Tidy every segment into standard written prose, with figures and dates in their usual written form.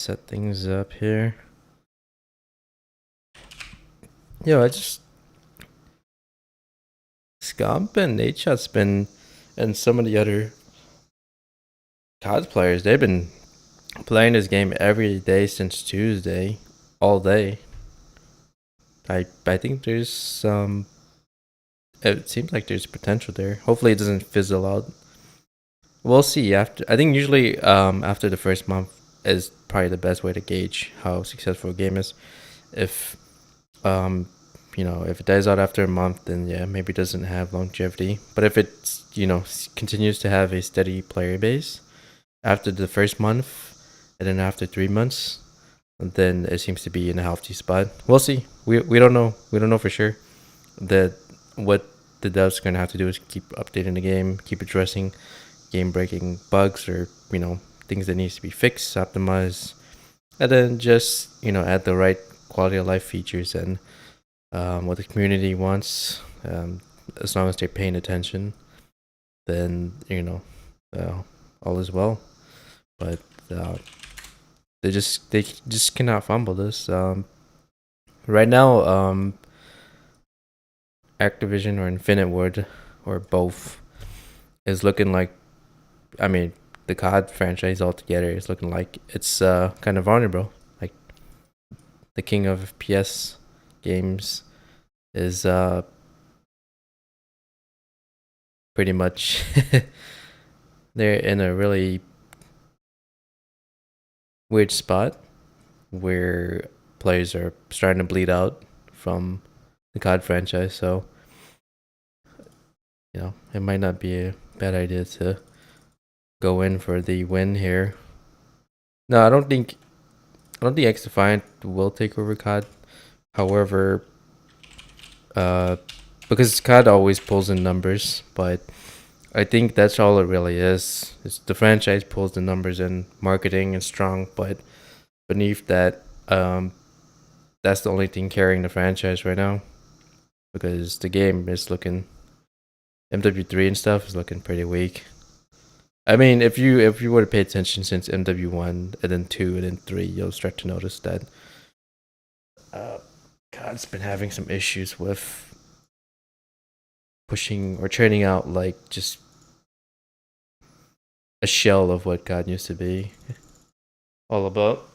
Set things up here. Yo, I just Scump and Nadeshot's been, and some of the other COD players, they've been playing this game every day since Tuesday, all day. I think there's some. It seems like there's potential there. Hopefully, it doesn't fizzle out. We'll see. I think usually after the first month is probably the best way to gauge how successful a game is. If if it dies out after a month, then yeah, maybe it doesn't have longevity. But if it's continues to have a steady player base after the first month, and then after 3 months, then it seems to be in a healthy spot. We'll see. We don't know. We don't know for sure. That what the devs gonna have to do is keep updating the game, keep addressing game breaking bugs or things that needs to be fixed, optimized, and then just add the right quality of life features and what the community wants. As long as they're paying attention, then all is well. But they just cannot fumble this. Right now, Activision or Infinite Ward or both is looking like, I mean, the COD franchise altogether is looking like it's kind of vulnerable. Like the king of FPS games is pretty much they're in a really weird spot where players are starting to bleed out from the COD franchise. So it might not be a bad idea to go in for the win here. No, I don't think X Defiant will take over COD. However, because COD always pulls in numbers, but I think that's all it really is. It's the franchise pulls the numbers in, marketing is strong, but beneath that, that's the only thing carrying the franchise right now. Because the game is looking, MW3 and stuff is looking pretty weak. I mean, if you were to pay attention since MW1 and then 2 and then 3, you'll start to notice that COD's been having some issues with pushing or churning out like just a shell of what COD used to be all about.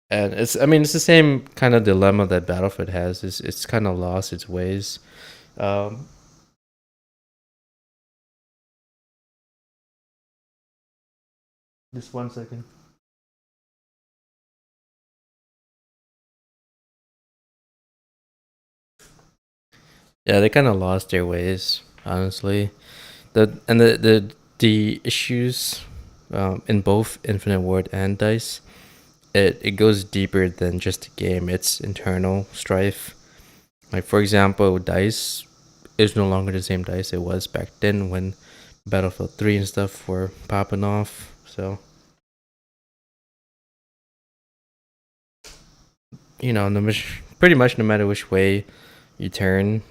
And it's the same kind of dilemma that Battlefield has. It's kind of lost its ways. Just 1 second. Yeah, they kind of lost their ways, honestly. The issues in both Infinite Ward and Dice, it goes deeper than just a game. It's internal strife. Like for example, Dice is no longer the same Dice it was back then when Battlefield 3 and stuff were popping off. So pretty much no matter which way you turn,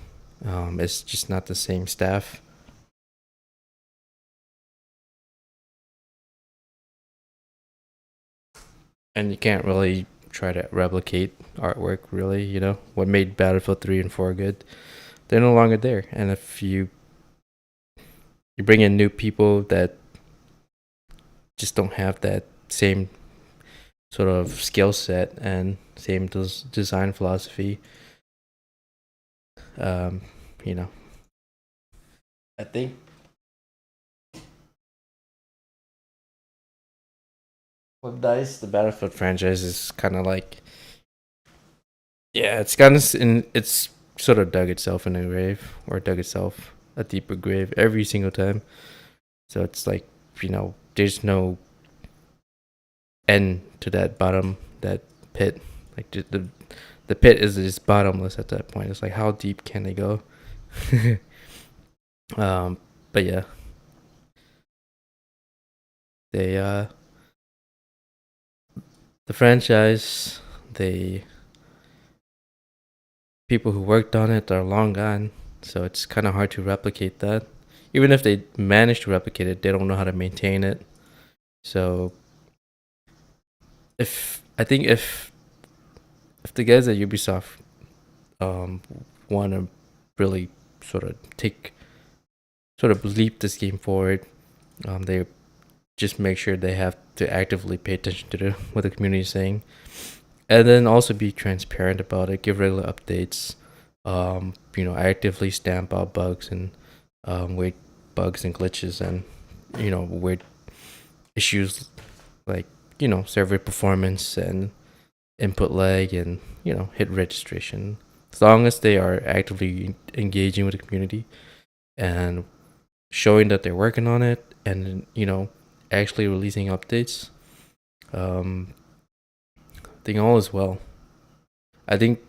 it's just not the same staff. And you can't really try to replicate artwork, really. What made Battlefield 3 and 4 good, they're no longer there. And if you bring in new people that just don't have that same sort of skill set and same design philosophy, I think with Dice, the Battlefield franchise is kind of like, yeah, it's sort of dug itself in a grave, or dug itself a deeper grave every single time. So it's like, there's no end to that pit. Like the pit is just bottomless at that point. It's like, how deep can they go? But yeah, they the franchise, people who worked on it are long gone, so it's kind of hard to replicate that. Even if they manage to replicate it, they don't know how to maintain it. So if the guys at Ubisoft want to really sort of leap this game forward, they just make sure they have to actively pay attention to what the community is saying, and then also be transparent about it. Give regular updates. Actively stamp out bugs and weird bugs and glitches and weird issues like server performance and input lag and hit registration. As long as they are actively engaging with the community and showing that they're working on it and actually releasing updates, I think all is well. I think,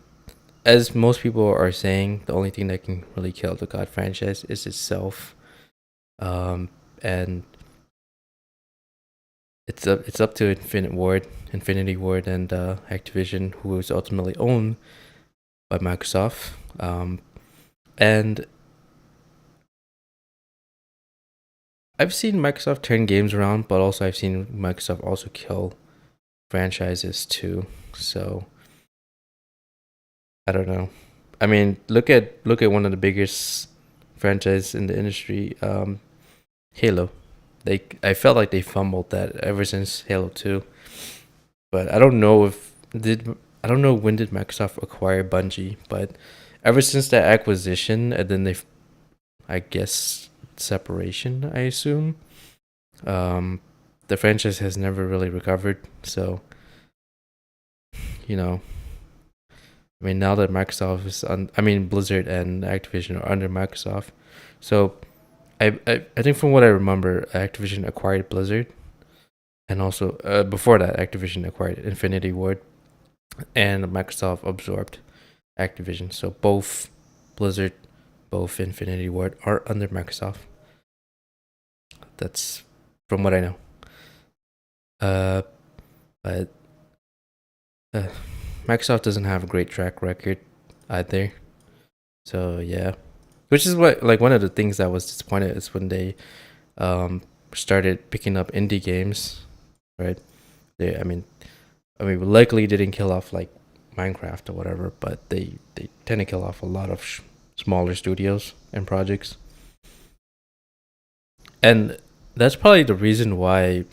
as most people are saying, the only thing that can really kill the God franchise is itself, and it's up to Infinity Ward, and Activision, who is ultimately owned by Microsoft, and I've seen Microsoft turn games around, but also I've seen Microsoft also kill franchises too. So I don't know. I mean, look at one of the biggest franchises in the industry, Halo. I felt like they fumbled that ever since Halo 2. But I don't know when did Microsoft acquire Bungie, but ever since that acquisition and then I guess separation, I assume, the franchise has never really recovered. So I mean, now that Microsoft is Blizzard and Activision are under Microsoft, so I think from what I remember, Activision acquired Blizzard, and also before that, Activision acquired Infinity Ward, and Microsoft absorbed Activision. So both Blizzard, both Infinity Ward are under Microsoft. That's from what I know. But Microsoft doesn't have a great track record either. So yeah, which is what, like, one of the things that was disappointed is when they started picking up indie games, right? I mean, likely didn't kill off like Minecraft or whatever, but they tend to kill off a lot of smaller studios and projects, and that's probably the reason why,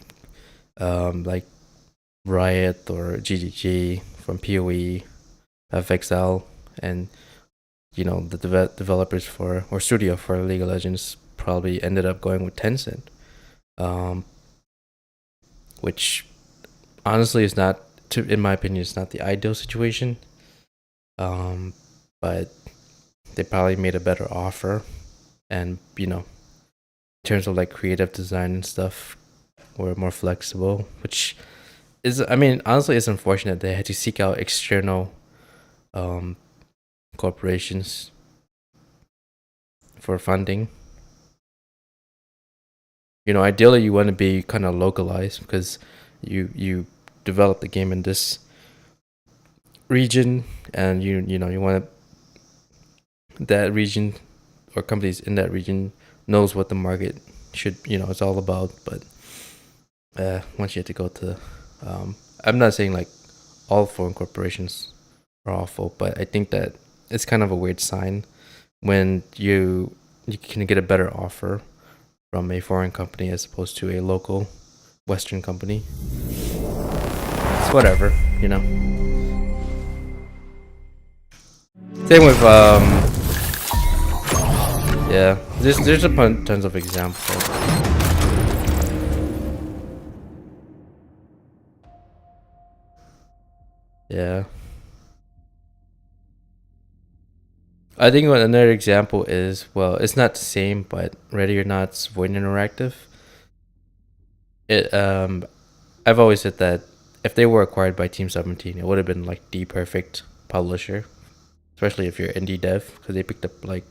like Riot or GGG from PoE, FXL, and the developers for or studio for League of Legends probably ended up going with Tencent, which honestly is not, in my opinion, is not the ideal situation. But they probably made a better offer, and in terms of like creative design and stuff, were more flexible, which is, honestly, it's unfortunate they had to seek out external corporations for funding. Ideally you want to be kind of localized because you develop the game in this region, and you want that region or companies in that region knows what the market should it's all about. But once you have to go to I'm not saying like all foreign corporations are awful, but I think that it's kind of a weird sign when you can get a better offer from a foreign company as opposed to a local Western company. It's whatever. Same with yeah. There's tons of examples. Yeah. I think another example is, well, it's not the same, but Ready or Not's Void Interactive. I've always said that if they were acquired by Team 17, it would have been like the perfect publisher, especially if you're indie dev, because they picked up like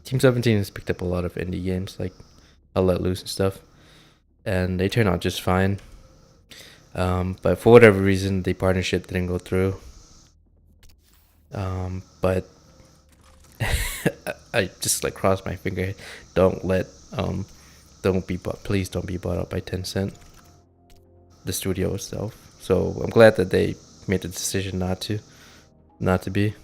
Team 17 has picked up a lot of indie games like I'll Let Loose and stuff, and they turn out just fine. But for whatever reason, the partnership didn't go through. But I just like cross my finger. Please don't be bought out by Tencent. the studio itself. So I'm glad that they made the decision not to be.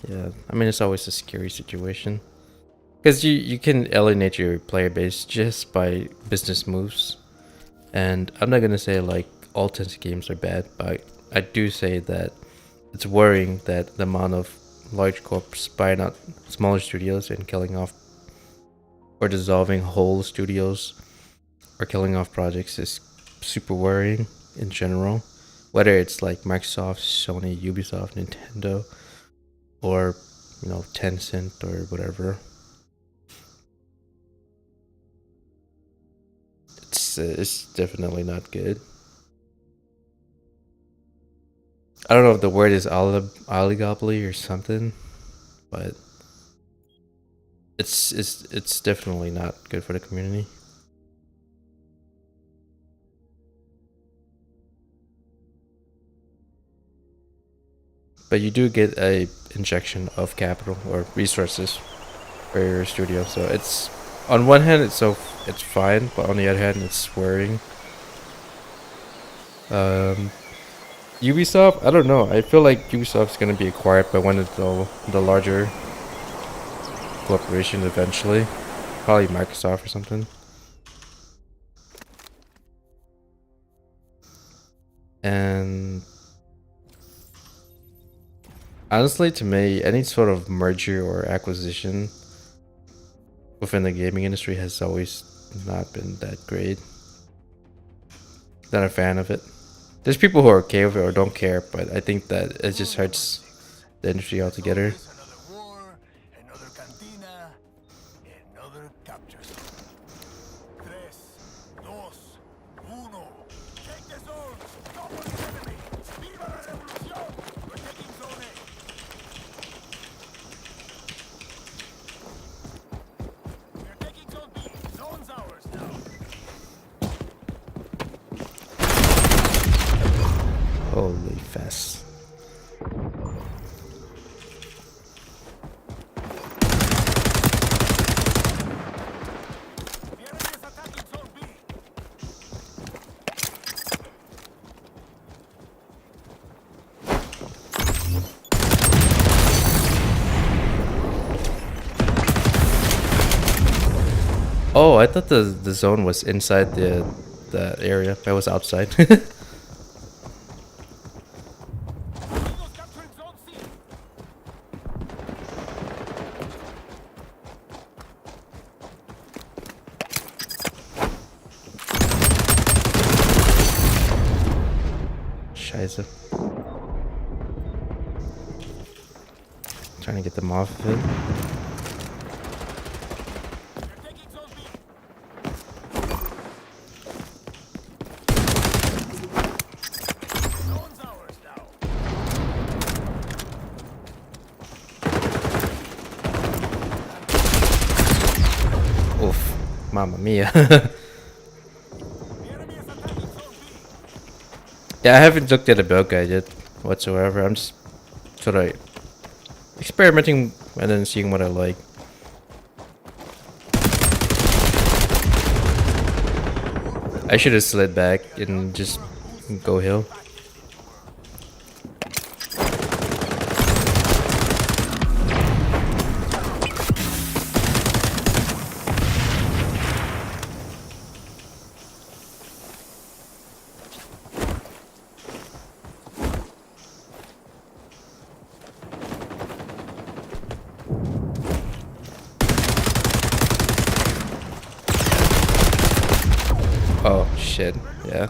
Yeah, I mean, it's always a scary situation because you can alienate your player base just by business moves. And I'm not gonna say like all Tencent games are bad, but I do say that it's worrying that the amount of large corps buying out smaller studios and killing off or dissolving whole studios or killing off projects is super worrying in general. Whether it's like Microsoft, Sony, Ubisoft, Nintendo, or Tencent or whatever. It's definitely not good. I don't know if the word is oligopoly or something, but it's definitely not good for the community. But you do get a injection of capital or resources for your studio, so it's on one hand it's fine, but on the other hand it's worrying. Ubisoft, I don't know. I feel like Ubisoft's gonna be acquired by one of the larger corporations eventually, probably Microsoft or something. And honestly, to me, any sort of merger or acquisition within the gaming industry has always not been that great. Not a fan of it. There's people who are okay with it or don't care, but I think that it just hurts the industry altogether. Holy fast. Oh, I thought the zone was inside the area. I was outside. Scheiße. Trying to get them off of it. Oof. Mamma mia. Yeah, I haven't looked at a build guide yet whatsoever. I'm just sort of experimenting and then seeing what I like. I should have slid back and just go hill. Oh shit, yeah.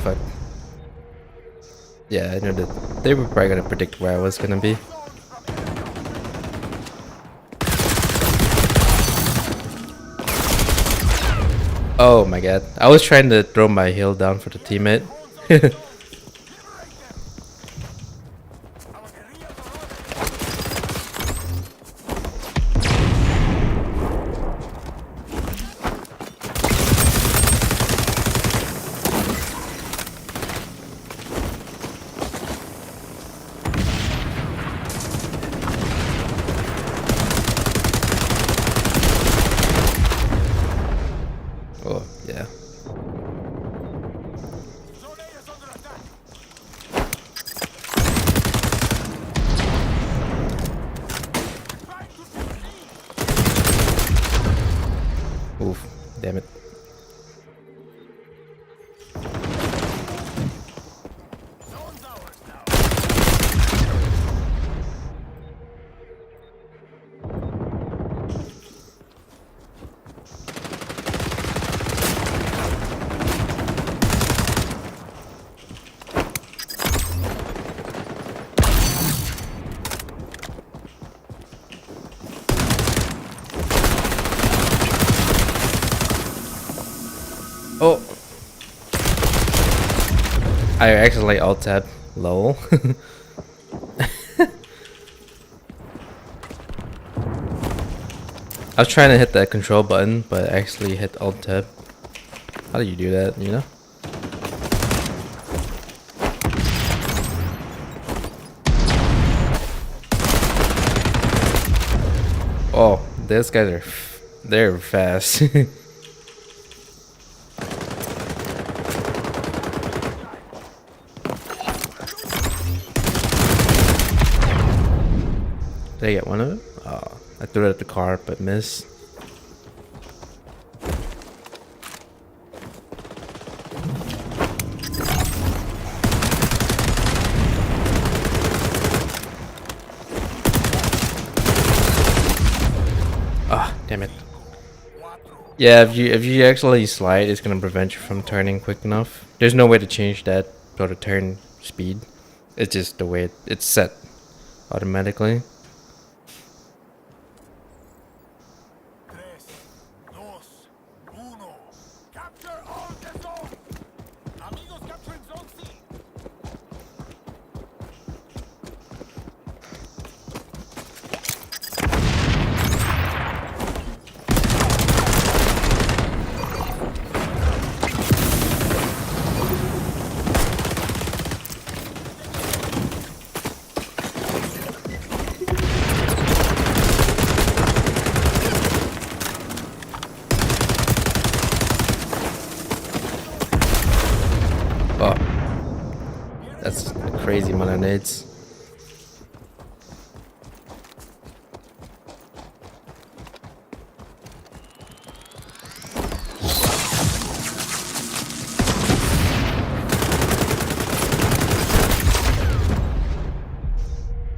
Fuck. Yeah, I knew that they were probably gonna predict where I was gonna be. Oh my god. I was trying to throw my heal down for the teammate. Oh, yeah. Oof, damn it. Oh, I accidentally alt tab. Lol. I was trying to hit that control button, but I actually hit alt tab. How do you do that, you know? Oh, those guys are they're fast. Did I get one of them? Oh, I threw it at the car, but missed. Ah, damn it. Yeah, if you actually slide, it's gonna prevent you from turning quick enough. There's no way to change that sort of turn speed. It's just the way it's set automatically. Oh, that's a crazy amount of nades.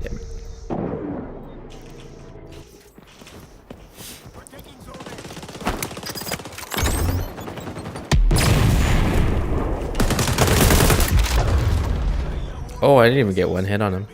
Damn it. Oh, I didn't even get one hit on him.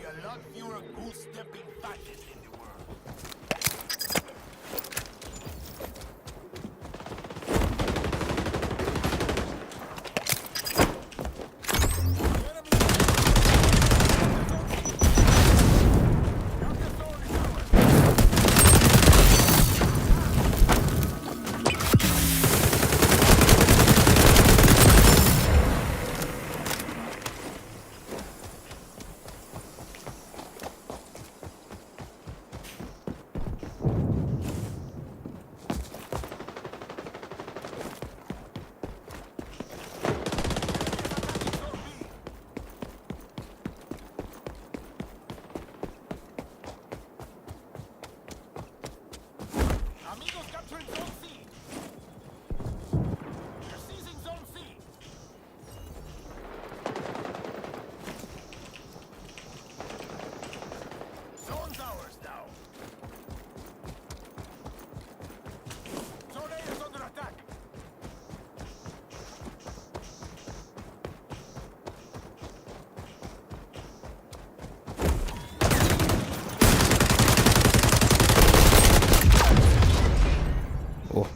Oh,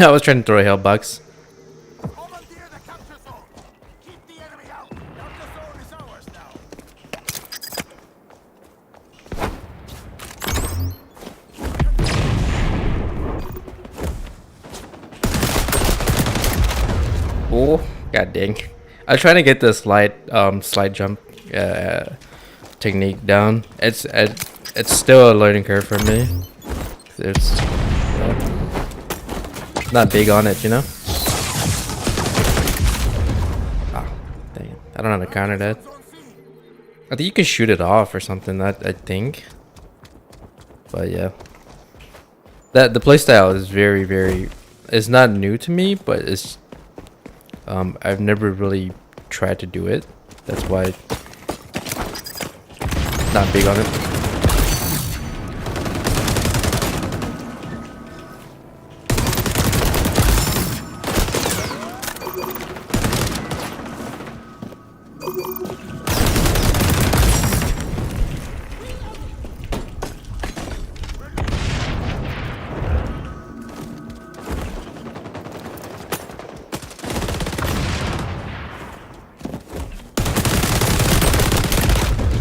I was trying to throw a hell box. Oh, god dang! I'm trying to get the slide jump technique down. It's still a learning curve for me. It's not big on it, you know. Ah, dang it! I don't know how to counter that. I think you can shoot it off or something. I think, but yeah, the playstyle is very. It's not new to me, but it's I've never really tried to do it. That's why not big on it.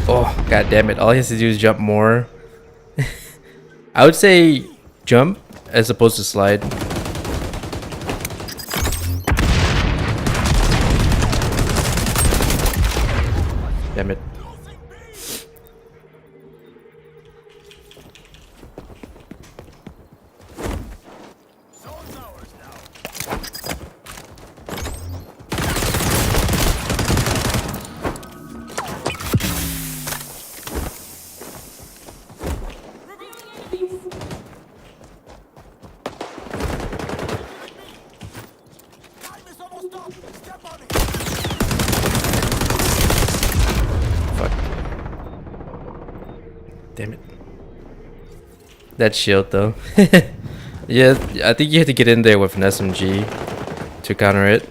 Oh, god damn it. All he has to do is jump more. I would say jump as opposed to slide. Damn it. Fuck. Damn it. That shield though. Yeah, I think you have to get in there with an SMG to counter it.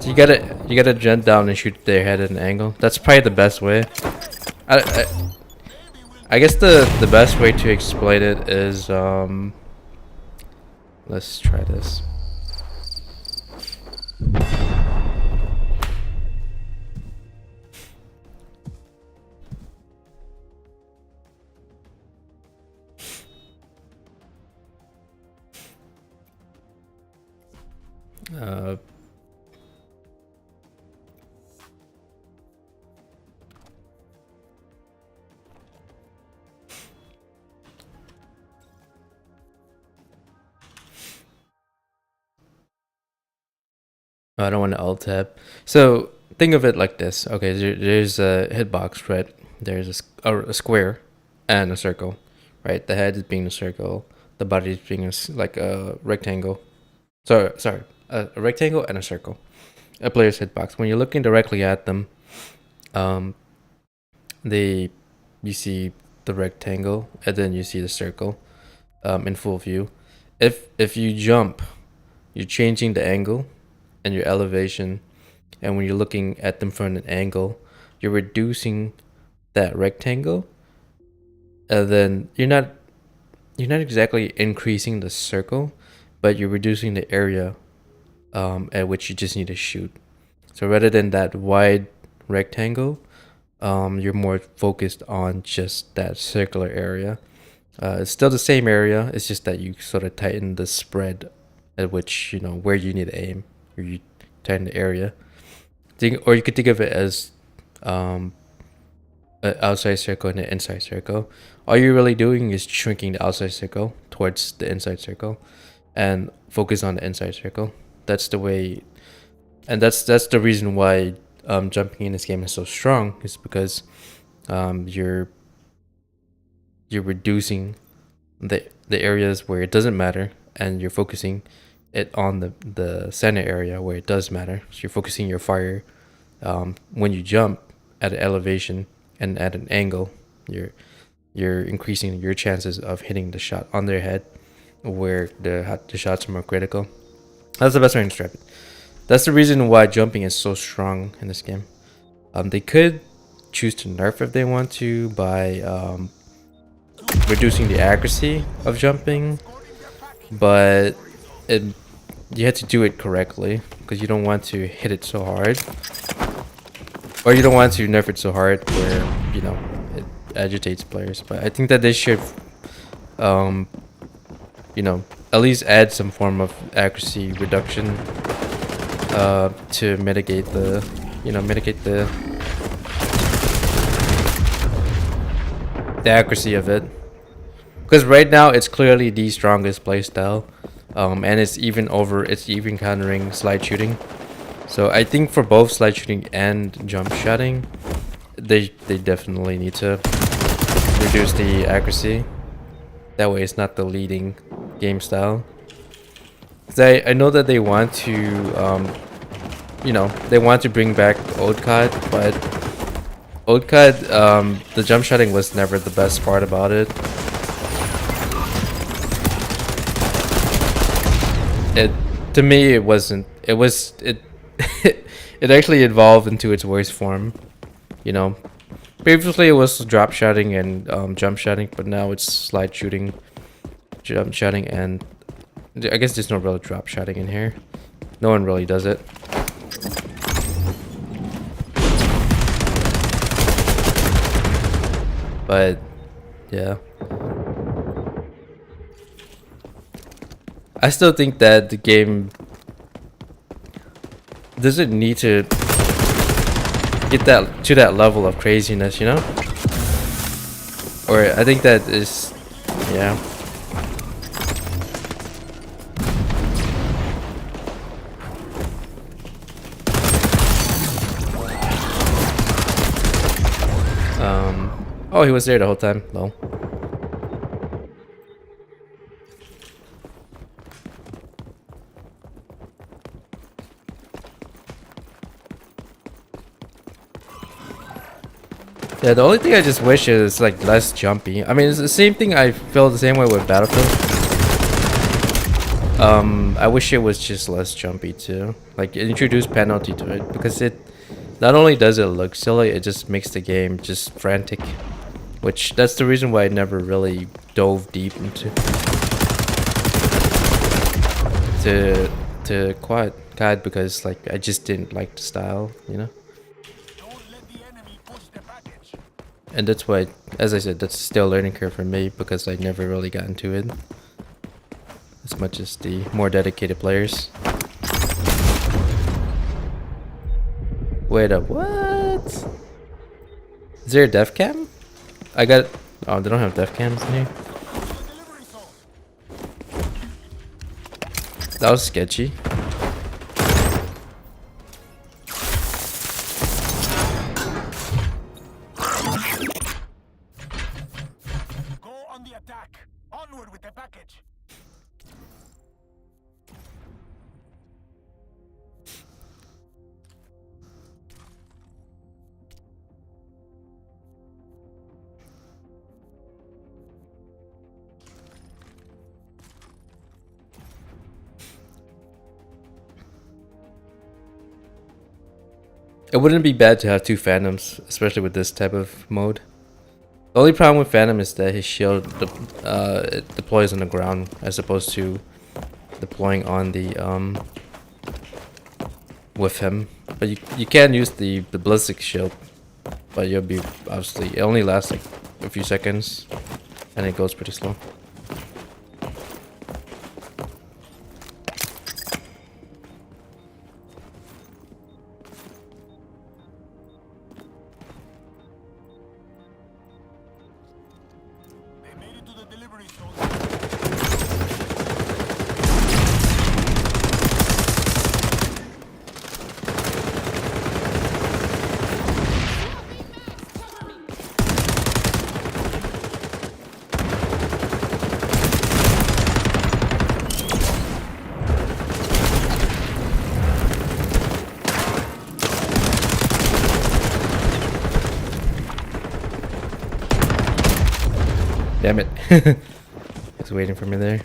So you gotta jump down and shoot their head at an angle. That's probably the best way. I guess the best way to explain it is let's try this. I don't want to alt tab. So think of it like this. Okay, there's a hitbox, right? There's a square and a circle, right? The head is being a circle, the body is being like a rectangle. Sorry, a rectangle and a circle. A player's hitbox. When you're looking directly at them, um, you see the rectangle and then you see the circle, in full view. If you jump, you're changing the angle and your elevation, and when you're looking at them from an angle, you're reducing that rectangle, and then you're not exactly increasing the circle, but you're reducing the area at which you just need to shoot. So rather than that wide rectangle, you're more focused on just that circular area. It's still the same area, it's just that you sort of tighten the spread at which, where you need to aim, or you tighten the area. Or you could think of it as an outside circle and an inside circle. All you're really doing is shrinking the outside circle towards the inside circle and focus on the inside circle. That's the way, and that's the reason why jumping in this game is so strong, is because you're reducing the areas where it doesn't matter, and you're focusing it on the center area where it does matter. So you're focusing your fire when you jump at an elevation and at an angle. You're increasing your chances of hitting the shot on their head, where the shots are more critical. That's the best way to describe it. That's the reason why jumping is so strong in this game. They could choose to nerf if they want to by reducing the accuracy of jumping, but you have to do it correctly, because you don't want to hit it so hard, or you don't want to nerf it so hard where agitates players. But I think that they should, you know, at least add some form of accuracy reduction to mitigate the, mitigate the accuracy of it. Because right now it's clearly the strongest playstyle, and it's even countering slide shooting. So I think for both slide shooting and jump shotting, they definitely need to reduce the accuracy. That way it's not the leading game style. 'Cause I know that they want to, they want to bring back old COD, but old COD, the jump shotting was never the best part about it. To me, it wasn't. It actually evolved into its worst form. Previously it was drop shotting and jump shotting, but now it's slide shooting, jump shotting, and I guess there's no real drop shotting in here. No one really does it. But yeah, I still think that the game doesn't need to get to that level of craziness, Or I think that is, yeah. Oh, he was there the whole time. No. Yeah, the only thing I just wish is like less jumpy. I mean, it's the same thing. I feel the same way with Battlefield. I wish it was just less jumpy too. Like introduce penalty to it, because it not only does it look silly, it just makes the game just frantic. Which that's the reason why I never really dove deep into COD, because like I just didn't like the style, And that's why, as I said, that's still a learning curve for me, because I never really got into it as much as the more dedicated players. Wait up, what? Is there a dev cam? I got. Oh, they don't have dev cams in here. That was sketchy. It wouldn't be bad to have two Phantoms, especially with this type of mode. The only problem with Phantom is that his shield it deploys on the ground as opposed to deploying on the with him. But you can use the ballistic shield, but you'll be obviously, it only lasts like a few seconds and it goes pretty slow. Damn it. He's waiting for me there.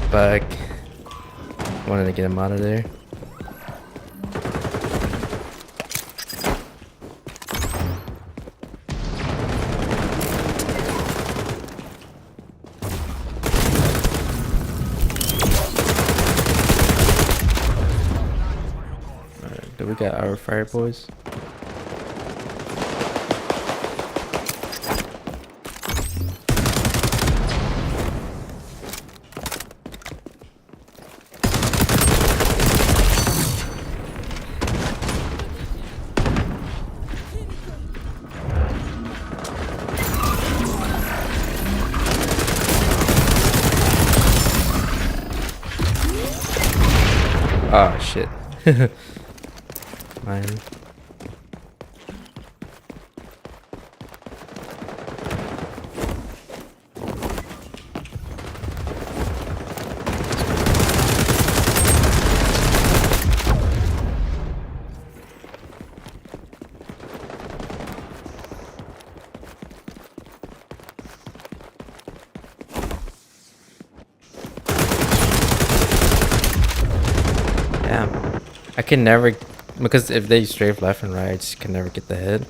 Back. Wanted to get him out of there. Do we got our fire boys? Oh shit. Mine. Damn. I can never, because if they strafe left and right, I just can never get the hit.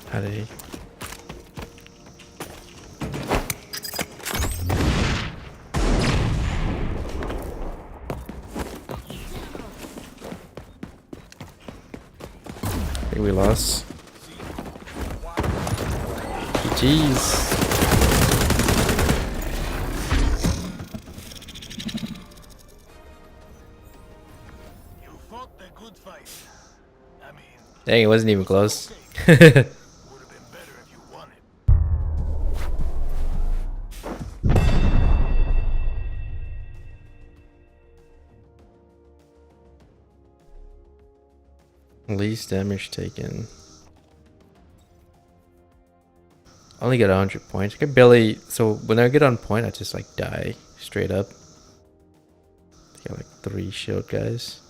How did he? I think we lost. Jeez. You fought the good fight. I mean, Dang, it wasn't even close. would have been better if you won it. Least damage taken. I only get 100 points. I can barely. So when I get on point, I just like die straight up. I got like 3 shield guys.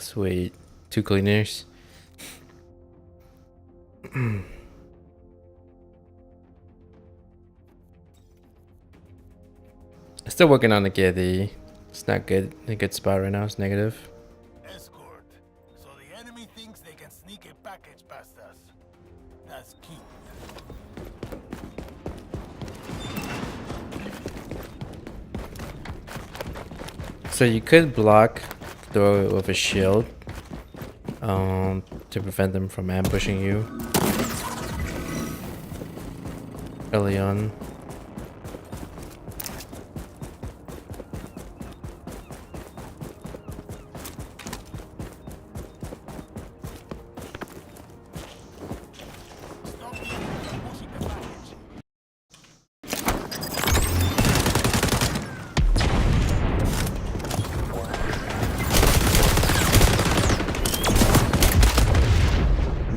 Sweet. 2 cleaners. Still working on the KD. It's not good. A good spot right now. It's negative. Escort. So the enemy thinks they can sneak a package past us. That's key. So you could block the door with a shield to prevent them from ambushing you early on. Stop pushing the package.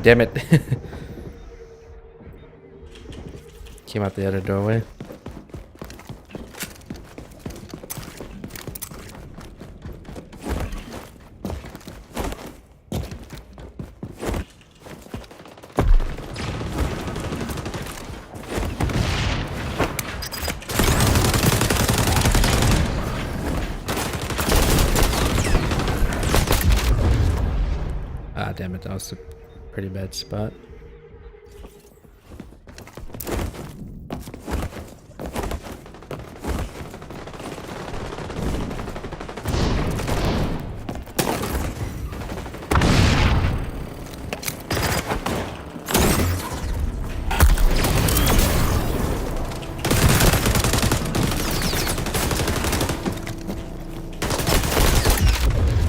Damn it. Came out the other doorway. Ah, damn it. That was a pretty bad spot.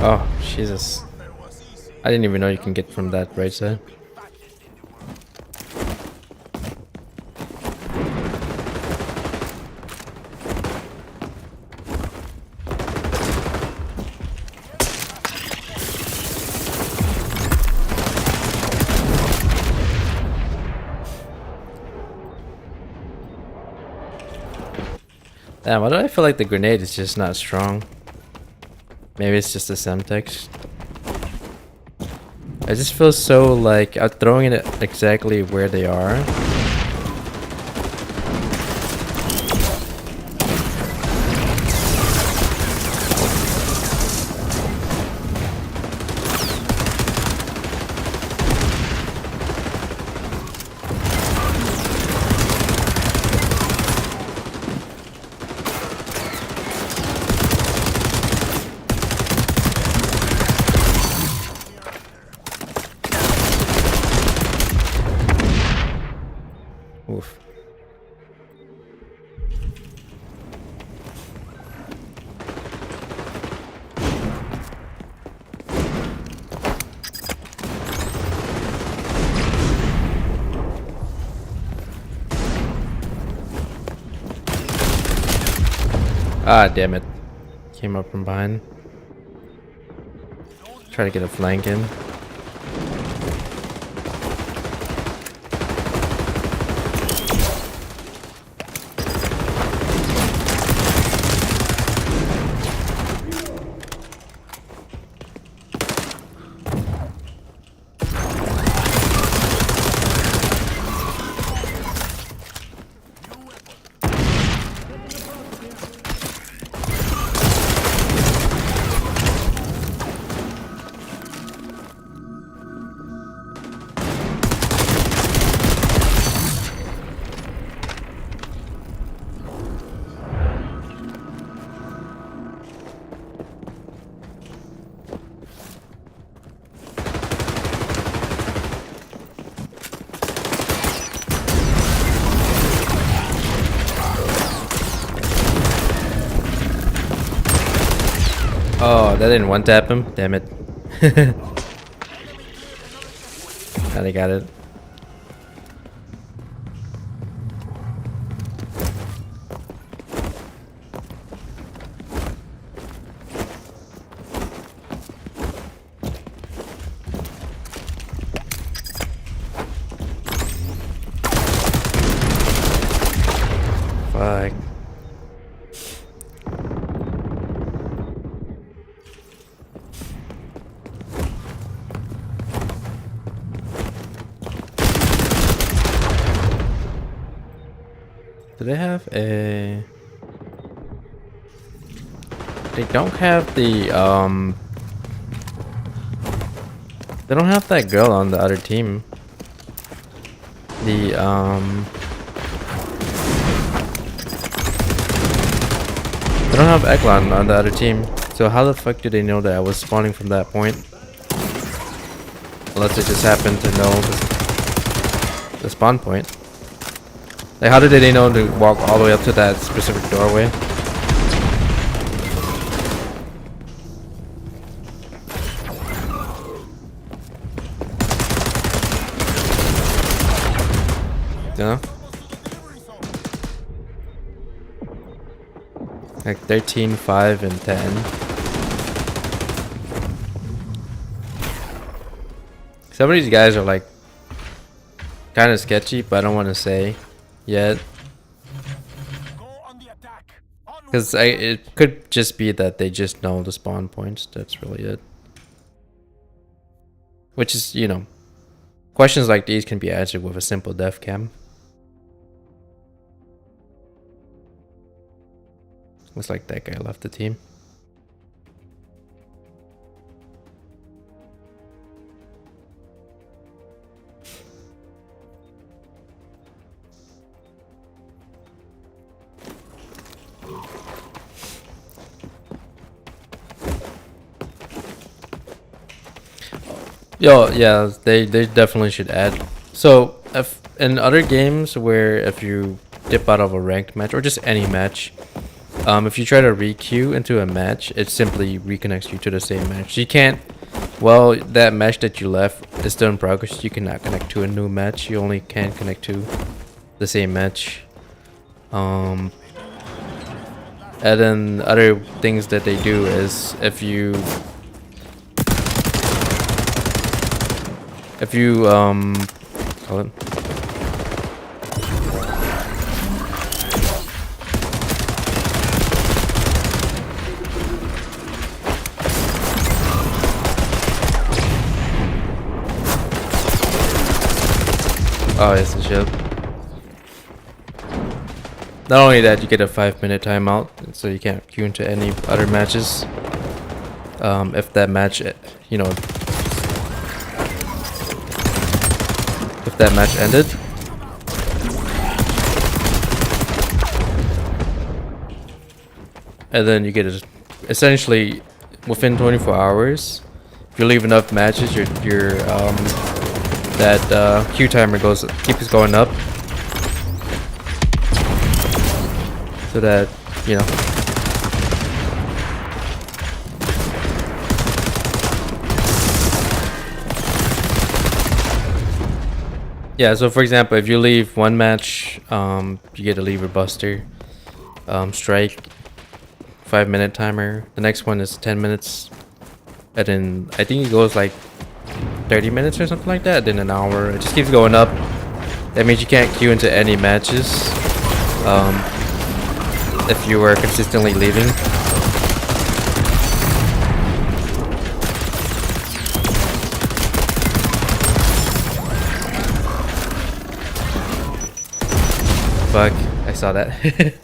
Oh, Jesus. I didn't even know you can get from that right side. Damn, why do I feel like the grenade is just not strong? Maybe it's just the Semtex. I just feel so like I'm throwing it exactly where they are. Oof. Ah, damn it. Came up from behind. Try to get a flank in. Oh, that didn't one-tap him? Damn it. Kinda got it. Fuck. Do they have a... They don't have the, they don't have that girl on the other team. The, they don't have Eglon on the other team. So how the fuck do they know that I was spawning from that point? Unless they just happened to know the spawn point. Like, how did they know to walk all the way up to that specific doorway? Yeah. Like 13, 5, and 10. Some of these guys are like kind of sketchy, but I don't want to say yet. Because it could just be that they just know the spawn points. That's really it. Which is, you know, questions like these can be answered with a simple def cam. Looks like that guy left the team. Yo, yeah, they definitely should add. So if in other games where if you dip out of a ranked match or just any match, if you try to re-queue into a match, it simply reconnects you to the same match. You can't, well, that match that you left is still in progress. You cannot connect to a new match. You only can connect to the same match. And then other things that they do is if you call it. Oh, it's a ship. Not only that, you get a 5-minute timeout, so you can't queue into any other matches. If that match, you know, if that match ended. And then you get it essentially within 24 hours. If you leave enough matches, your that queue timer keeps going up, so that, you know, yeah. So for example, if you leave one match, you get a lever buster, strike, 5-minute timer. The next one is 10 minutes, and then I think it goes like 30 minutes or something like that, then an hour. It just keeps going up. That means you can't queue into any matches if you were consistently leaving. Fuck, I saw that.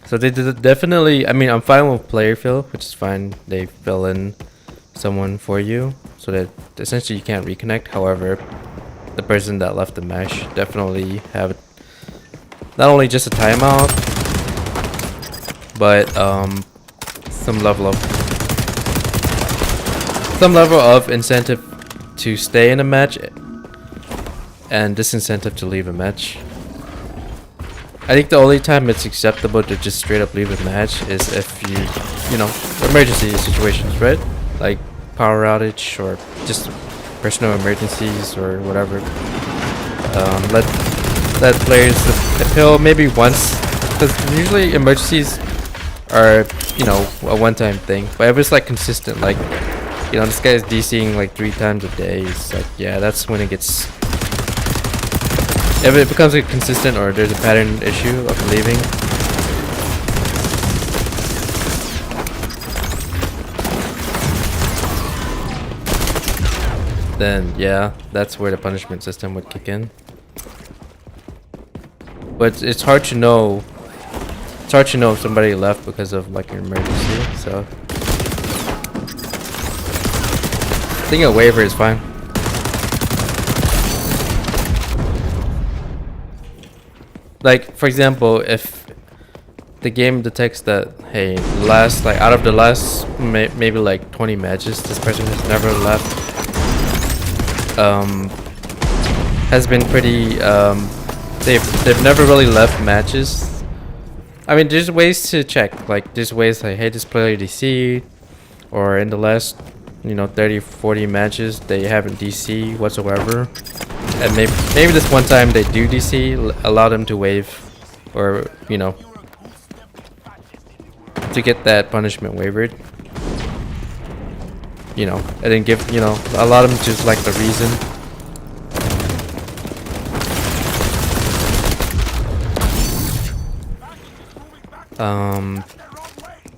So they did definitely, I mean, I'm fine with player fill, which is fine. They fill in someone for you so that essentially you can't reconnect. However, the person that left the match definitely have not only just a timeout, but some level of incentive to stay in a match and disincentive to leave a match. I think the only time it's acceptable to just straight up leave a match is if you know, emergency situations, right? Like power outage or just personal emergencies or whatever. Let players appeal maybe once, because usually emergencies are, you know, a one-time thing. But if it's like consistent, like, you know, this guy is DCing like 3 times a day, it's like, yeah, that's when it gets. If it becomes a consistent or there's a pattern issue of leaving, then yeah, that's where the punishment system would kick in. but it's hard to know. It's hard to know if somebody left because of like an emergency. So I think a waiver is fine. Like for example, if the game detects that, hey, last like out of the last maybe like 20 matches, this person has never left. Has been pretty. They've never really left matches. I mean, there's ways to check. Like there's ways like, hey, this player DC, or in the last 30, 40 matches they haven't DC whatsoever, and maybe this one time they do DC, allow them to waive, or to get that punishment wavered, and then give allow them just like the reason.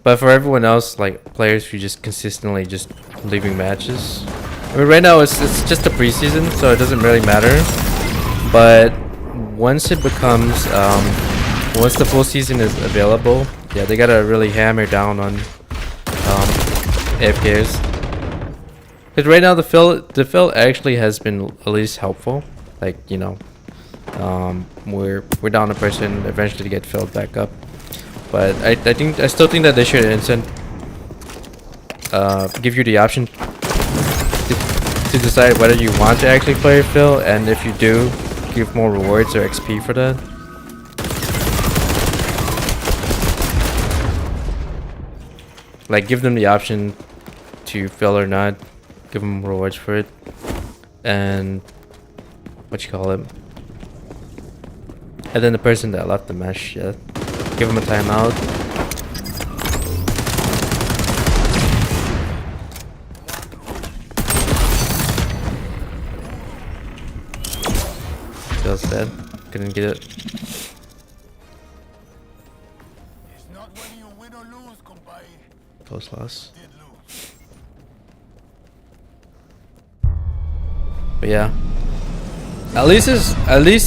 But for everyone else, like players who just consistently just leaving matches, I mean right now it's just a preseason, so it doesn't really matter. But once it becomes once the full season is available, yeah, they gotta really hammer down on AFKs. Because right now the fill actually has been at least helpful. Like we're down a person eventually to get filled back up. But I still think that they should give you the option to decide whether you want to actually play fill, and if you do, give more rewards or XP for that. Like give them the option to fill or not, give them rewards for it, and and then the person that left the mesh, yeah, give them a timeout. Feels dead. Couldn't get it. It's not when you win or lose, compay. Close loss. Did lose. But yeah. At least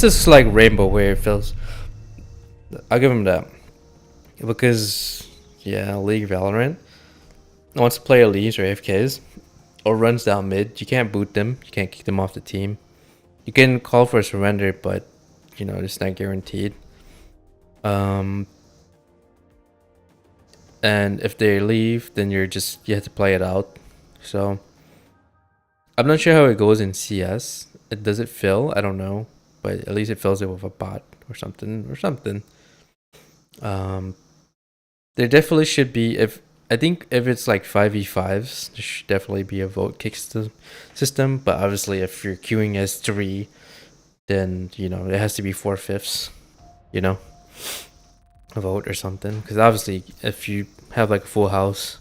it's like rainbow where it feels. I'll give him that. Because yeah, League Valorant, once a player leaves or AFKs or runs down mid, you can't boot them, you can't kick them off the team. You can call for a surrender, but it's not guaranteed. And if they leave, then you have to play it out. So I'm not sure how it goes in CS. Does it fill? I don't know, but at least it fills it with a bot or something. There definitely should be, if it's like 5v5s, there should definitely be a vote kick system. But obviously, if you're queuing as 3, then it has to be 4/5. A vote or something. Because obviously, if you have like a full house,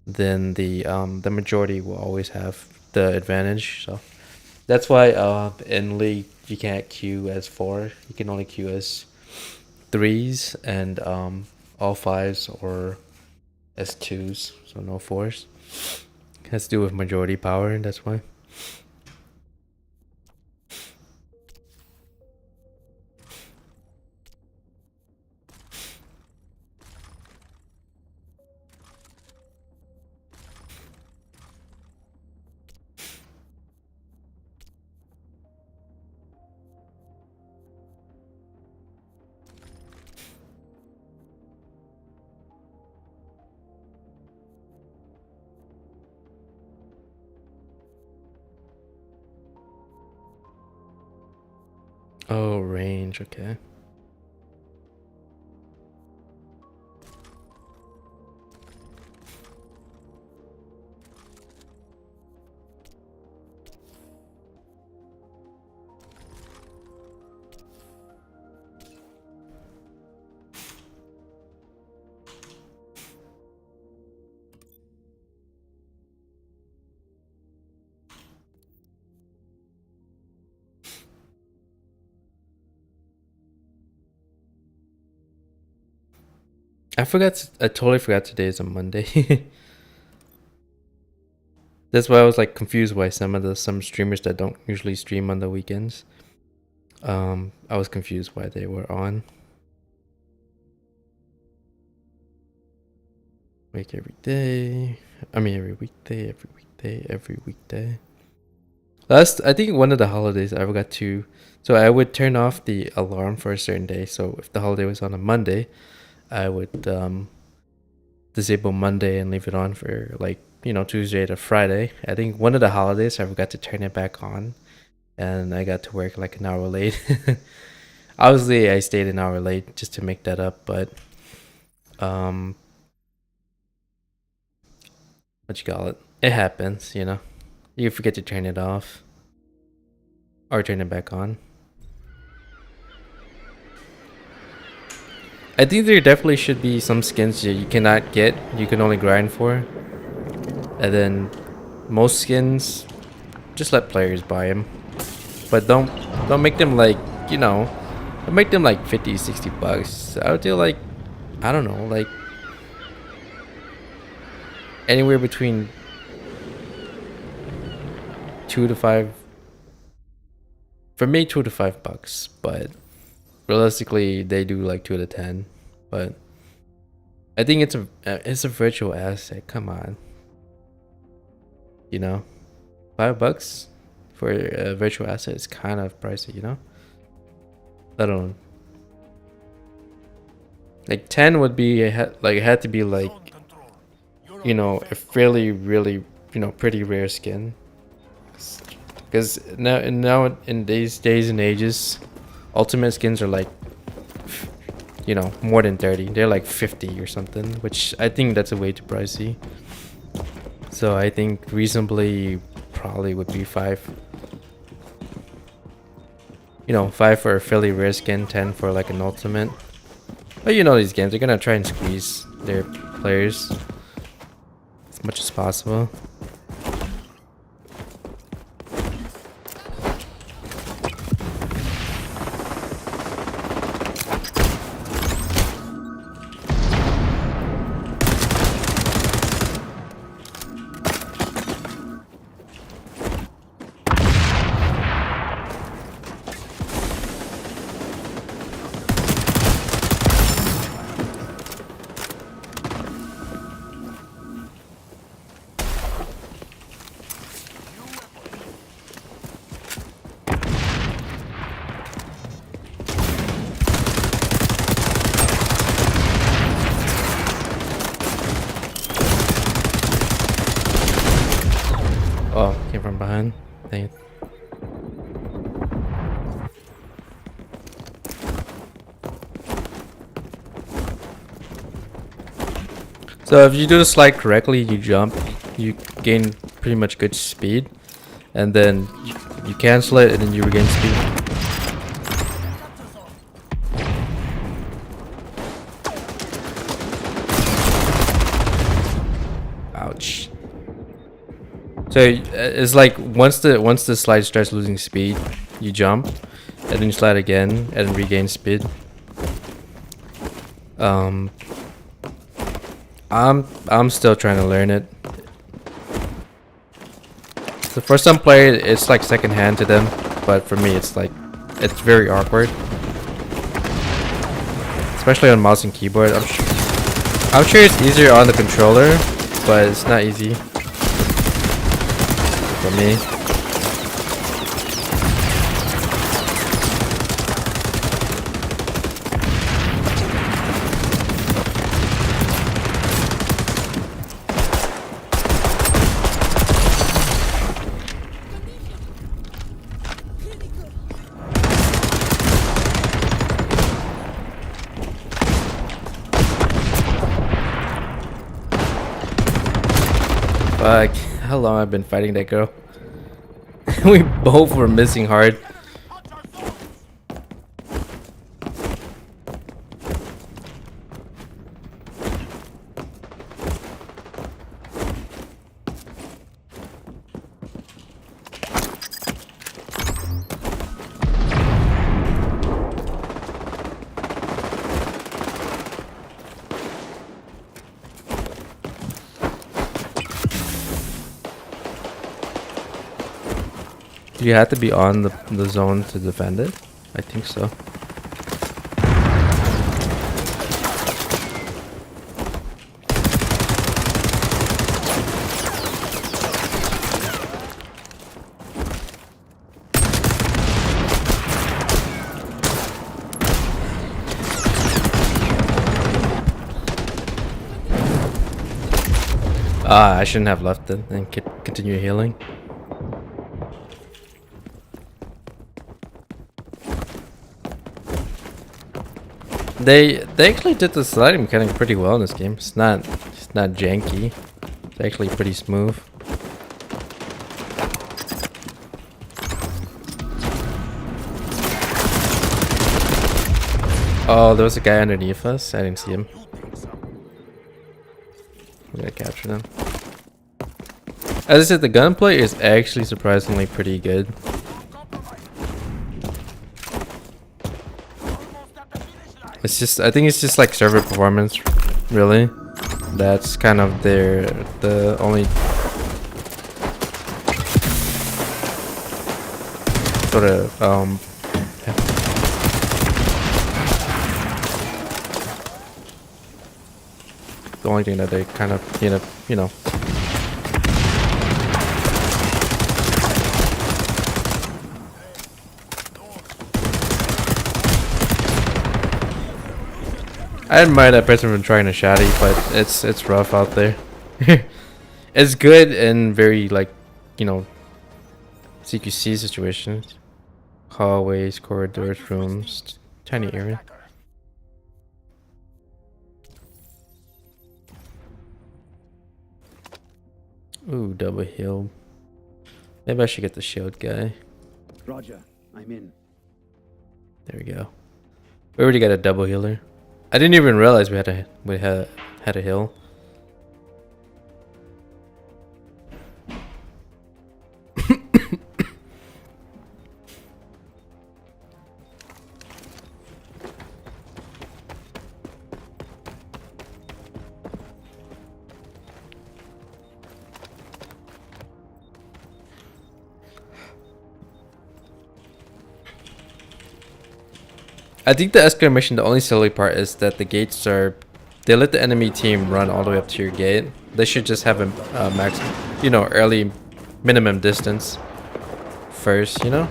then the majority will always have the advantage. So that's why in League you can't queue as 4. You can only queue as 3s and all 5s or as 2s, so no 4s. It has to do with majority power, and that's why. Oh, range, okay. I totally forgot today is a Monday. That's why I was like confused why some streamers that don't usually stream on the weekends I was confused why they were on. Like every day. I mean every weekday, every weekday. Last, I think one of the holidays I forgot to. So I would turn off the alarm for a certain day. So if the holiday was on a Monday, I would disable Monday and leave it on for like Tuesday to Friday. I think one of the holidays I forgot to turn it back on, and I got to work like an hour late. Obviously, I stayed an hour late just to make that up, but what you call it? It happens, You forget to turn it off or turn it back on. I think there definitely should be some skins that you cannot get, you can only grind for. And then most skins, just let players buy them. But don't make them like, don't make them like 50, 60 bucks. I would do like, I don't know, like anywhere between 2 to 5. For me, 2 to 5 bucks, but realistically they do like 2 to 10. But I think it's a virtual asset. Come on, $5 for a virtual asset is kind of pricey, I don't know. Like 10 would be it had to be like a fairly really pretty rare skin. Because now in these days and ages, ultimate skins are like more than 30. They're like 50 or something, which I think that's a way too pricey. So I think reasonably probably would be 5. 5 for a fairly rare skin, 10 for like an ultimate. But these games, they're gonna try and squeeze their players as much as possible. Oh, came from behind. Dang it. So if you do the slide correctly, you jump, you gain pretty much good speed, and then you cancel it and then you regain speed. Ouch. So it's like once the slide starts losing speed, you jump, and then you slide again and then regain speed. I'm still trying to learn it. So for some players, it's like second hand to them, but for me, it's very awkward, especially on mouse and keyboard. I'm sure it's easier on the controller, but it's not easy for me. Fuck, how long I've been fighting that girl. We both were missing hard. You have to be on the zone to defend it, I think so. I shouldn't have left it and continue healing. They actually did the sliding mechanic pretty well in this game. It's not janky. It's actually pretty smooth. Oh, there was a guy underneath us. I didn't see him. I'm gonna capture them. As I said, the gunplay is actually surprisingly pretty good. It's just, I think it's just like server performance, really. That's kind of the only sort of the only thing that they kind of you know. I admire that person for trying to shotty, but it's rough out there. It's good in very, like, you know, CQC situations. Hallways, corridors, rooms, tiny area. Ooh, double heal. Maybe I should get the shield guy. Roger, I'm in. There we go. We already got a double healer. I didn't even realize we had a hill. I think the escort mission, the only silly part is that the gates are, they let the enemy team run all the way up to your gate. They should just have a max, you know, early minimum distance first, you know?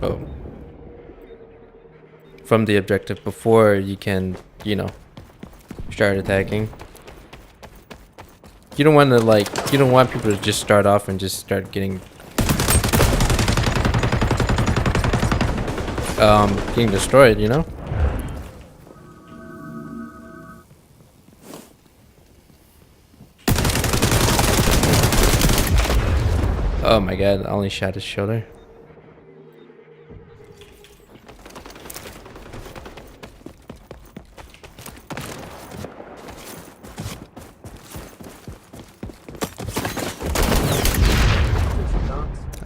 Oh. From the objective before you can, you know, start attacking. You don't want to, like, you don't want people to just start off and just start getting destroyed, you know? Oh my god, I only shot his shoulder.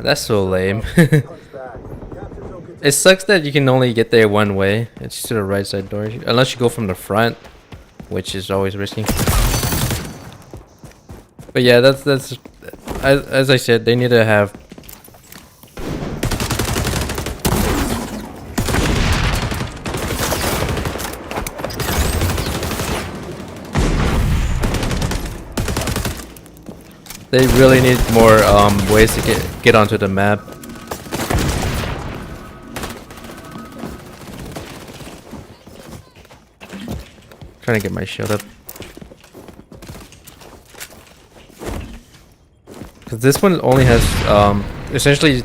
That's so lame. It sucks that you can only get there one way. It's to the right side door. Unless you go from the front, which is always risky. But yeah, that's as I said, they need to have they really need more ways to get onto the map. Trying to get my shield up. Because this one only has essentially,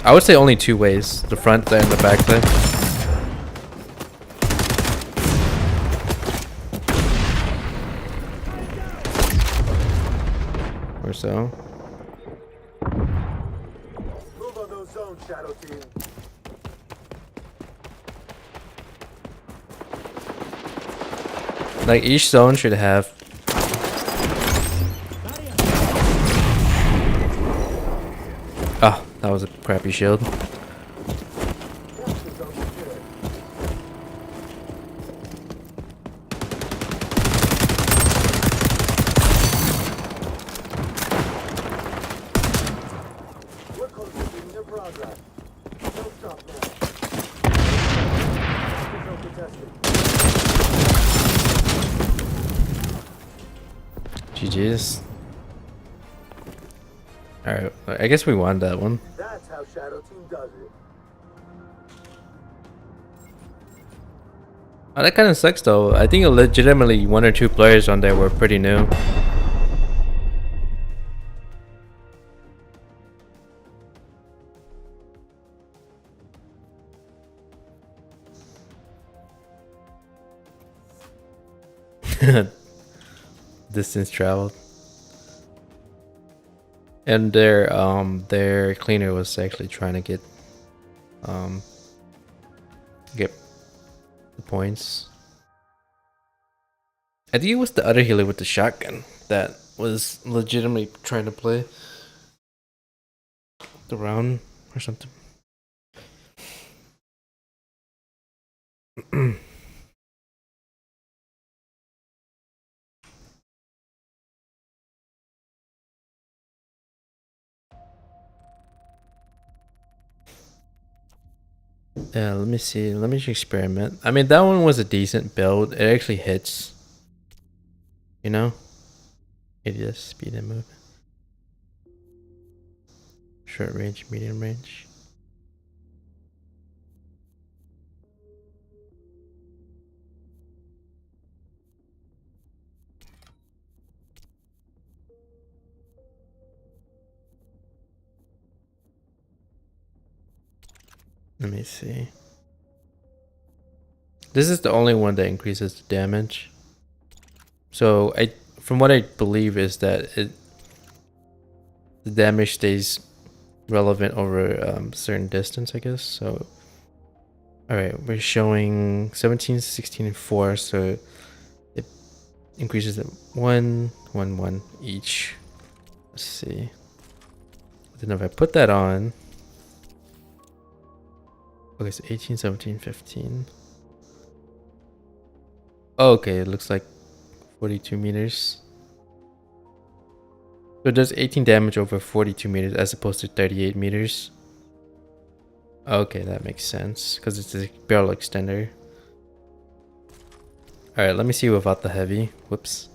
I would say only two ways: the front side and the back side. Or so. Move on those zones, Shadow Team. Like each zone should have. Oh, that was a crappy shield. progress. Don't stop now. Control contested. GG's. Alright, I guess we won that one. That's how Shadow Team does it. Oh, that kind of sucks though. I think legitimately 1 or 2 players on there were pretty new. Distance traveled. And their cleaner was actually trying to get the points. I think it was the other healer with the shotgun that was legitimately trying to play the round or something. Yeah, let me see. Let me experiment. I mean, that one was a decent build. It actually hits. You know? ADS, speed and movement. Short range, medium range. Let me see. This is the only one that increases the damage. So from what I believe is that the damage stays relevant over a certain distance, I guess. So, all right, we're showing 17, 16, and 4. So it increases at 1, 1, 1 each. Let's see. Then if I put that on, okay, so 18, 17, 15. Oh, okay, it looks like 42 meters. So it does 18 damage over 42 meters as opposed to 38 meters. Okay, that makes sense because it's a barrel extender. Alright, let me see without the heavy. Whoops.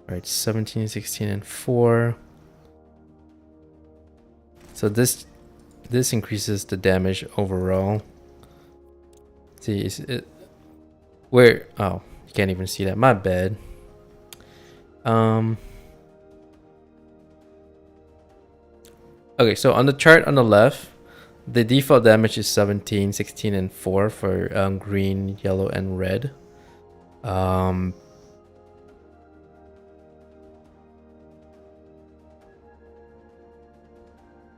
Alright, 17, 16, and 4. So this increases the damage overall. See, is it where? Oh, you can't even see that. My bad. Okay, so on the chart on the left, the default damage is 17, 16, and 4 for green, yellow, and red. Damn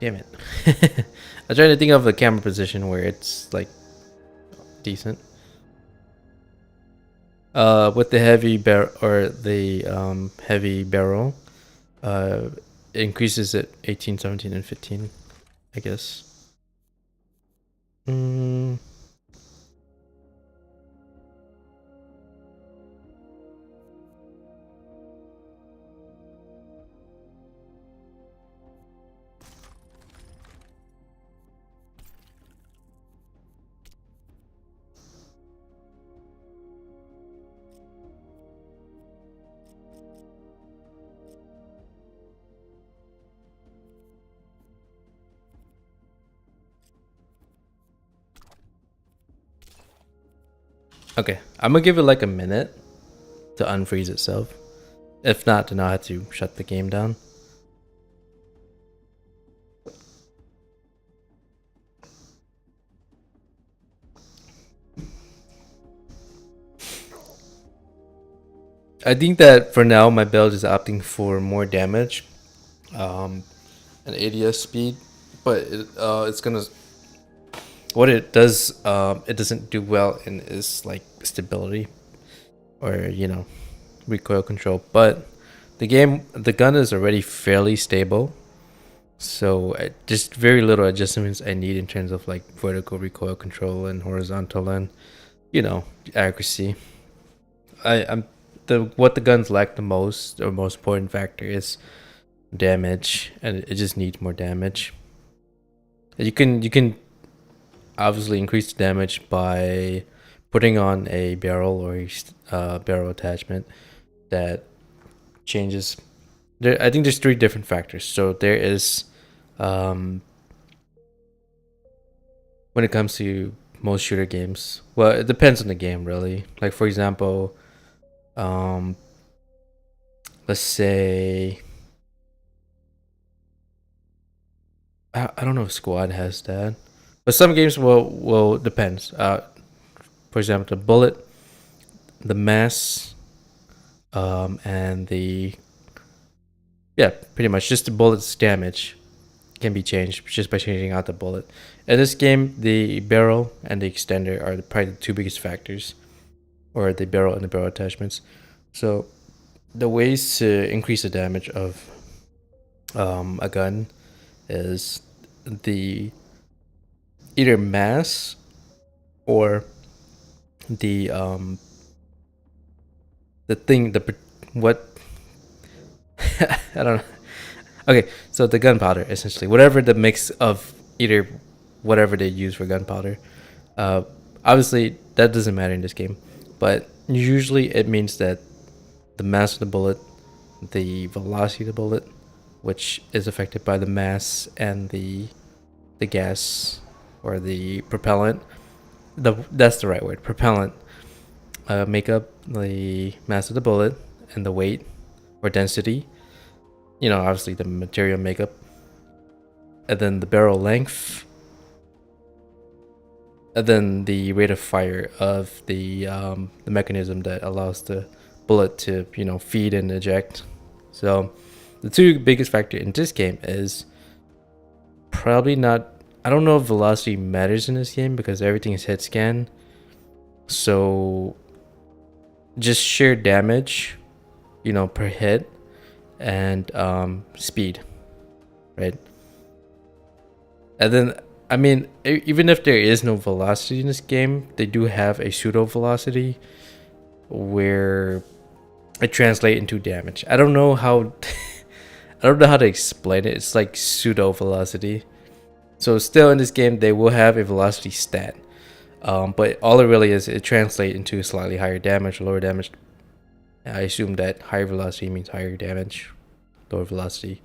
it. I'm trying to think of the camera position where it's like decent. With the heavy barrel or the heavy barrel, it increases at 18, 17, and 15, I guess. Okay, I'm gonna give it like a minute to unfreeze itself. If not, then I'll have to shut the game down. I think that for now my build is opting for more damage, and ADS speed, but it's gonna. What it does, it doesn't do well in is like stability, or recoil control. But the gun is already fairly stable, so just very little adjustments I need in terms of like vertical recoil control and horizontal and accuracy. What the guns lack the most, or most important factor is damage, and it just needs more damage. You can obviously increase the damage by putting on a barrel or a barrel attachment that changes. I think there's 3 different factors. So there is, when it comes to most shooter games, well, it depends on the game really. Like for example, let's say, I don't know if Squad has that, but some games will depends. For example, the bullet, the mass, and the pretty much just the bullet's damage can be changed just by changing out the bullet. In this game, the barrel and the extender are probably the 2 biggest factors, or the barrel and the barrel attachments. So the ways to increase the damage of a gun is the either mass or the thing, what I don't know. Okay, so the gunpowder, essentially, whatever the mix of either whatever they use for gunpowder. Obviously, that doesn't matter in this game, but usually it means that the mass of the bullet, the velocity of the bullet, which is affected by the mass and the gas or the propellant. That's the right word, propellant. Make up the mass of the bullet and the weight or density. Obviously the material makeup, and then the barrel length, and then the rate of fire of the mechanism that allows the bullet to feed and eject. So the 2 biggest factor in this game is probably not. I don't know if velocity matters in this game because everything is hit scan. So just sheer damage, per hit, and speed, right? And then, I mean, even if there is no velocity in this game, they do have a pseudo velocity where it translates into damage. I don't know how I don't know how to explain it. It's like pseudo velocity. So still in this game, they will have a velocity stat, but all it really is, it translates into slightly higher damage, lower damage. I assume that higher velocity means higher damage, lower velocity,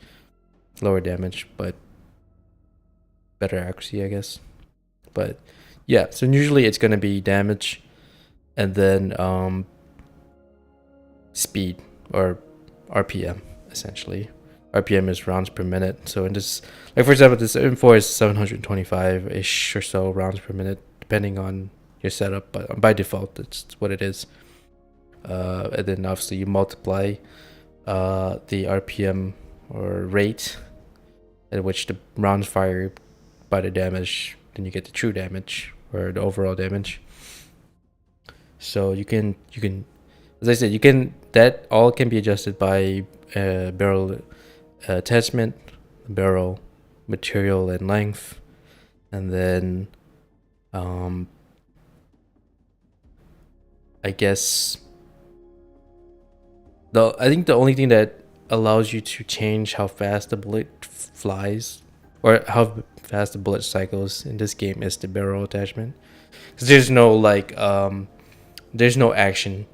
lower damage, but better accuracy, I guess. But yeah, so usually it's going to be damage and then speed, or RPM, essentially. RPM is rounds per minute. So in this, like for example, this M4 is 725-ish or so rounds per minute, depending on your setup, but by default, that's what it is. And then obviously you multiply the RPM or rate at which the rounds fire by the damage, then you get the true damage or the overall damage. So you can, as I said, that all can be adjusted by barrel attachment, barrel material and length, and then I guess I think the only thing that allows you to change how fast the bullet flies or how fast the bullet cycles in this game is the barrel attachment, because there's no action.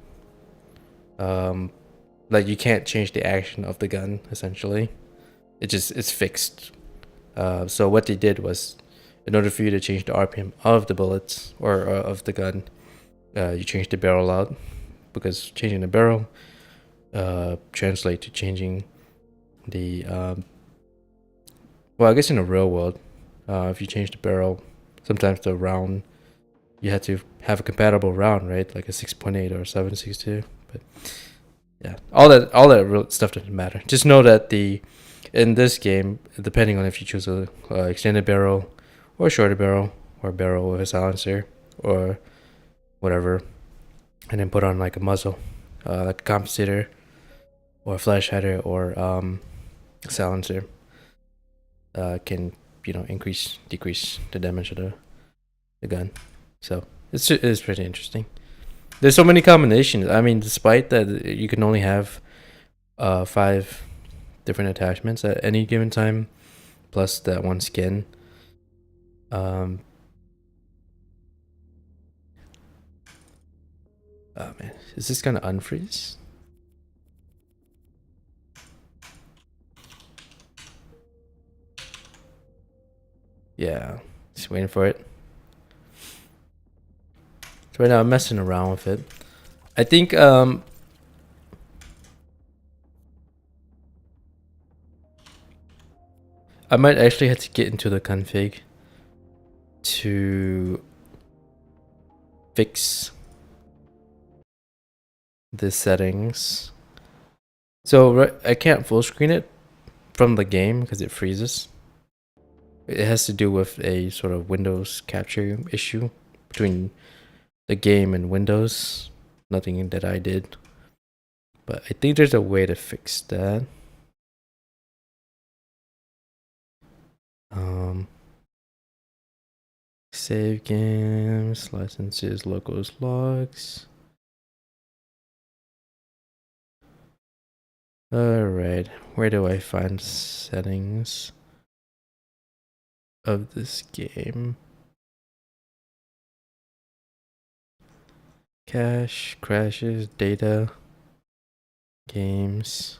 Like you can't change the action of the gun, essentially. It's fixed. So what they did was, in order for you to change the RPM of the bullets or of the gun, you change the barrel out, because changing the barrel translate to changing the well, I guess in the real world, if you change the barrel, sometimes the round, you have to have a compatible round, right? Like a 6.8 or 7.62. But yeah, all that real stuff doesn't matter. Just know that in this game, depending on if you choose a extended barrel or a shorter barrel or a barrel with a silencer or whatever, and then put on like a muzzle, like a compensator or a flash header or a silencer, can decrease the damage of the gun. So it's pretty interesting. There's so many combinations. I mean, despite that you can only have 5 different attachments at any given time, plus that one skin. Oh man, is this gonna unfreeze? Yeah, just waiting for it. So right now I'm messing around with it. I think I might actually have to get into the config to fix the settings. So I can't full screen it from the game because it freezes. It has to do with a sort of Windows capture issue between the game and Windows. Nothing that I did. But I think there's a way to fix that. Save games, licenses, locals, logs. Alright, where do I find settings of this game? Cache, crashes, data, games.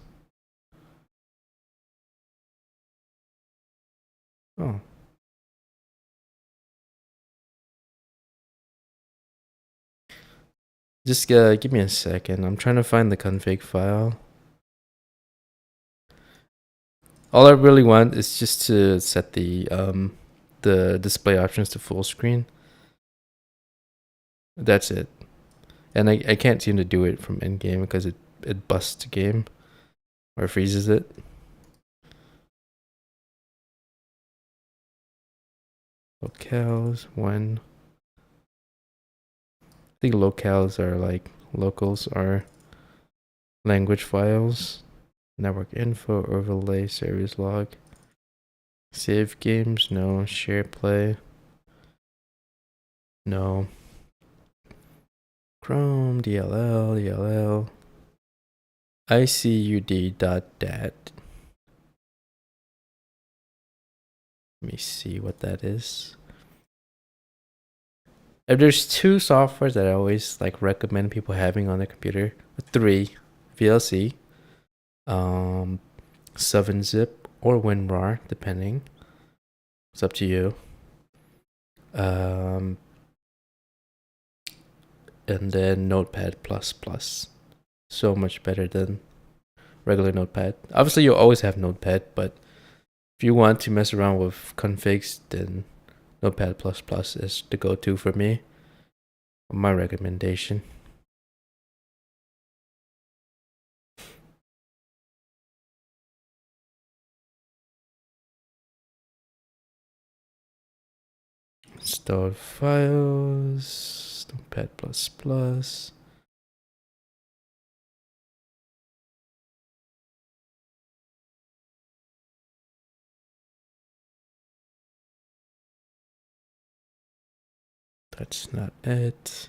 Oh. Just give me a second. I'm trying to find the config file. All I really want is just to set the display options to full screen. That's it. And I can't seem to do it from in game because it busts the game or freezes it. Locales, when I think locales are like locals are language files. Network info, overlay, service log. Save games, no. Share play, no. Chrome, DLL, ICUD.dat. Let me see what that is. If there's two softwares that I always like recommend people having on their computer, 3, VLC, 7-zip or WinRAR, depending. It's up to you. And then Notepad++. So much better than regular Notepad. Obviously, you'll always have Notepad, but if you want to mess around with configs, then Notepad++ is the go-to for me. My recommendation. Installed files, Notepad++. That's not it.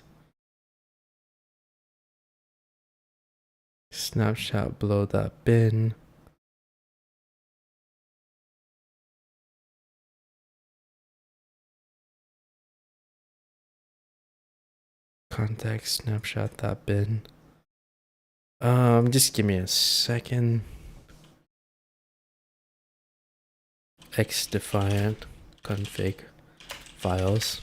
Snapshot below that bin. Contact snapshot that bin. Just give me a second. Xdefiant config files.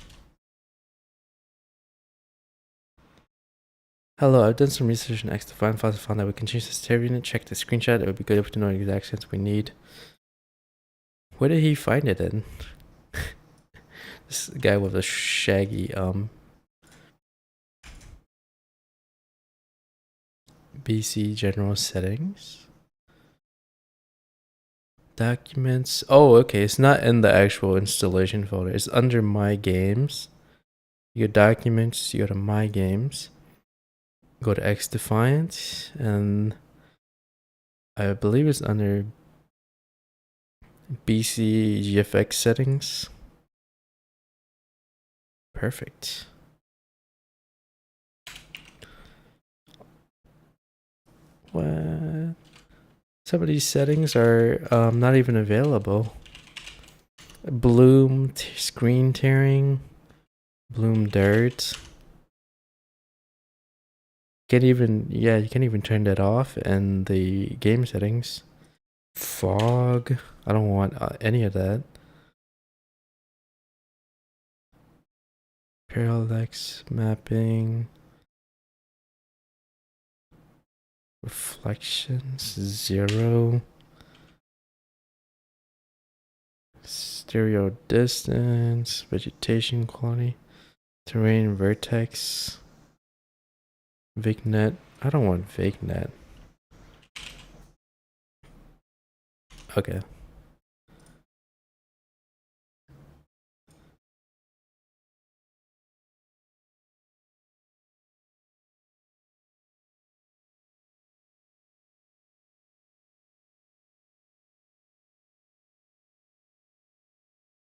Hello, I've done some research on Xdefiant files and found that we can change the stereo unit. Check the screenshot. It would be good if we know the exact sense we need. Where did he find it in? This guy with a shaggy BC general settings. Documents. Oh, okay. It's not in the actual installation folder. It's under My Games. You go Documents, you go to My Games. Go to Xdefiant, and I believe it's under BC GFX settings. Perfect. What? Some of these settings are not even available. Bloom screen tearing, bloom dirt. Can't even, yeah, you can't even turn that off in the game settings. Fog, I don't want any of that. Parallax mapping. Reflections, 0. Stereo distance, vegetation quality, terrain vertex, vignette. I don't want vignette. Okay.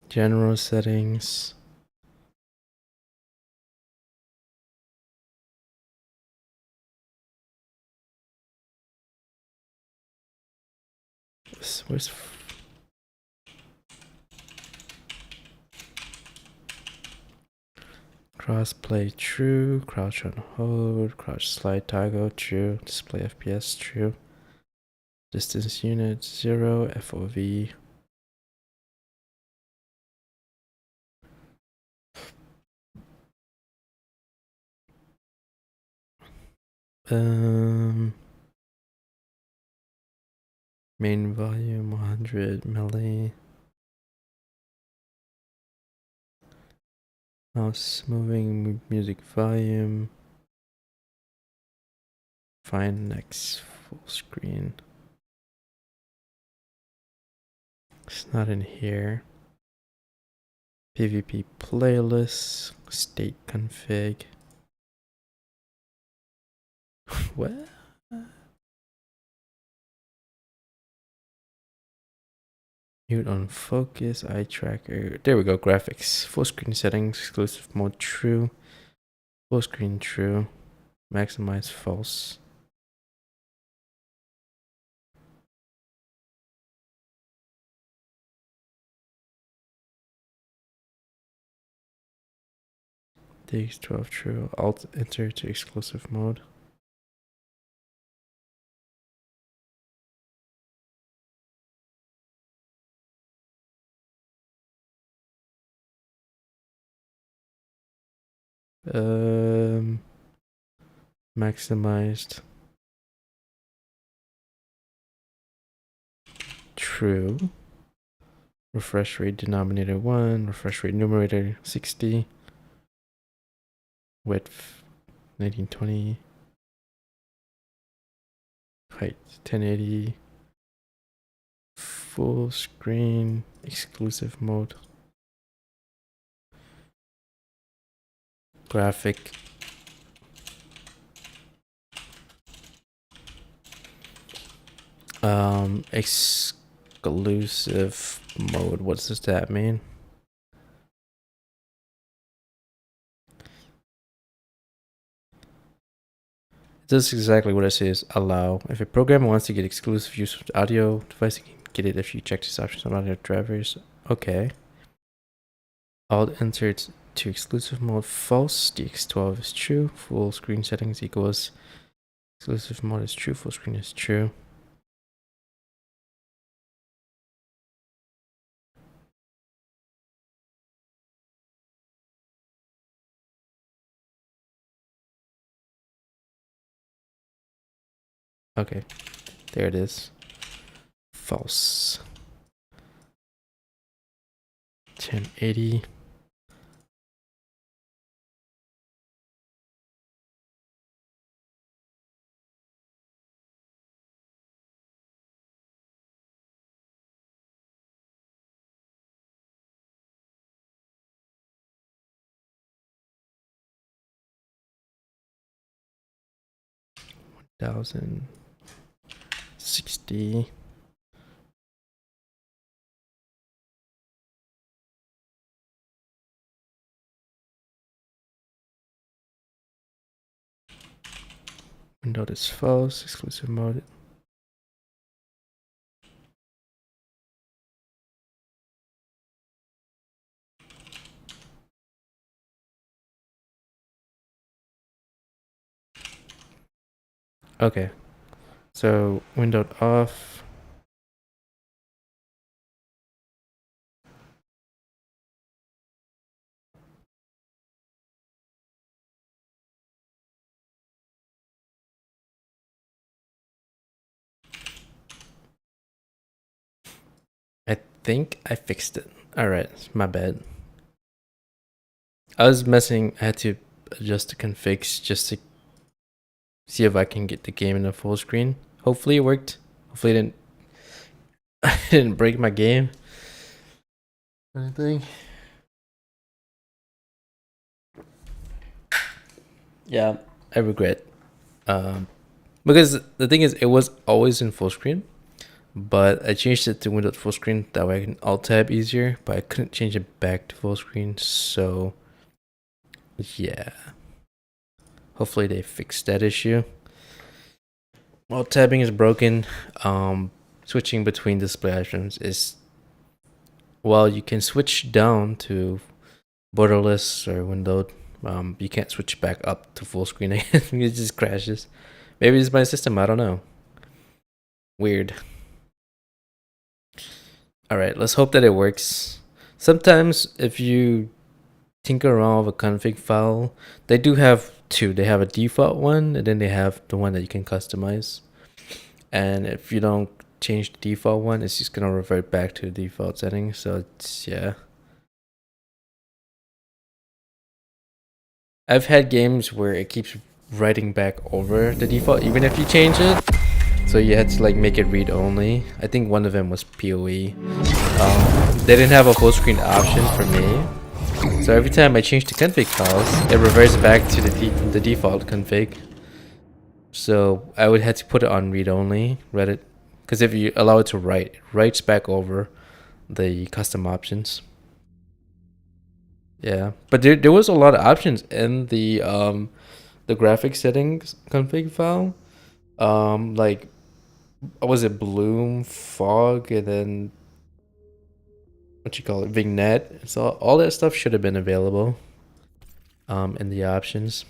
General settings. Where's crossplay true, crouch on hold, crouch slide toggle true, display FPS true, distance unit 0, FOV. Main volume 100 milli. Mouse moving, music volume. Find next full screen. It's not in here. PvP playlist, state config. What? Mute on focus, eye tracker. There we go, graphics. Full screen settings, exclusive mode true. Full screen true. Maximize false. DX12 true. Alt enter to exclusive mode. Maximized. True. Refresh rate denominator 1. Refresh rate numerator 60. Width 1920. Height 1080. Full screen exclusive mode. Graphic. Exclusive mode. What does that mean? This is exactly what it says. Allow. If a programmer wants to get exclusive use of the audio device, you can get it if you check this option on audio drivers. Okay. Alt insert to exclusive mode false. DX12 is true. Full screen settings equals exclusive mode is true. Full screen is true. Okay, there it is. False. 1080. Thousand 60. Window is false. Exclusive mode. Okay. So window off. I think I fixed it. Alright, my bad. I was messing, I had to adjust the configs just to see if I can get the game in a full screen. Hopefully it worked. Hopefully it didn't I didn't break my game. Anything. Yeah, I regret. Because the thing is, it was always in full screen, but I changed it to Windows full screen. That way I can alt tab easier, but I couldn't change it back to full screen. So, yeah. Hopefully they fixed that issue. Alt tabbing is broken. Switching between display options is, well, you can switch down to borderless or windowed. You can't switch back up to full screen again. It just crashes. Maybe it's my system. I don't know. Weird. All right, let's hope that it works. Sometimes if you tinker around with a config file, they do have two. They have a default one, and then they have the one that you can customize. And if you don't change the default one, it's just gonna revert back to the default settings. So it's, yeah. I've had games where it keeps writing back over the default, even if you change it. So you had to like make it read only. I think one of them was PoE. They didn't have a full screen option for me. So every time I change the config files, it reverts back to the default config. So I would have to put it on read only, read it, because if you allow it to write, it writes back over the custom options. Yeah, but there was a lot of options in the graphic settings config file. Like, was it bloom, fog, and then what you call it, vignette? So all that stuff should have been available in the options.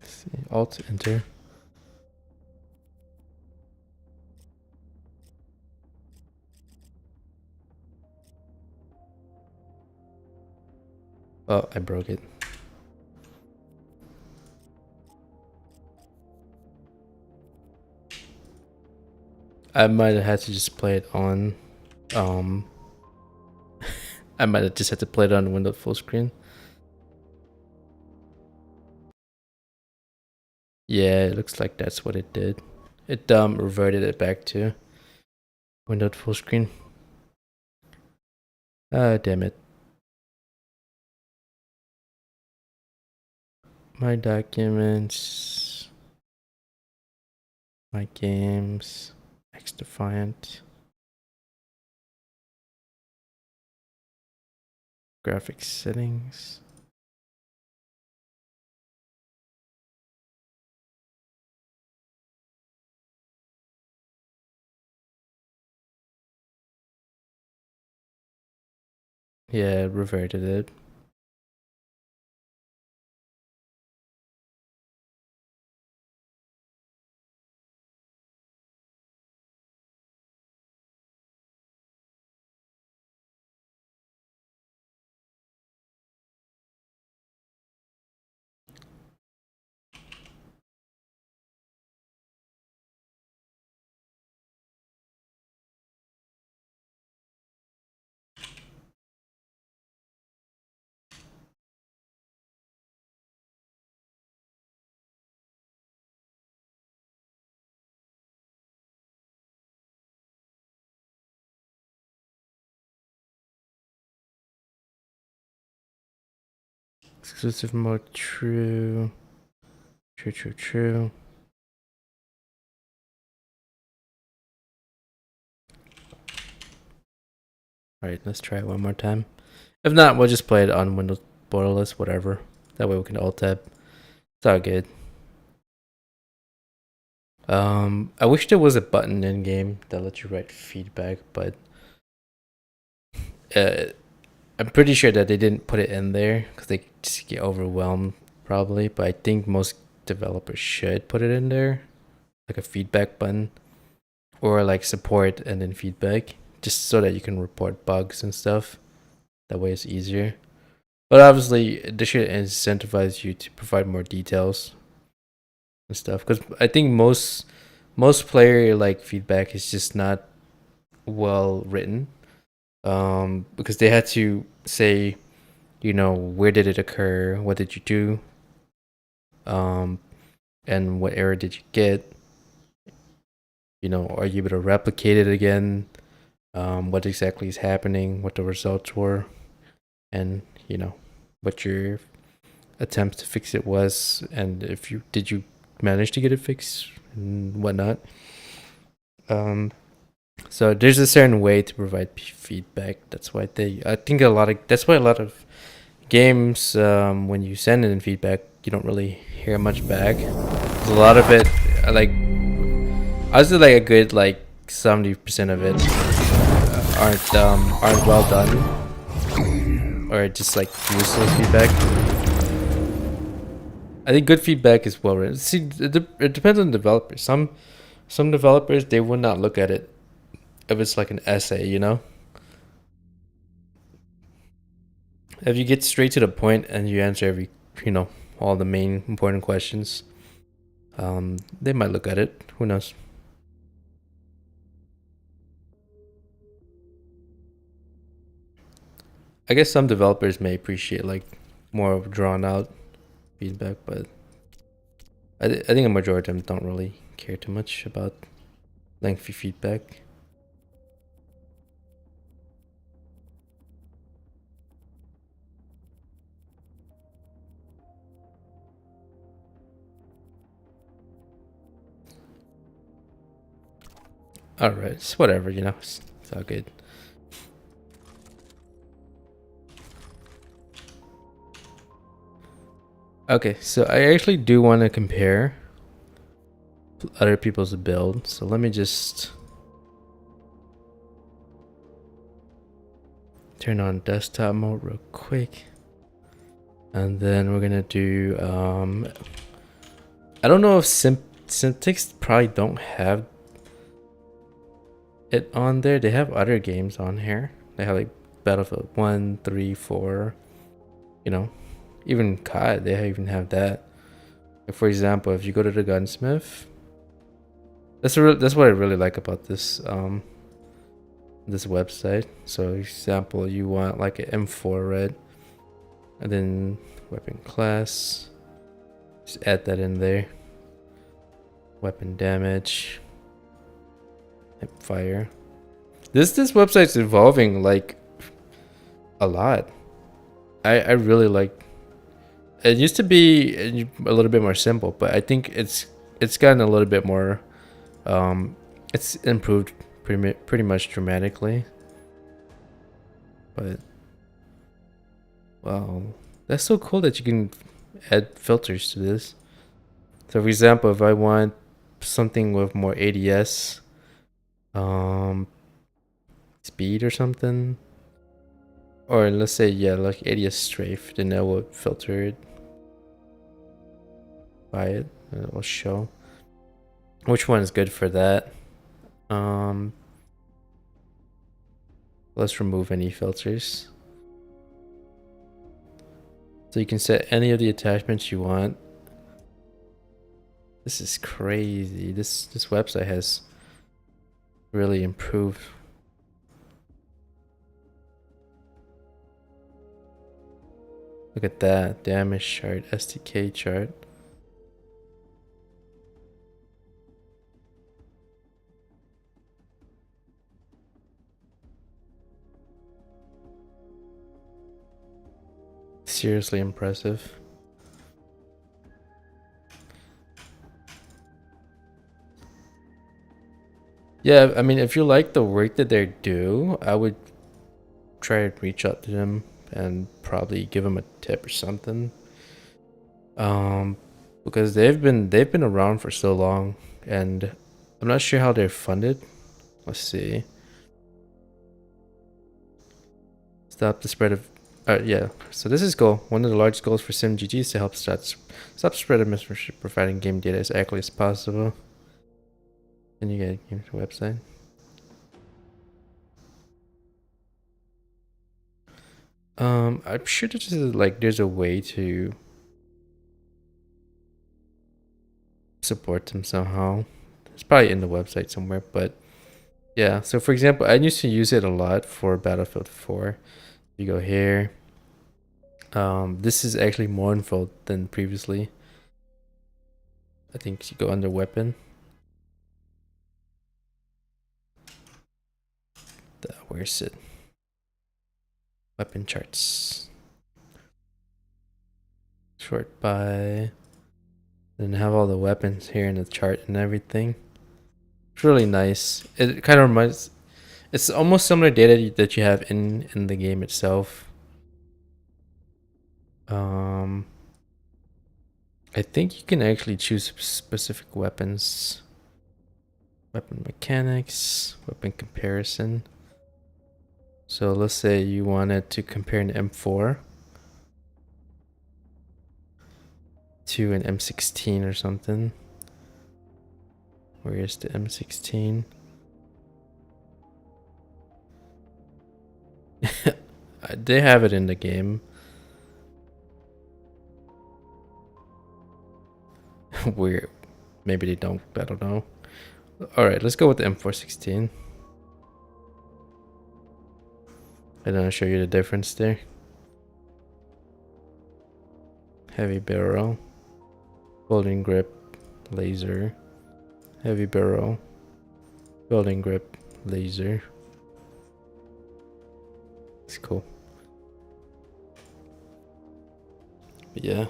Let's see, Alt enter. Oh, I broke it. I might have had to just play it on I might have just had to play it on Windows full screen. Yeah, it looks like that's what it did. It reverted it back to Windows full screen. Ah, damn it. My documents, my games, Xdefiant, graphics settings. Yeah, it reverted it. Exclusive mode true. True. Alright, let's try it one more time. If not, we'll just play it on Windows borderless, whatever. That way we can alt tab. It's all good. I wish there was a button in game that lets you write feedback, but I'm pretty sure that they didn't put it in there because they just get overwhelmed probably. But I think most developers should put it in there, like a feedback button, or like support and then feedback, just so that you can report bugs and stuff. That way it's easier. But obviously, they should incentivize you to provide more details and stuff. Because I think most player like feedback is just not well written. Because they had to say, where did it occur? What did you do? And what error did you get? Are you able to replicate it again? What exactly is happening? What the results were, and what your attempts to fix it was, and if you manage to get it fixed and whatnot. So there's a certain way to provide feedback. That's why that's why a lot of games, when you send in feedback, you don't really hear much back. There's a lot of it, like I would say like a good 70% of it aren't well done, or just like useless feedback. I think good feedback is well written. See, it depends on the developers. Some developers, they would not look at it if it's like an essay, If you get straight to the point and you answer all the main important questions, they might look at it. Who knows? I guess some developers may appreciate more of drawn out feedback, but I think a majority of them don't really care too much about lengthy feedback. Alright, it's whatever, it's all good. Okay, so I actually do want to compare other people's builds. So let me just turn on desktop mode real quick. And then we're gonna do I don't know if Syntix probably don't have it on there. They have other games on here. They have Battlefield 1, 3, 4, even COD, they even have that. For example, if you go to the gunsmith, that's what I really like about this this website. So example, you want like an M4 red, and then weapon class, just add that in there. Weapon damage, fire. This website's evolving a lot. I really like. It used to be a little bit more simple, but I think it's gotten a little bit more. It's improved pretty much dramatically. But wow, that's so cool that you can add filters to this. So for example, if I want something with more ADS, speed or something, or let's say like ADS strafe, then I will filter it by it, and it will show which one is good for that. Let's remove any filters. So you can set any of the attachments you want. This is crazy. This website has really improved. Look at that damage chart, SDK chart. Seriously impressive. Yeah, I mean, if you like the work that they do, I would try to reach out to them and probably give them a tip or something. Because they've been around for so long, and I'm not sure how they're funded. Let's see. Stop the spread of. Yeah. So this is goal. One of the largest goals for SimGG is to help stop spread of misinformation, providing game data as accurately as possible. Then you get a game website. I'm sure there's a way to support them somehow. It's probably in the website somewhere, but yeah. So for example, I used to use it a lot for Battlefield 4. You go here. This is actually more info than previously. I think you go under weapon. Where's it? Weapon charts. Short by. Then have all the weapons here in the chart and everything. It's really nice. It kind of reminds. It's almost similar data that you have in the game itself. I think you can actually choose specific weapons. Weapon mechanics, weapon comparison. So let's say you wanted to compare an M4 to an M16 or something. Where is the M16? They have it in the game. Weird. Maybe they don't. I don't know. Alright, let's go with the M416. And then I'll show you the difference there. Heavy barrel. Holding grip. Laser. Heavy barrel. Holding grip. Laser. It's cool. But yeah.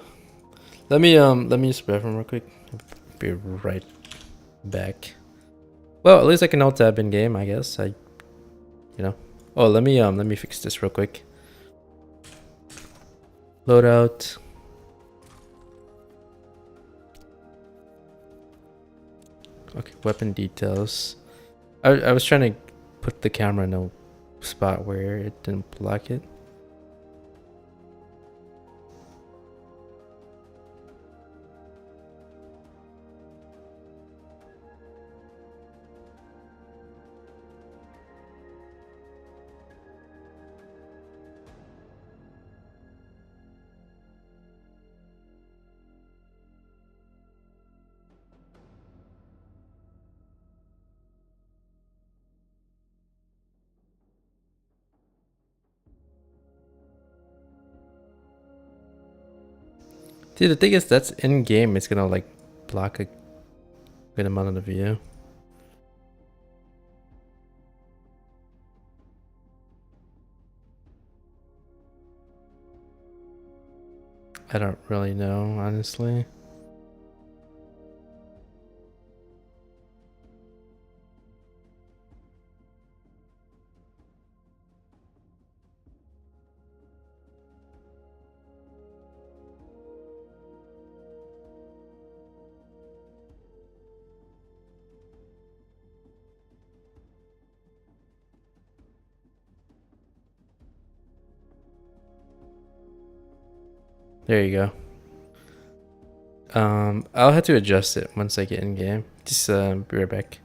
Let me use the bathroom real quick. Be right back. Well, at least I can alt tab in game, I guess. Oh, let me fix this real quick. Loadout. Okay, weapon details. I was trying to put the camera in a spot where it didn't block it. See, the thing is, that's in game. It's gonna like block a good amount of the view. I don't really know, honestly. There you go. I'll have to adjust it once I get in game. Just be right back.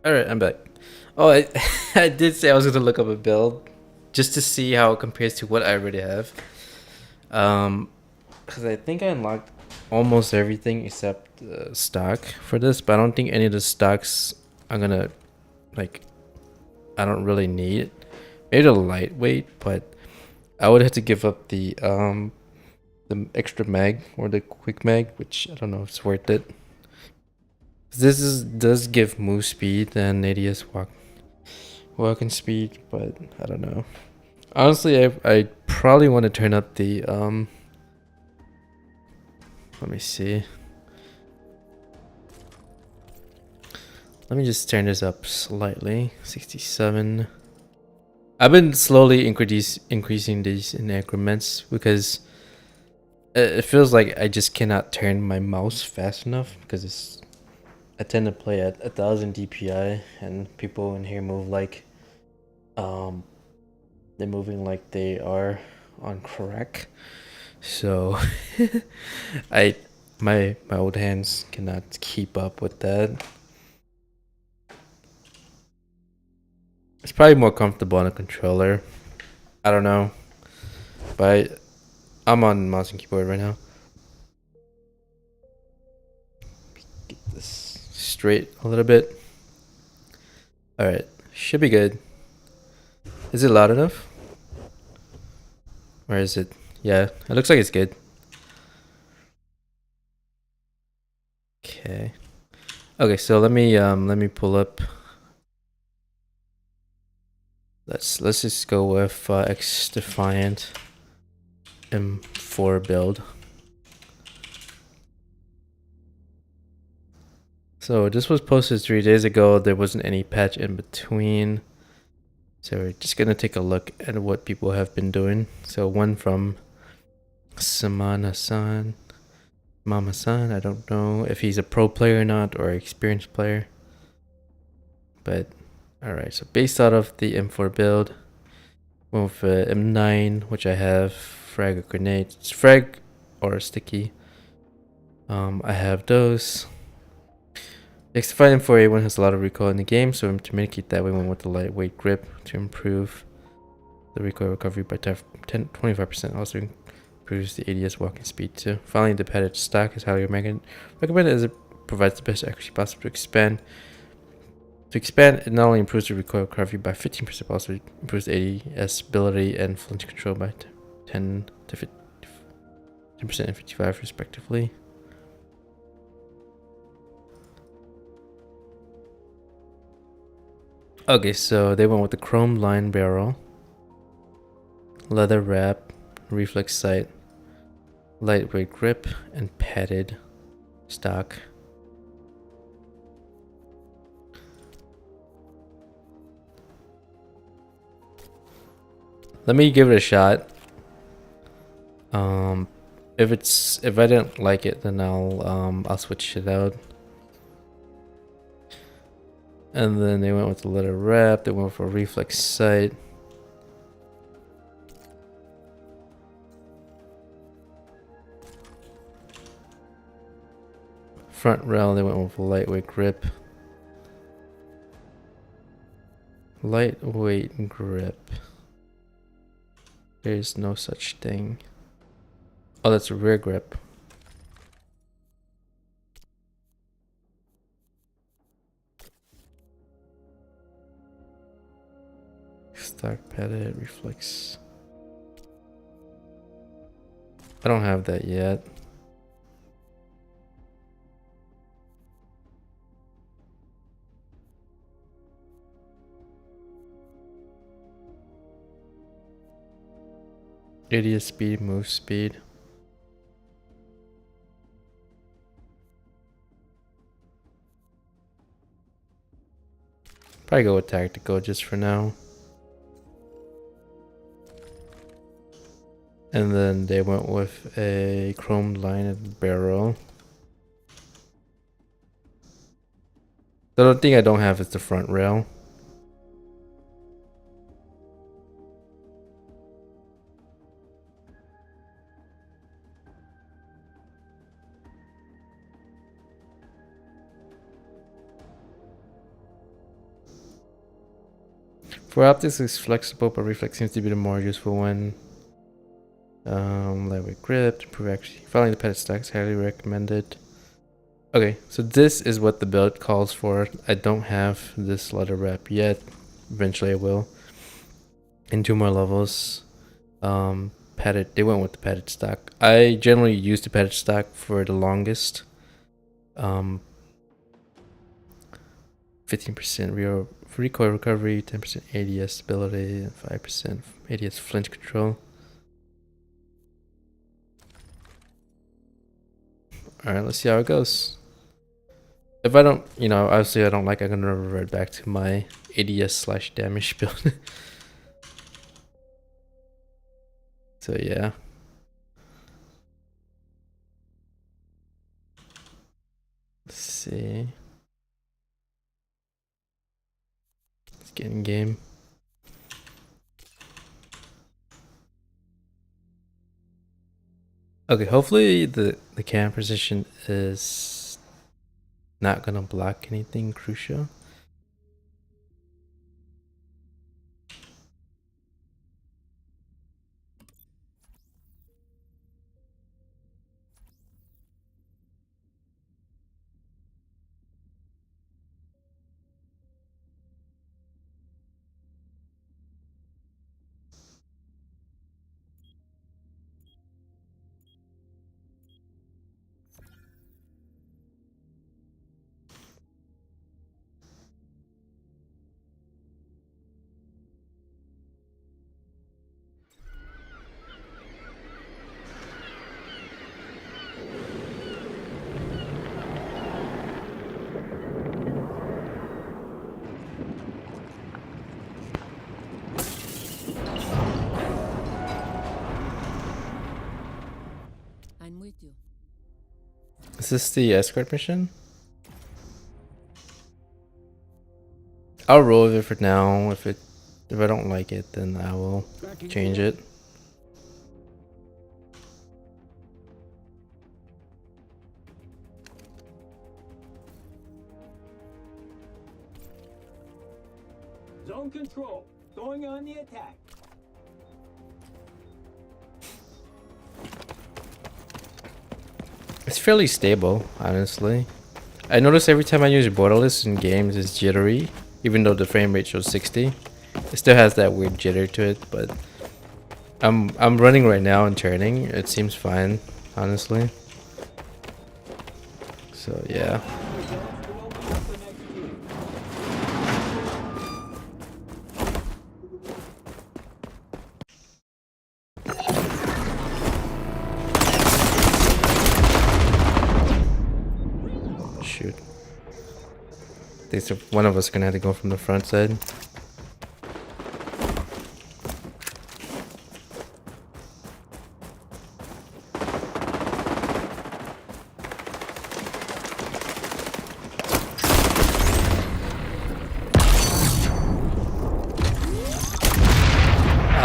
Alright, I'm back. Oh, I, I did say I was gonna look up a build just to see how it compares to what I already have. Because I think I unlocked almost everything except stock for this, but I don't think any of the stocks I'm gonna like. I don't really need it. Maybe the lightweight, but I would have to give up the extra mag or the quick mag, which I don't know if it's worth it. Does give move speed and ADS walking speed, but I don't know. Honestly, I probably want to turn up the let me see. Let me just turn this up slightly. 67. I've been slowly increasing these in increments because it feels like I just cannot turn my mouse fast enough because I tend to play at 1000 DPI and people in here move like they're moving like they are on crack. So I my old hands cannot keep up with that. It's probably more comfortable on a controller. I don't know. But I'm on mouse and keyboard right now. Get this straight a little bit. Alright. Should be good. Is it loud enough? Or is it? Yeah, it looks like it's good. Okay. Okay, so let me pull up. Let's just go with X Defiant M4 build. So this was posted 3 days ago. There wasn't any patch in between. So we're just gonna take a look at what people have been doing. So one from Samana-san, Mama-san. I don't know if he's a pro player or not or experienced player. But alright, so based out of the M4 build, with M9, which I have, frag or grenade. It's frag or sticky. I have those. X5 M4A1 has a lot of recoil in the game, so to mitigate that, we went with the lightweight grip to improve the recoil recovery by 25%. Also improves the ADS walking speed too. Finally, the padded stock is highly recommended as it provides the best accuracy possible to expand. To expand, it not only improves the recoil recovery by 15%, but also improves the ADS ability and flinch control by 10% and 55% respectively. Okay, so they went with the chrome line barrel, leather wrap, reflex sight, lightweight grip, and padded stock. Let me give it a shot. If I didn't like it, then I'll switch it out. And then they went with the leather wrap. They went for a reflex sight. Front rail, they went with a lightweight grip. Lightweight grip. There's no such thing. Oh, that's a rear grip. Stock padded reflex. I don't have that yet. ADS speed, move speed. Probably go with tactical just for now. And then they went with a chrome lined barrel. The only thing I don't have is the front rail. For optics is flexible, but reflex seems to be the more useful one. Lightweight grip, improve accuracy. Following the padded stacks, highly recommended. Okay, so this is what the build calls for. I don't have this leather wrap yet. Eventually I will. In 2 more levels. Padded, they went with the padded stock. I generally use the padded stock for the longest. 15% recoil recovery, 10% ADS stability, and 5% ADS flinch control. Alright, let's see how it goes. If I don't, obviously I don't like, I'm gonna revert back to my ADS / damage build. So yeah. Let's see. Let's get in game. Okay, hopefully the cam position is not gonna block anything crucial. I'm with you. Is this the escort mission? I'll roll with it for now. If I don't like it, then I will change it. Zone control. Going on the attack. It's fairly stable, honestly. I notice every time I use borderless in games, it's jittery, even though the frame rate shows 60. It still has that weird jitter to it, but I'm running right now and turning. It seems fine, honestly. So yeah. Shoot. I think one of us is gonna have to go from the front side.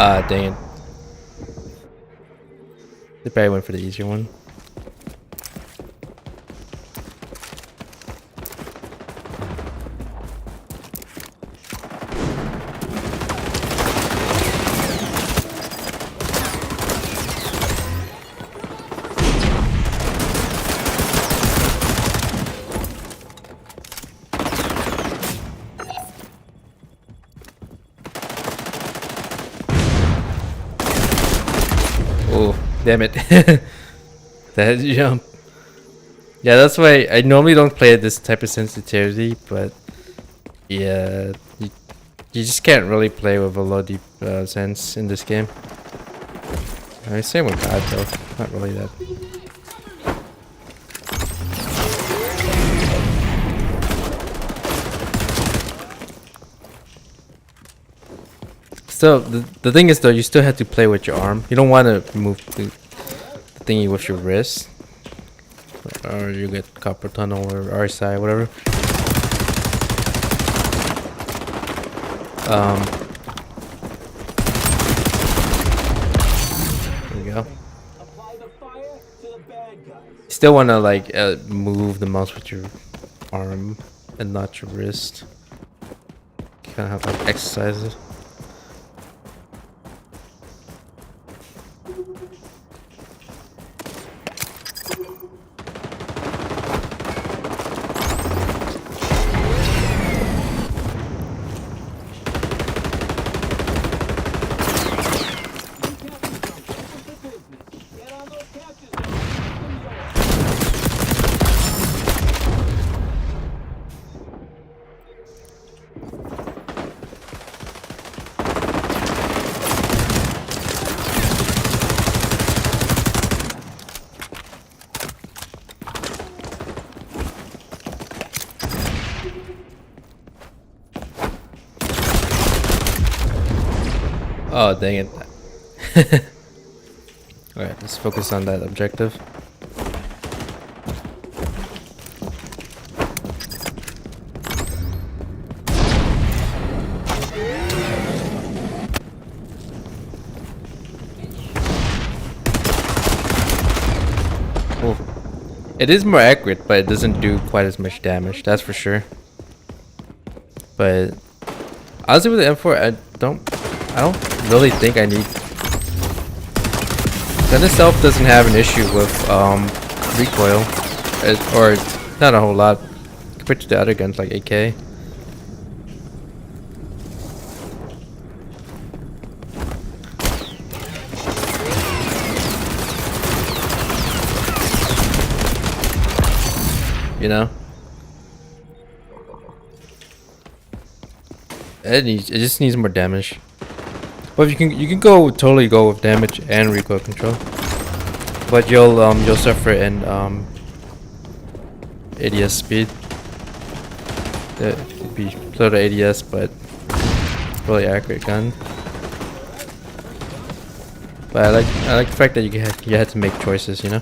Ah, dang it. They probably went for the easier one. Oh, damn it. That jump. Yeah, that's why I normally don't play at this type of sensitivity, but yeah, you just can't really play with a low deep sense in this game. Same with God though, not really that. So the thing is though, you still have to play with your arm. You don't want to move the thingy with your wrist, or you get copper tunnel or RSI, whatever. There you go. Apply the fire to the bad guys. You still want to like move the mouse with your arm and not your wrist. Kind of have to like exercise it. Get on those captures, Zone. Keep them going. Oh, dang it. Alright, let's focus on that objective. Oh. It is more accurate, but it doesn't do quite as much damage, that's for sure. But honestly, with the M4, I don't really think I need. Gun itself doesn't have an issue with recoil, or not a whole lot compared to the other guns like AK. You know, it just needs more damage. But you can totally go with damage and recoil control, but you'll suffer in ADS speed. It'd be slow to ADS, but it's really accurate gun. But I like the fact that you had to make choices, you know.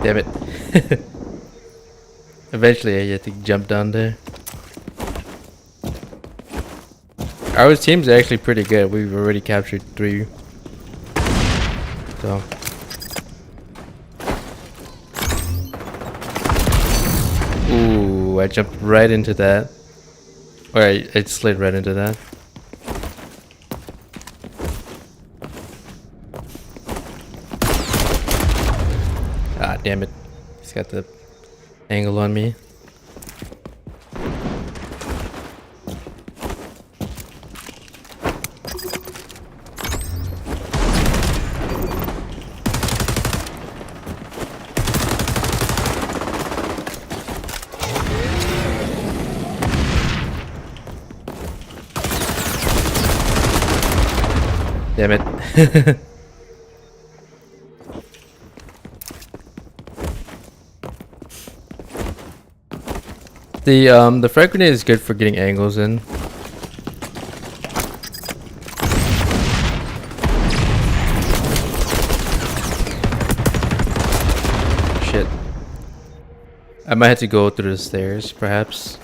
Damn it. Eventually I had to jump down there. Our team's actually pretty good. We've already captured 3. So ooh, I jumped right into that. Or I slid right into that. Ah, damn it. He's got the angle on me. Damn it. The frag grenade is good for getting angles in. Shit. I might have to go through the stairs, perhaps.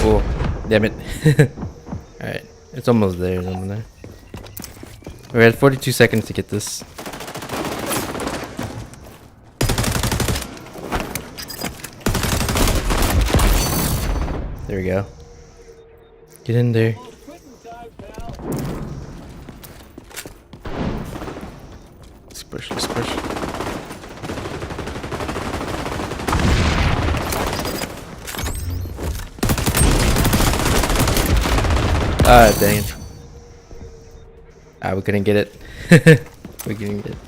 Oh, damn it. Alright, it's almost there. It's almost there. We had 42 seconds to get this. There we go. Get in there. Let's push, let's push. Ah, dang it. Ah, we couldn't get it. We couldn't get it.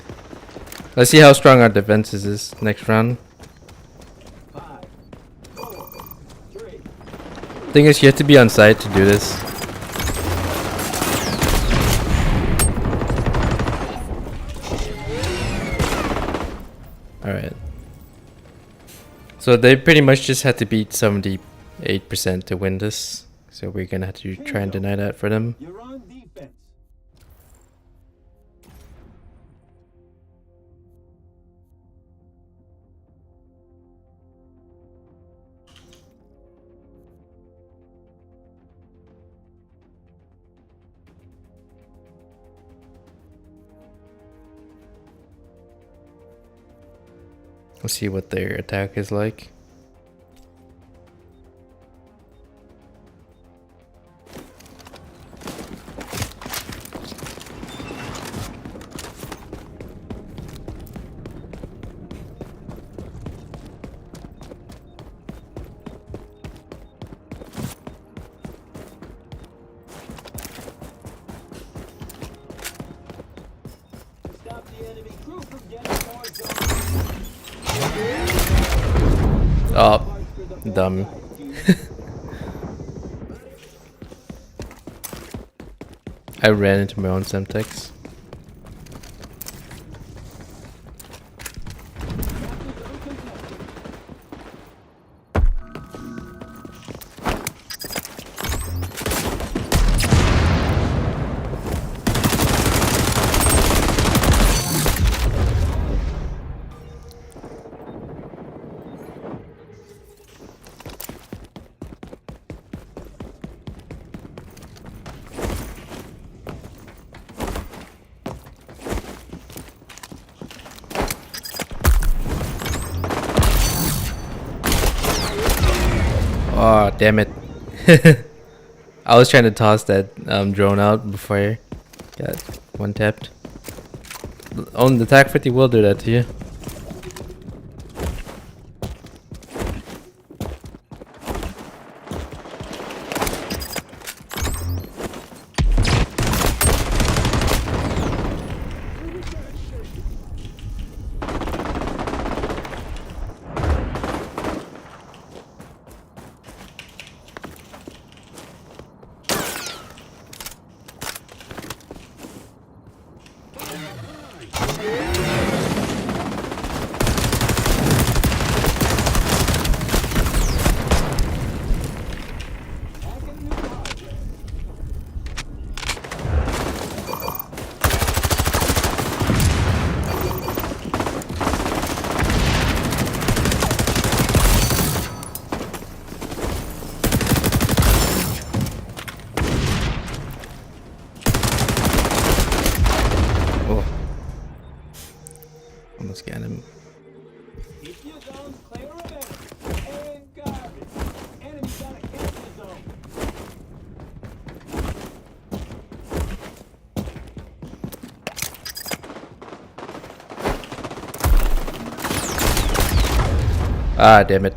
Let's see how strong our defenses is next round. 5, 4, 3. Thing is, you have to be on site to do this. Alright. So they pretty much just had to beat 78% to win this. So we're gonna have to try and deny that for them. You're on defense. Let's see what their attack is like. Stop the enemy crew from getting towards us. Oh, dumb. I ran into my own Semtex. Oh, damn it. I was trying to toss that drone out before I got one tapped. Oh, the TAC 50 will do that to you. Almost got him. Keep your zones clear of enemy. And garbage. Enemy got a capture zone. Ah, damn it.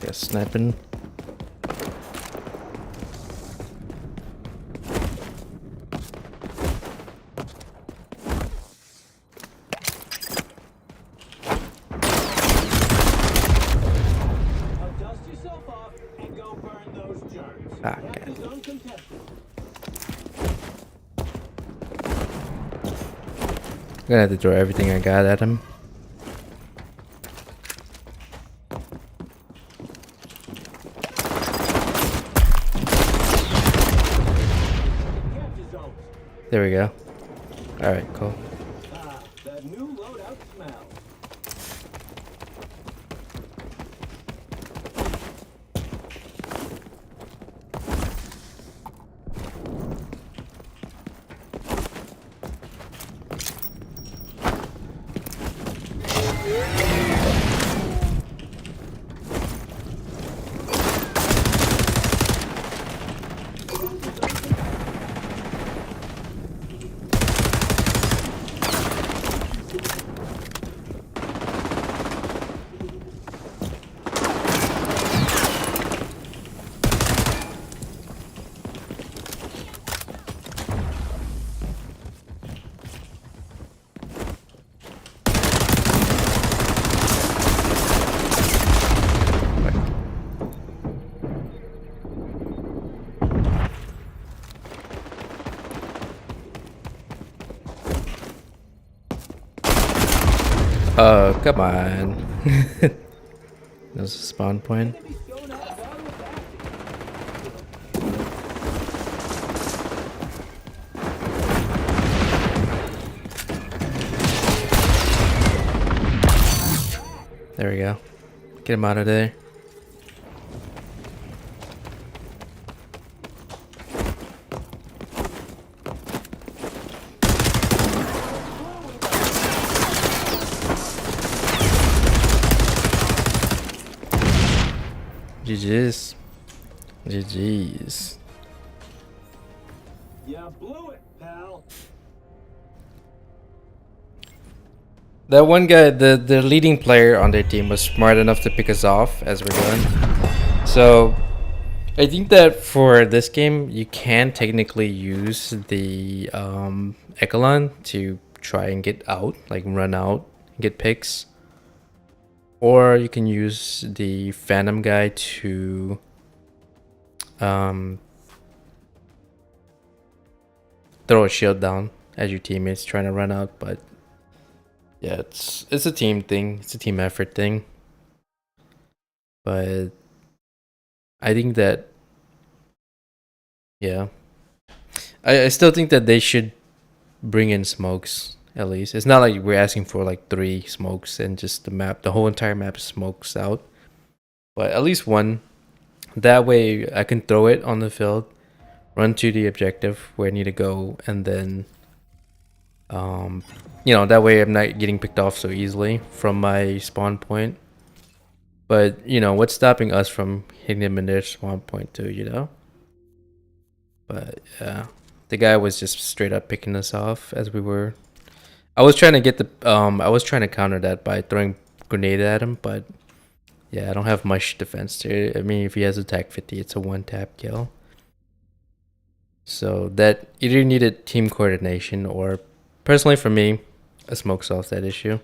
Guess sniping. Now dust yourself off and go burn those germs. Ah, Capture God. zone contested. I'm gonna have to throw everything I got at him. Capture zones. There we go. Alright, cool. Ah, that new loadout smell. Oh, come on. There's a spawn point. Enemies don't have value back. There we go. Get him out of there. GG's. GG's. You blew it, pal. That one guy, the leading player on their team, was smart enough to pick us off as we're going. So I think that for this game, you can technically use the Echelon to try and get out, like run out, and get picks. Or you can use the Phantom guy to throw a shield down as your teammates trying to run out. But yeah, it's a team thing. It's a team effort thing. But I think that, yeah, I still think that they should bring in smokes. At least it's not like we're asking for like 3 smokes and just the whole entire map smokes out, but at least one. That way I can throw it on the field, run to the objective where I need to go, and then that way I'm not getting picked off so easily from my spawn point. But what's stopping us from hitting them in their spawn point too, But yeah, the guy was just straight up picking us off as we were. I was trying to get I was trying to counter that by throwing grenade at him, but yeah, I don't have much defense there. I mean, if he has attack 50, it's a 1-tap kill. So that either needed team coordination or, personally for me, a smoke solves that issue.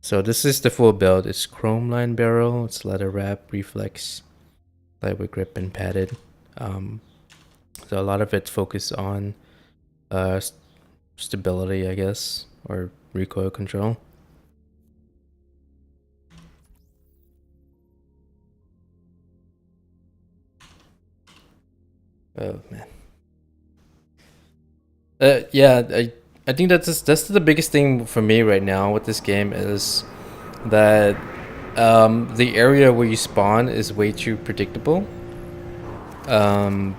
So this is the full build. It's chrome line barrel, it's leather wrap, reflex, lightweight grip, and padded. So a lot of it's focused on stability, I guess, or recoil control. Oh man. Yeah, I think that's the biggest thing for me right now with this game is that the area where you spawn is way too predictable. And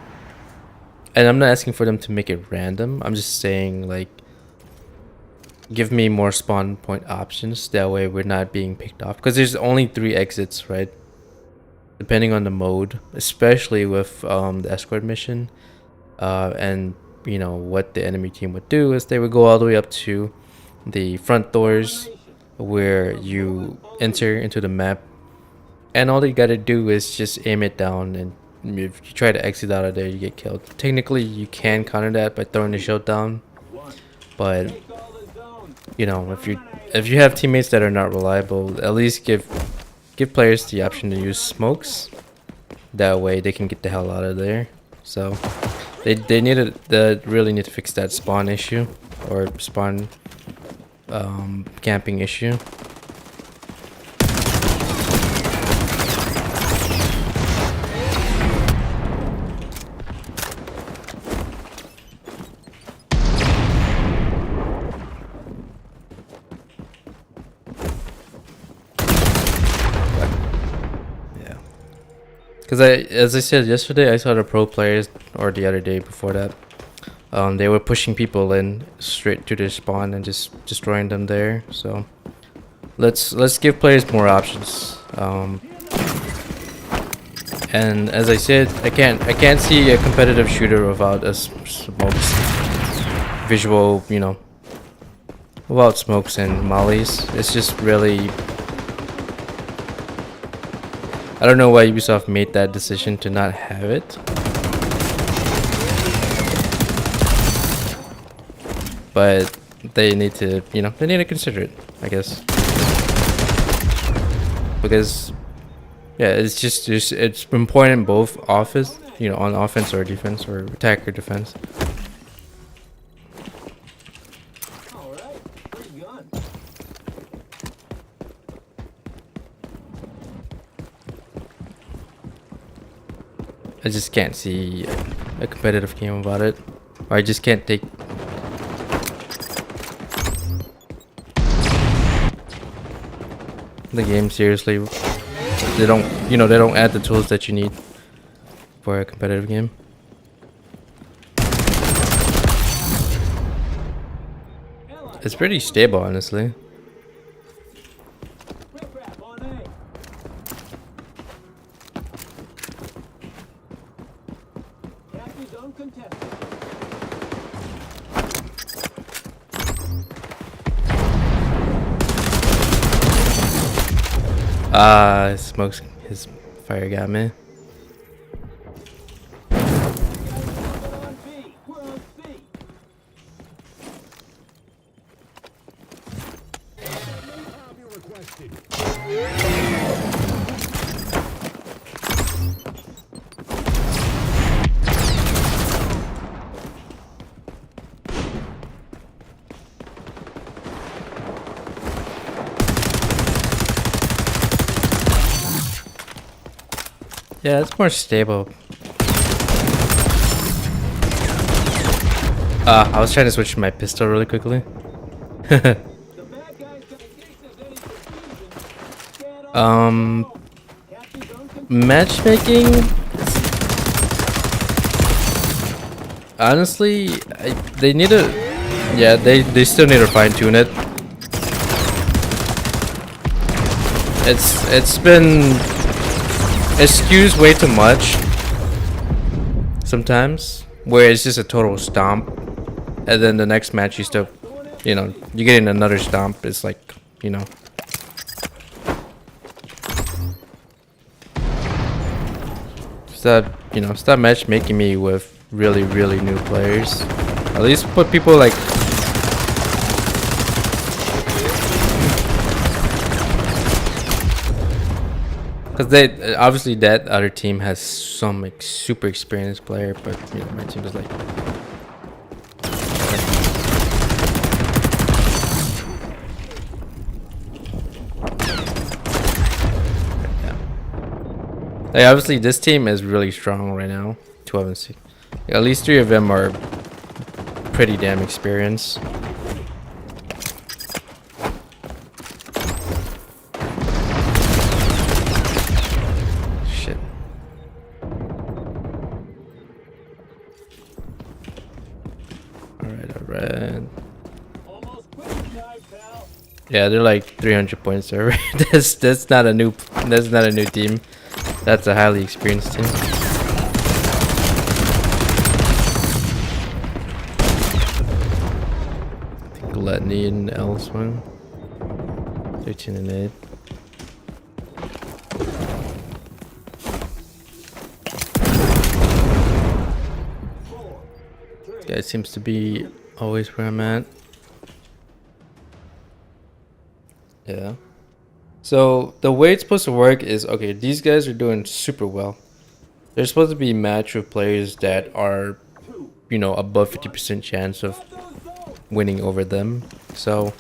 I'm not asking for them to make it random. I'm just saying, like, give me more spawn point options. That way we're not being picked off. Because there's only 3 exits, right? Depending on the mode. Especially with the escort mission. And, what the enemy team would do is they would go all the way up to the front doors where you enter into the map. And all you gotta do is just aim it down, and if you try to exit out of there, you get killed. Technically, you can counter that by throwing the shield down, but if you have teammates that are not reliable, at least give players the option to use smokes. That way, they can get the hell out of there. So they really need to fix that spawn issue or spawn camping issue. Because as I said yesterday, I saw the pro players, or the other day before that, they were pushing people in straight to their spawn and just destroying them there. So let's give players more options. And as I said, I can't see a competitive shooter without a smokes visual, without smokes and mollies. It's just really. I don't know why Ubisoft made that decision to not have it. But they need to, they need to consider it, I guess. Because, yeah, it's important both offense, on offense or defense, or attack or defense. All right, pretty gun. I just can't see a competitive game about it. Or I just can't take the game seriously. They don't, they don't add the tools that you need for a competitive game. It's pretty stable, honestly. Riprap on A. Capture zone contested. His fire got me. We're on B. We're on C. Yeah, it's more stable. I was trying to switch my pistol really quickly. The bad guys can engage there's any confusion. Get on the Capture zone contested. Matchmaking, honestly, they need to, yeah, they still need to fine tune it. It skews way too much sometimes, where it's just a total stomp, and then the next match you still, you're getting another stomp. It's like, stop matchmaking me with really, really new players. At least put people like, because they obviously that other team has some like super experienced player, but my team is like. Like, obviously, this team is really strong right now. 12 and 6. At least 3 of them are pretty damn experienced. Shit. Alright. Almost quit time, pal. Yeah, they're like 300 points already. That's not a new team. That's a highly experienced team. I think Gluttony and Ellis won. 13 and 8. This guy seems to be always where I'm at. Yeah. So the way it's supposed to work is, okay, these guys are doing super well. They're supposed to be matched with players that are, above 50% chance of winning over them. So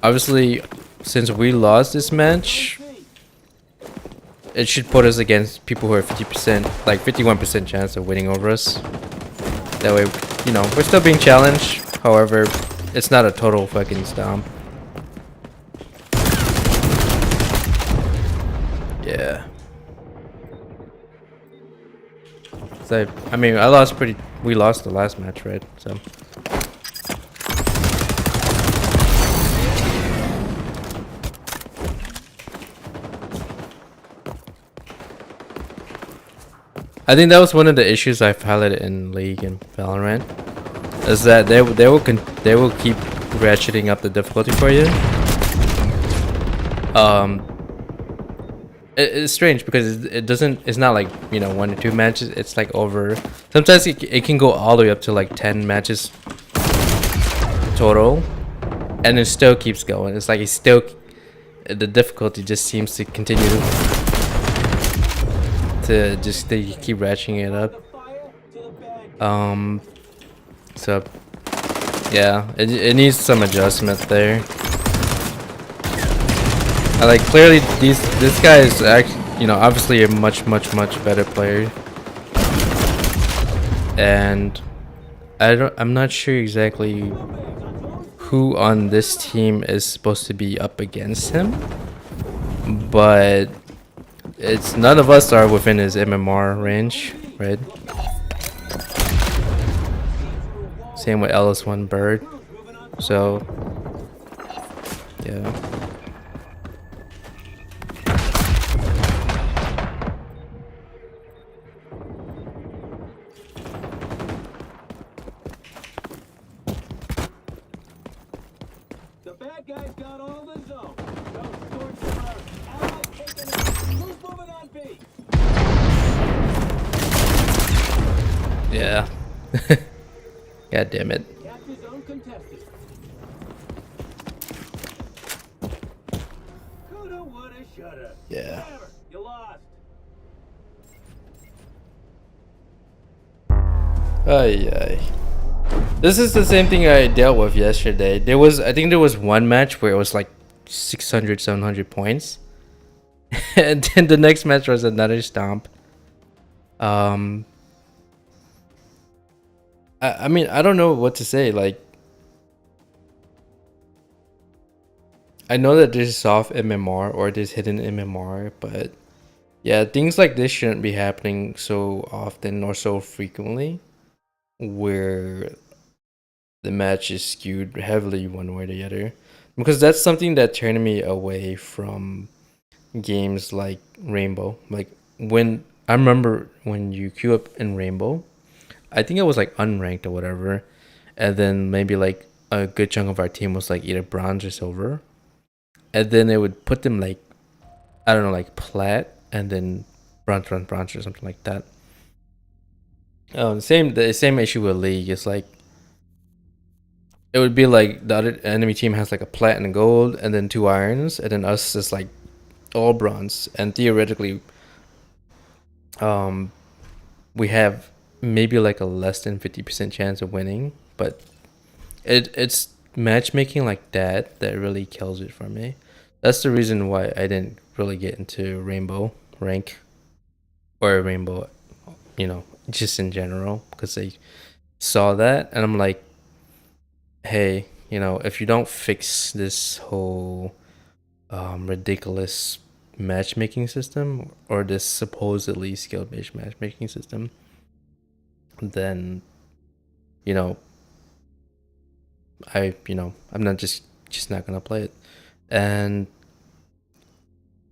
obviously, since we lost this match, it should put us against people who are 50%, like 51% chance of winning over us. That way, we're still being challenged. However, it's not a total fucking stomp. Yeah. So we lost the last match, right? So I think that was one of the issues I've highlighted in League and Valorant, is that they will keep ratcheting up the difficulty for you. It's strange because it's not like 1 or 2 matches. It's like over. Sometimes it can go all the way up to like 10 matches total, and it still keeps going. It's like the difficulty just seems to continue to just they keep ratcheting it up. So yeah, it needs some adjustment there. Like clearly this guy is actually obviously a much better player and I'm not sure exactly who on this team is supposed to be up against him, but it's none of us are within his MMR range, right? Same with LS1 Bird. So yeah. The bad guys got all the zone. Those stormtroopers, allies taking it. Who's moving on B? Yeah. God damn it. Capture zone contested. Coulda, woulda, shoulda. Yeah. Whatever. You lost. Ay, ay. This is the same thing I dealt with yesterday. I think there was one match where it was like 600, 700 points. And then the next match was another stomp. I mean, I don't know what to say. Like, I know that there's soft MMR or there's hidden MMR, but yeah, things like this shouldn't be happening so often or so frequently, where the match is skewed heavily one way or the other, because that's something that turned me away from games like Rainbow. Like, when I remember when you queue up in Rainbow, I think it was like unranked or whatever, and then maybe like a good chunk of our team was like either bronze or silver, and then it would put them like, I don't know, like plat, and then bronze or something like that. The same issue with League. It's like, it would be like the other enemy team has like a plat and a gold, and then 2 irons, and then us is like all bronze, and theoretically, we have maybe like a less than 50% chance of winning, but it's matchmaking like that really kills it for me. That's the reason why I didn't really get into Rainbow rank or Rainbow, just in general, because I saw that and I'm like, hey, if you don't fix this whole ridiculous matchmaking system, or this supposedly skill-based matchmaking system, then I'm not just not gonna play it. And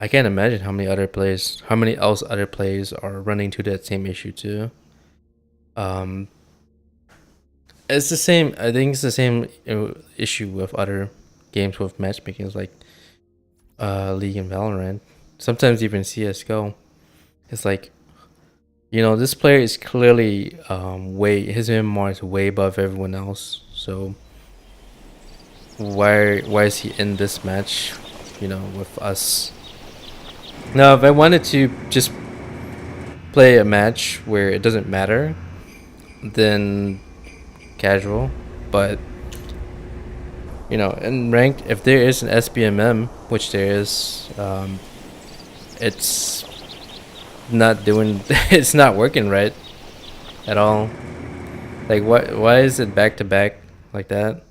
I can't imagine how many other players are running to that same issue too. It's the same. I think it's the same issue with other games with matchmaking, like League and Valorant. Sometimes even CS:GO. It's like, this player is clearly his MMR is way above everyone else. So why is he in this match, with us? Now, if I wanted to just play a match where it doesn't matter, then casual. But in ranked, if there is an SBMM, which there is, it's not doing it's not working right at all. Like, why is it back to back like that?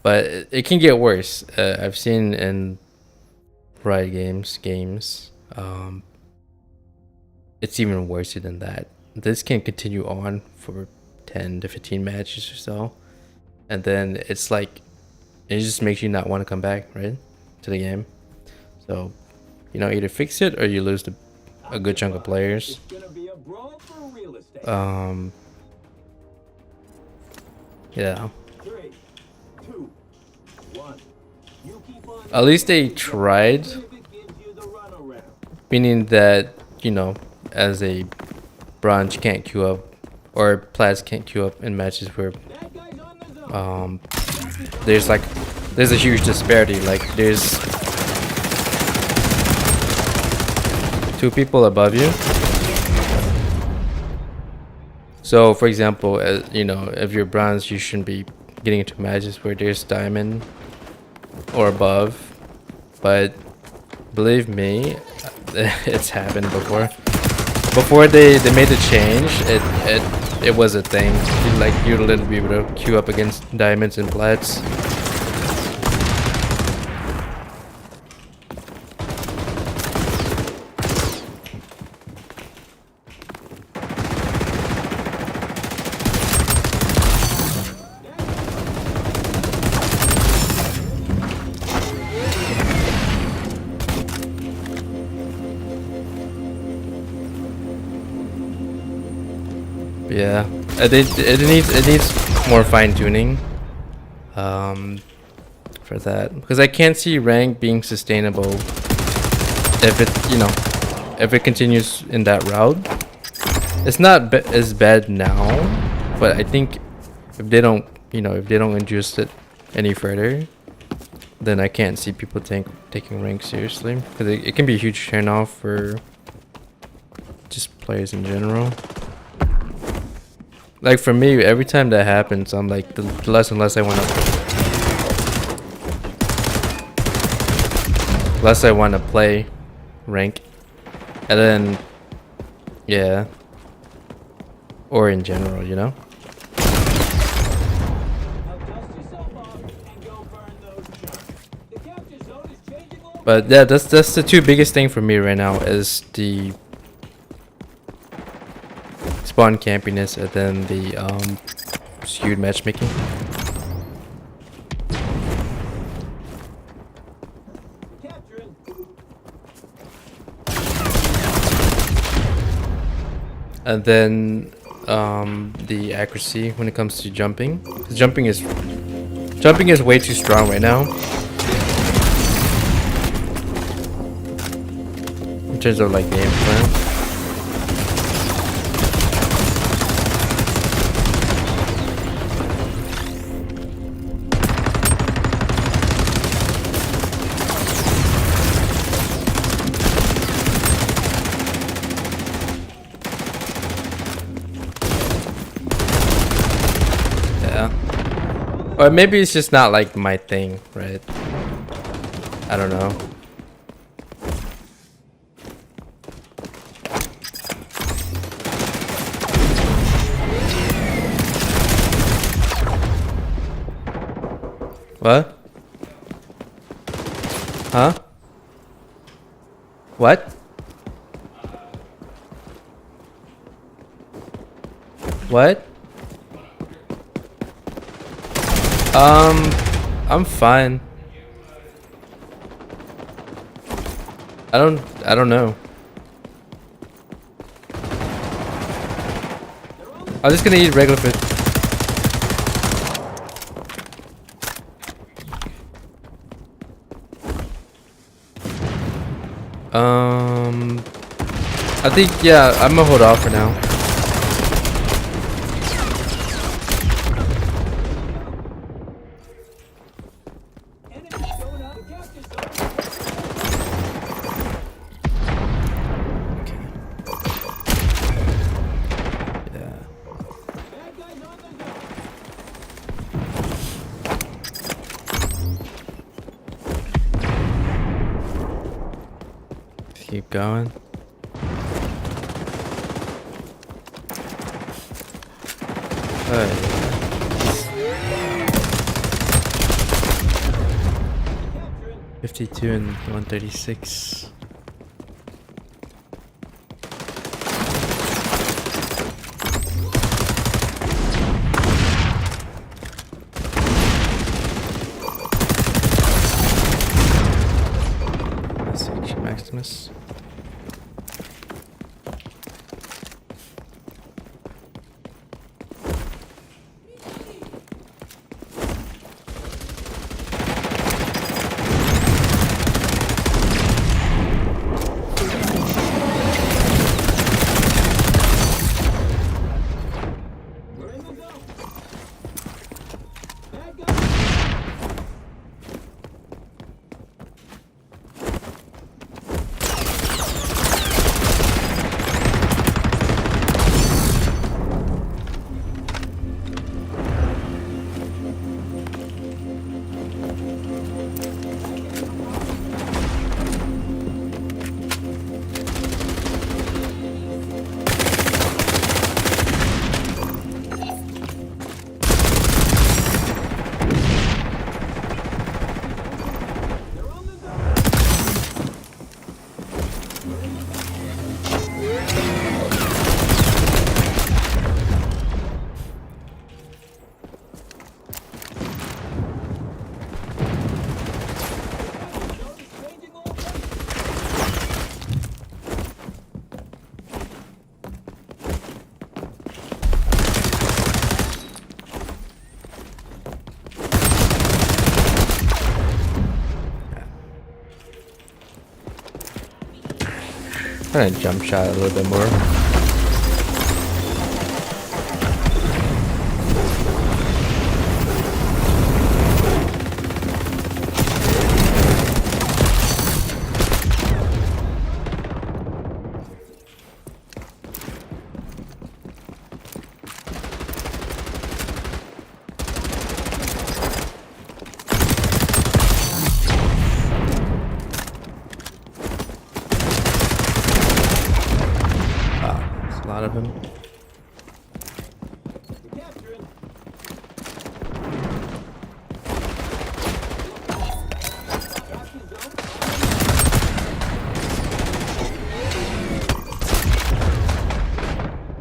But it can get worse. I've seen in Riot games, it's even worse than that. This can continue on for 10 to 15 matches or so, and then it's like, it just makes you not want to come back, right, to the game. So either fix it or you lose a good chunk of players. It's gonna be a brawl for real estate. Yeah. 3, 2, 1. You keep on. At least they tried, If it gives you the runaround. meaning that as a bronze you can't queue up, or plats can't queue up in matches where Bad guys on the zone. there's a huge disparity. Like, there's 2 people above you. So for example, if you're bronze, you shouldn't be getting into matches where there's diamond or above. But believe me, it's happened before. Before they made the change, it was a thing. You'd literally be able to queue up against diamonds and plats. Yeah, it needs more fine tuning for that, because I can't see rank being sustainable if it continues in that route. It's not as bad now, but I think if they don't introduce it any further, then I can't see people taking rank seriously, because it can be a huge turnoff for just players in general. Like for me, every time that happens, I'm like, the less and less I want to play rank, and then yeah, or in general, you know. But yeah, that's the two biggest thing for me right now is the spawn campiness and then the skewed matchmaking. And then the accuracy when it comes to jumping. Jumping is way too strong right now in terms of like game plan. Or maybe it's just not like my thing, right? I don't know. What? Huh? What? What? I'm fine. I don't know. I'm just gonna eat regular food. I think, yeah, I'm gonna hold off for now. Keep going. Alright. 52 and 136. Maximus. Kind of jump shot a little bit more. There's a lot of them. Capturing. Captain zone.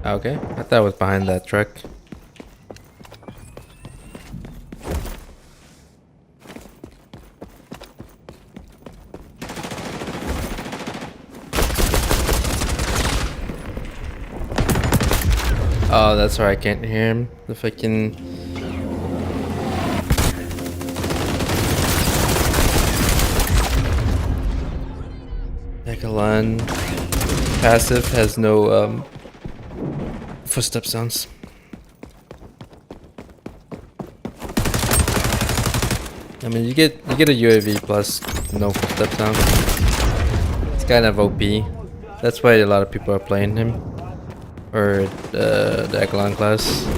Okay, I thought it was behind that truck. Oh, that's why I can't hear him. The fucking. Echelon passive has no footstep sounds. I mean, you get a UAV plus no footstep sound. It's kind of OP. That's why a lot of people are playing him, or the Echelon class. Zone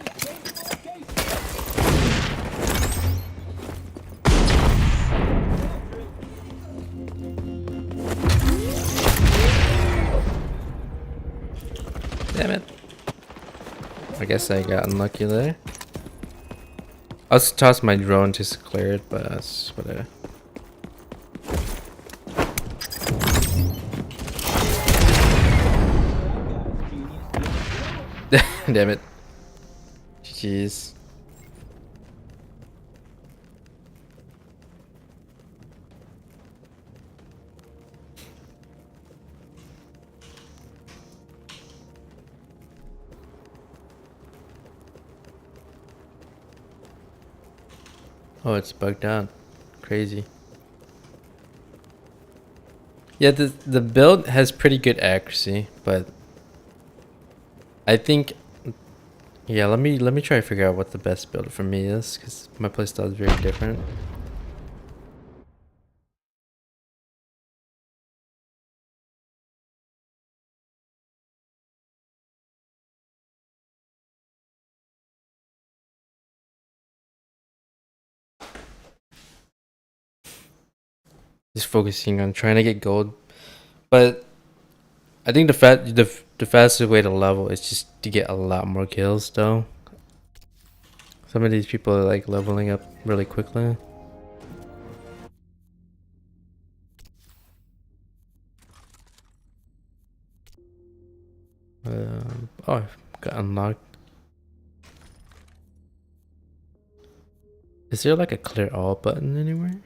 is changing location. Damn it. I guess I got unlucky there. I'll just toss my drone to clear it, but that's whatever. Damn it. Jeez. Oh, it's bugged out. Crazy. Yeah, the build has pretty good accuracy, but I think, yeah, let me try to figure out what the best build for me is, because my playstyle is very different. Just focusing on trying to get gold, but I think the fastest way to level is just to get a lot more kills, though. Some of these people are like leveling up really quickly. Oh, I got unlocked. Is there like a clear all button anywhere?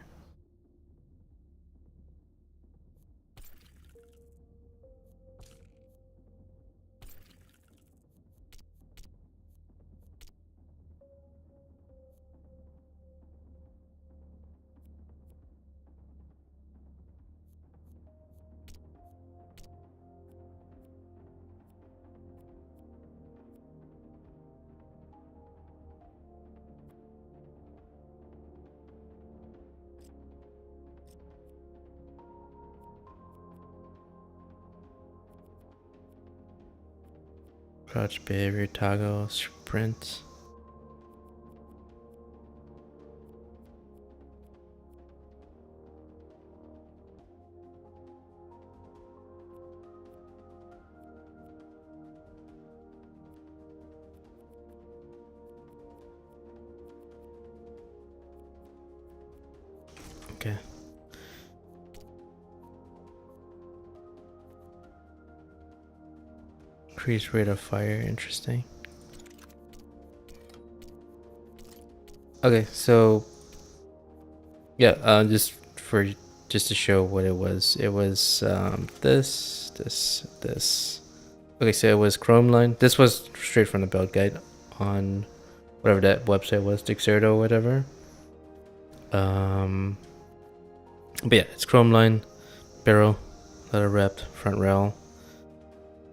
Crouch behavior toggle sprint. Okay. Increase rate of fire, interesting. Okay, so yeah, just to show what it was this. Okay, so it was Chrome line. This was straight from the build guide on whatever that website was, Dexerto or whatever. But yeah, it's chrome line, barrel, leather wrapped, front rail,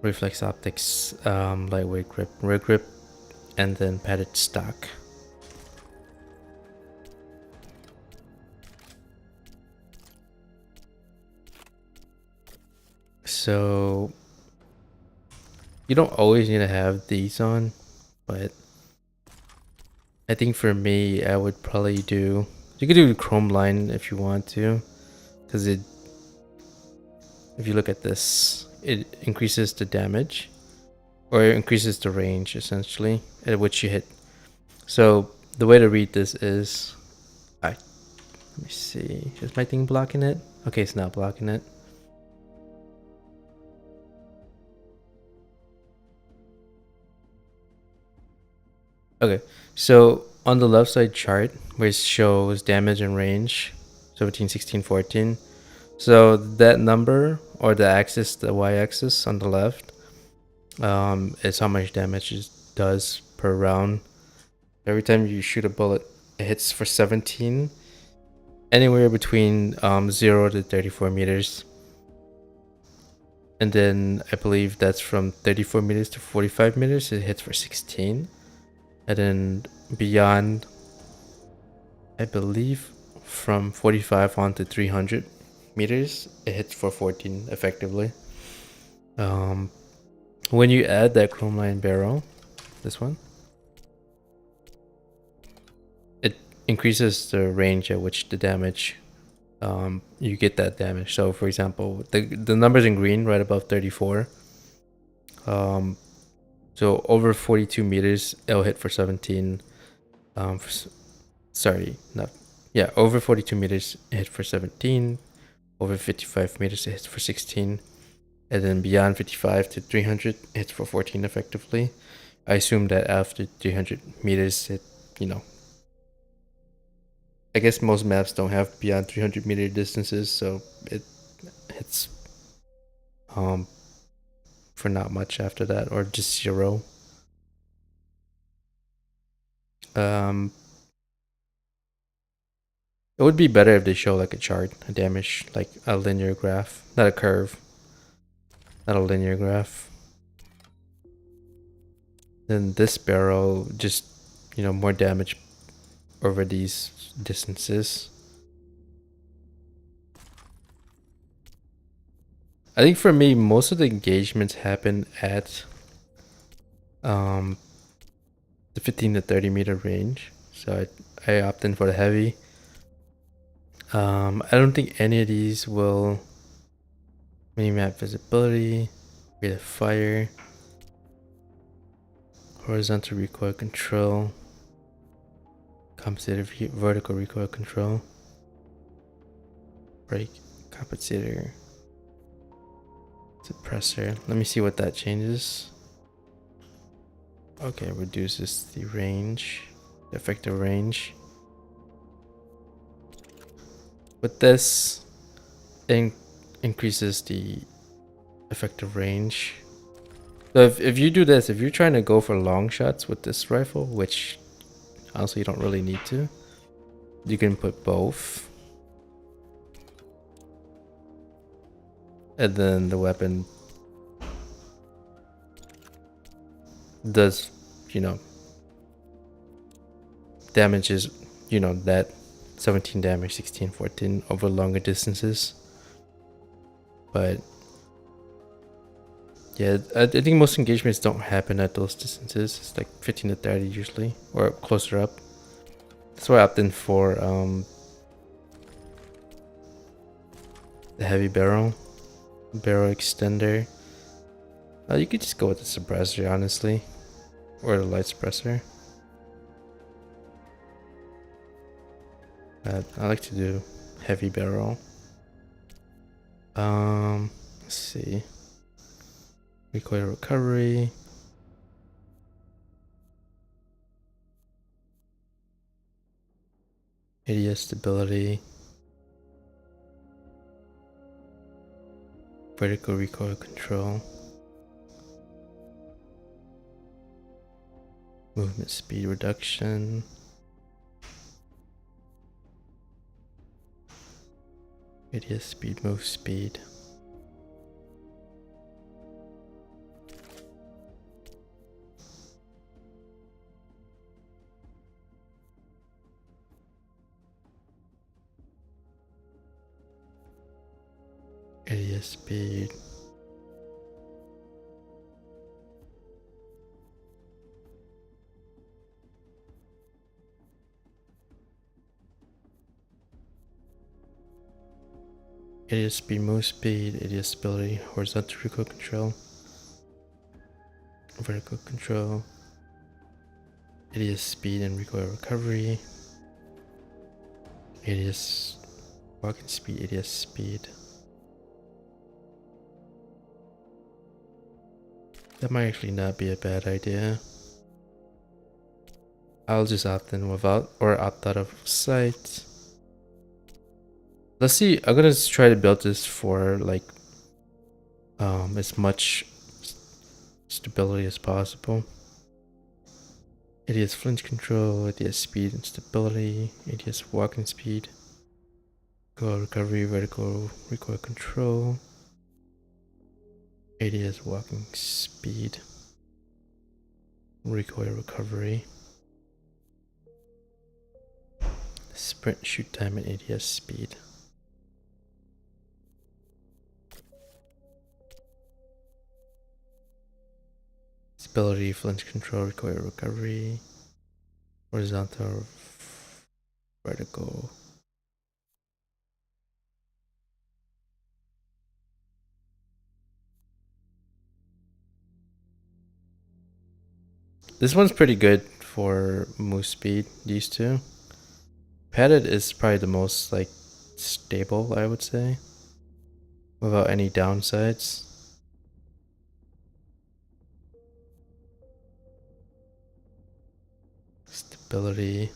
reflex optics, lightweight grip, rear grip, and then padded stock. So you don't always need to have these on, but I think for me, I would probably do. You could do chrome line if you want to, because it. If you look at this, it increases the damage, or it increases the range essentially at which you hit. So the way to read this is, let me see. Is my thing blocking it? Okay, it's not blocking it. Okay, so on the left side chart where it shows damage and range, 17, 16, 14. So that number or the axis, the y-axis on the left, is how much damage it does per round. Every time you shoot a bullet, it hits for 17, anywhere between 0 to 34 meters. And then I believe that's from 34 meters to 45 meters, it hits for 16. And then beyond, I believe from 45 on to 300 meters, it hits for 14 effectively. When you add that chrome line barrel, this one, it increases the range at which the damage, you get that damage. So for example, the numbers in green right above 34, so over 42 meters it'll hit for 17. Over 42 meters it hit for 17, over 55 meters it hits for 16, and then beyond 55 to 300 it hits for 14 effectively. I assume that after 300 meters it, I guess most maps don't have beyond 300 meter distances, so it hits for not much after that, or just 0. It would be better if they show like a chart, a damage, like a linear graph, not a curve, not a linear graph. Then this barrel just, more damage over these distances. I think for me, most of the engagements happen at the 15 to 30 meter range. So I opt in for the heavy. I don't think any of these will minimap visibility, rate of fire, horizontal recoil control, compensator vertical recoil control, brake compensator, suppressor. Let me see what that changes. Okay, reduces the range, the effective range. With this, it increases the effective range. So if you do this, if you're trying to go for long shots with this rifle, which honestly you don't really need to, you can put both. And then the weapon does, damages, that 17 damage, 16, 14 over longer distances. But yeah, I think most engagements don't happen at those distances. It's like 15 to 30 usually, or closer up. That's why I opted in for the heavy barrel extender. You could just go with the suppressor, honestly, or the light suppressor. But I like to do heavy barrel. Let's see. Recoil recovery. ADS stability. Vertical recoil control. Movement speed reduction. ADS speed, move speed. ADS speed. ADS speed, move speed, ADS stability, horizontal recoil control, vertical control, ADS speed and recoil recovery, ADS walking speed, ADS speed. That might actually not be a bad idea. I'll just opt in without or opt out of sight. Let's see. I'm gonna try to build this for like as much stability as possible. ADS flinch control, ADS speed and stability, ADS walking speed, recoil recovery, vertical recoil control, ADS walking speed, recoil recovery, sprint shoot time and ADS speed. Stability, flinch control, recoil recovery, horizontal, vertical. This one's pretty good for move speed, these two. Padded is probably the most like stable, I would say, without any downsides. Stability.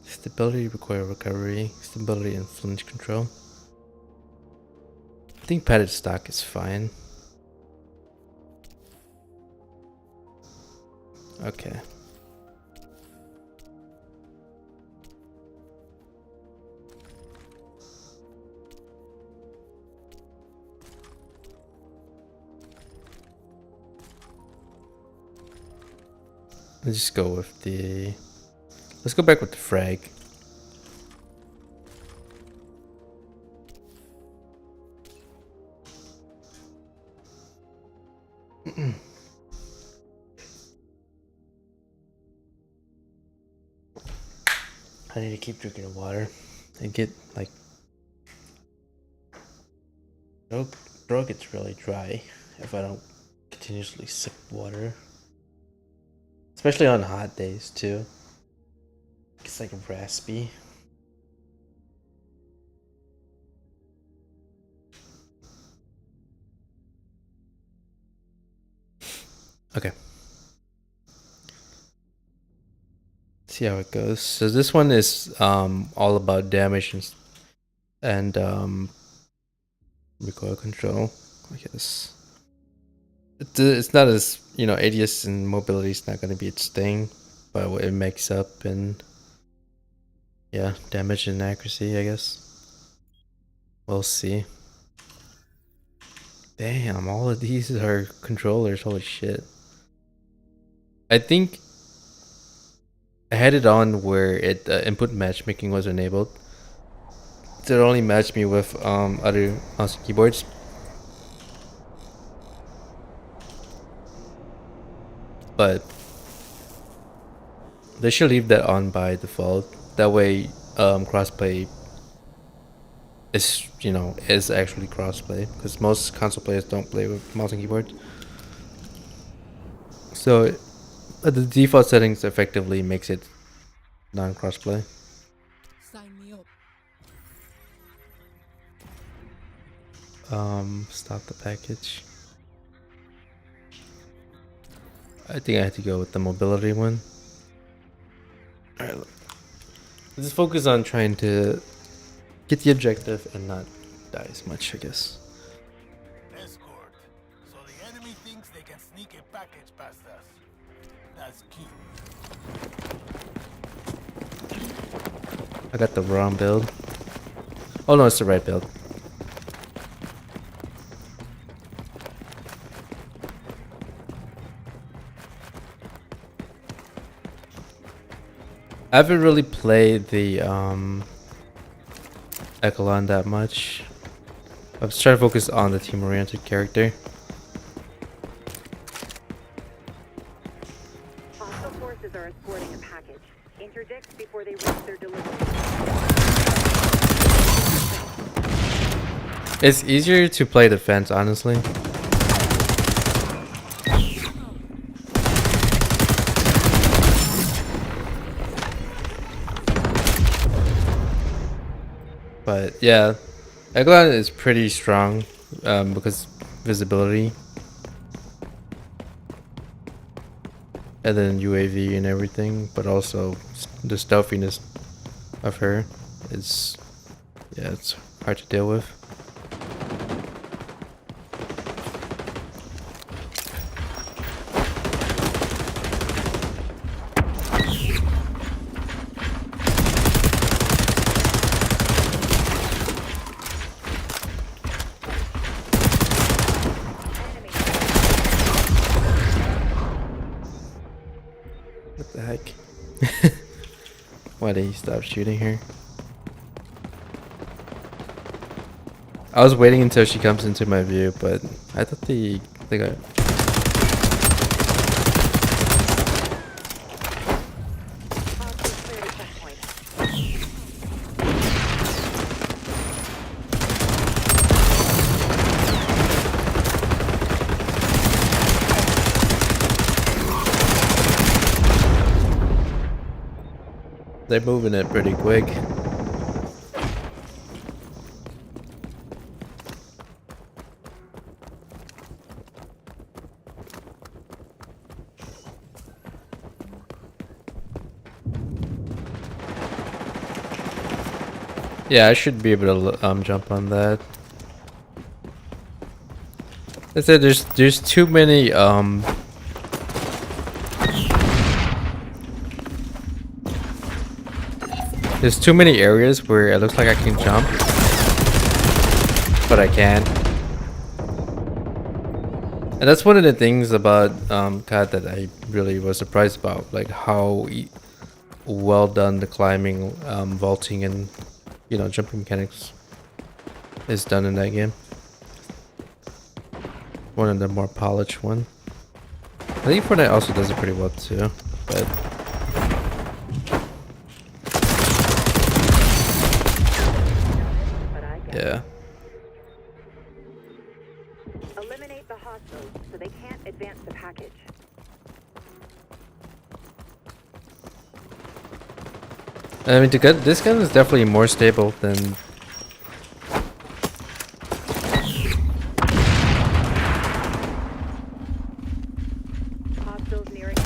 Stability, recoil recovery, stability and flinch control. I think padded stock is fine. Okay. Let's just go with the... Let's go back with the frag. I need to keep drinking water. I get like... Throat gets really dry if I don't continuously sip water. Especially on hot days too. It's like raspy. Okay. See how it goes. So this one is all about damage and recoil control, I guess. It's not as, you know, ADS and mobility is not going to be its thing, but it makes up in, yeah, damage and accuracy, I guess. We'll see. Damn, all of these are controllers, holy shit. I think I had it on where it input matchmaking was enabled. So it only matched me with other mouse and keyboards. But they should leave that on by default. That way crossplay is, you know, is actually crossplay, because most console players don't play with mouse and keyboard. So the default settings effectively makes it non-crossplay. Sign me up. Stop the package. I think I had to go with the mobility one. Alright, let's focus on trying to get the objective and not die as much, I guess. Escort. So the enemy thinks they can sneak a package past us. That's key. I got the wrong build. Oh no, it's the right build. I haven't really played the Echelon that much. I was trying to focus on the team-oriented character. Hostile forces are escorting a package. Interdict before they reach their delivery. It's easier to play defense, honestly. But yeah, Eglon is pretty strong because visibility, and then UAV and everything. But also the stealthiness of her is, yeah, it's hard to deal with. What the heck? Why did he stop shooting her? I was waiting until she comes into my view, but I thought they got. Hostile cleared a checkpoint. They're moving it pretty quick. Yeah, I should be able to jump on that. I said there's too many there's too many areas where it looks like I can jump, but I can't. And that's one of the things about COD that I really was surprised about, like how well done the climbing, vaulting, and jumping mechanics is done in that game. One of the more polished one. I think Fortnite also does it pretty well too, but. But I get Yeah. eliminate the hostiles so they can't advance the package. I mean, this gun is definitely more stable than. Hostiles nearing.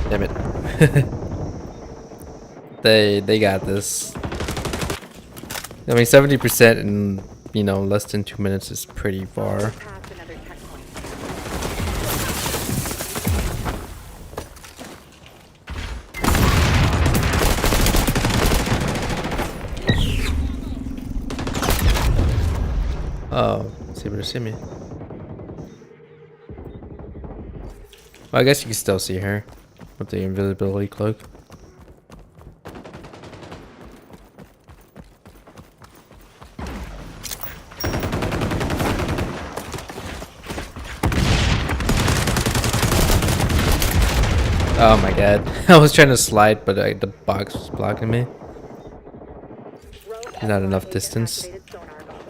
Damn it. They got this. I mean, 70% in less than 2 minutes is pretty far. Past another checkpoint. Oh, it's able to see me. Well, I guess you can still see her with the invisibility cloak. Oh my god. I was trying to slide, but the box was blocking me. Rogue Not enough agent distance. activated sonar goggles.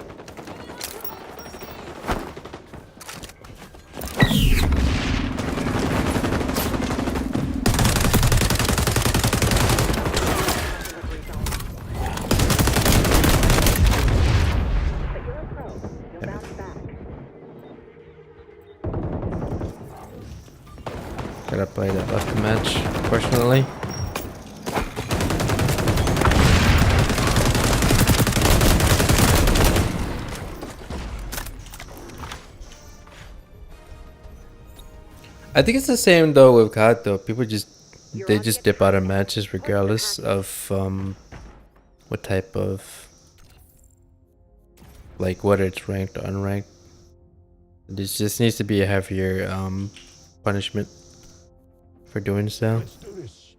the match, fortunately. I think it's the same though with COD though. People they just dip out of matches regardless of what type of, like, whether it's ranked or unranked. This just needs to be a heavier punishment for doing so. Let's do this.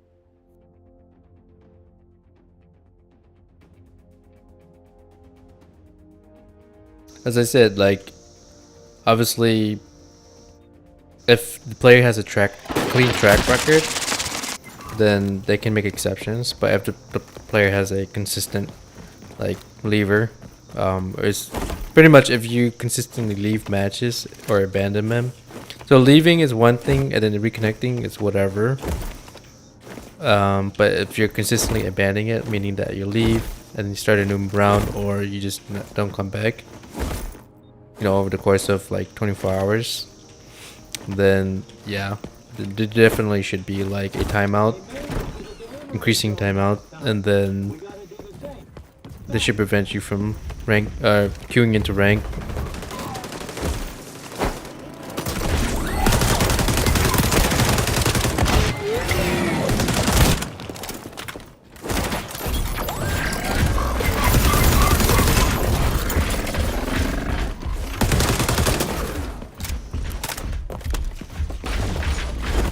As I said, like, obviously, if the player has a clean track record, then they can make exceptions. But if the player has a consistent, like, leaver, it's pretty much if you consistently leave matches or abandon them. So leaving is one thing, and then reconnecting is whatever. But if you're consistently abandoning it, meaning that you leave and you start a new round, or you just don't come back, you know, over the course of like 24 hours, then yeah, there definitely should be like a timeout, increasing timeout, and then this should prevent you from queuing into rank.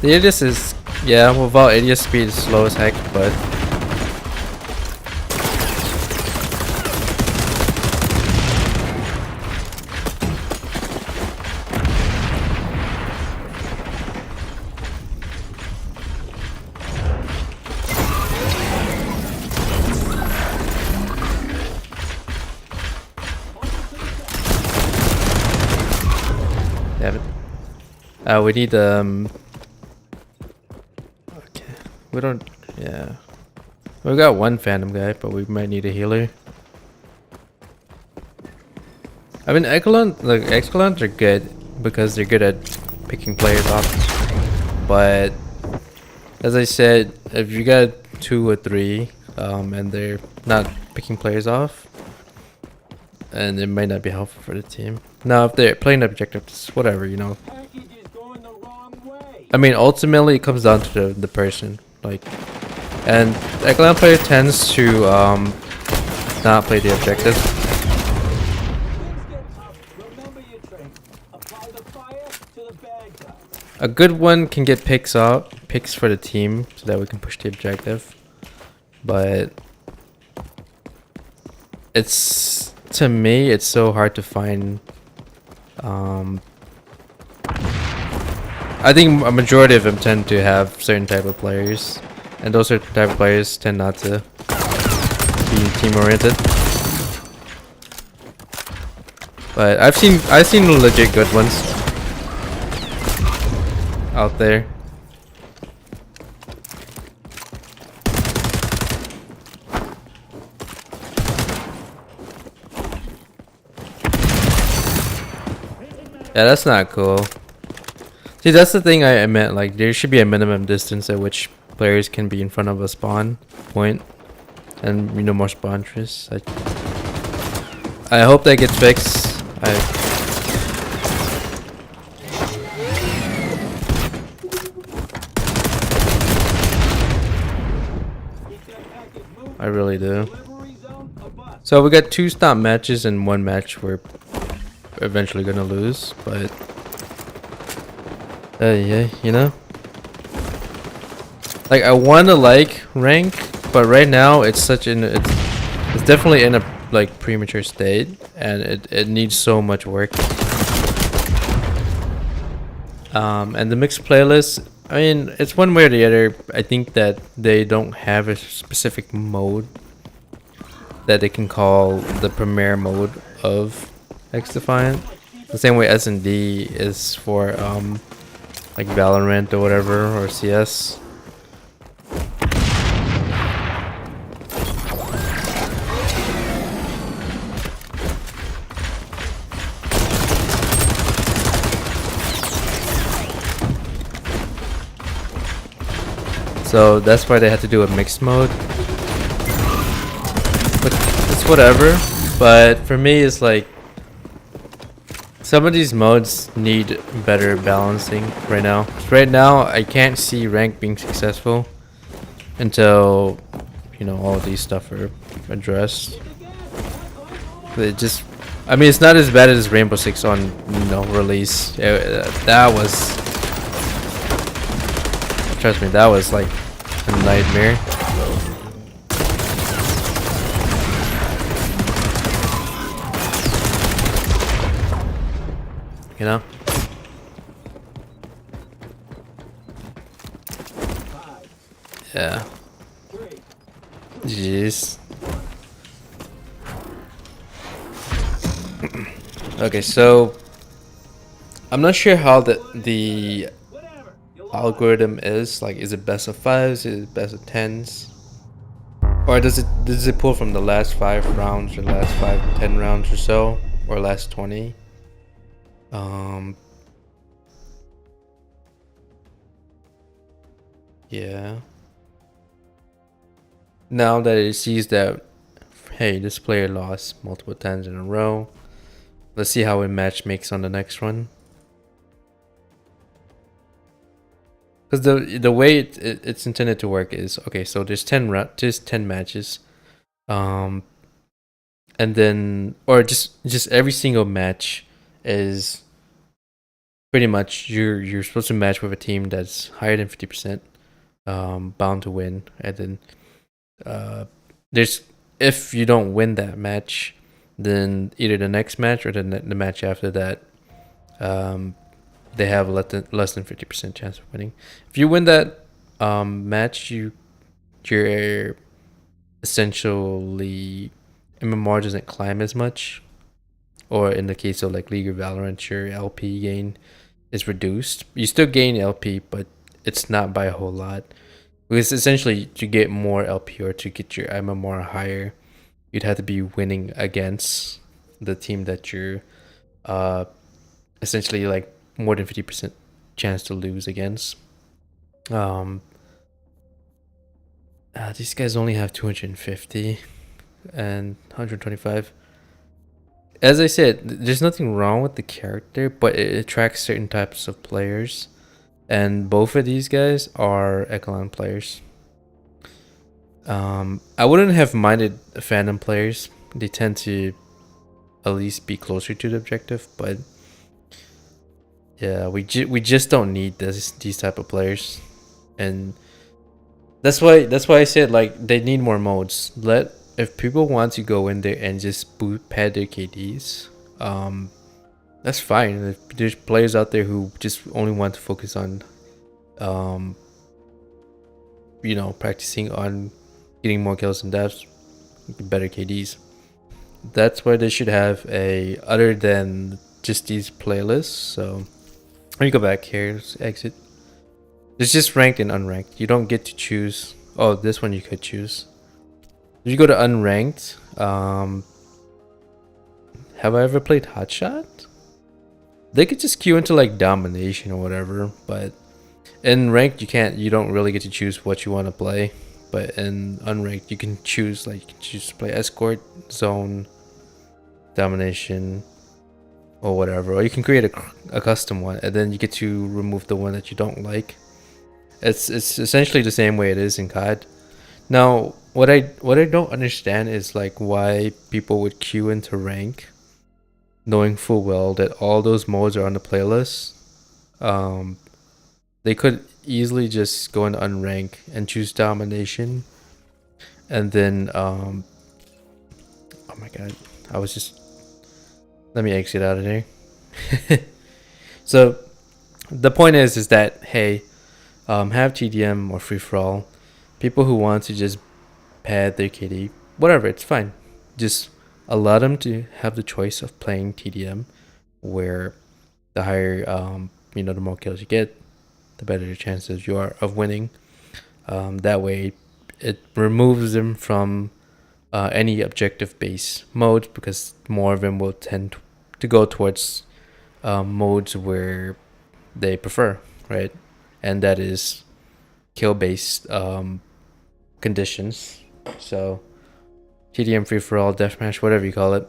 The ADS is, yeah, without ADS speed is slow as heck, but damn it. We need we don't, yeah. We got one Phantom guy, but we might need a healer. I mean, Excellent are good because they're good at picking players off. But as I said, if you got 2 or 3, and they're not picking players off, and it might not be helpful for the team. Now, if they're playing objectives, whatever, you know. Package is going the wrong way. I mean, ultimately, it comes down to the person. Like, and Eggland player tends to not play the objective. Things get tough. Remember your training. Apply the fire to the bad guy. A good one can get picks for the team so that we can push the objective. But it's, to me, it's so hard to find. I think a majority of them tend to have certain type of players, and those certain type of players tend not to be team oriented. But I've seen legit good ones out there. Yeah, that's not cool. See, that's the thing I meant, like, there should be a minimum distance at which players can be in front of a spawn point, and no more spawn trees. I hope that gets fixed. I really do. Delivery zone above. So we got 2 stop matches and 1 match we're eventually gonna lose, but yeah, you know, like, I wanna like rank, but right now it's it's definitely in a like premature state, and it needs so much work. And the mixed playlist, I mean, it's one way or the other. I think that they don't have a specific mode that they can call the premier mode of X Defiant. The same way S&D is for like Valorant or whatever, or CS. So that's why they had to do a mixed mode. But it's whatever. But for me, it's like some of these modes need better balancing right now. Right now, I can't see rank being successful until, you know, all these stuff are addressed. It just, I mean, it's not as bad as Rainbow Six on, you know, release. That was, trust me, that was like a nightmare. You know? Yeah. Jeez. Okay, so I'm not sure how the algorithm is. Like, is it best of 5s? Is it best of 10s? Or does it pull from the last 5 rounds or last 10 rounds or so, or last 20? Yeah. Now that it sees that, hey, this player lost multiple times in a row, let's see how a match makes on the next one. Because the way it's intended to work is, okay, so there's 10 matches, and then, or just every single match is pretty much you're supposed to match with a team that's higher than 50%, bound to win, and then there's, if you don't win that match, then either the next match or the match after that, they have less than 50% chance of winning. If you win that match, you're essentially, MMR doesn't climb as much, or in the case of like League of Valorant, your LP gain is reduced. You still gain LP, but it's not by a whole lot. Because essentially, to get more LP or to get your MMR higher, you'd have to be winning against the team that you're essentially like more than 50% chance to lose against. These guys only have 250 and 125. As I said, there's nothing wrong with the character, but it attracts certain types of players. And both of these guys are Echelon players. I wouldn't have minded Phantom players. They tend to at least be closer to the objective, but yeah, we just don't need these type of players, and that's why I said, like, they need more modes. If people want to go in there and just pad their KDs, that's fine. If there's players out there who just only want to focus on, you know, practicing on getting more kills and deaths, better KDs. That's why they should have a, other than just these playlists. So let me go back here. Let's exit. It's just ranked and unranked. You don't get to choose. Oh, this one you could choose. If you go to unranked, have I ever played Hotshot? They could just queue into like domination or whatever, but in ranked you don't really get to choose what you want to play. But in unranked you can choose, like, you can choose to play escort, zone, domination, or whatever. Or you can create a custom one, and then you get to remove the one that you don't like. It's essentially the same way it is in COD. Now, what I don't understand is like why people would queue into rank, knowing full well that all those modes are on the playlist. They could easily just go into unrank and choose domination, and then oh my god, let me exit out of there. So the point is that, hey, have TDM or free for all. People who want to just pad their KD, whatever, it's fine. Just allow them to have the choice of playing TDM, where the higher, you know, the more kills you get, the better the chances you are of winning. That way, it removes them from any objective-based modes, because more of them will tend to go towards modes where they prefer, right? And that is kill based conditions. So TDM free for all, deathmatch, whatever you call it.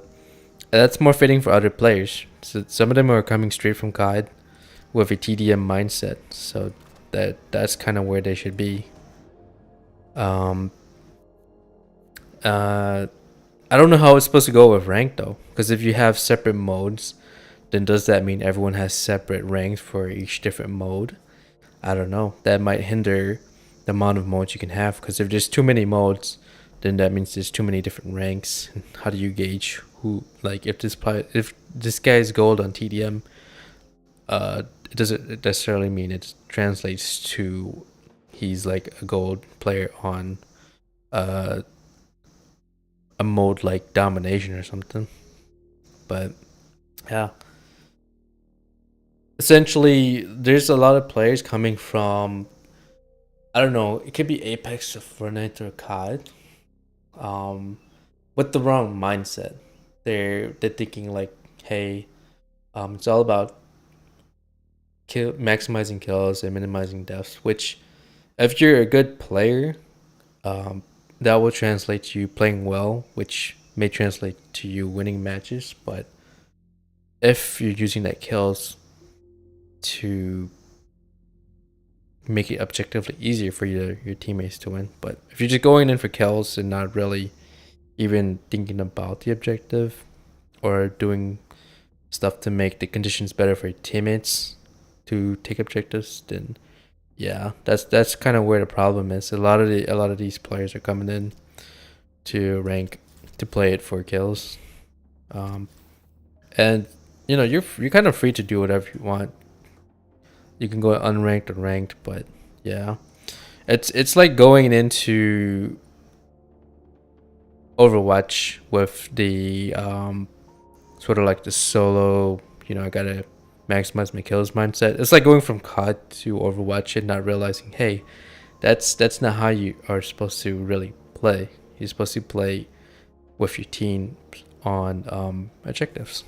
That's more fitting for other players. So some of them are coming straight from COD with a TDM mindset. So that's kind of where they should be. I don't know how it's supposed to go with rank though, because if you have separate modes, then does that mean everyone has separate ranks for each different mode? I don't know. That might hinder the amount of modes you can have, because if there's too many modes, then that means there's too many different ranks. How do you gauge who, like, if this guy is gold on TDM, it doesn't necessarily mean it translates to he's like a gold player on uh a mode like domination or something. But yeah, essentially there's a lot of players coming from, I don't know, it could be Apex or Fortnite or COD, with the wrong mindset. They're thinking like, hey, it's all about maximizing kills and minimizing deaths, which if you're a good player, um, that will translate to you playing well, which may translate to you winning matches. But if you're using that kills to make it objectively easier for your teammates to win, but if you're just going in for kills and not really even thinking about the objective or doing stuff to make the conditions better for your teammates to take objectives, then yeah, that's kind of where the problem is. A lot of these players are coming in to rank to play it for kills, and you're kind of free to do whatever you want. You can go unranked or ranked, but yeah, it's like going into Overwatch with the sort of like the solo, I gotta maximize my kills mindset. It's like going from COD to Overwatch and not realizing, hey, that's not how you are supposed to really play. You're supposed to play with your team on objectives.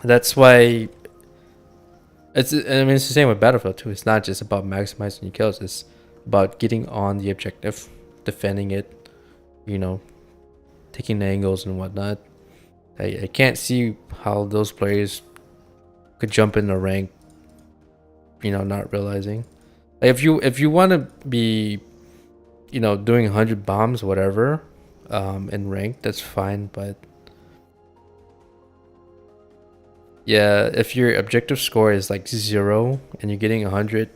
That's why it's the same with Battlefield too. It's not just about maximizing your kills. It's about getting on the objective, defending it, you know, taking the angles and whatnot. I can't see how those players could jump in the rank, not realizing. Like if you want to be, doing 100 bombs, whatever, in rank, that's fine. But yeah, if your objective score is like 0 and you're getting 100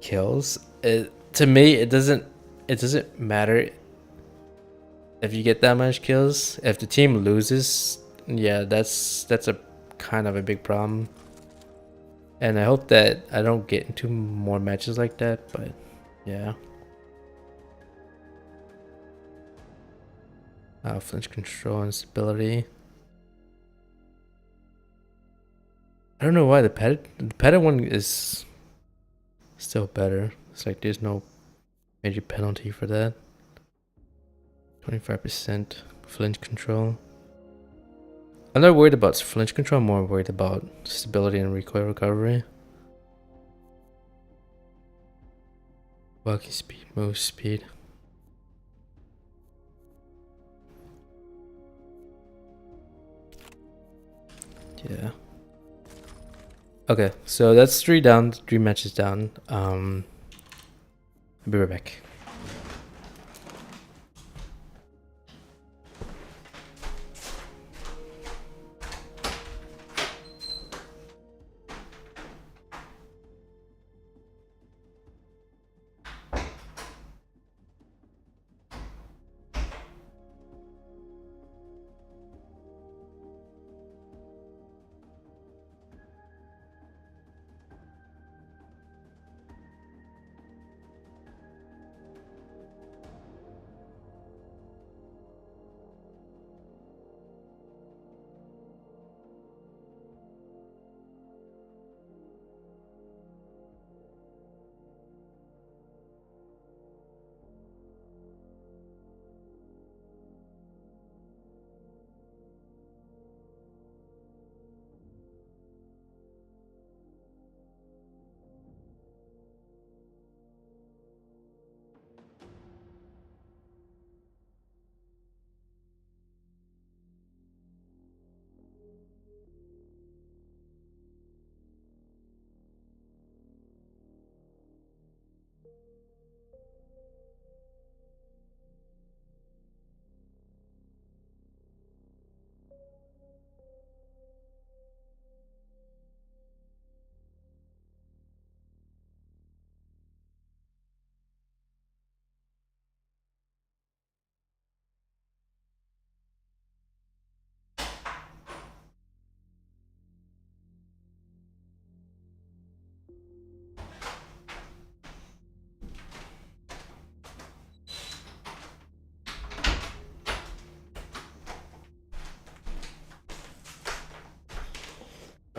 kills, to me it doesn't matter if you get that much kills. If the team loses, yeah, that's a kind of a big problem. And I hope that I don't get into more matches like that, but yeah. Flinch control and stability. I don't know why the padded one is still better. It's like there's no major penalty for that. 25% flinch control. I'm not worried about flinch control, I'm more worried about stability and recoil recovery. Walking speed, move speed. Yeah. Okay, so that's 3 down, 3 matches down. I'll be right back.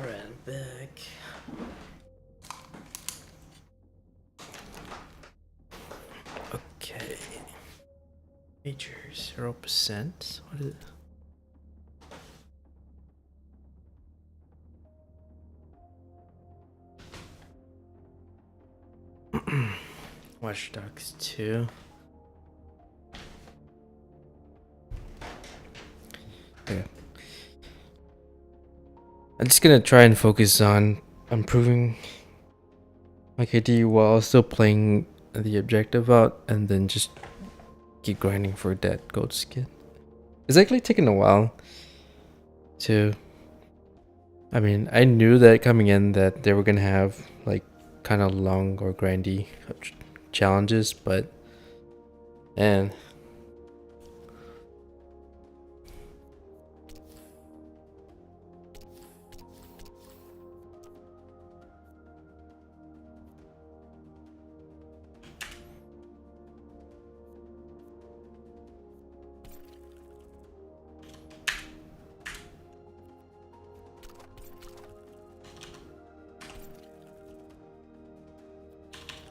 Alright, I'm back. Okay. Major 0%. What is it? Watch Dogs 2. Okay. I'm just gonna try and focus on improving my KD while still playing the objective out, and then just keep grinding for that gold skin. It's actually taken a while to. I mean, I knew that coming in that they were gonna have like kind of long or grindy challenges, but and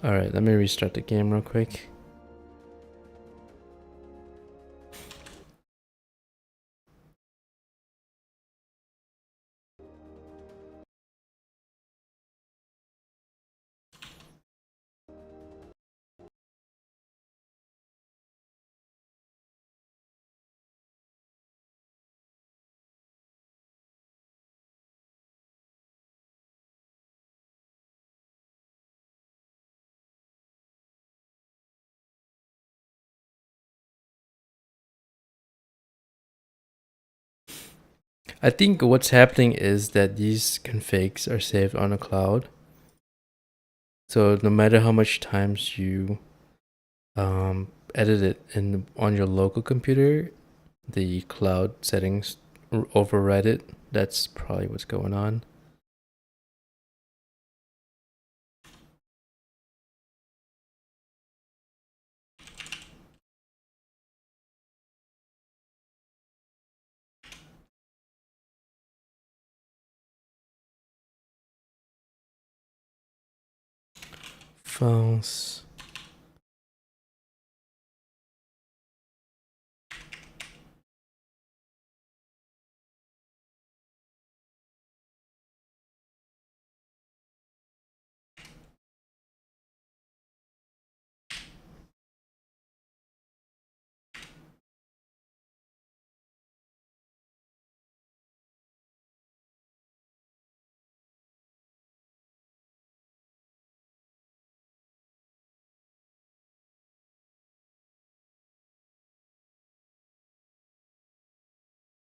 alright, let me restart the game real quick. I think what's happening is that these configs are saved on a cloud. So no matter how much times you edit it on your local computer, the cloud settings override it. That's probably what's going on. Files.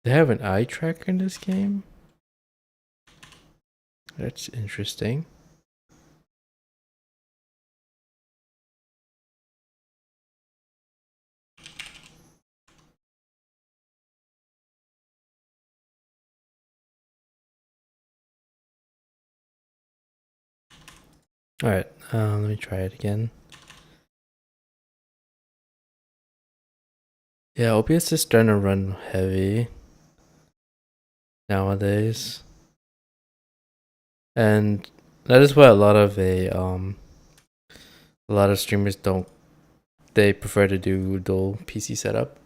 They have an eye tracker in this game? That's interesting. Alright, let me try it again. Yeah, OBS is starting to run heavy nowadays. And that is why a lot of streamers they prefer to do dual PC setup.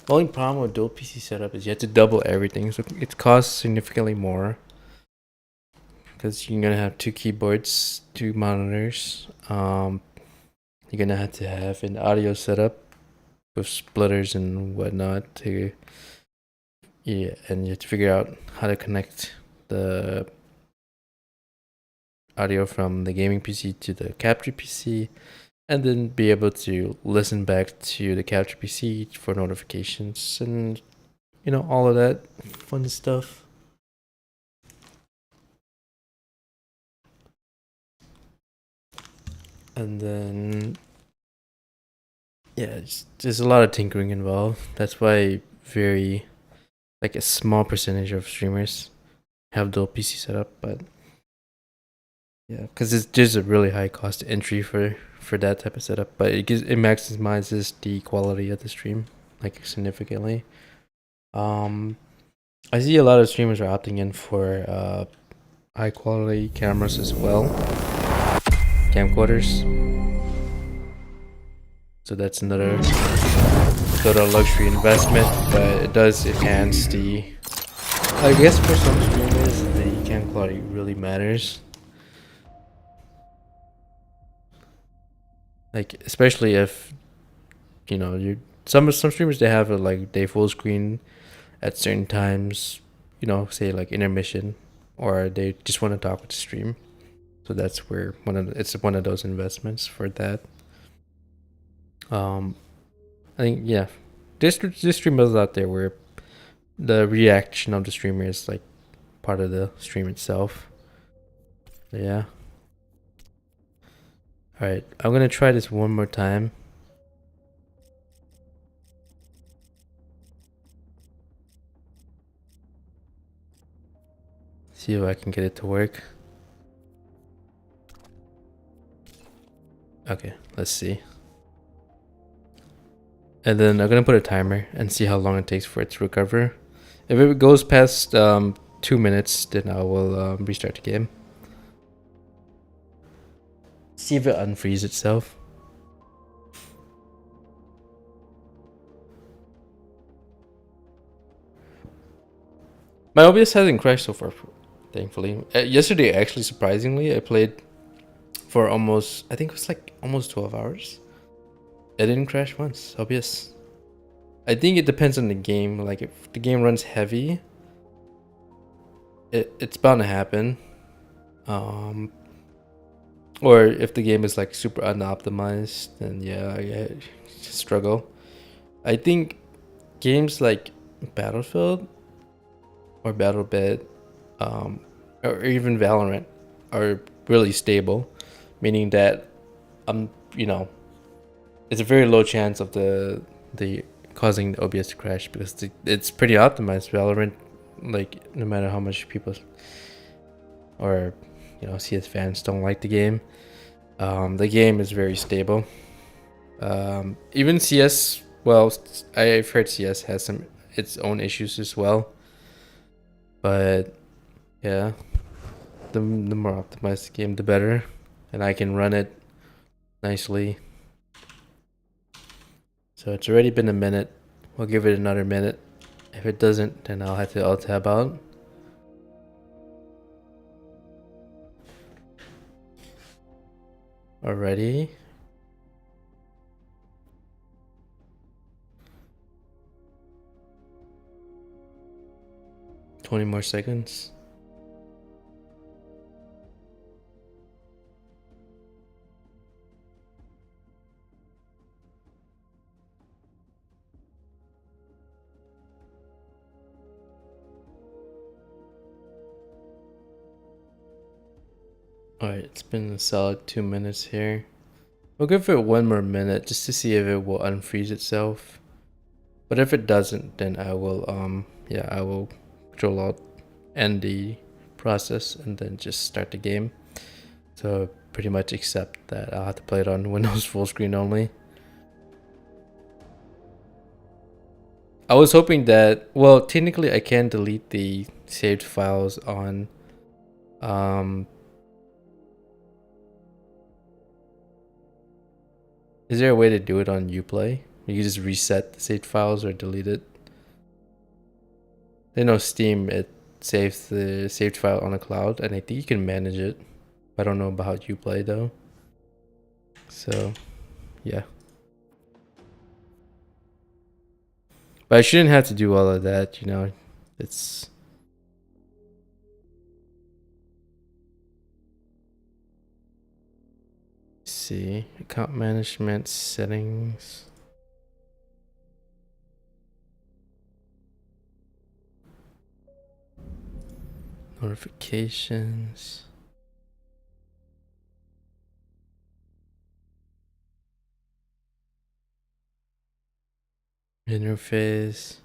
The only problem with dual PC setup is you have to double everything, so it costs significantly more because you're gonna have two keyboards, two monitors. You're gonna have to have an audio setup with splitters and whatnot to and you have to figure out how to connect the audio from the gaming PC to the capture PC, and then be able to listen back to the capture PC for notifications and all of that fun stuff. And then there's a lot of tinkering involved. That's why a small percentage of streamers have dual PC setup, but yeah, because it's just a really high cost entry for that type of setup, but it maximizes the quality of the stream like significantly. I see a lot of streamers are opting in for high quality cameras as well, camcorders. So that's another sort of luxury investment, but it does enhance the. I guess for some streamers, the cam quality really matters. Like especially if you some streamers they have they full screen at certain times, say like intermission, or they just want to talk with the stream. So that's where it's one of those investments for that. I think yeah, there's streamers out there where the reaction of the streamer is like part of the stream itself. So, yeah. All right, I'm gonna try this one more time. See if I can get it to work. Okay, let's see. And then I'm gonna put a timer and see how long it takes for it to recover. If it goes past 2 minutes, then I will restart the game. See if it unfreeze itself. My OBS hasn't crashed so far, thankfully. Yesterday, actually, surprisingly, I played for I think it was like almost 12 hours. It didn't crash once, OBS. I think it depends on the game. Like if the game runs heavy, it's bound to happen. Or if the game is like super unoptimized, then yeah, I struggle. I think games like Battlefield or BattleBit, or even Valorant are really stable, meaning that it's a very low chance of the causing the OBS to crash because it's pretty optimized. Valorant, like no matter how much people or CS fans don't like the game is very stable. Even CS, well, I've heard CS has its own issues as well, but yeah, the more optimized the game, the better, and I can run it nicely. So it's already been a minute. We'll give it another minute. If it doesn't, then I'll have to alt tab out. Already. $20 more seconds. Alright, it's been a solid 2 minutes here. We'll give it one more minute just to see if it will unfreeze itself. But if it doesn't, then I will I will Control Alt end the process and then just start the game. So pretty much accept that I'll have to play it on Windows full screen only. I was hoping that, well, technically I can delete the saved files on is there a way to do it on Uplay? You can just reset the saved files or delete it. I know Steam, it saves the saved file on a cloud, and I think you can manage it. I don't know about Uplay though. So, yeah. But I shouldn't have to do all of that, It's... see, account management settings. Notifications. Interface.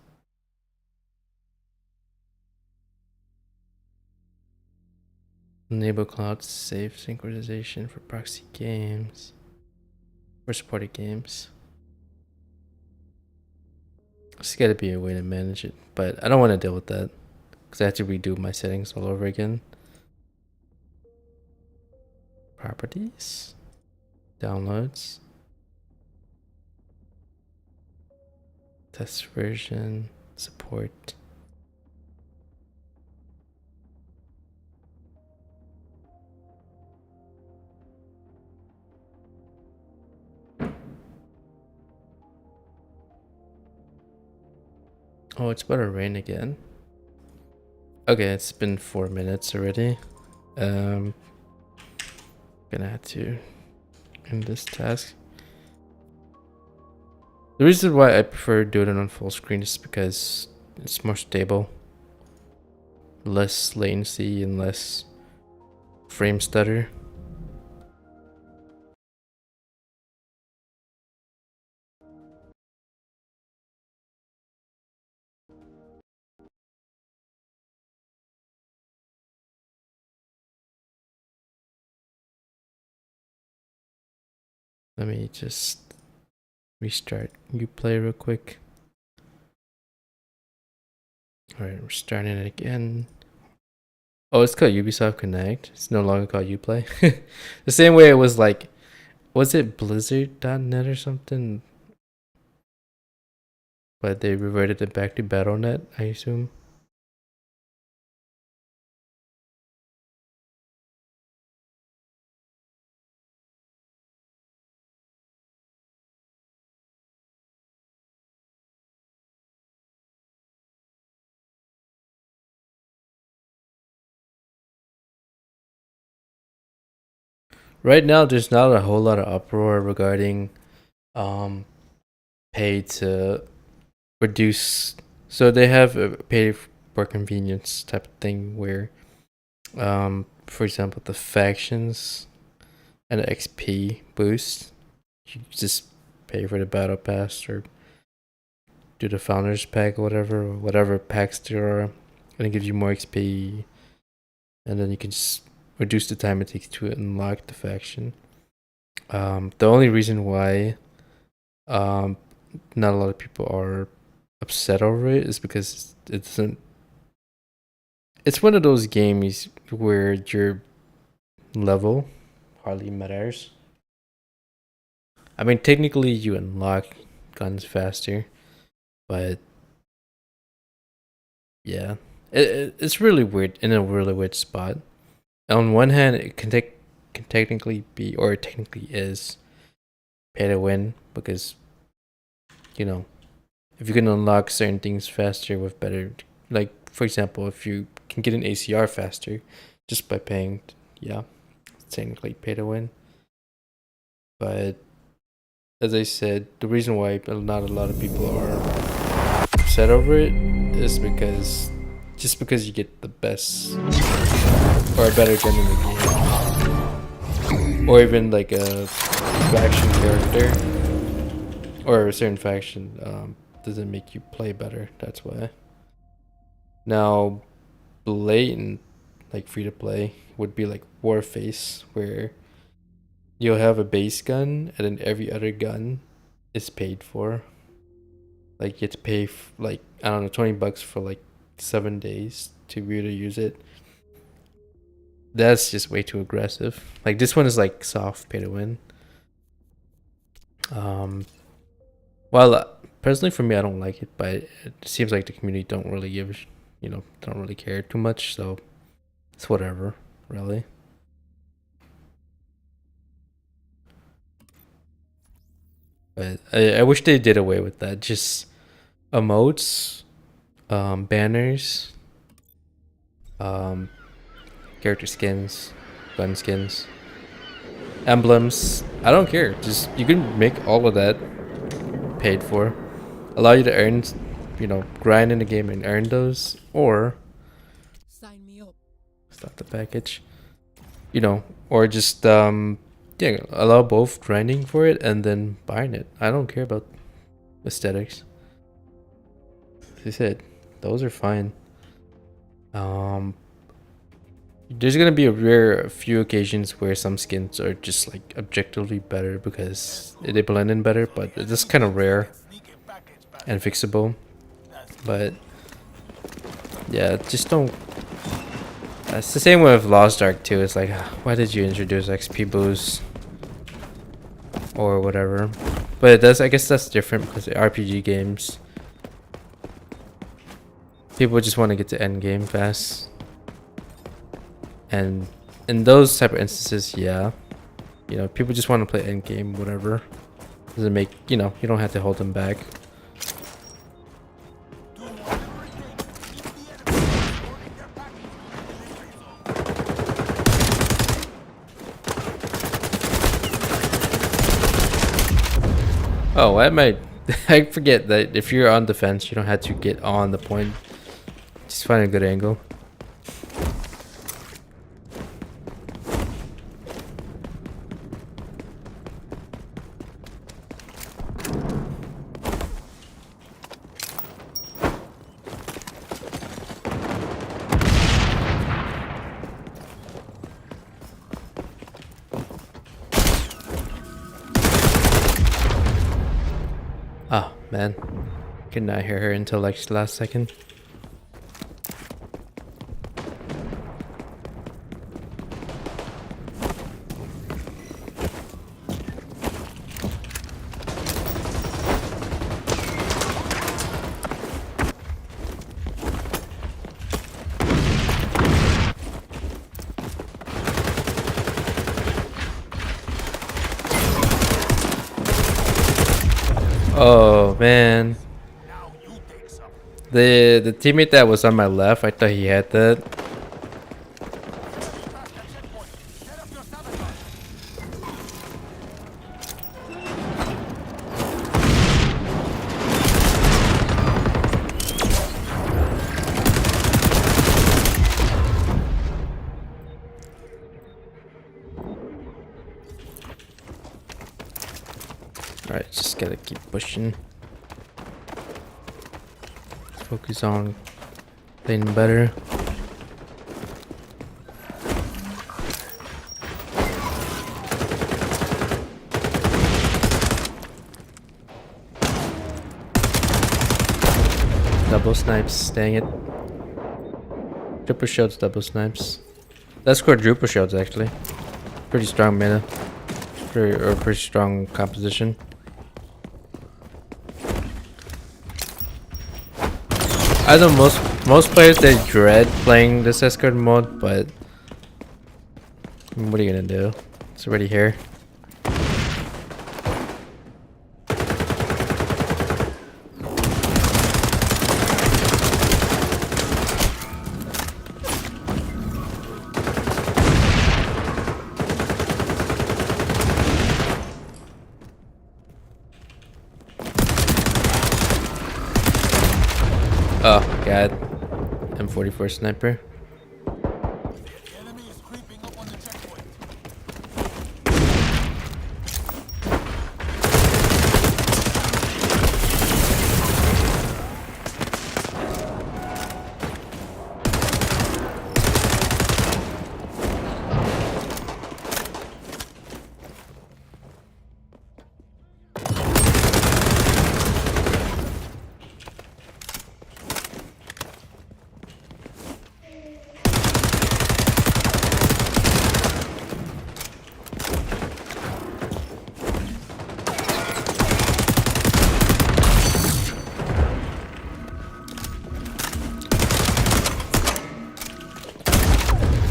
Enable cloud save synchronization for proxy games. For supported games. There's gotta be a way to manage it, but I don't want to deal with that because I have to redo my settings all over again. Properties, downloads, test version, support. Oh, it's about to rain again. Okay, it's been 4 minutes already. Gonna have to end this task. The reason why I prefer doing it on full screen is because it's more stable, less latency and less frame stutter. Let me just restart Uplay real quick. Alright, we're starting it again. Oh, it's called Ubisoft Connect. It's no longer called Uplay. The same way it was like, was it Blizzard.net or something? But they reverted it back to Battle.net, I assume. Right now, there's not a whole lot of uproar regarding pay to reduce. So they have a pay for convenience type of thing where, for example, the factions and the XP boost, you just pay for the battle pass or do the founders pack or whatever packs there are, and it gives you more XP, and then you can just reduce the time it takes to unlock the faction. The only reason why not a lot of people are upset over it is because it doesn't. It's one of those games where your level hardly matters. I mean, technically you unlock guns faster, but yeah, it's really weird, in a really weird spot. On one hand, it can technically be, or it technically is, pay to win, because you know, if you can unlock certain things faster with better, like for example, if you can get an ACR faster just by paying, yeah, it's technically pay to win. But as I said, the reason why not a lot of people are upset over it is because just because you get the best or a better gun in the game, or even like a faction character or a certain faction, doesn't make you play better. That's why. Now, blatant, like free to play, would be like Warface, where you'll have a base gun and then every other gun is paid for. Like you have to pay like, I don't know, $20 for like 7 days to be able to use it. That's just way too aggressive. Like this one is like soft pay to win. Well, personally for me, I don't like it, but it seems like the community don't really give, don't really care too much. So it's whatever, really. But I wish they did away with that. Just emotes, banners, character skins, gun skins, emblems. I don't care. Just you can make all of that paid for. Allow you to earn, grind in the game and earn those, or Sign me up. stop the package. Or just allow both grinding for it and then buying it. I don't care about aesthetics. As I said, those are fine. There's gonna be a few occasions where some skins are just like objectively better because they blend in better, but it's kind of rare and fixable. But yeah, just don't. It's the same with Lost Ark too. It's like, why did you introduce XP boost or whatever? But it does. I guess that's different because the RPG games, people just want to get to end game fast, and in those type of instances, yeah, you know, people just want to play end game, whatever. Doesn't make, you know, you don't have to hold them back. Do whatever it takes to keep the enemy escorting their package to the delivery zone. Oh, I might. I forget that if you're on defense, you don't have to get on the point. Just find a good angle. Oh man, could not hear her until like last second. Oh man. Now you take some. The teammate that was on my left, I thought he had that. Past the checkpoint. Set up your sabotage. Alright, just gotta keep pushing. Focus on playing better. Double snipes, dang it. Triple shields, double snipes. That's quadruple shields actually. Pretty strong meta. Pretty strong composition. I know most players, they dread playing this escort mode, but what are you gonna do? It's already here. Oh god, M44 sniper. The enemy is creeping up on the checkpoint.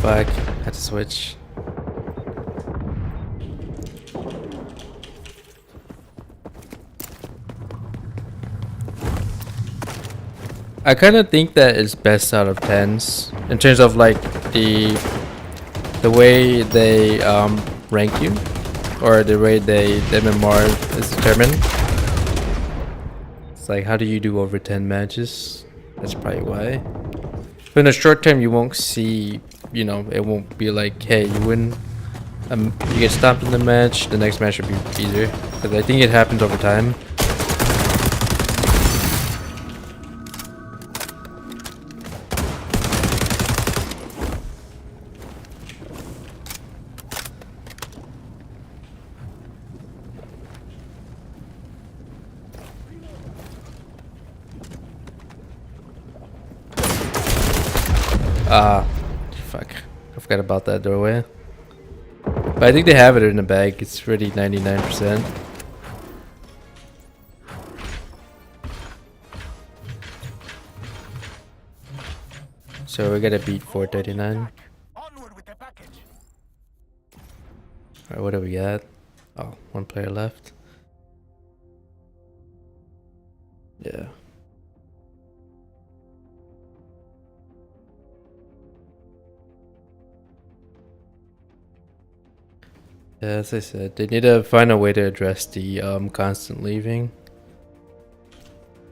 Fuck, had to switch. I kind of think that is best out of 10s in terms of like the way they rank you, or the way the MMR is determined. It's like, how do you do over 10 matches? That's probably why. But in the short term, you won't see, you know, it won't be like, hey, you win, you get stopped in the match, the next match will be easier. Because I think it happens over time. fuck. I forgot about that doorway. But I think they have it in the bag. It's already 99%. So we gotta beat 439. Onward with the package. Alright, what do we got? Oh, one player left. Yeah. Yeah, as I said, they need to find a way to address the constant leaving.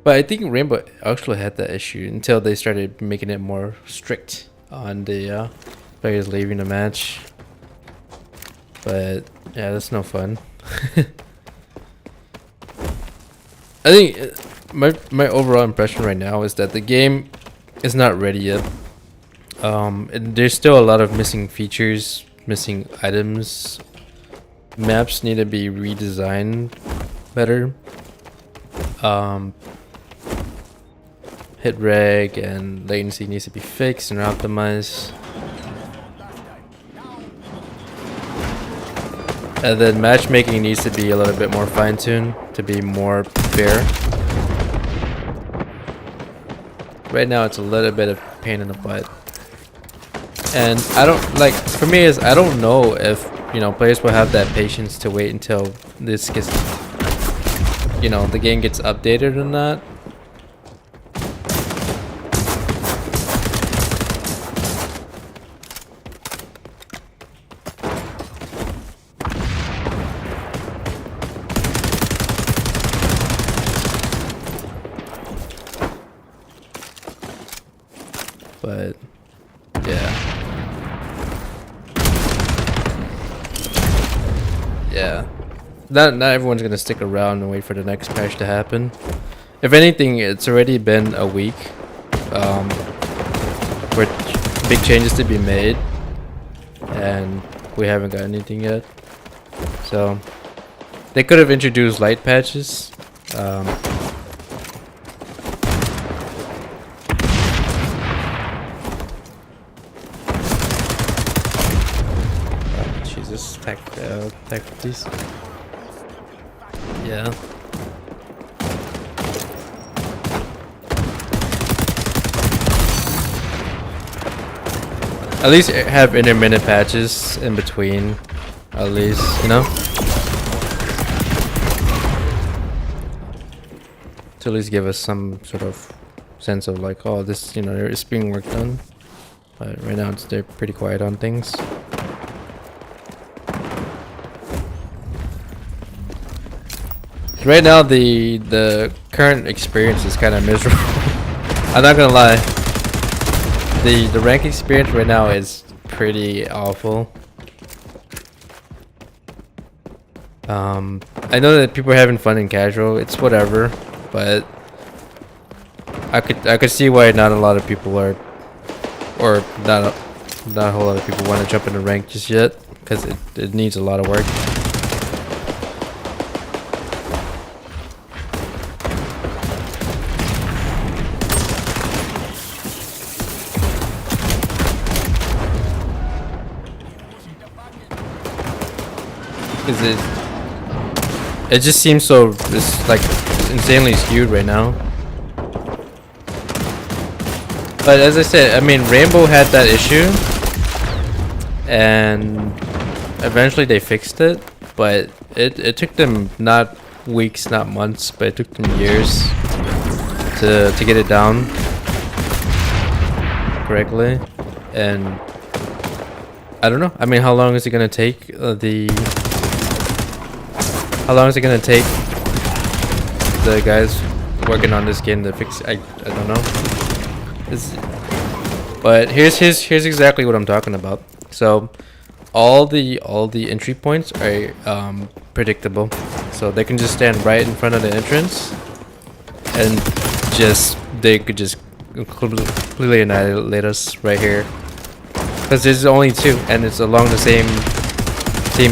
But I think Rainbow actually had that issue until they started making it more strict on the players leaving the match. But yeah, that's no fun. I think my overall impression right now is that the game is not ready yet. And there's still a lot of missing features, missing items. Maps need to be redesigned better. Hit reg and latency needs to be fixed and optimized. And then matchmaking needs to be a little bit more fine-tuned to be more fair. Right now it's a little bit of pain in the butt. And I don't like, for me is I don't know if, you know, players will have that patience to wait until this gets, you know, the game gets updated or not. But yeah, not everyone's gonna stick around and wait for the next patch to happen. If anything, it's already been a week for big changes to be made, and we haven't got anything yet. So they could have introduced light patches. Jesus, pack these. Yeah. At least have intermittent patches in between. At least, you know? To at least give us some sort of sense of like, oh, this, you know, it's being worked on. But right now they're pretty quiet on things. Right now the current experience is kind of miserable. I'm not gonna lie. The rank experience right now is pretty awful. I know that people are having fun in casual. It's whatever, but I could see why not a lot of people are, or not a whole lot of people want to jump into rank just yet, because it needs a lot of work. It just seems so like insanely skewed right now. But as I said, I mean, Rainbow had that issue, and eventually they fixed it. But it took them not weeks, not months, but it took them years to get it down correctly. And I don't know. I mean, how long is it gonna take How long is it gonna take the guys working on this game to fix it? I don't know. But here's exactly what I'm talking about. So all the entry points are predictable. So they can just stand right in front of the entrance and they could just completely annihilate us right here. Because there's only two and it's along the same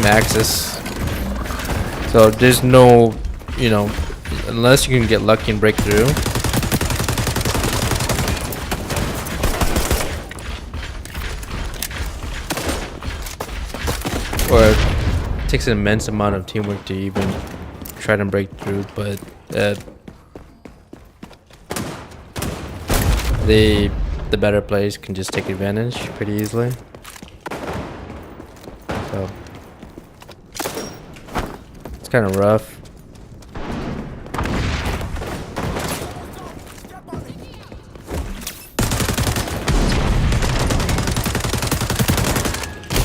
axis. So there's no, you know, unless you can get lucky and break through. or it takes an immense amount of teamwork to even try to break through, but the better players can just take advantage pretty easily. So it's kind of rough.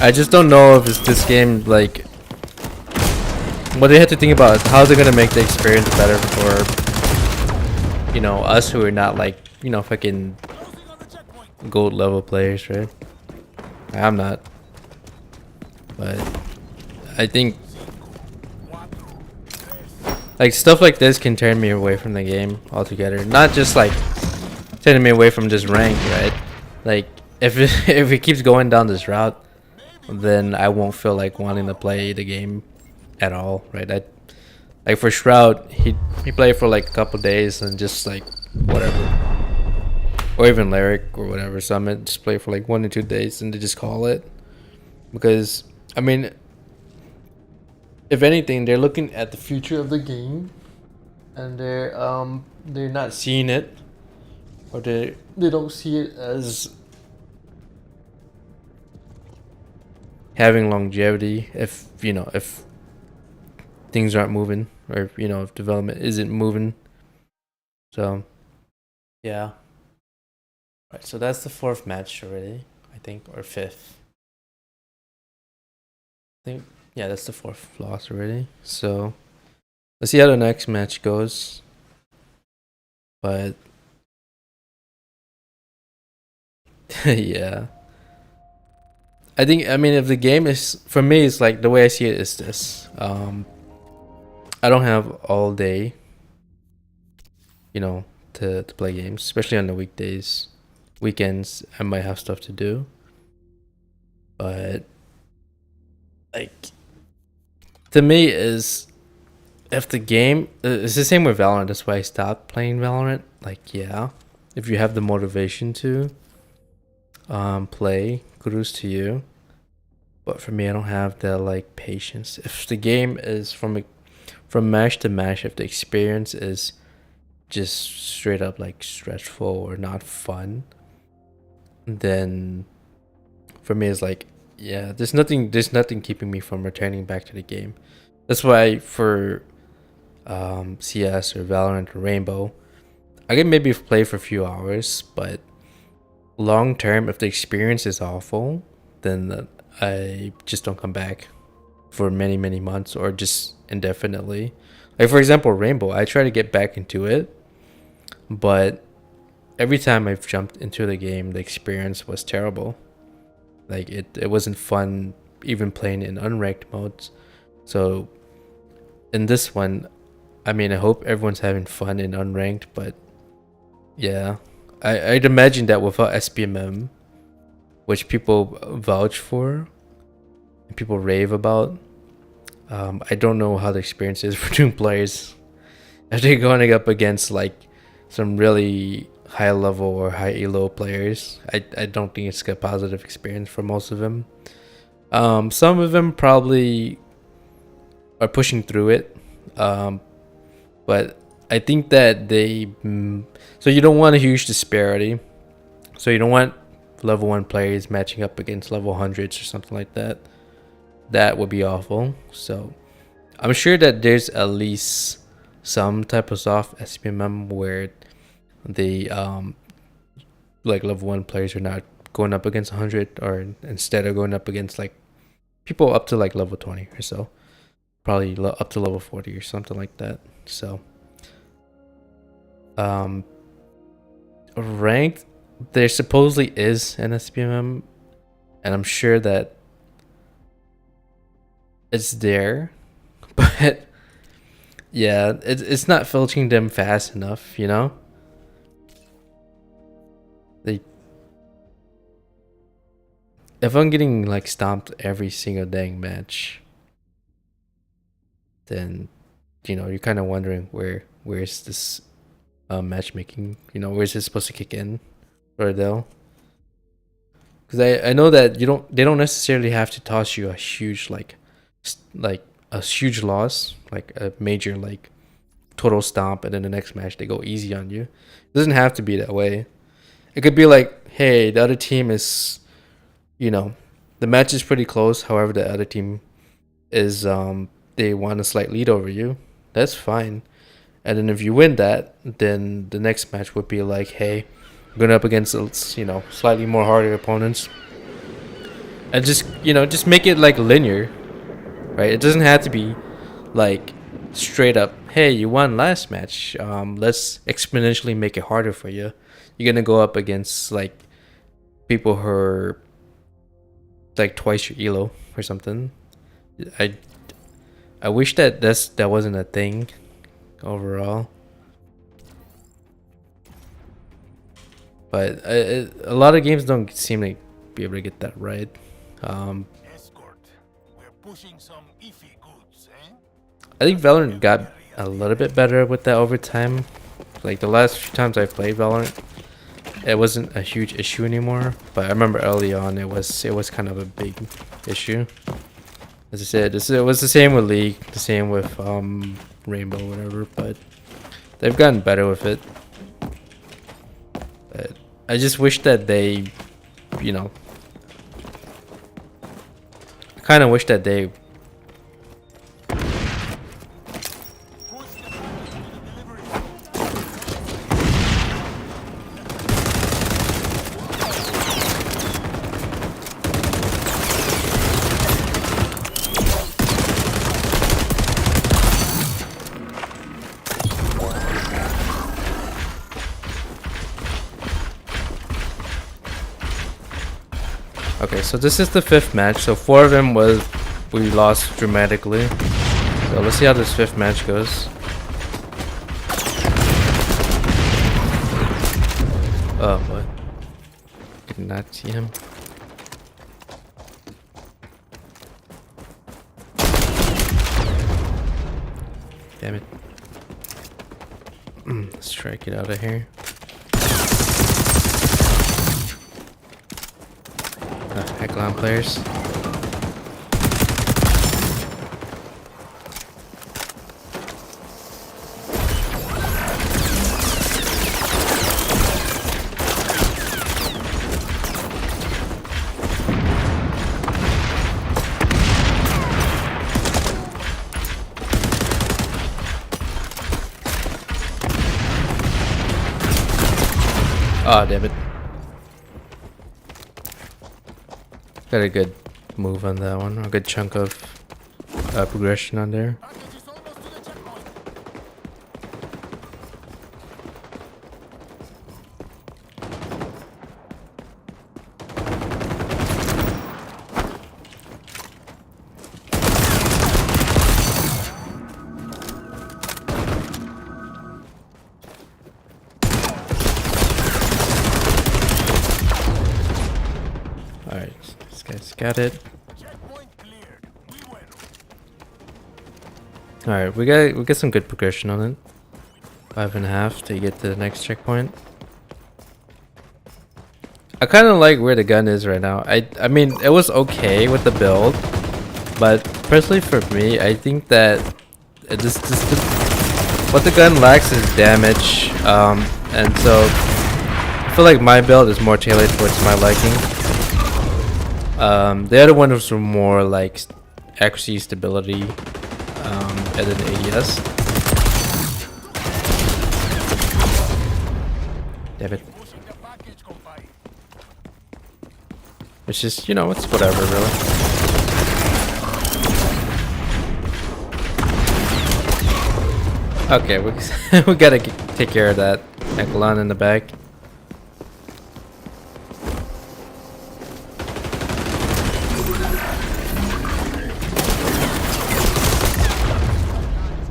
I just don't know if it's this game, like, what they have to think about is how they're gonna make the experience better for, you know, us who are not like, you know, fucking gold level players, right? I'm not, but I think like stuff like this can turn me away from the game altogether. Not just like turning me away from just rank, right? Like if if it keeps going down this route, then I won't feel like wanting to play the game at all, right? Like for Shroud, he played for like a couple days and just like whatever, or even Lyric or whatever. So I might just play for like 1 or 2 days and they just call it, because I mean, if anything, they're looking at the future of the game, and they're not seeing it, or they don't see it as having longevity if, you know, if things aren't moving, or, you know, if development isn't moving. So yeah. Right, so that's the 4th match already, I think, or 5th. I think, yeah, that's the 4th loss already. So let's see how the next match goes. But yeah, I think, I mean, if the game is, for me, it's like the way I see it is this. I don't have all day, you know, to play games, especially on the weekdays. Weekends, I might have stuff to do. But like, to me, is if the game, it's the same with Valorant. That's why I stopped playing Valorant. Like, yeah, if you have the motivation to play, kudos to you. But for me, I don't have the like patience. If the game is from match to match, if the experience is just straight up like stressful or not fun, then for me it's like, yeah, there's nothing keeping me from returning back to the game. That's why for CS or Valorant or Rainbow, I can maybe play for a few hours, but long term, if the experience is awful, then I just don't come back for many months or just indefinitely. Like for example, Rainbow, I try to get back into it, but every time I've jumped into the game, the experience was terrible. Like it wasn't fun even playing in unranked modes. So in this one, I mean, I hope everyone's having fun in unranked, but yeah, I'd imagine that without SPMM, which people vouch for and people rave about, I don't know how the experience is for two players. If they're going up against like some really high level or high elo players, I don't think it's a positive experience for most of them. Some of them probably are pushing through it, but I think that so you don't want a huge disparity. So you don't want level 1 players matching up against level 100s or something like that. That would be awful. So I'm sure that there's at least some type of soft SPMM where the like level 1 players are not going up against 100, or instead are going up against like people up to like level 20 or so, probably up to level 40 or something like that. So ranked, there supposedly is an SPMM, and I'm sure that it's there, but yeah, it's not filtering them fast enough, you know. If I'm getting like stomped every single dang match, then, you know, you're kind of wondering where's this matchmaking, you know, where's it supposed to kick in for Adele? Because I know that they don't necessarily have to toss you a huge like a huge loss, like a major like total stomp, and then the next match they go easy on you. It doesn't have to be that way. It could be like, hey, the other team is, the match is pretty close. However, the other team is they want a slight lead over you. That's fine. And then if you win that, then the next match would be like, hey, I'm going up against slightly more harder opponents, and just make it like linear, right? It doesn't have to be like straight up, hey, you won last match, let's exponentially make it harder for you. You're gonna go up against like people who are like twice your elo or something. I wish that wasn't a thing overall, but a lot of games don't seem to be able to get that right. Escort. We're pushing some iffy goods, eh? I think Valorant got a little bit better with that over time. Like the last few times I played Valorant, it wasn't a huge issue anymore. But I remember early on it was kind of a big issue. As I said, it was the same with League, the same with Rainbow, whatever. But they've gotten better with it. But I just wish that they, I kind of wish that they. Okay, so this is the 5th match. So 4 of them we lost dramatically. So let's see how this 5th match goes. Oh boy, did not see him. Damn it. Let's try to get out of here. Heckline players. Oh, damn it. Got a good move on that one. A good chunk of progression on there. Package is almost to the checkpoint. Alright, this guy's got it. Checkpoint cleared. We win. Alright, we got some good progression on it. 5.5 to get to the next checkpoint. I kind of like where the gun is right now. I mean, it was okay with the build, but personally for me, I think that what the gun lacks is damage, and so I feel like my build is more tailored towards my liking. The other ones were more like accuracy, stability, and then ADS. Damn it. Pushing the package, compay. It's just, it's whatever, really. Okay, we gotta take care of that Echelon in the back.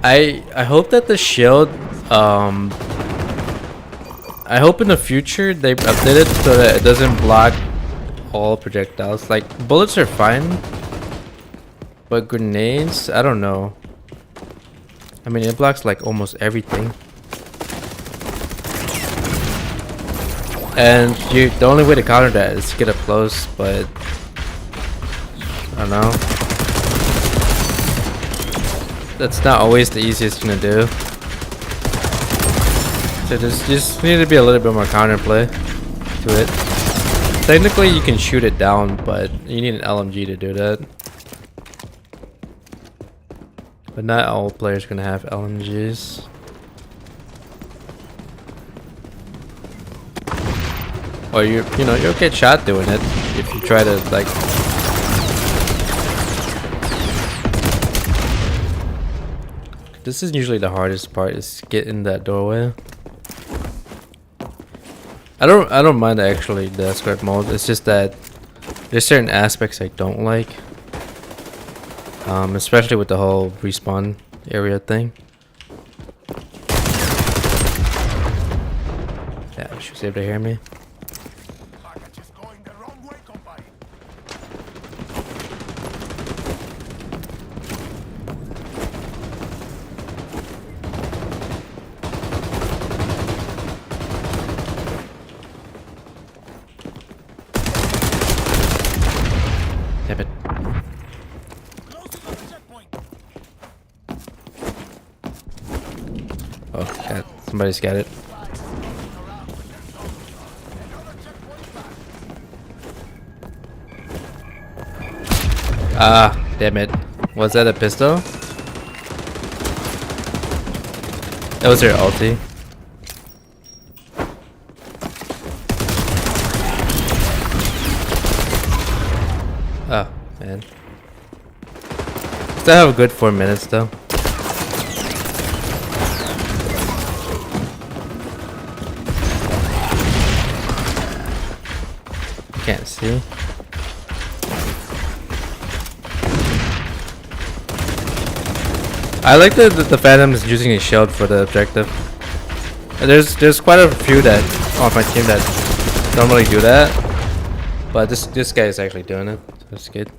I hope that the shield, I hope in the future they update it so that it doesn't block all projectiles. Like, bullets are fine, but grenades, I don't know. I mean, it blocks like almost everything. And the only way to counter that is to get up close, but I don't know. That's not always the easiest thing to do. So just need to be a little bit more counterplay to it. Technically, you can shoot it down, but you need an LMG to do that. But not all players are gonna have LMGs. Or you'll get shot doing it if you try to like. This is usually the hardest part, is get in that doorway. I don't mind actually the escort mode. It's just that there's certain aspects I don't like. Especially with the whole respawn area thing. Yeah, she was able to hear me. Package is going the wrong way, company. Damn it. Closing on the checkpoint. Oh, God. Somebody's got it. Ah, damn it. Was that a pistol? That was her ulti. Oh, man. Still have a good 4 minutes though. Can't see. I like that the Phantom is using his shield for the objective. There's quite a few that on my team that don't really do that, but this guy is actually doing it. So that's good.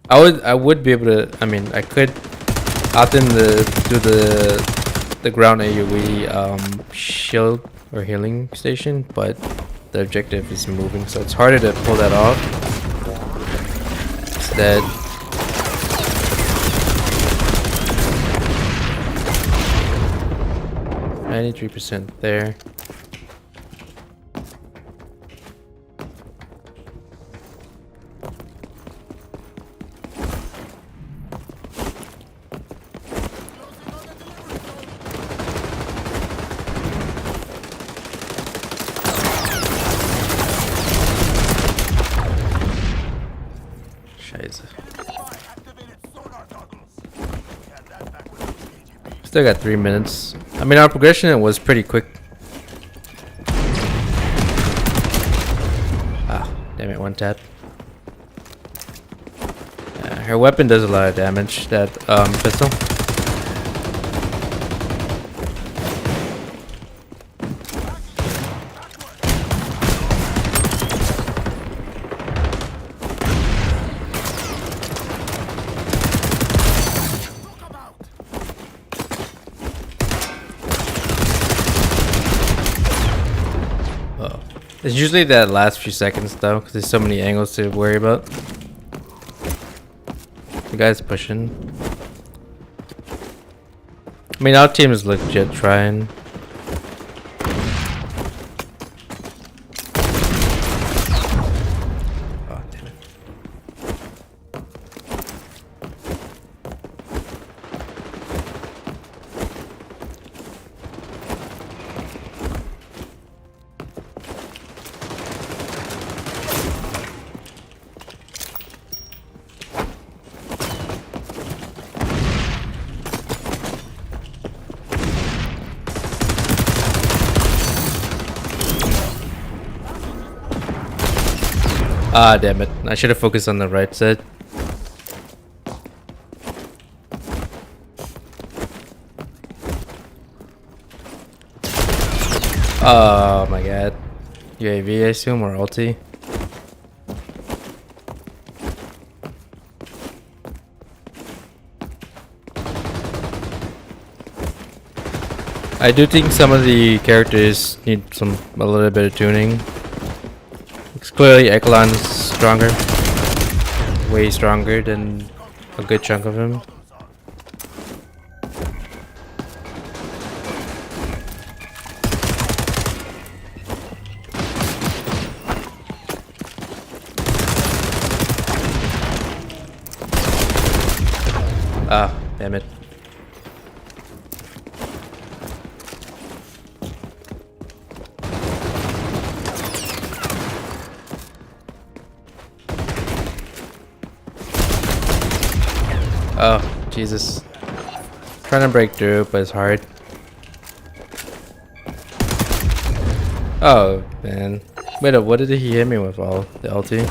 I would be able to. I mean, I could opt in do the ground AOE shield or healing station, but the objective is moving, so it's harder to pull that off. Instead. 93% there. Scheiße. Still got 3 minutes. I mean, our progression was pretty quick. Ah, damn it, one tap. Her weapon does a lot of damage, that pistol. It's usually that last few seconds though, because there's so many angles to worry about. The guy's pushing. I mean, our team is legit trying. Oh, damn it. Ah, damn it. I should have focused on the right side. Oh my god. UAV, I assume, or ulti. I do think some of the characters need a little bit of tuning. It's clearly Eklund's stronger, way stronger than a good chunk of him. Ah, damn it. Oh, Jesus. Trying to break through, but it's hard. Oh, man. Wait up, what did he hit me with all? The ulti?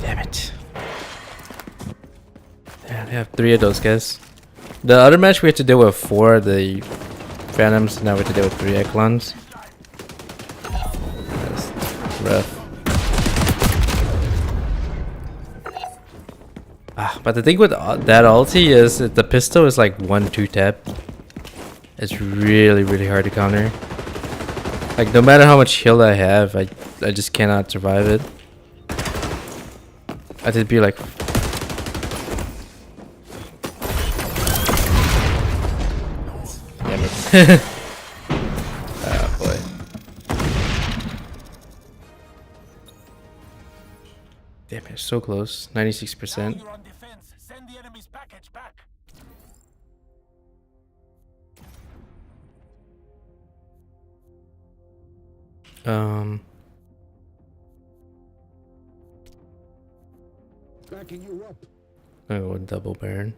Damn it. Yeah, I have 3 of those guys. The other match we had to deal with 4 of the Phantoms, now we have to deal with 3 Eklunds. That's rough. But the thing with that ulti is that the pistol is like 1-2 tap. It's really hard to counter. Like no matter how much heal I have, I just cannot survive it. I just be like damn it. Ah boy. Damn it, so close. 96%. You're on defense. Send the enemy's package back. Backing you up. Oh, double burn.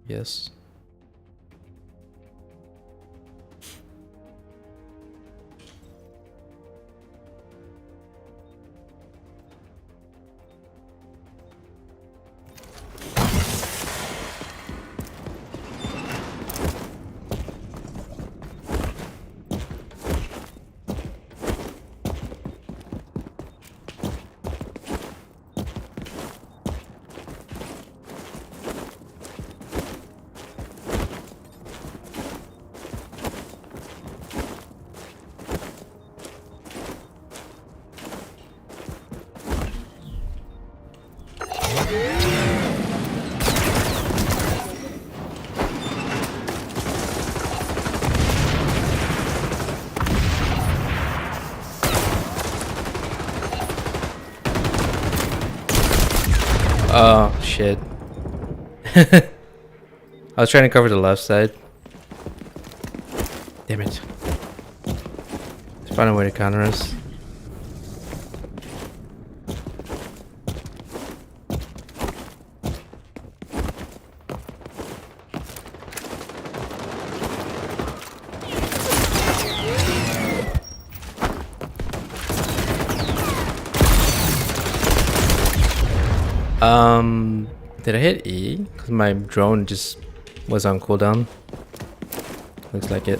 Yes. Oh shit. I was trying to cover the left side. Damn it. Let's find a way to counter us. Did I hit E? Because my drone just was on cooldown. Looks like it.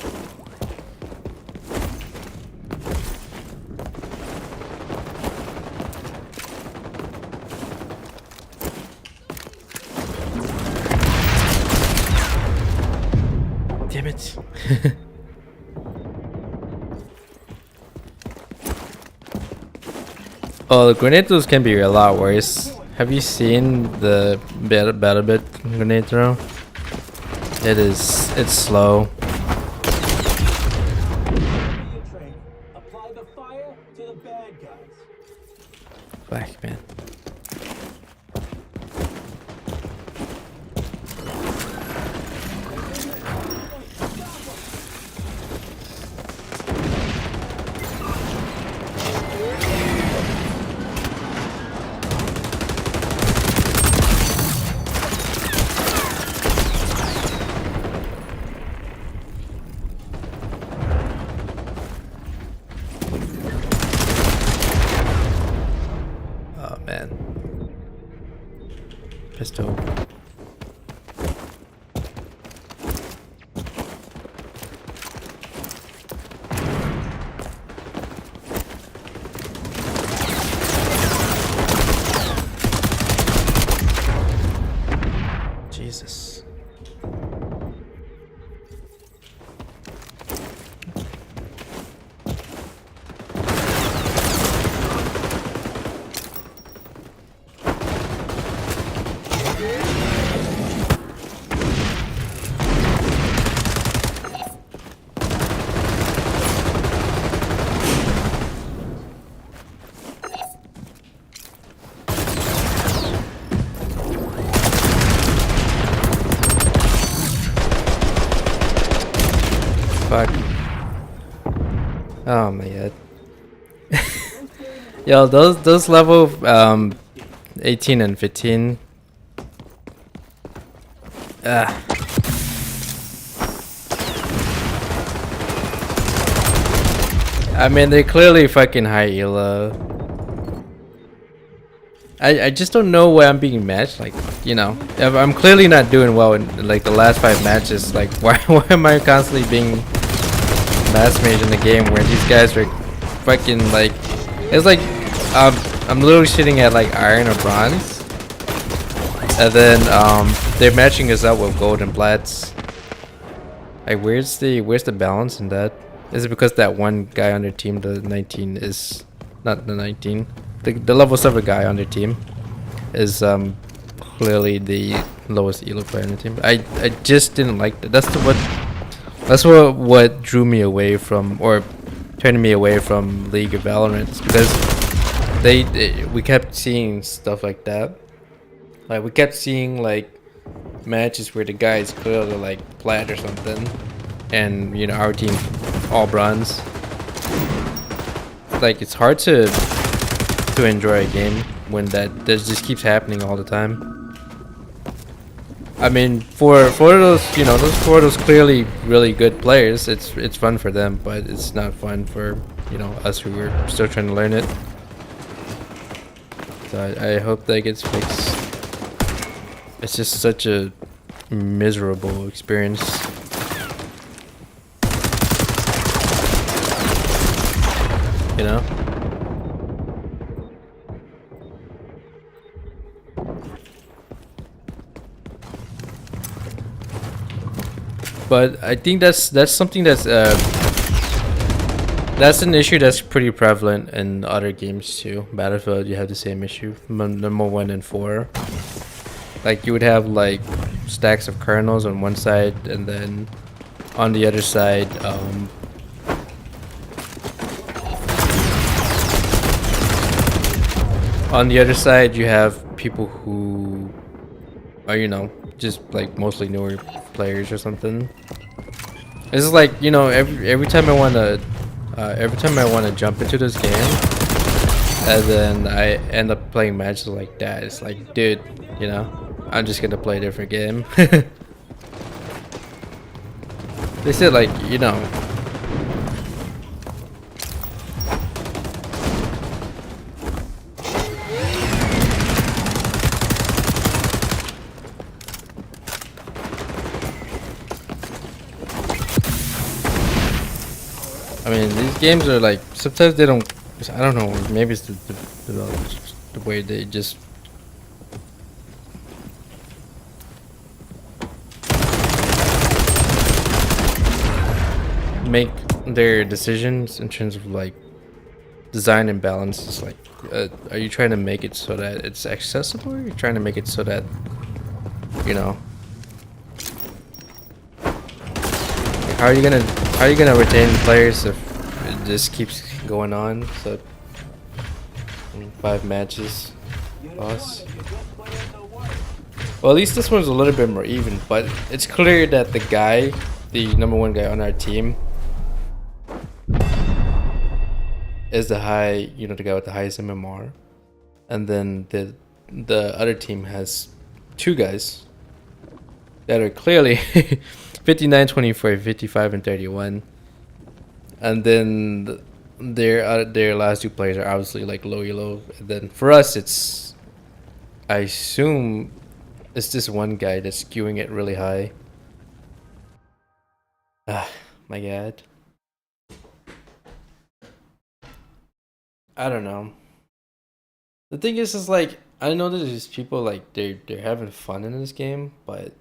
Damn it. Oh, the grenade throws can be a lot worse. Have you seen the battle bit grenade throw? It's slow. Apply the fire to the bad guys. Black man. Pistol. Oh my god. Yo, those level 18 and 15. I mean, they're clearly fucking high elo. I just don't know why I'm being matched. Like, you know, if I'm clearly not doing well in like the last 5 matches. Like, why am I constantly being match made in the game where these guys are fucking like, it's like I'm literally sitting at like iron or bronze, and then they're matching us up with gold and plats. Like, where's the balance in that? Is it because that one guy on their team, the 19, is not the 19? The level 7 guy on their team is clearly the lowest elo player on the team. I just didn't like that. That's what drew me away from, or turned me away from League of Valorant, because we kept seeing stuff like that. Like, we kept seeing like matches where the guy is clearly like plat or something, and you know, our team all bronze. Like, it's hard to enjoy a game when that just keeps happening all the time. I mean, for those, you know, those clearly really good players, it's fun for them, but it's not fun for, you know, us who are still trying to learn it. So I hope that gets fixed. It's just such a miserable experience. You know? But I think that's something that's an issue that's pretty prevalent in other games too. Battlefield, you have the same issue. Number 1 and 4. Like, you would have like stacks of kernels on one side, and then on the other side, you have people who are, you know, just like mostly newer players or something. It's just like, you know, every time I wanna jump into this game, and then I end up playing matches like that. It's like, dude, you know, I'm just gonna play a different game. They said, like, you know, I mean, these games are like, sometimes they don't, I don't know, maybe it's the way they just make their decisions in terms of like design and balance. It's like, are you trying to make it so that it's accessible, or are you trying to make it so that, you know, like, how are you gonna retain players if it just keeps going on? So 5 matches loss. Well, at least this one's a little bit more even, but it's clear that the guy, the number 1 guy on our team, is the high, you know, the guy with the highest MMR, and then the other team has 2 guys that are clearly 59, 24, 55, and 31, and then their last 2 players are obviously like low elo. And then for us, it's, I assume it's this one guy that's skewing it really high. Ah, my god. I don't know. The thing is like, I know that there's people like they're having fun in this game, but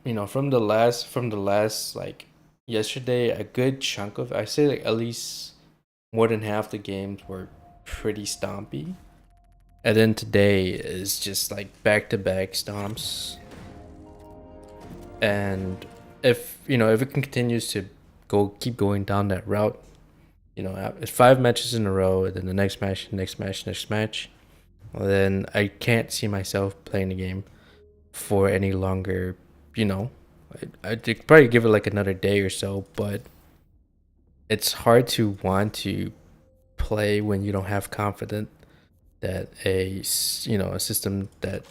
you know, from the last like yesterday, a good chunk of, I say like at least more than half the games were pretty stompy, and then today is just like back-to-back stomps. And if, you know, if it continues to keep going down that route, you know, it's 5 matches in a row, and then the next match, well, then I can't see myself playing the game for any longer. You know, I'd probably give it like another day or so, but it's hard to want to play when you don't have confidence that a system that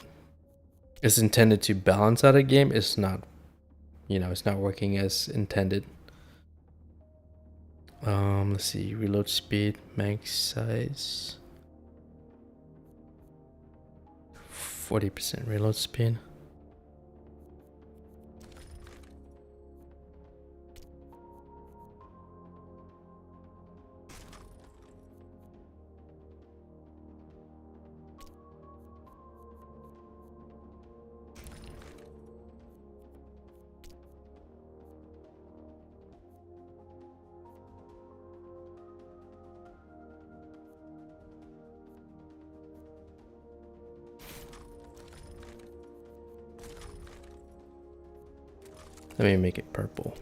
is intended to balance out a game is not, it's not working as intended. Let's see, reload speed, mag size, 40% reload speed. Let me make it purple.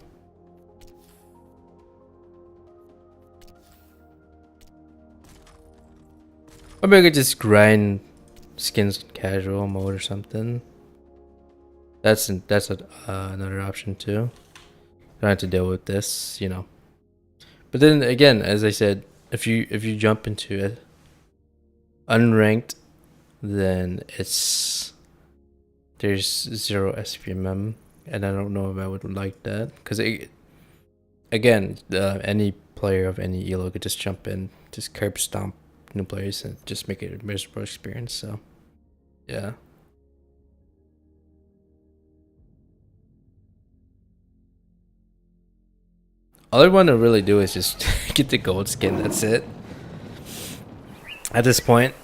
Or maybe I could just grind skins casual mode or something. That's another option too. Don't have to deal with this, But then again, as I said, if you jump into it unranked, then there's 0 SPMM. And I don't know if I would like that, because again, any player of any elo could just jump in, just curb stomp new players, and just make it a miserable experience. So, yeah. All I want to really do is just get the gold skin. That's it. At this point.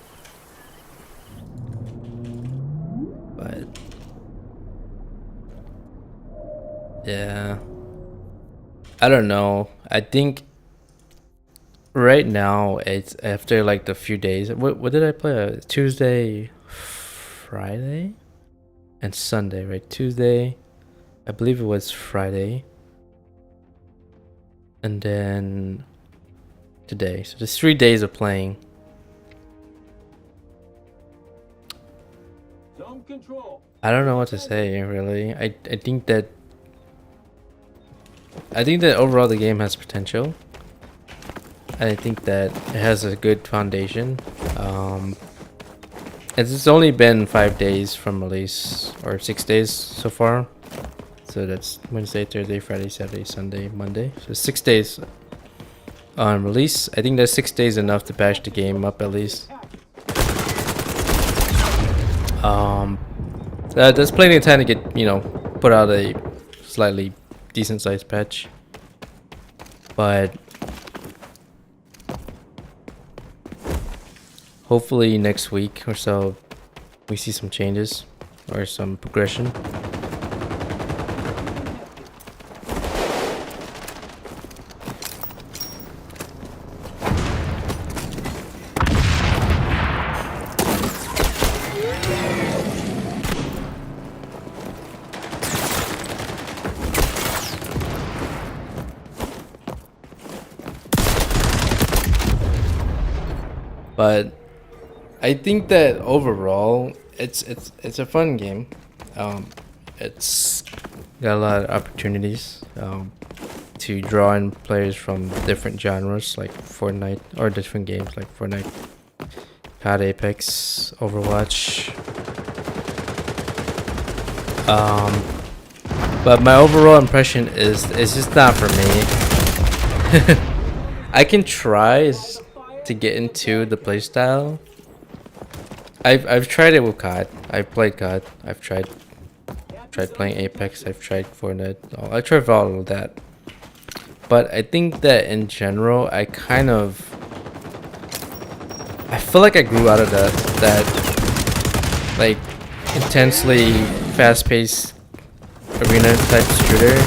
But yeah, I don't know. I think right now it's after like the few days. What did I play? Tuesday, Friday, and Sunday, right? Tuesday, I believe it was Friday, and then today. So there's 3 days of playing. Zone control. I don't know what to say really. I think that overall the game has potential. I think that it has a good foundation. It's only been 5 days from release, or 6 days so far. So that's Wednesday, Thursday, Friday, Saturday, Sunday, Monday. So 6 days on release. I think that 6 days enough to patch the game up at least. There's plenty of time to get, put out a slightly decent sized patch. But hopefully next week or so we see some changes or some progression. But I think that overall it's a fun game. It's got a lot of opportunities to draw in players from different genres like Fortnite, or different games like Fortnite, COD, Apex, Overwatch. But my overall impression is it's just not for me. I can try to get into the playstyle. I've tried it with COD. I've played COD. I've tried playing Apex. I've tried Fortnite. I tried all of that. But I think that in general, I feel like I grew out of that like intensely fast-paced arena type shooter,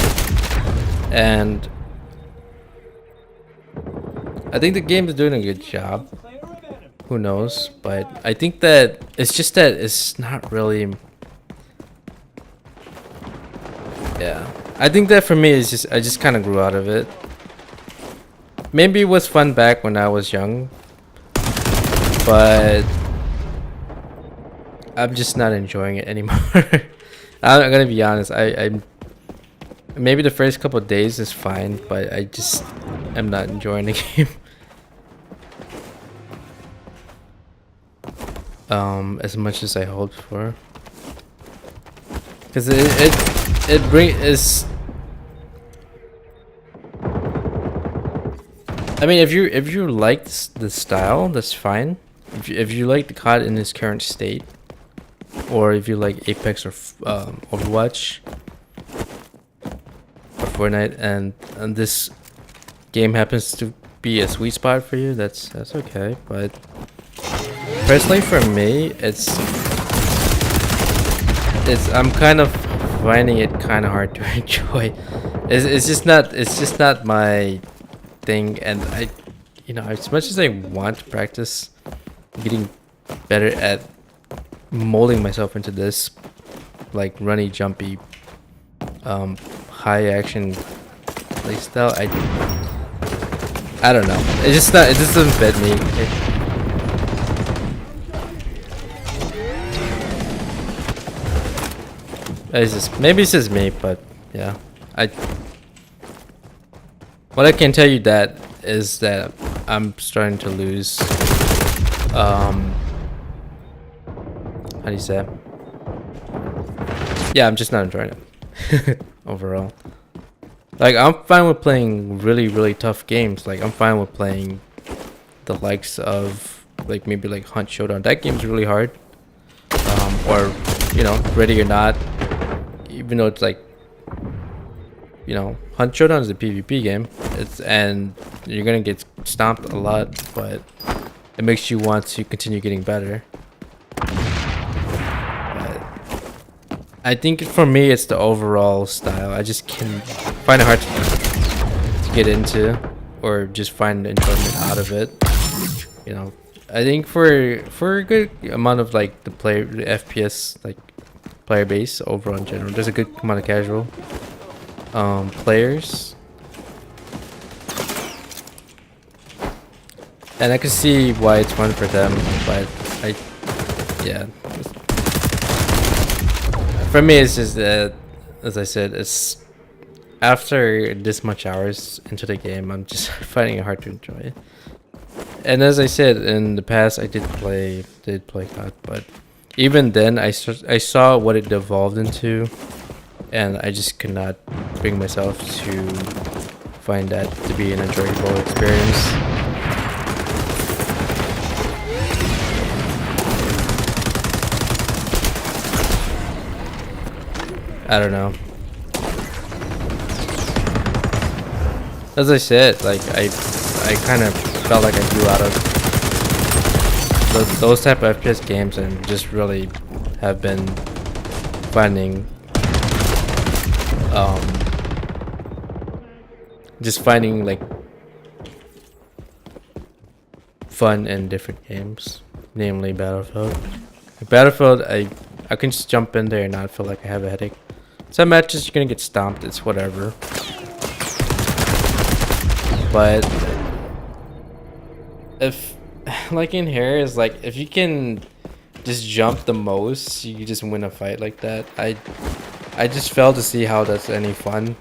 and I think the game is doing a good job. Who knows? But I think that it's just that it's not really. Yeah, I think that for me it's just I just kind of grew out of it. Maybe it was fun back when I was young, but I'm just not enjoying it anymore. I'm gonna be honest. I maybe the first couple of days is fine, but I just am not enjoying the game. As much as I hoped for. Cause is. I mean, if you like the style, that's fine. If you like the COD in its current state, or if you like Apex or Overwatch or Fortnite, and this game happens to be a sweet spot for you, that's okay. But personally, for me, it's I'm kind of finding it kind of hard to enjoy. It's just not my thing, and I, as much as I want to practice getting better at molding myself into this like runny, jumpy, high action playstyle, I don't know. It just doesn't fit me. Maybe it's just me, but yeah, what I can tell you that is that I'm starting to lose. How do you say it? Yeah, I'm just not enjoying it overall. Like, I'm fine with playing really, really tough games. Like, I'm fine with playing the likes of like maybe like Hunt Showdown. That game's really hard. Or Ready or Not. Even though it's like, Hunt Showdown is a PvP game. And you're gonna get stomped a lot, but it makes you want to continue getting better. But I think for me, it's the overall style. I just can find it hard to get into, or just find enjoyment out of it. I think for a good amount of like the FPS like player base overall in general, there's a good amount of casual players, and I can see why it's fun for them. But for me, it's just that, as I said, it's after this much hours into the game, I'm just finding it hard to enjoy it. And as I said in the past, I did play COD, but even then, I saw what it devolved into, and I just could not bring myself to find that to be an enjoyable experience. I don't know. As I said, like I kind of felt like I grew out of those type of FPS games, and just really have been finding like fun in different games, namely Battlefield. Battlefield, I can just jump in there and not feel like I have a headache. Some matches you're gonna get stomped, it's whatever. But if like in here is like, if you can just jump the most, you just win a fight like that. I just fail to see how that's any fun.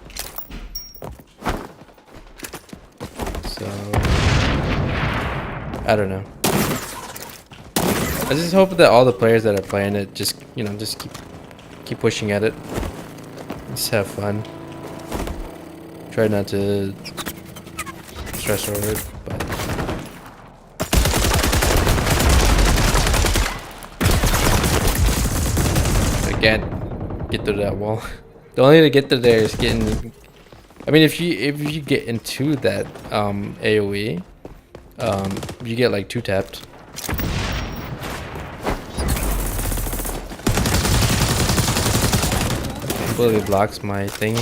So I don't know. I just hope that all the players that are playing it just keep pushing at it. Just have fun. Try not to stress over it, but I can't get through that wall. The only way to get through there is getting. I mean, if you get into that AOE, you get like 2-tapped. Completely blocks my thing.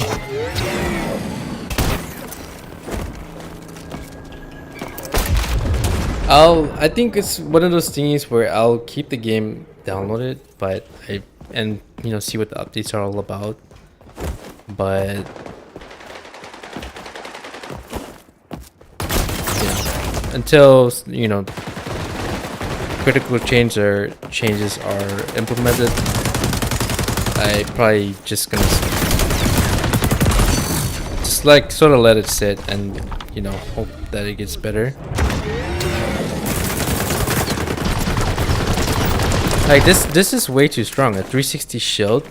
I think it's one of those things where I'll keep the game downloaded, but see what the updates are all about. But until critical changes are implemented, I probably just gonna just like sort of let it sit and, you know, hope that it gets better. Like this is way too strong. A 360 shield,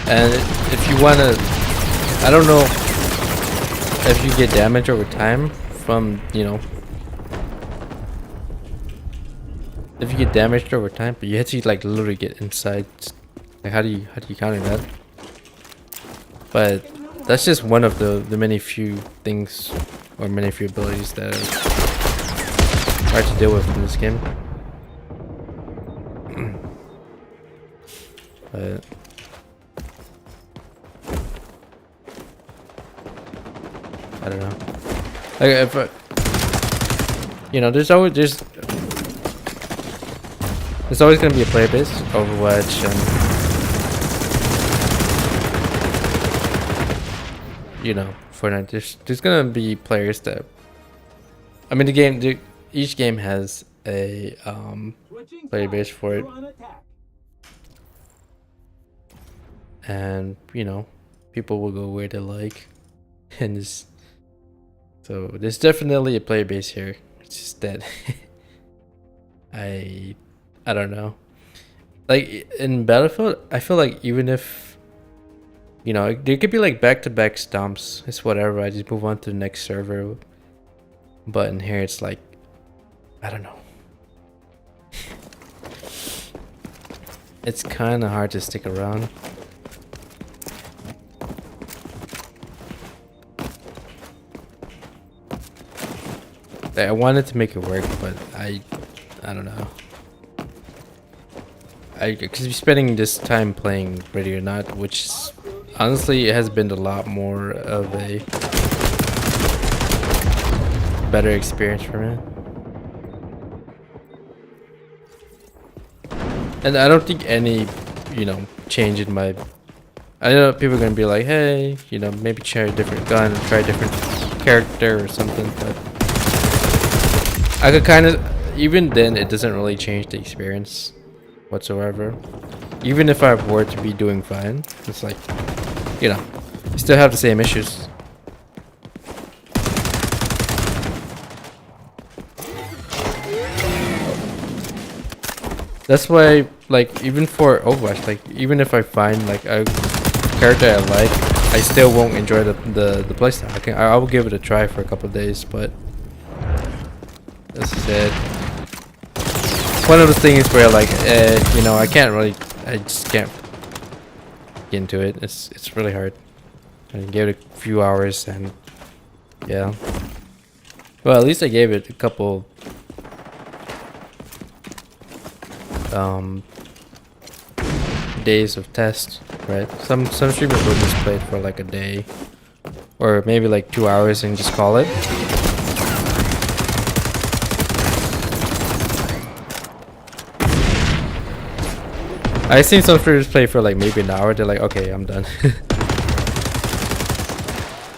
and if you wanna, I don't know if you get damage over time from, you know, if you get damaged over time, but you have to like literally get inside. Like how do you counter that? But that's just one of the many few things or many few abilities that are hard to deal with in this game. But I don't know. Like if you know, there's always gonna be a player base, Overwatch, and you know, Fortnite. There's gonna be players that, I mean, each game has a player base for it, and you know, people will go where they like, and so there's definitely a player base here. It's just that I don't know. Like in Battlefield, I feel like even if, you know, there could be like back-to-back stomps. It's whatever. I just move on to the next server. But in here, it's like, I don't know. It's kind of hard to stick around. I wanted to make it work, but I don't know. Because we're spending this time playing Ready or Not, which is, honestly, it has been a lot more of a better experience for me. And I don't think any, you know, change in my... I know people are going to be like, hey, you know, maybe try a different gun, try a different character or something, but I could kind of... Even then, it doesn't really change the experience whatsoever. Even if I were to be doing fine, it's like, you know, you still have the same issues. That's why, like, even for Overwatch, like, even if I find like a character I like, I still won't enjoy the playstyle. I will give it a try for a couple of days, but that's it. One of the things where like you know, I just can't get into it. It's really hard. I give it a few hours and yeah. Well, at least I gave it a couple days of test, right? Some streamers will just play it for like a day or maybe like 2 hours and just call it. I've seen some streamers play for like maybe an hour. They're like, okay, I'm done.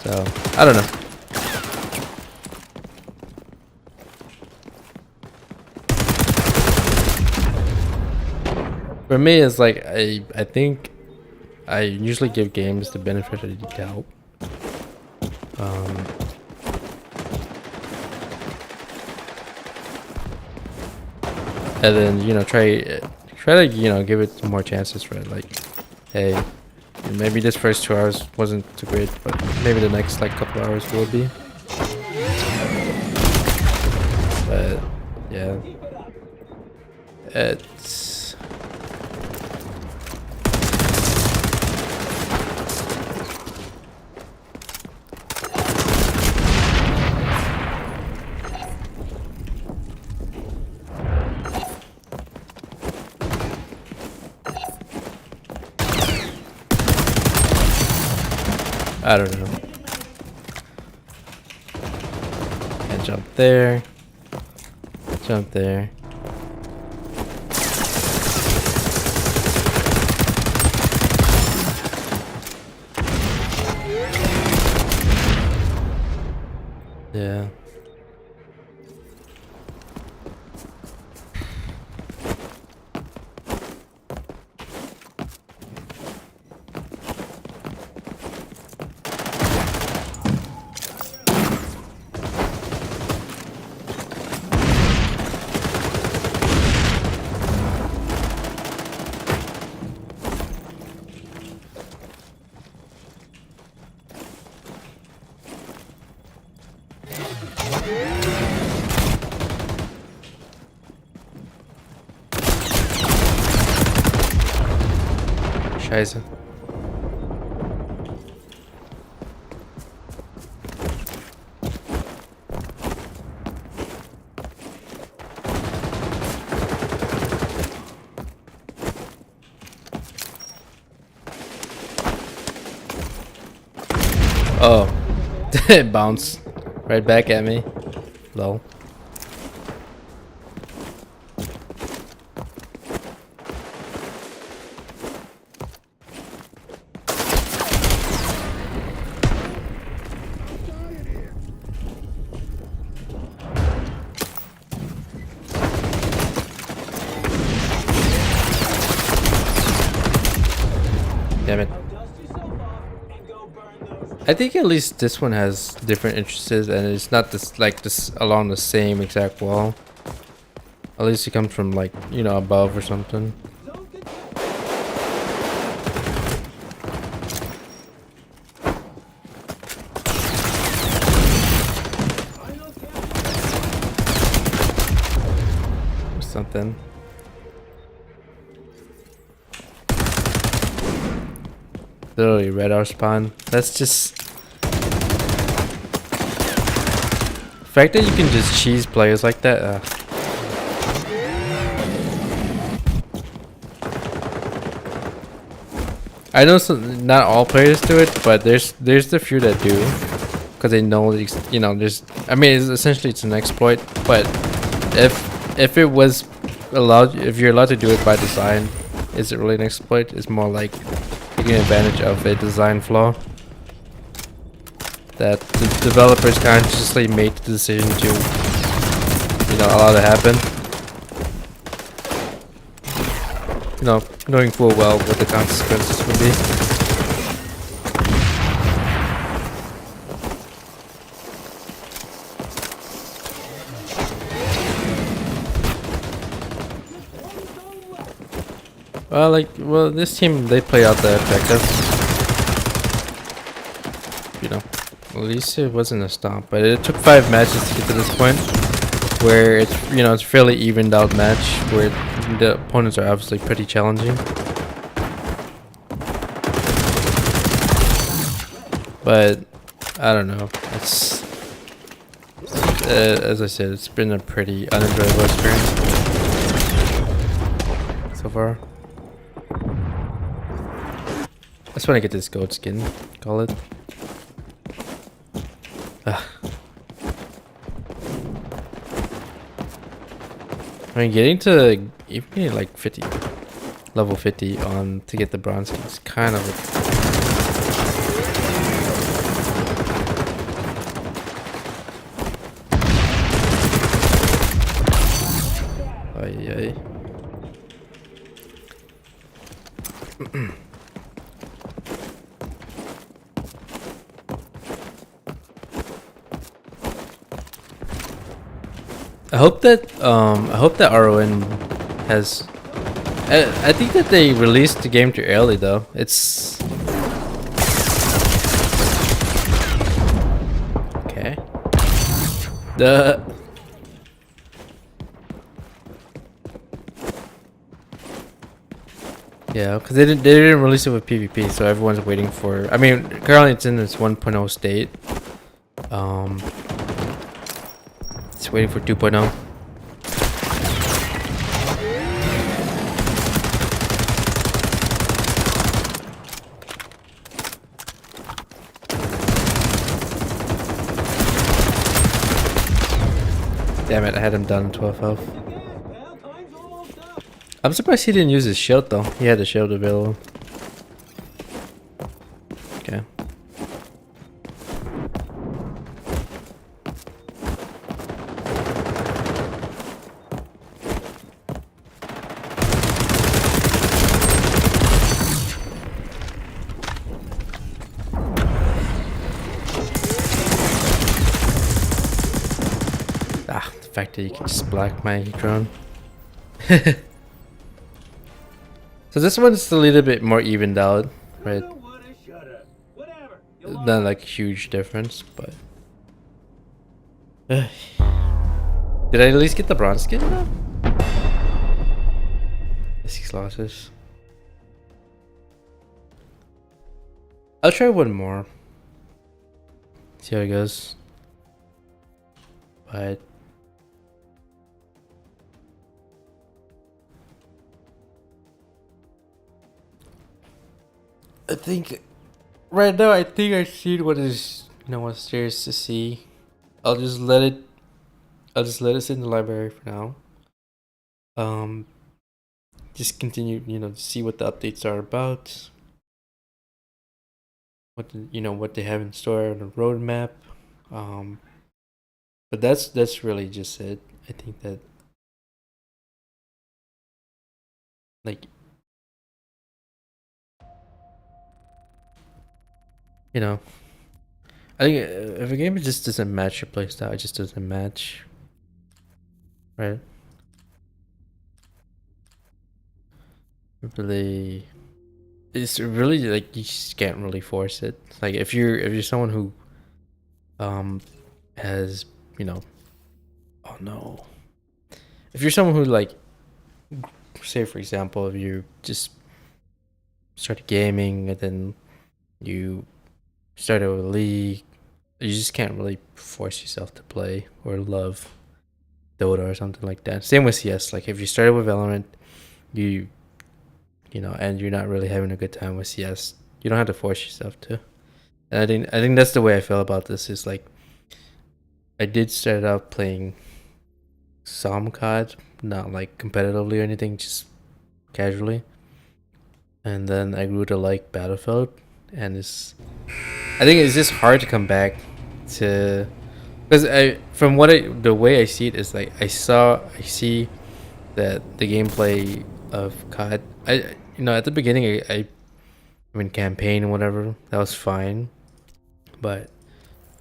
So I don't know. For me, it's like I think I usually give games the benefit of the doubt. And then, you know, try to, you know, give it some more chances, right? Like, hey, maybe this first 2 hours wasn't too great, but maybe the next like couple hours will be. But yeah, it's I don't know. And jump there. Jump there. Yeah. Scheiße. Oh, it bounced right back at me. Lol. Damn it. I think at least this one has different entrances and it's not this like this along the same exact wall. At least it comes from like, you know, above or something. Or something. Literally radar spawn. That's just the fact that you can just cheese players like that. I know not all players do it, but there's the few that do, because they know you know there's. I mean, it's an exploit, but if it was allowed, if you're allowed to do it by design, is it really an exploit? It's more like taking advantage of a design flaw that the developers consciously made the decision to, you know, allow to happen. You know, knowing full well what the consequences would be. Well, this team, they play out the objective. You know, at least it wasn't a stomp, but it took 5 matches to get to this point, where it's, you know, it's fairly evened out match, where the opponents are obviously pretty challenging. But I don't know. It's as I said, it's been a pretty unenjoyable experience so far. I just want to get this goat skin. Call it. Ugh. I mean, getting like 50, level 50 on to get the bronze skin is kind of Ay. I hope that RON has. I think that they released the game too early though. It's okay. Yeah, because they didn't release it with PvP, so everyone's waiting for. I mean, currently it's in its 1.0 state. It's waiting for 2.0. Damn it! I had him done in 12 health. I'm surprised he didn't use his shield though. He had the shield available. Okay. Ah, the fact that you can just block my drone. So this one's a little bit more evened out, right? Not like a huge difference, but did I at least get the bronze skin though? 6 losses. I'll try one more. See how it goes. But I think right now I think I see what is what's there is to see. I'll just let it sit in the library for now. Just continue, to see what the updates are about. What they have in store on the roadmap. But that's really just it. I think that like I think if a game just doesn't match your playstyle, it just doesn't match, right? Really, it's really like you just can't really force it. Like if you're someone who has oh no, if you're someone who like, say for example, if you just started gaming and then you started a league, you just can't really force yourself to play or love Dota or something like that. Same with CS. Like if you started with Valorant, and you're not really having a good time with CS, you don't have to force yourself to. And I think that's the way I feel about this. Is like I did start out playing some COD, not like competitively or anything, just casually. And then I grew to like Battlefield, and I think it's just hard to come back to, because the way I see it is like I see that the gameplay of COD, at the beginning I mean campaign and whatever, that was fine, but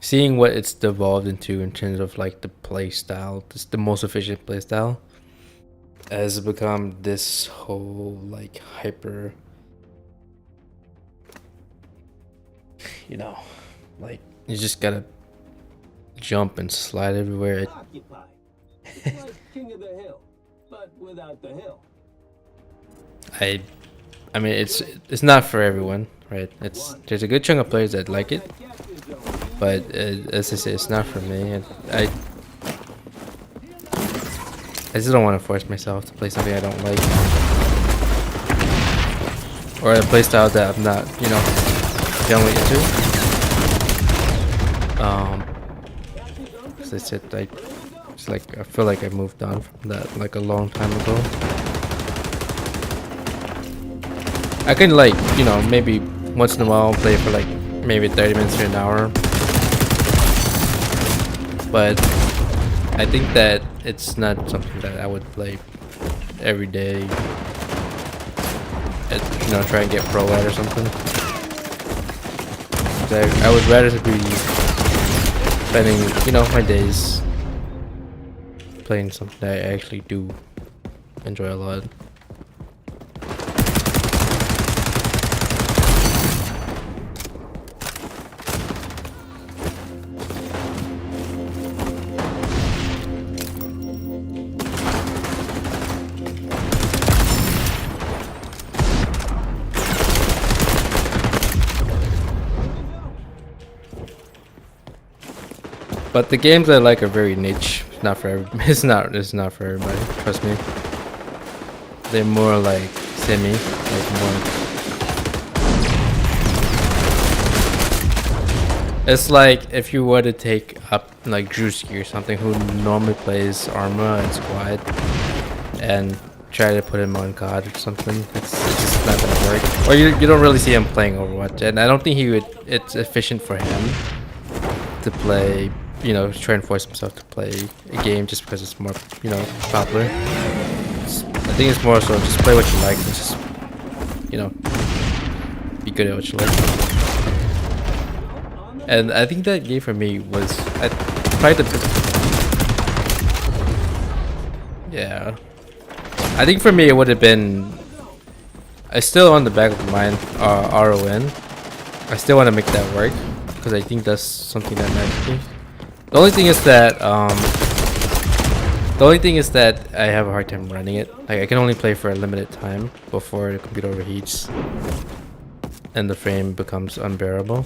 seeing what it's devolved into in terms of like the play style, just the most efficient play style, has become this whole like hyper, like you just gotta jump and slide everywhere. Occupy. It's like King of the Hill, but without the hill. I mean it's not for everyone, right? There's a good chunk of players that like it, but as I say, it's not for me. And I just don't want to force myself to play something I don't like, or a playstyle that I'm not generally into. As I said, it's like I feel like I moved on from that like a long time ago. I can like maybe once in a while play for like maybe 30 minutes to an hour, but I think that it's not something that I would play every day. Try and get pro at or something. I would rather be spending my days playing something that I actually do enjoy a lot. But the games I like are very niche. It's not for it's not for everybody. Trust me. They're more like semi, like more. It's like if you were to take up like Drewski or something who normally plays Arma and Squad, and try to put him on COD or something. It's just not gonna work. Or you don't really see him playing Overwatch, and I don't think it's efficient for him to play. Try and force himself to play a game just because it's more, popular. I think it's more so just play what you like and just, be good at what you like. And I think that game for me was, yeah. I think for me it would have been, I still on the back of my mind, RON. I still want to make that work because I think that's something that matters to me. The only thing is that I have a hard time running it. Like I can only play for a limited time before the computer overheats. and the frame becomes unbearable.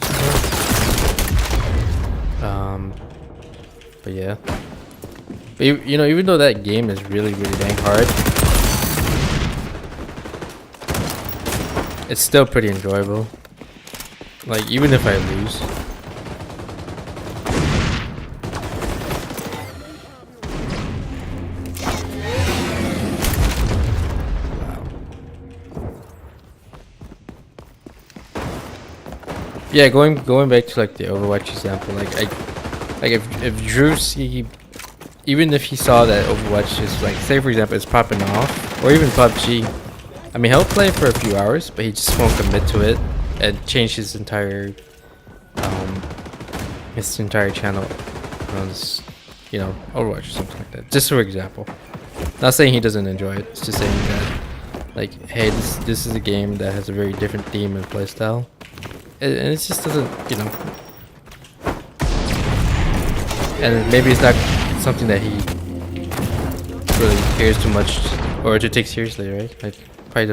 But yeah. But you know, even though that game is really dang hard, it's still pretty enjoyable. Like, even if I lose. Yeah, going back to like the Overwatch example, like if Drew even if he saw that Overwatch is like, say for example, it's popping off, or even PUBG, I mean, he'll play for a few hours, but he just won't commit to it and change his entire channel around this, you know, Overwatch or something like that. Just for example, not saying he doesn't enjoy it. It's just saying that, like, hey, this is a game that has a very different theme and playstyle. And it just doesn't, you know, and maybe it's not something that he really cares too much or to take seriously, right? Like, probably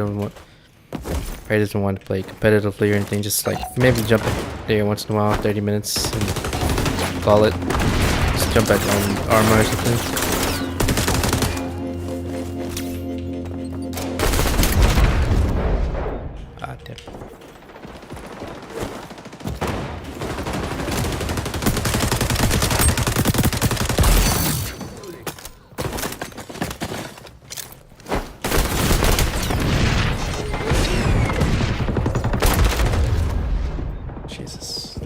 doesn't want to play competitively or anything. Just like maybe jump in there once in a while, 30 minutes, and call it. Just jump back on armor or something. Ah, damn. Jesus.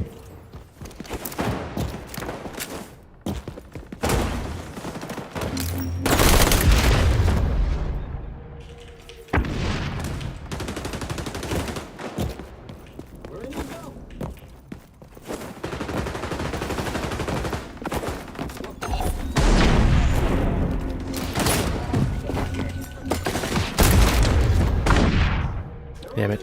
Damn it.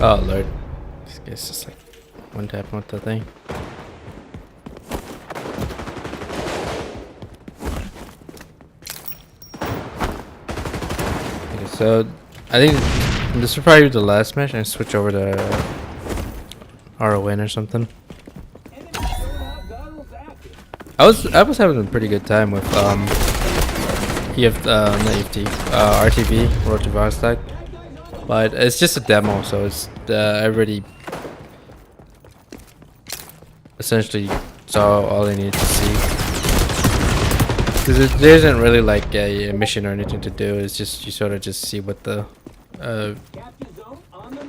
Oh lord, this guy's just like one tapping with the thing. Okay, so I think this will probably be the last match and switch over to RON or something. I was having a pretty good time with RTV, World of Warcraft. But it's just a demo, so it's I already essentially saw all I needed to see. Because there isn't really like a mission or anything to do. It's just you sort of just see what the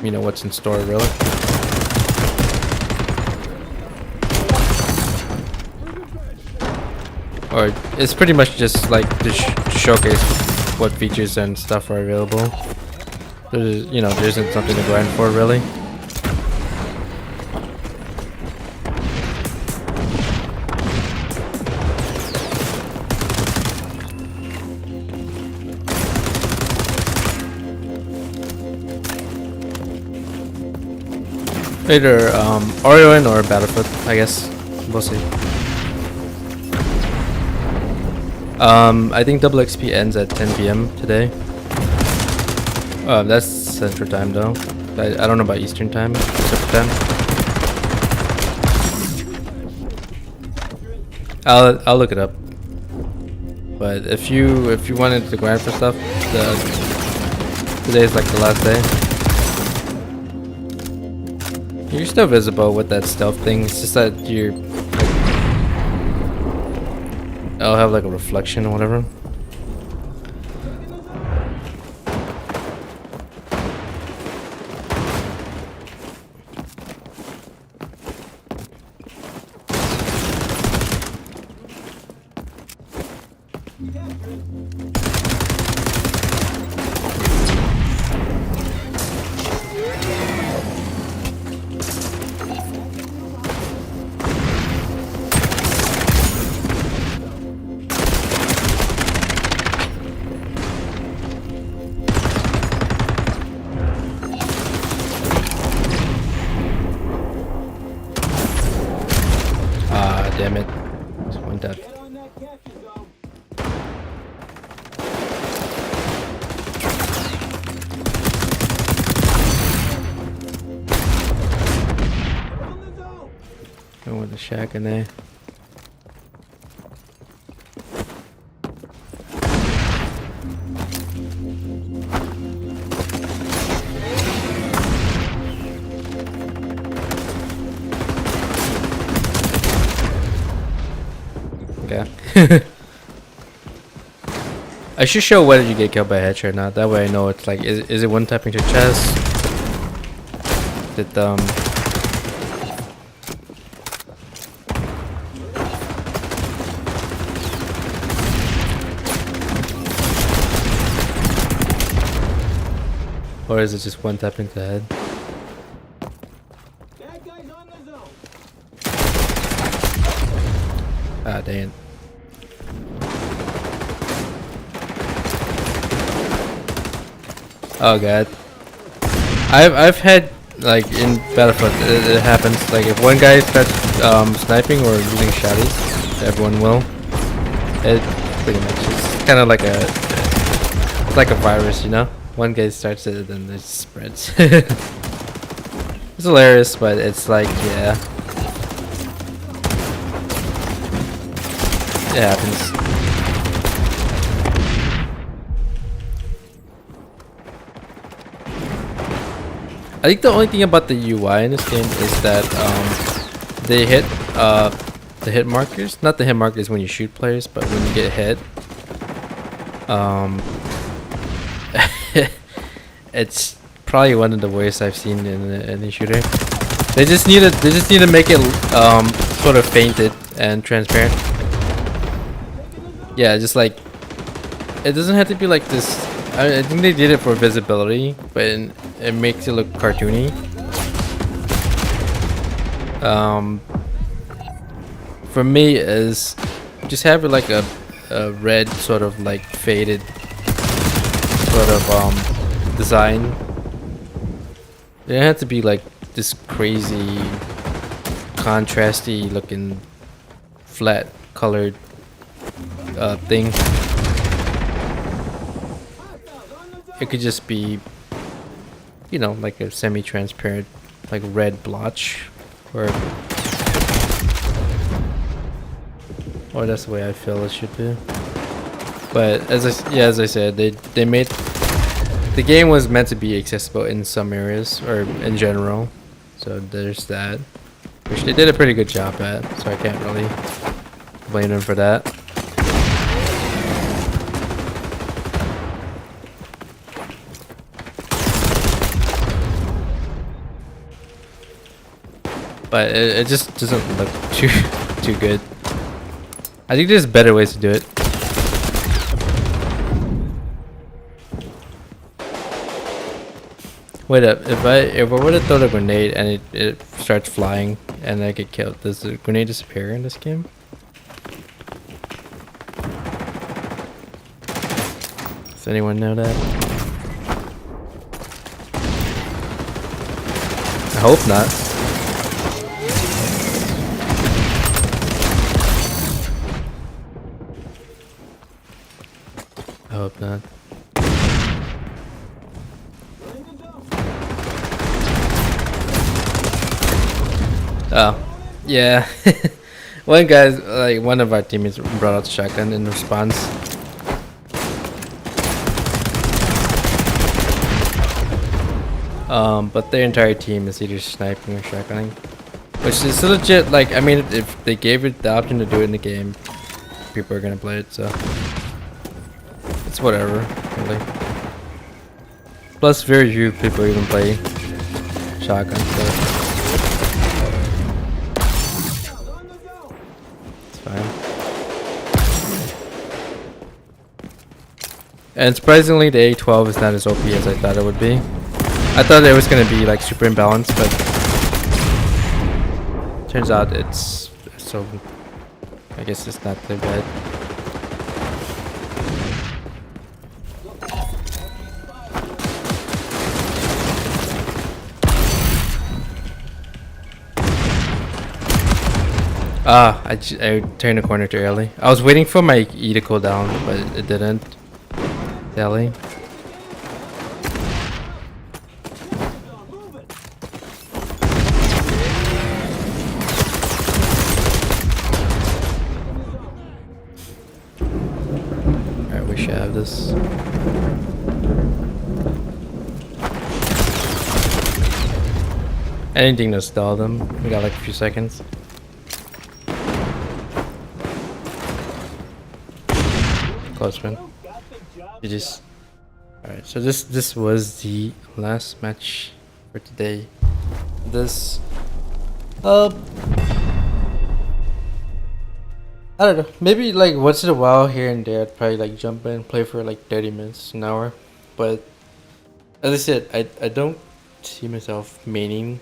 you know, what's in store really. Or it's pretty much just like to showcase what features and stuff are available. There's, you know, there isn't something to grind for really. Either Orion or Battlefield, I guess. We'll see. I think Double XP ends at 10 PM today. That's Central Time though. I don't know about Eastern Time. Pacific Time. I'll look it up. But if you wanted to grind for stuff, today's like the last day. You're still visible with that stealth thing. It's just that you're like, I'll have like a reflection or whatever. One tap. Get on that capture zone. On the zone. Going with the shack in there. Okay. I should show whether you get killed by a headshot or not. That way I know it's like, is it one tapping to chest? Did or is it just one tapping to the head? Bad guys on the zone. Ah, dang it. Oh god. I've had like in Battlefield it happens like if one guy starts sniping or using shotties, everyone will. It pretty much it's kind of like it's like a virus, you know. One guy starts it, then it spreads. It's hilarious, but it's like yeah, it happens. I think the only thing about the UI in this game is that they hit the hit markers. Not the hit markers when you shoot players, but when you get hit. It's probably one of the worst I've seen in any shooter. They just need to make it sort of fainted and transparent. Yeah, just like it doesn't have to be like this. I think they did it for visibility, but it makes it look cartoony. For me is just have it like a red sort of like faded sort of design. It doesn't have to be like this crazy contrasty looking flat colored thing. It could just be, you know, like a semi-transparent, like red blotch, or that's the way I feel it should be. But as I said, they made the game was meant to be accessible in some areas or in general, so there's that, which they did a pretty good job at. So I can't really blame them for that. But it just doesn't look too good. I think there's better ways to do it. Wait up, if I were to throw a grenade and it starts flying and I get killed, does the grenade disappear in this game? Does anyone know that? I hope not. I hope not. Oh, yeah. One of our teammates brought out the shotgun in response. But their entire team is either sniping or shotgunning, which is legit. Like, I mean, if they gave it the option to do it in the game, people are gonna play it. So it's whatever, really. Plus, very few people even play shotgun. So it's fine. And surprisingly, the A12 is not as OP as I thought it would be. I thought it was gonna be like super imbalanced, but turns out it's so. I guess it's not that bad. I turned the corner too early. I was waiting for my E to cool down, but it didn't. Deli. Alright, we should have this. Anything to stall them. We got like a few seconds. Close win. GG's. Alright, so this was the last match for today. This I don't know. Maybe like once in a while here and there I'd probably like jump in, play for like 30 minutes, an hour. But as I said, I don't see myself maining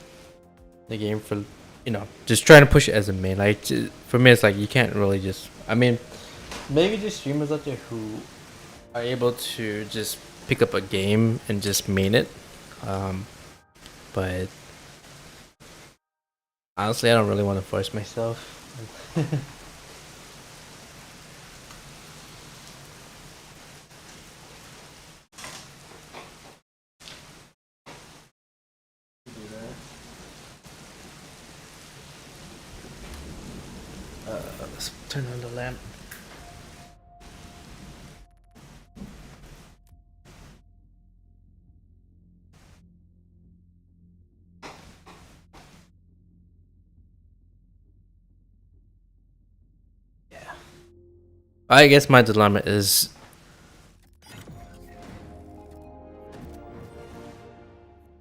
the game for, you know, just trying to push it as a main. Like for me it's like you can't really just, I mean, maybe there's streamers out there who are able to just pick up a game and just main it. But honestly I don't really want to force myself. Let's turn on the lamp. Yeah. I guess my dilemma is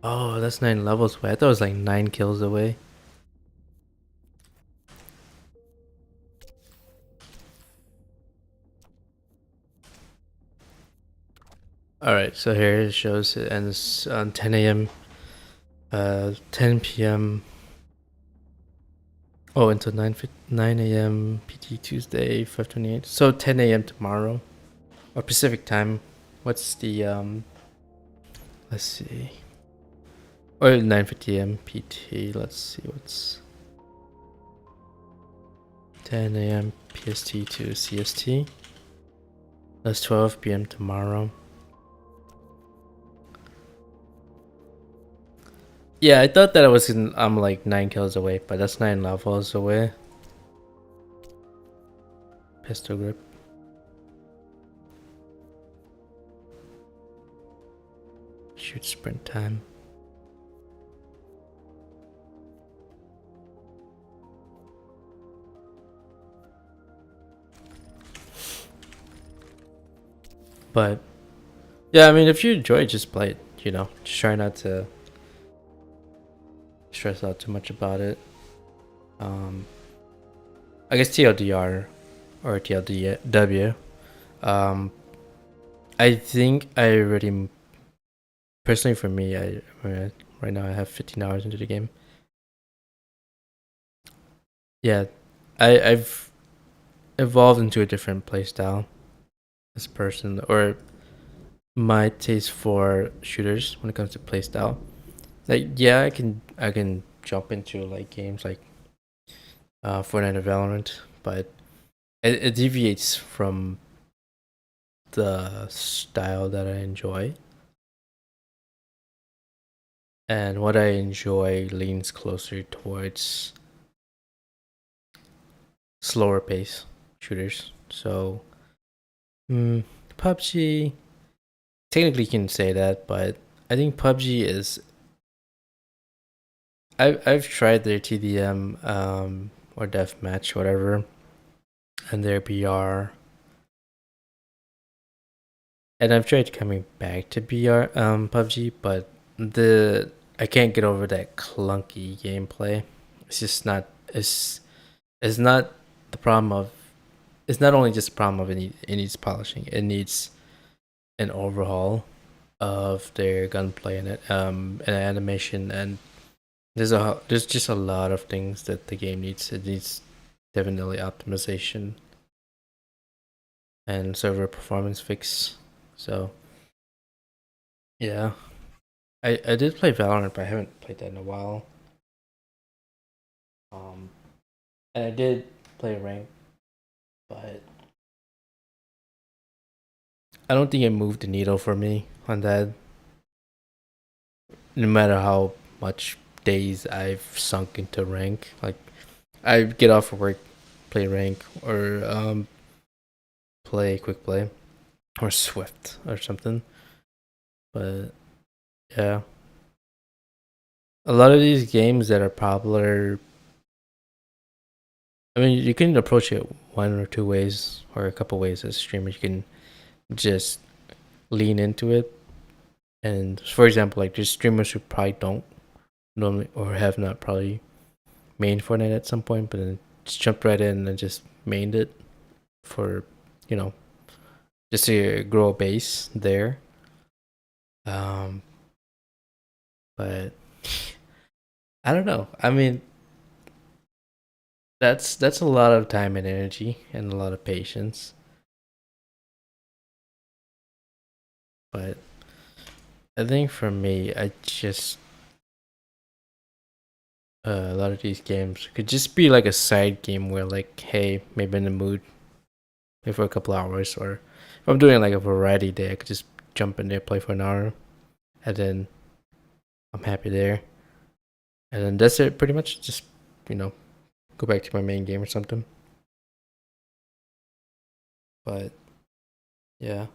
oh, that's 9 levels away. I thought it was like 9 kills away. Alright, so here it shows it ends on 10 a.m. 10 p.m. Oh, until 9 a.m. PT Tuesday 5/28. So 10 a.m. tomorrow, or Pacific time. What's the let's see. Or 9:50 a.m. PT. Let's see what's 10 a.m. PST to CST. That's 12 p.m. tomorrow. Yeah, I thought that I was I'm like 9 kills away, but that's 9 levels away. Pistol grip. Shoot sprint time. But yeah, I mean, if you enjoy it, just play it. You know, just try not to stress out too much about it. I guess TLDR or TLDW. I think I already, personally for me, right now I have 15 hours into the game. Yeah, I've evolved into a different playstyle as a person, or my taste for shooters when it comes to playstyle. Like, yeah, I can jump into like games like Fortnite or Valorant, but it deviates from the style that I enjoy, and what I enjoy leans closer towards slower pace shooters. So, PUBG, technically you can say that, but I think PUBG is. I've tried their TDM or deathmatch, whatever, and their BR, and I've tried coming back to BR PUBG, but I can't get over that clunky gameplay. It's just not. It's not the problem of. It's not only just a problem of it needs polishing. It needs an overhaul of their gunplay and animation, and there's just a lot of things that the game needs. It needs definitely optimization and server performance fix. So yeah, I did play Valorant, but I haven't played that in a while. And I did play rank, but I don't think it moved the needle for me on that. No matter how much days I've sunk into rank, like I get off of work, play rank, or play quick play, or Swift or something. But yeah, a lot of these games that are popular, I mean, you can approach it one or two ways, or a couple ways as a streamer. You can just lean into it, and for example, like there's streamers who probably don't normally or have not probably mained Fortnite at some point, but then just jumped right in and just mained it for, you know, just to grow a base there. But I don't know. I mean, that's a lot of time and energy and a lot of patience. But I think for me, I just a lot of these games could just be like a side game where, like, hey, maybe in the mood, maybe for a couple hours, or if I'm doing like a variety day, I could just jump in there, play for an hour, and then I'm happy there. And then that's it, pretty much. Just, go back to my main game or something. But yeah,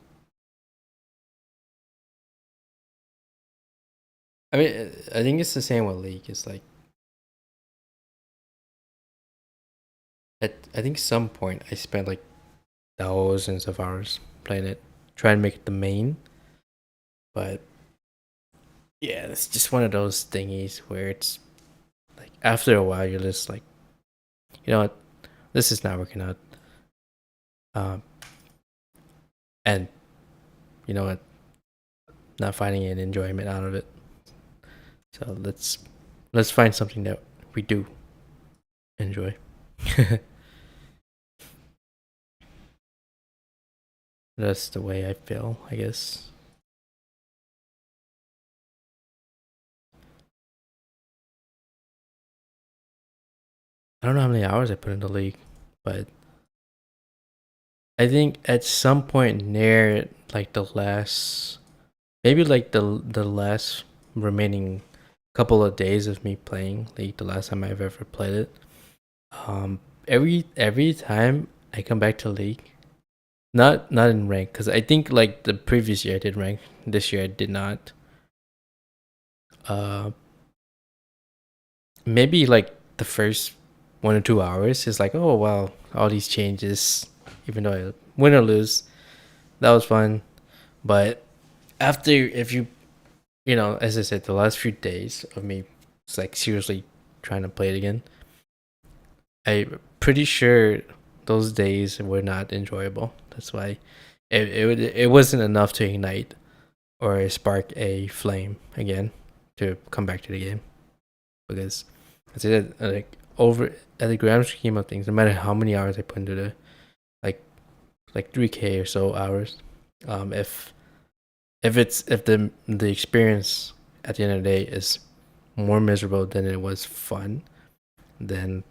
I mean, I think it's the same with League. It's like I think some point I spent like thousands of hours playing it, trying to make it the main. But yeah, it's just one of those thingies where it's like after a while you're just like, you know what, this is not working out. And you know what, not finding an enjoyment out of it. So let's find something that we do enjoy. That's the way I feel, I guess. I don't know how many hours I put into League, but I think at some point near like the last, maybe like the last remaining couple of days of me playing League, the last time I've ever played it. Every time I come back to League, not in rank, because I think like the previous year I did rank, this year I did not. Maybe like the first 1 or 2 hours is like, oh wow, all these changes, even though I win or lose, that was fun. But after, if you as I said, the last few days of me, it's like seriously trying to play it again, I'm pretty sure those days were not enjoyable. That's why it wasn't enough to ignite or spark a flame again to come back to the game. Because as I said, like over at the grand scheme of things, no matter how many hours I put into the like 3K or so hours, if the experience at the end of the day is more miserable than it was fun, then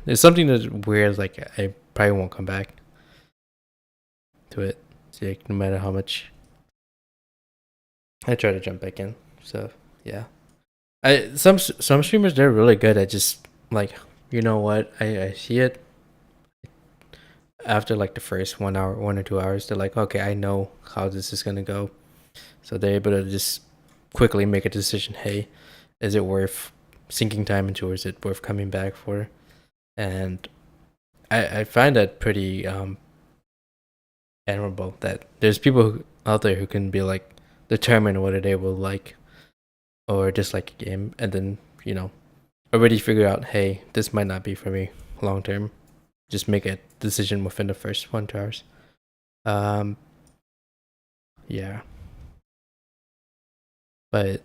it's something that's weird. Like I probably won't come back to it. So like, no matter how much I try to jump back in. So yeah, some streamers, they're really good at just like, you know what, I see it after like the first 1 hour, 1 or 2 hours. They're like, okay, I know how this is gonna go. So they're able to just quickly make a decision. Hey, is it worth sinking time into, or is it worth coming back for? And I find that pretty admirable that there's people out there who can be like determine whether they will like or dislike a game, and then already figure out, hey, this might not be for me long term. Just make a decision within the first 1 2 hours. Yeah, but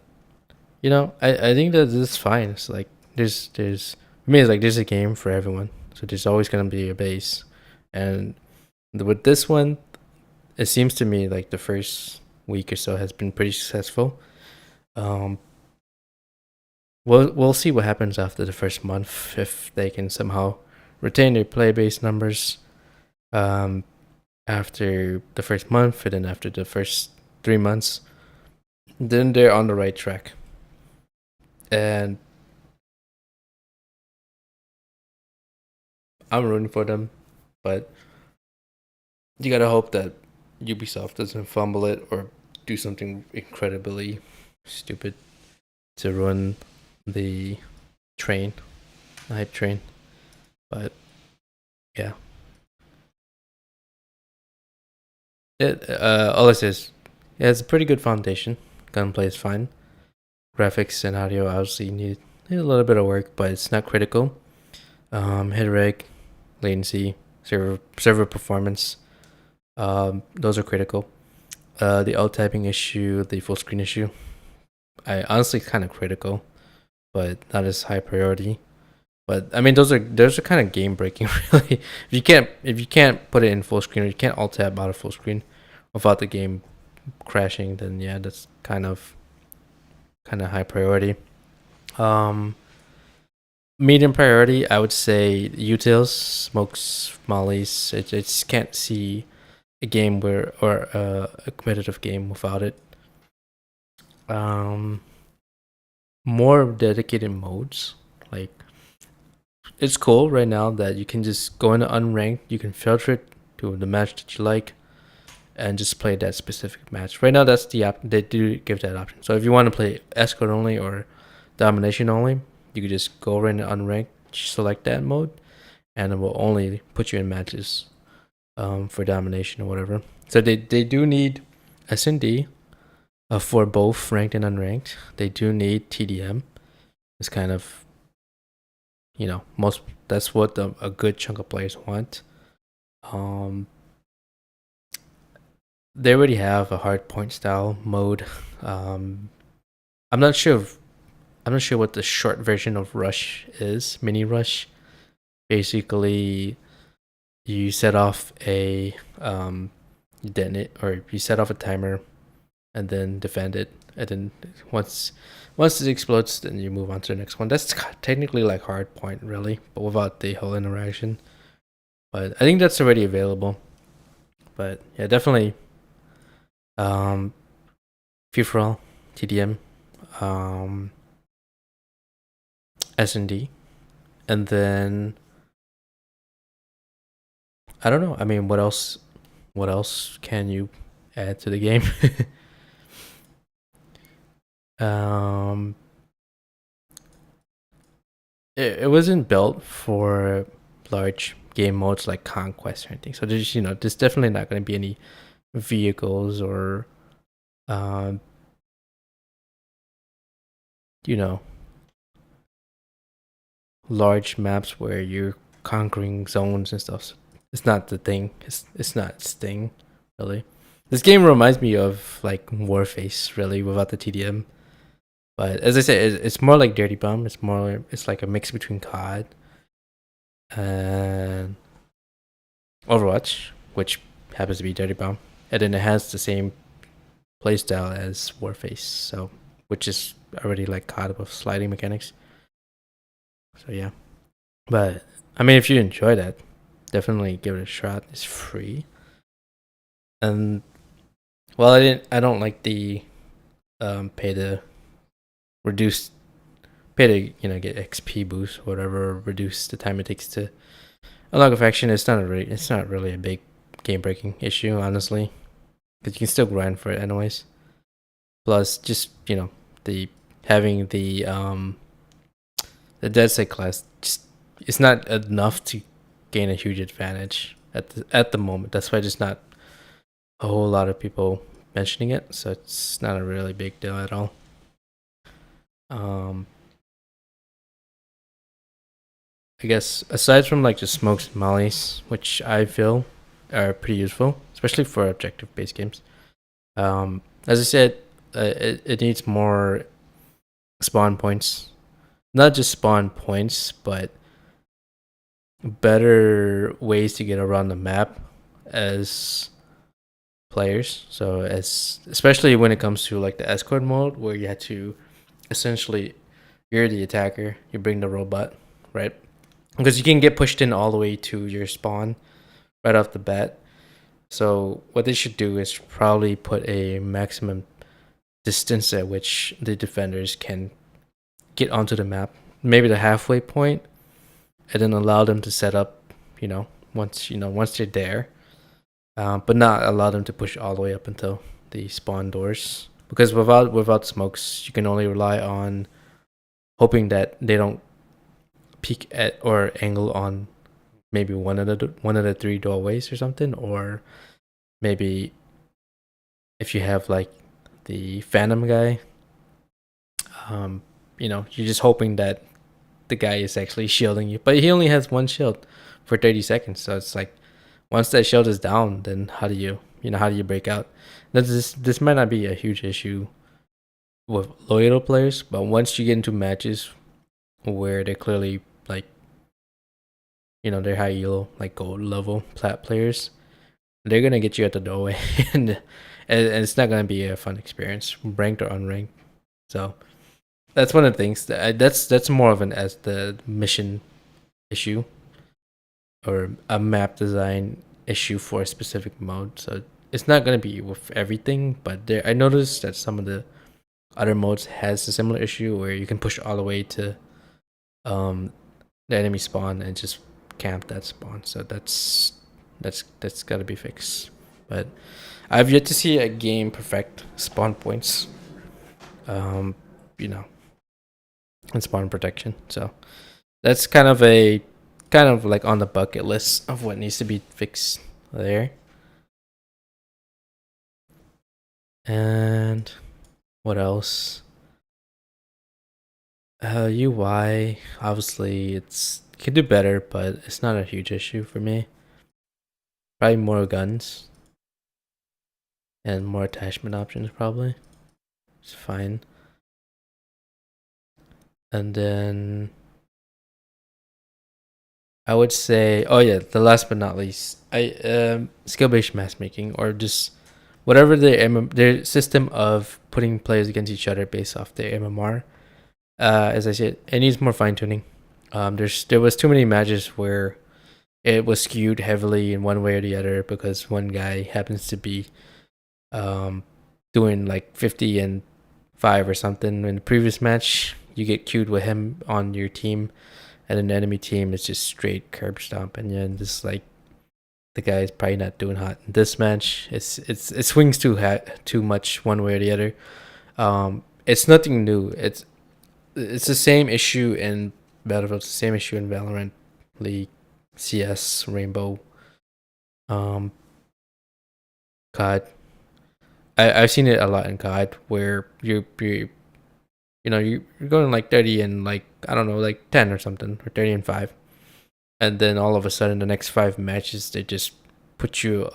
I think that this is fine. It's like there's I mean, it's like there's a game for everyone, so there's always gonna be a base. And with this one, it seems to me like the first week or so has been pretty successful. We'll see what happens after the first month, if they can somehow retain their play base numbers after the first month, and then after the first 3 months, then they're on the right track. And I'm rooting for them, but you gotta hope that Ubisoft doesn't fumble it or do something incredibly stupid to ruin the hype train. But yeah, all I say is it has a pretty good foundation. Gunplay is fine. Graphics and audio obviously need a little bit of work, but it's not critical. Hit rate, latency, server performance, those are critical. The alt typing issue, the full screen issue, I honestly kind of critical, but not as high priority. But I mean, those are kind of game breaking. Really, if you can't put it in full screen, or you can't alt tab out of full screen without the game crashing, then yeah, that's kind of high priority. Medium priority, I would say utils, smokes, mollies. I just can't see a game where or a competitive game without it. More dedicated modes, like it's cool right now that you can just go into unranked, you can filter it to the match that you like and just play that specific match. Right now that's the app, they do give that option. So if you want to play escort only or domination only, you could just go right into unranked, select that mode, and it will only put you in matches for domination or whatever. So they do need S&D for both ranked and unranked. They do need TDM. It's kind of, that's what a good chunk of players want. They already have a hard point style mode. I'm not sure what the short version of Rush is. Mini Rush. Basically, you set off a you detonate, or you set off a timer and then defend it, and then once it explodes, then you move on to the next one. That's technically like hard point, really, but without the whole interaction. But I think that's already available. But yeah, definitely free for all, TDM, S&D, and then I don't know. I mean, what else can you add to the game? It wasn't built for large game modes like Conquest or anything. So there's definitely not going to be any vehicles or large maps where you're conquering zones and stuff. So it's not the thing. It's not its thing, really. This game reminds me of like Warface, really, without the TDM. But as I said, it's more like Dirty Bomb. It's like a mix between COD and Overwatch, which happens to be Dirty Bomb, and then it has the same playstyle as Warface, so which is already like COD with sliding mechanics. So yeah, but I mean, if you enjoy that, definitely give it a shot. It's free, and well, I don't like the pay to get XP boost or whatever, or reduce the time it takes to unlock a faction. It's not really a big game breaking issue, honestly, because you can still grind for it anyways. Plus, just the having the dead set class, just it's not enough to gain a huge advantage at the moment. That's why there's not a whole lot of people mentioning it, so it's not a really big deal at all. I guess aside from like just smokes and mollies, which I feel are pretty useful, especially for objective based games. As I said, it needs more spawn points. Not just spawn points, but better ways to get around the map as players. So especially when it comes to like the escort mode, where you had to essentially, you're the attacker, you bring the robot, right? because you can get pushed in all the way to your spawn right off the bat. So what they should do is probably put a maximum distance at which the defenders can get onto the map, maybe the halfway point, and then allow them to set up. Once they're there, but not allow them to push all the way up until the spawn doors. Because without smokes, you can only rely on hoping that they don't peek at or angle on maybe one of the 3 doorways or something, or maybe if you have like the phantom guy, you're just hoping that the guy is actually shielding you, but he only has 1 shield for 30 seconds. So it's like, once that shield is down, then how do you break out? This might not be a huge issue with loyal players, but once you get into matches where they're clearly like, they're high elo, like gold level plat players, they're gonna get you at the doorway, and it's not gonna be a fun experience, ranked or unranked. So that's one of the things that's more of an as the mission issue or a map design issue for a specific mode. So it's not gonna be with everything, but I noticed that some of the other modes has a similar issue where you can push all the way to the enemy spawn and just camp that spawn. So that's got to be fixed. But I've yet to see a game perfect spawn points, and spawn protection. So that's kind of like on the bucket list of what needs to be fixed there. And what else? UI, obviously it could do better, but it's not a huge issue for me. Probably more guns and more attachment options, probably. It's fine. And then I would say, oh yeah, the last but not least, skill-based matchmaking, or just whatever their system of putting players against each other based off their MMR. As I said, it needs more fine tuning. There was too many matches where it was skewed heavily in one way or the other because one guy happens to be doing like 50 and 5 or something in the previous match. You get queued with him on your team, and an enemy team is just straight curb stomp, and then just like the guy is probably not doing hot in this match. It swings too much one way or the other. It's nothing new. It's the same issue in Battlefield. It's the same issue in Valorant, League, CS, Rainbow, COD. I've seen it a lot in COD where you're going like 30 and like, I don't know, like 10 or something, or 30 and 5, and then all of a sudden the next 5 matches they just put you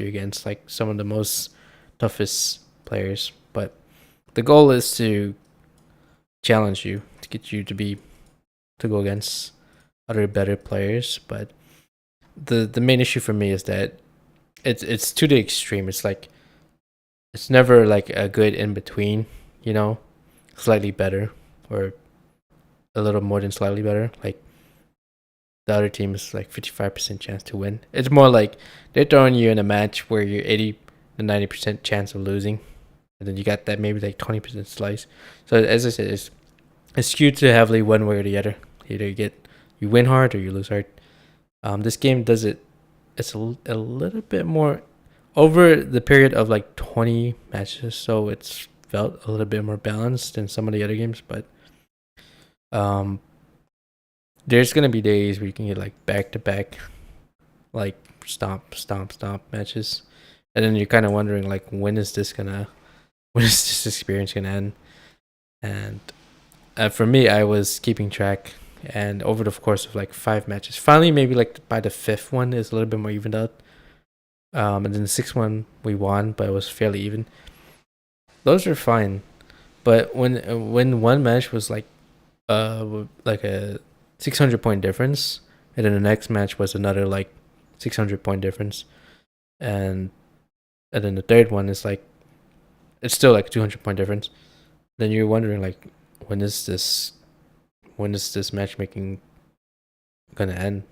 against like some of the most toughest players. But the goal is to challenge you, to get you to go against other better players. But the main issue for me is that it's to the extreme. It's like it's never like a good in between, slightly better or a little more than slightly better. Like the other team is like 55% chance to win. It's more like they're throwing you in a match where you're 80 to 90% chance of losing, and then you got that maybe like 20% slice. So as I said, it's skewed too heavily one way or the other. Either you win hard or you lose hard. This game does it. It's a little bit more over the period of like 20 matches, so it's felt a little bit more balanced than some of the other games. But there's gonna be days where you can get like back to back, like stomp matches, and then you're kind of wondering like when is this experience gonna end? And for me, I was keeping track, and over the course of like 5 matches, finally maybe like by the 5th one is a little bit more evened out. And then the 6th one we won, but it was fairly even. Those are fine, but when one match was like a 600 point difference, and then the next match was another like 600 point difference, and then the third one is like it's still like 200 point difference, then you're wondering like when is this matchmaking gonna end?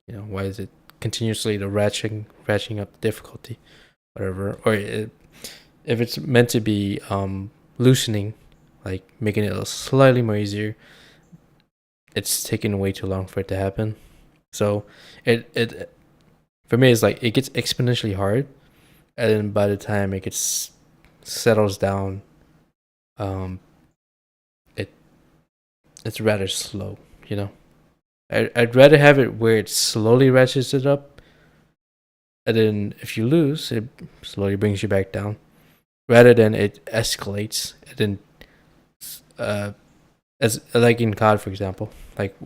You know, why is it continuously the ratcheting up the difficulty, whatever? Or if it's meant to be loosening, like making it slightly more easier, it's taking way too long for it to happen. So it for me, it's like it gets exponentially hard, and then by the time it gets settles down, um, it it's rather slow. You know, I'd rather have it where it slowly ratchets it up, and then if you lose, it slowly brings you back down, rather than it escalates and then as like in COD for example, like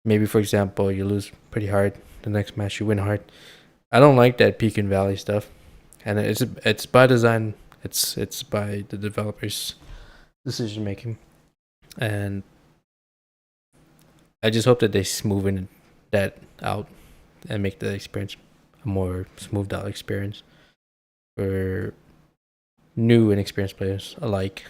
maybe for example you lose pretty hard, the next match you win hard. I don't like that peak and valley stuff, and it's by design. It's by the developers' decision making, and I just hope that they smoothen that out and make the experience a more smoothed out experience for new and experienced players alike.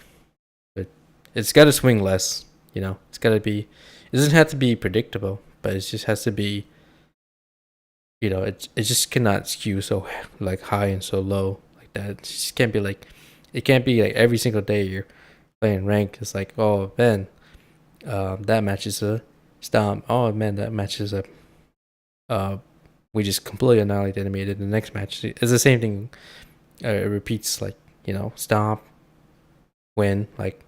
But it's got to swing less, you know. It's got to be. It doesn't have to be predictable, but it just has to be. You know, it just cannot skew so like high and so low like that. It just can't be like. It can't be like every single day you're playing rank. It's like, oh man, that match is a stomp. Oh man, that match is a. We just completely annihilate the enemy. The next match it's the same thing. It repeats like, you know, stomp, win, like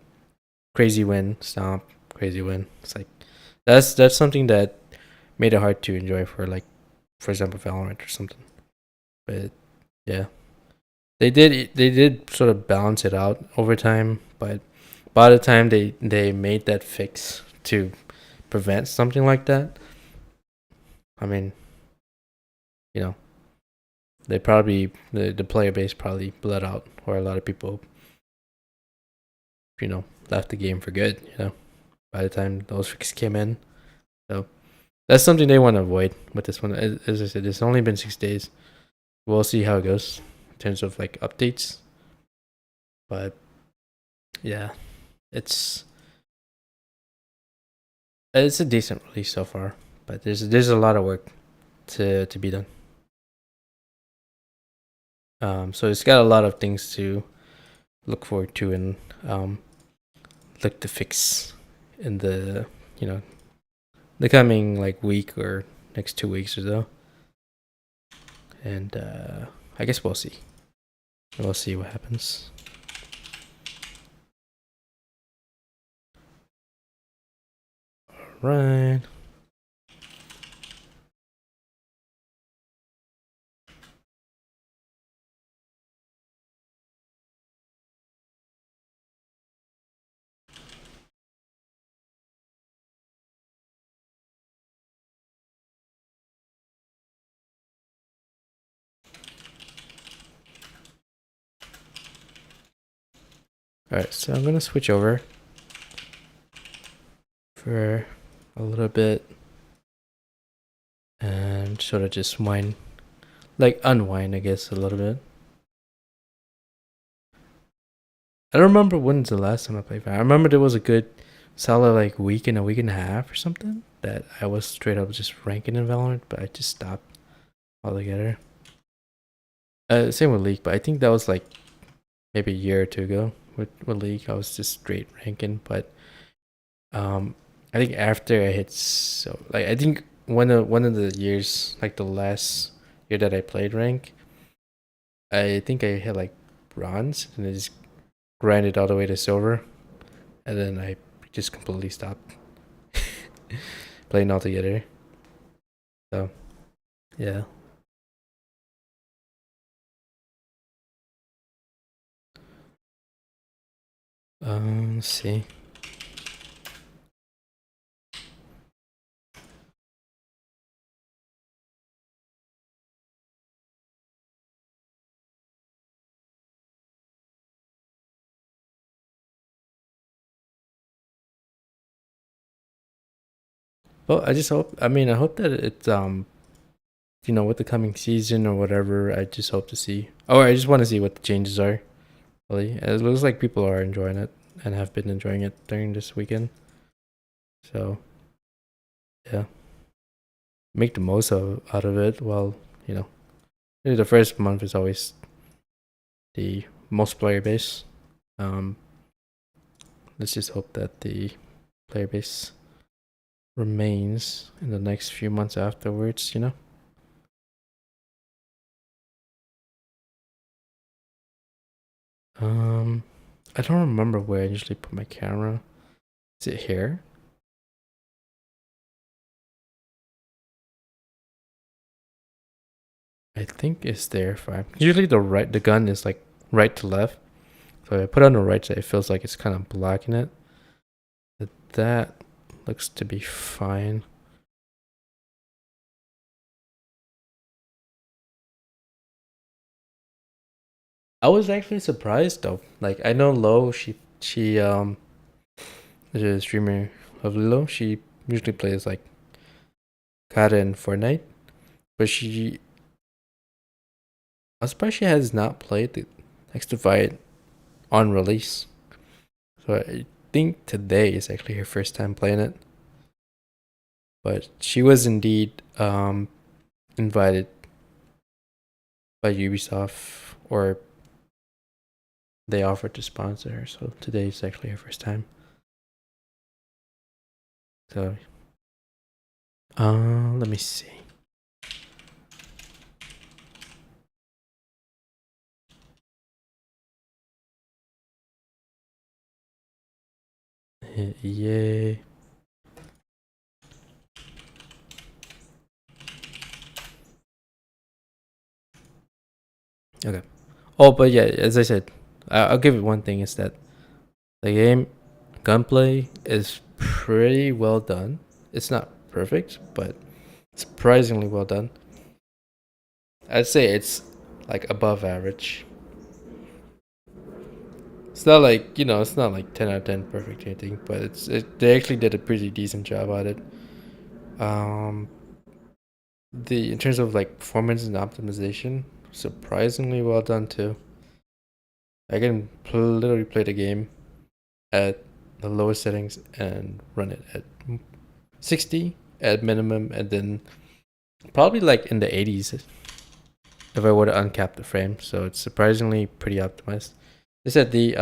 crazy win, stomp, crazy win. It's like that's something that made it hard to enjoy for like, for example, Valorant or something. But yeah, they did sort of balance it out over time. But by the time they made that fix to prevent something like that, I mean, you know, they probably the player base probably bled out, or a lot of people, you know, left the game for good. You know, by the time those fixes came in, so that's something they want to avoid with this one. As I said, it's only been 6 days. We'll see how it goes in terms of like updates. But yeah, it's it's a decent release so far. But there's a lot of work to be done. So it's got a lot of things to look forward to and look to fix in the, you know, the coming like week or next 2 weeks or so. And I guess we'll see. We'll see what happens. All right. Alright, so I'm gonna switch over for a little bit and sort of just unwind, I guess, a little bit. I don't remember when's the last time I played Valorant. I remember there was a good solid like week and a week and a half or something that I was straight up just ranking in Valorant, but I just stopped altogether. Same with League, but I think that was like maybe a year or two ago with League. I was just straight ranking, but I think after I hit I think one of the years, like the last year that I played rank, I think I hit like bronze and I just grinded all the way to silver, and then I just completely stopped playing altogether. So yeah. Let's see. Well, I just hope. I mean, I hope that it's you know, with the coming season or whatever. I just hope to see. Oh, I just want to see what the changes are. Really, it looks like people are enjoying it and have been enjoying it during this weekend. So, yeah. make the most out of it. Well, you know, the first month is always the most player base. Let's just hope that the player base remains in the next few months afterwards, you know. I don't remember where I usually put my camera. Is it here? I think it's there. Fine. Usually the gun is like right to left. So if I put it on the right side, it feels like it's kind of blocking it. But that looks to be fine. I was actually surprised though. Like I know Lo, she is a streamer of Lilo. She usually plays like Kata and Fortnite, but I was surprised she has not played the Next to Fight on release. So I think today is actually her first time playing it. But she was indeed invited by Ubisoft, or they offered to sponsor her. So today is actually her first time. So let me see. Yay. Okay. Oh, but yeah, as I said, I'll give it one thing is that the game gunplay is pretty well done. It's not perfect, but surprisingly well done. I'd say it's like above average. It's not like, it's not like 10 out of 10 perfect or anything, but they actually did a pretty decent job at it. In terms of like performance and optimization, surprisingly well done too. I can literally play the game at the lowest settings and run it at 60 at minimum, and then probably like in the 80s if I were to uncap the frame. So it's surprisingly pretty optimized. They said the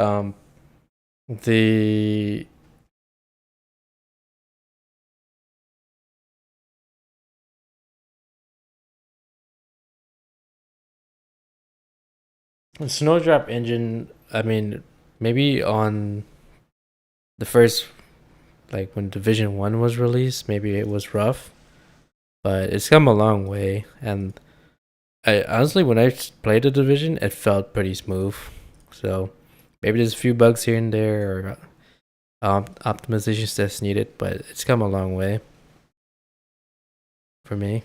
Snowdrop engine, I mean, maybe on the first, like when Division 1 was released, maybe it was rough, but it's come a long way. And I honestly, when I played the Division, it felt pretty smooth. So maybe there's a few bugs here and there, or optimizations that's needed, but it's come a long way for me.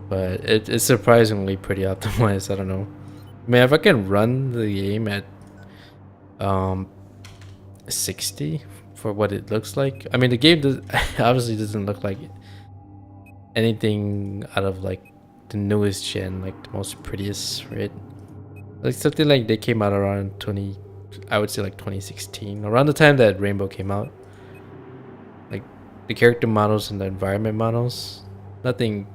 But it's surprisingly pretty optimized. I don't know. I mean, if I can run the game at 60 for what it looks like. I mean, the game obviously doesn't look like anything out of like the newest gen, like the most prettiest, right? Like something like they came out around I would say like 2016, around the time that Rainbow came out. Like the character models and the environment models, nothing,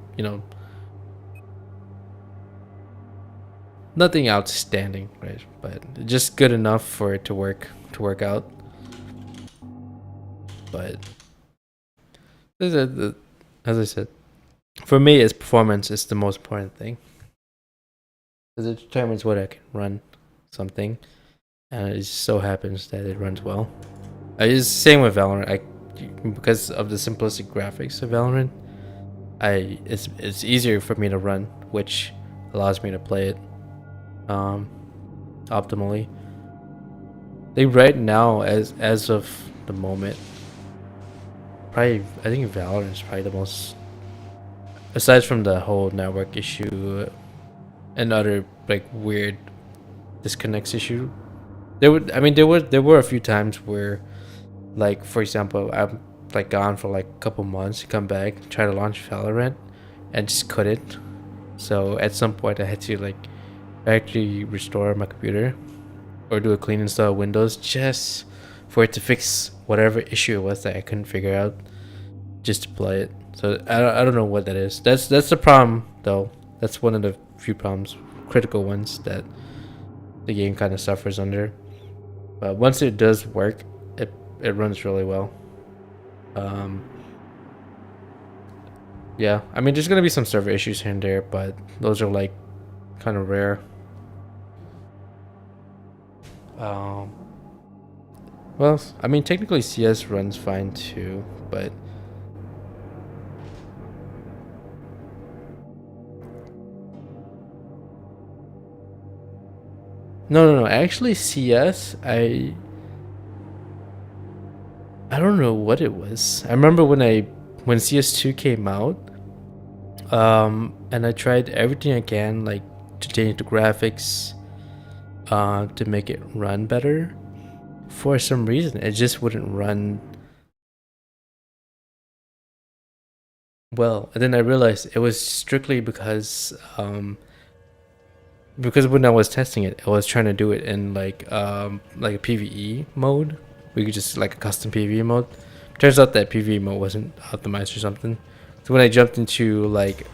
nothing outstanding, right? But just good enough for it to work out. But as I said, for me, its performance is the most important thing, because it determines what I can run something, and it just so happens that it runs well. It's the same with Valorant. Because of the simplistic graphics of Valorant, it's easier for me to run, which allows me to play it optimally. Right now, as of the moment, probably I think Valorant is probably the most, aside from the whole network issue and other like weird disconnects issue. There were a few times where, like for example, I'm like gone for like a couple months, come back, try to launch Valorant, and just couldn't. So at some point, I had to like actually restore my computer or do a clean install of Windows just for it to fix whatever issue it was that I couldn't figure out just to play it. So I don't know what that is. That's the problem though. That's one of the few problems, critical ones, that the game kind of suffers under. But once it does work, it runs really well. Yeah, I mean, there's gonna be some server issues here and there, but those are like kind of rare. Well, I mean, technically CS runs fine too, but no. Actually, CS, I don't know what it was. I remember when CS2 came out, and I tried everything I can, like to change the graphics, to make it run better. For some reason, it just wouldn't run well. And then I realized it was strictly because when I was testing it, I was trying to do it in like a PvE mode. We could just like a custom PvE mode. Turns out that PvE mode wasn't optimized or something. So when I jumped into like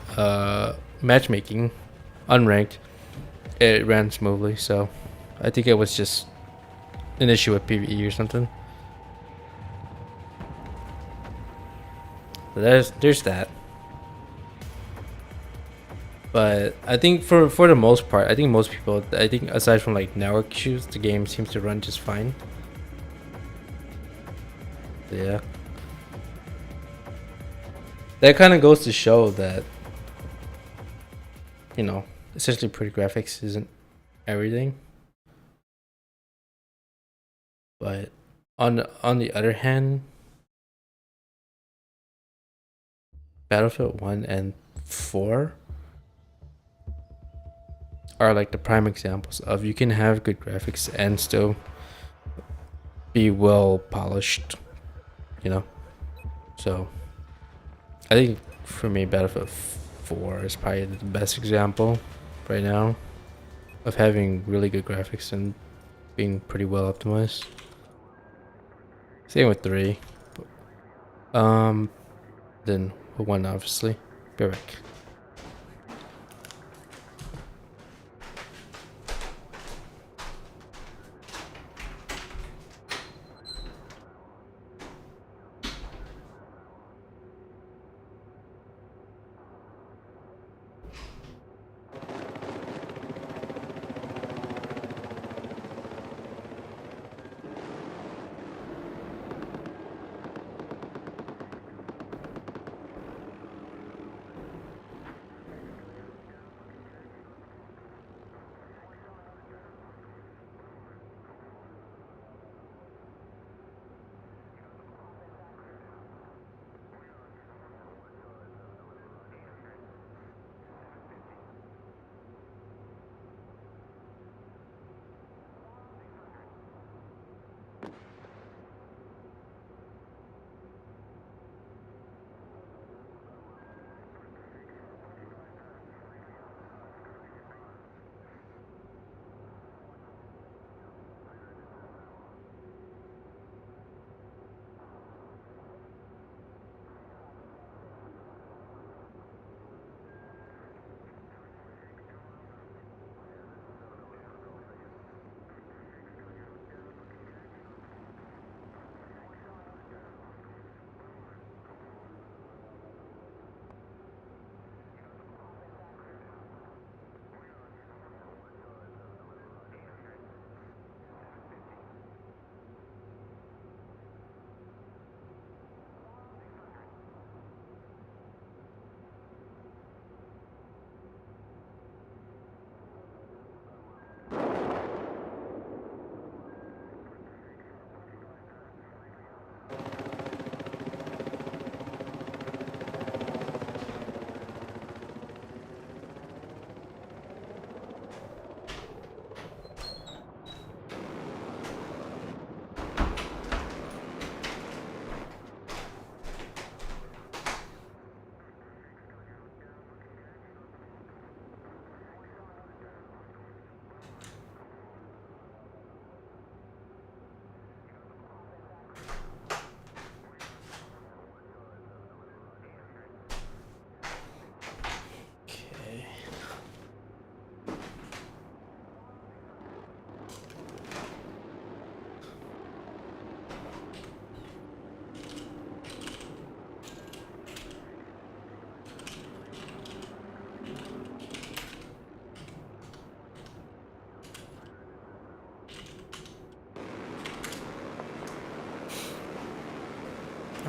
matchmaking, unranked, it ran smoothly. So I think it was just an issue with PvE or something. But there's that. But I think for the most part, I think most people, I think aside from like network issues, the game seems to run just fine. Yeah. That kind of goes to show that, you know, essentially pretty graphics isn't everything. But on the other hand, Battlefield 1 and 4 are like the prime examples of you can have good graphics and still be well polished, you know. So I think for me, Battlefield 4 is probably the best example right now of having really good graphics and being pretty well optimized. Same with 3. Then 1 obviously. Be right back.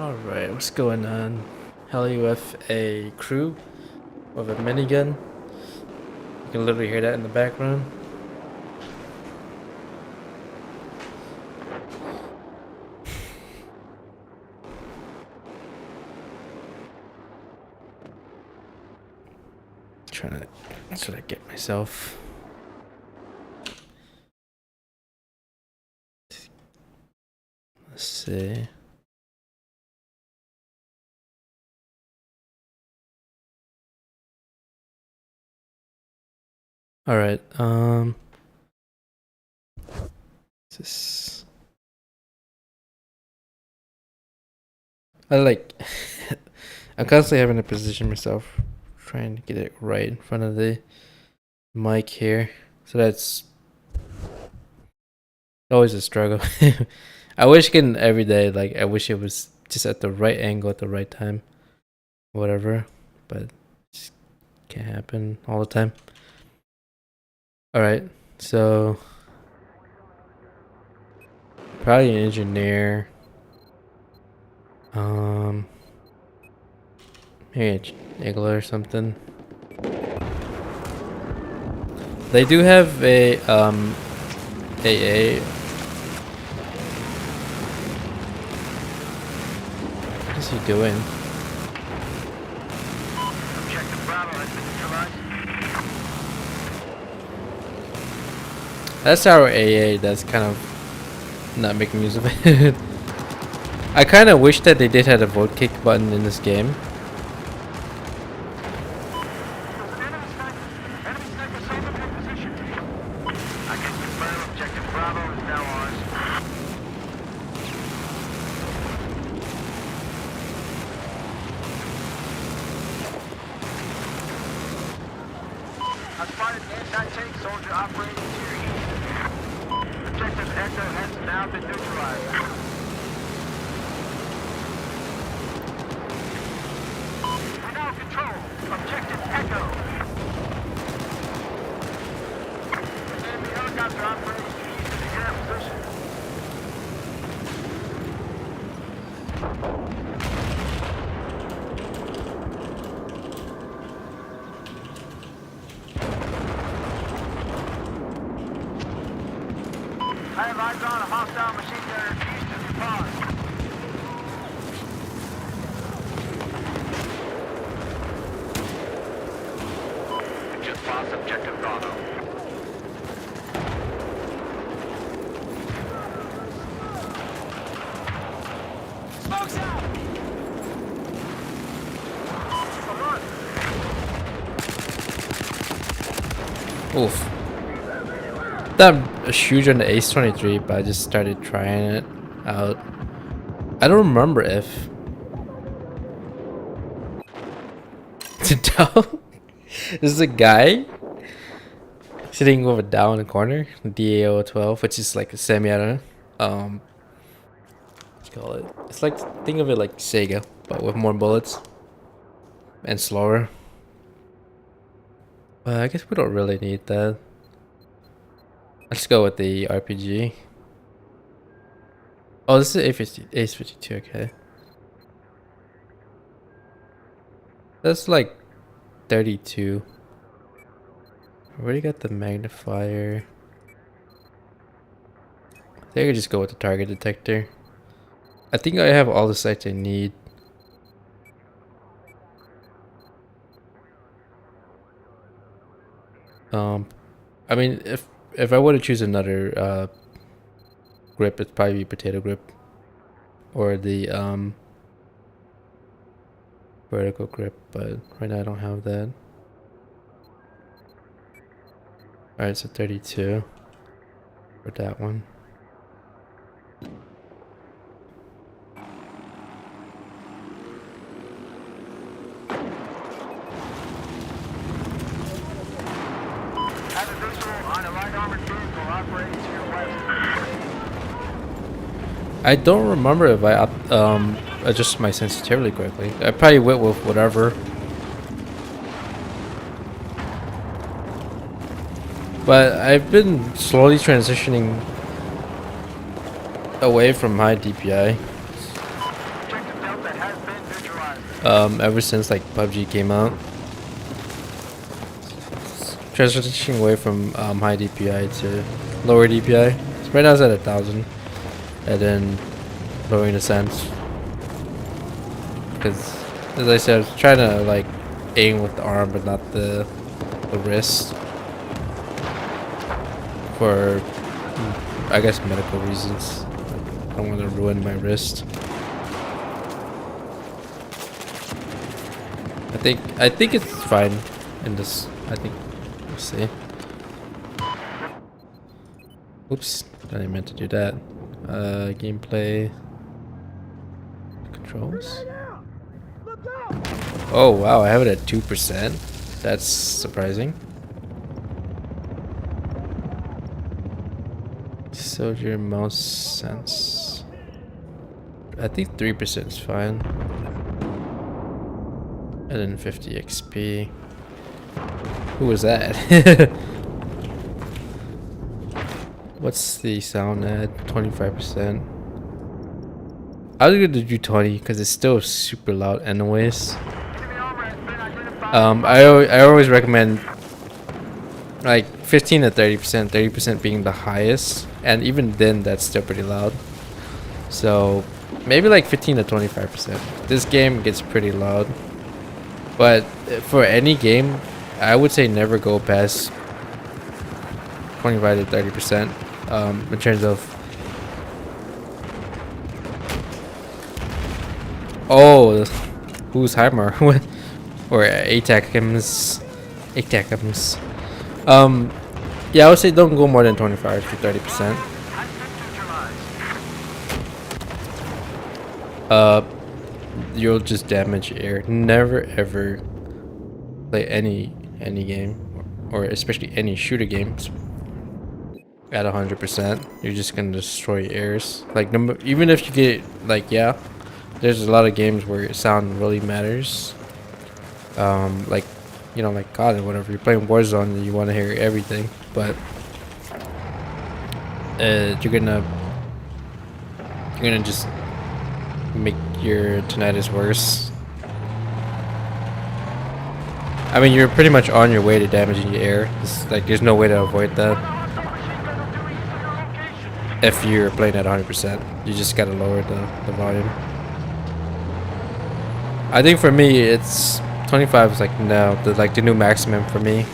Alright, what's going on? Heli with a crew with a minigun. You can literally hear that in the background. Trying to sort of get myself. Let's see. All right. This. I like. I'm constantly having to position myself, trying to get it right in front of the mic here, so that's always a struggle. I wish getting every day, like I wish it was just at the right angle at the right time, whatever, but it just can't happen all the time. All right, so probably an engineer. Maybe an Igla or something. They do have a AA. What is he doing? Objective Bravo has been neutralized. That's our AA. That's kind of not making use of it. I kind of wish that they did have a vote kick button in this game. Enemy sniper soldier in position. I can confirm objective Bravo is now ours. I spotted an anti-tank soldier operating to your east. Objective Echo has now been neutralized. We now control Objective Echo. Enemy helicopter operating to the east of the current position. I have eyes on a hostile machine gunner east of your pod. We just lost objective Bravo. Smoke's out! Come on! Oof. I'm huge on the Ace 23, but I just started trying it out. I don't remember if this is a guy sitting with a down in the corner, DAO 12, which is like a semi-auto. What you call it? It's like, think of it like Sega, but with more bullets and slower. But I guess we don't really need that. Let's go with the RPG. Oh, this is Ace 52, okay. That's like 32. I already got the magnifier. I think I could just go with the target detector. I think I have all the sights I need. I mean, if I were to choose another grip, it'd probably be potato grip or the vertical grip, but right now I don't have that. Alright, so 32 for that one. Have a visual on a light armored vehicle operating to your west. I don't remember if I adjust my sensitivity correctly. I probably went with whatever. But I've been slowly transitioning away from high DPI. Objective Delta ever since like PUBG came out. Transitioning away from high DPI to lower DPI. So right now it's at 1,000, and then lowering the sense. Because as I said, I was trying to like aim with the arm but not the wrist for I guess medical reasons. I don't want to ruin my wrist. I think it's fine in this. I think we'll see. Oops, I didn't meant to do that. Gameplay controls. Oh wow, I have it at 2%. That's surprising. Soldier mouse sense. I think 3% is fine. And then 50 XP. Who was that? What's the sound at? 25%. I was gonna do 20 because it's still super loud anyways. I always recommend like 15 to 30%, 30% being the highest, and even then that's still pretty loud. So maybe like 15 to 25%. This game gets pretty loud, but for any game I would say never go past 25 to 30% in terms of who's Heimer or ATACMs. Yeah, I would say don't go more than 25 to 30%. You'll just damage air. Never ever play any game, or especially any shooter games at 100%. You're just gonna destroy airs. Like even if you get like, yeah, there's a lot of games where sound really matters. Like, you know, like COD or whatever. You're playing Warzone and you want to hear everything, but you're gonna just make your tinnitus worse. I mean, you're pretty much on your way to damaging your air. It's like there's no way to avoid that. If you're playing at 100%, you just gotta lower the volume. I think for me, it's 25 is like the new maximum for me.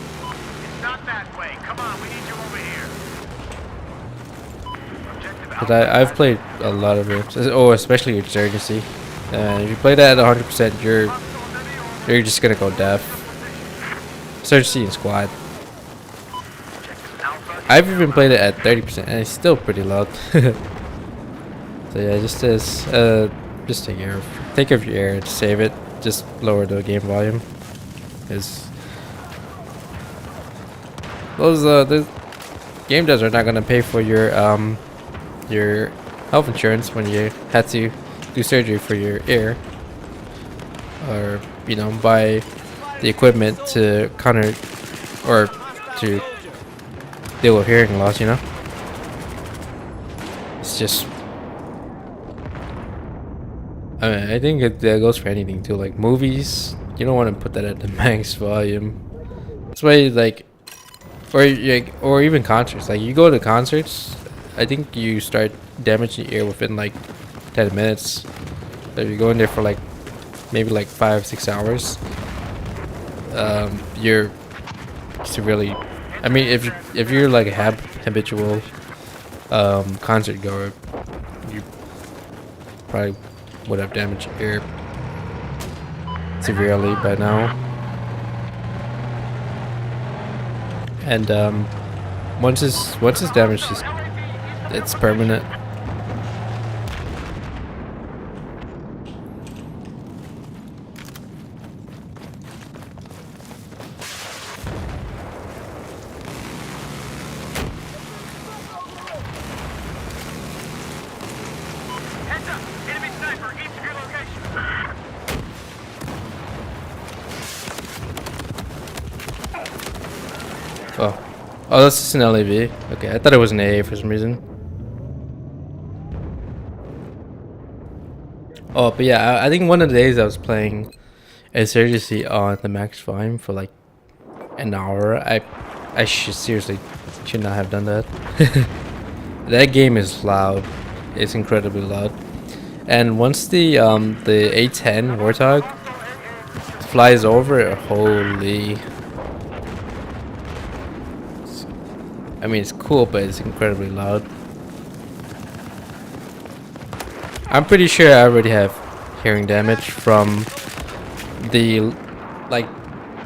Not that way. Come on, we need you over here. But I've played a lot of it. Oh, especially with Urgency. If you play that at 100%, you're just gonna go deaf. Urgency and Squad. I've even played it at 30%, and it's still pretty loud. So yeah, just take care of your air, save it. Just lower the game volume, because the game devs are not gonna pay for your health insurance when you had to do surgery for your ear, or you know, buy the equipment to counter or to deal with hearing loss. You know, it's just. I mean, I think that goes for anything too, like movies. You don't want to put that at the max volume. That's why, like, or even concerts. Like, you go to concerts, I think you start damaging your ear within like 10 minutes. So if you're going there for like maybe like 5-6 hours, you're severely. I mean, if you're like a habitual concert goer, you probably would have damaged your ear severely by now. And once it's damaged, it's permanent. Heads up! Enemy sniper east of your location. Oh, that's just an LAV. Okay, I thought it was an AA for some reason. Oh, but yeah, I think one of the days I was playing Insurgency on the max volume for like an hour. I should seriously should not have done that. That game is loud. It's incredibly loud. And once the A10 Warthog flies over, holy. I mean, it's cool, but it's incredibly loud. I'm pretty sure I already have hearing damage from the, like,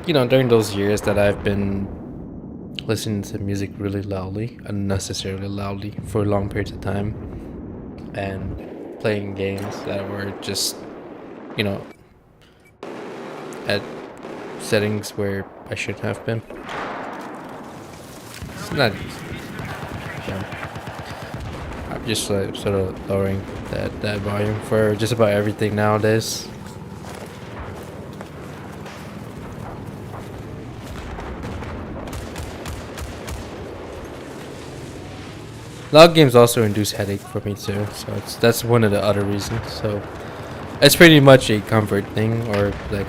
you know, during those years that I've been listening to music really loudly, unnecessarily loudly, for long periods of time, and playing games that were just, you know, at settings where I shouldn't have been. It's not easy. Yeah. I'm just like sort of lowering that volume for just about everything nowadays. Log games also induce headache for me too, so that's one of the other reasons. So it's pretty much a comfort thing, or like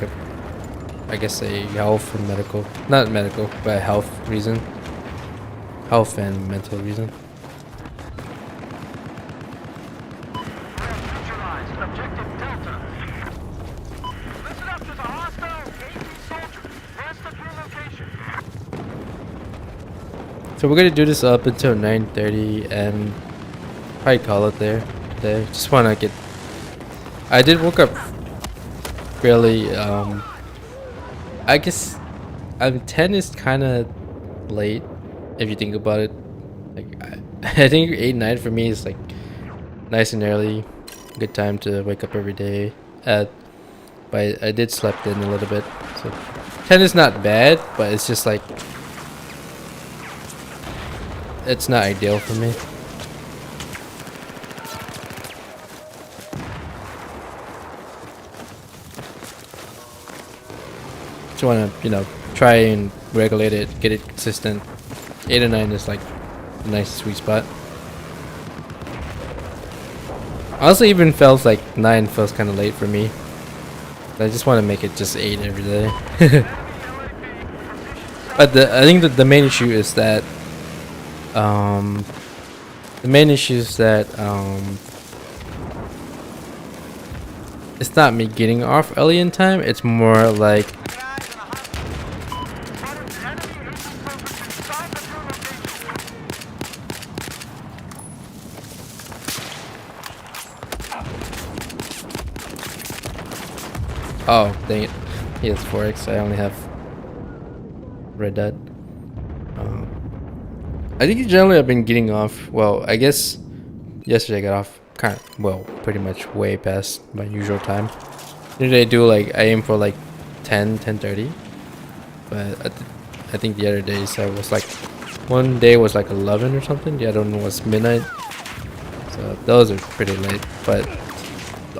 I guess a health and medical, not medical, but a health reason, health and mental reason. So we're gonna do this up until 9:30 and probably call it there today. Just wanna get. I did woke up really. I guess 10 is kind of late if you think about it. Like I think 8-9 for me is like nice and early, good time to wake up every day. But I did slept in a little bit, so 10 is not bad, but it's just like. It's not ideal for me. Just want to, you know, try and regulate it, get it consistent. 8 or 9 is like a nice sweet spot. Honestly, even feels like 9 feels kind of late for me. I just want to make it just 8 every day. But I think the main issue is that it's not me getting off early in time, it's more like oh dang it, he has 4x, I only have red dot. I think generally I've been getting off, well, I guess yesterday I got off kind of, well, pretty much way past my usual time. Usually I do like, I aim for like 10:30, but I think the other days I was like, one day was like 11 or something, the other one was midnight, so those are pretty late. But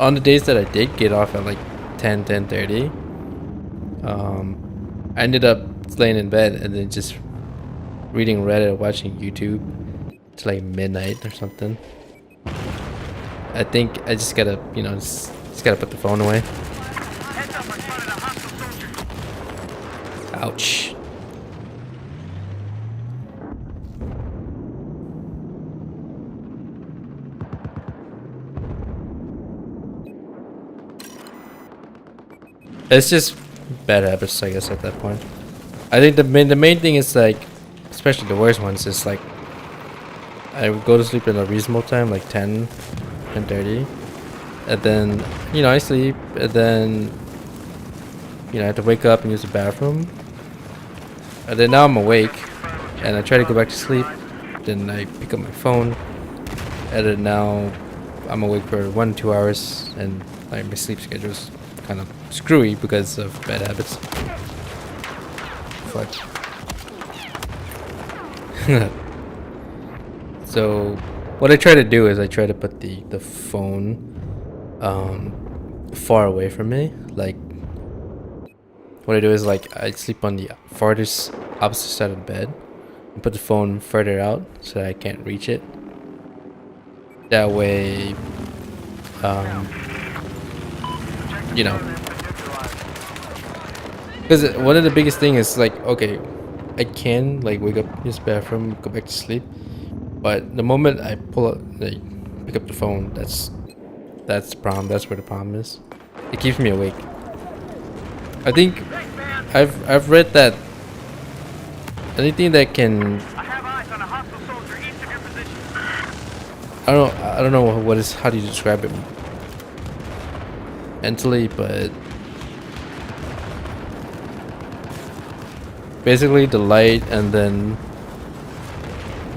on the days that I did get off at like 10:30, I ended up laying in bed and then just reading Reddit or watching YouTube to like midnight or something. I think I just gotta, you know, just gotta put the phone away. Ouch. It's just bad habits, I guess, at that point. I think the main thing is like, especially the worst ones, is like I would go to sleep in a reasonable time, like 10:30, and then, you know, I sleep, and then, you know, I have to wake up and use the bathroom, and then now I'm awake and I try to go back to sleep, then I pick up my phone, and then now I'm awake for 1-2 hours, and like my sleep schedule's kind of screwy because of bad habits. Fuck. So what I try to do is I try to put the phone far away from me. Like what I do is like I sleep on the farthest opposite side of the bed and put the phone further out so that I can't reach it. That way you know, because one of the biggest thing is like, okay, I can like wake up, use the bathroom, go back to sleep, but the moment I pull up, like, pick up the phone, that's the problem. That's where the problem is. It keeps me awake. I think I've read that anything that can, I don't know what is, how do you describe it mentally, but basically the light and then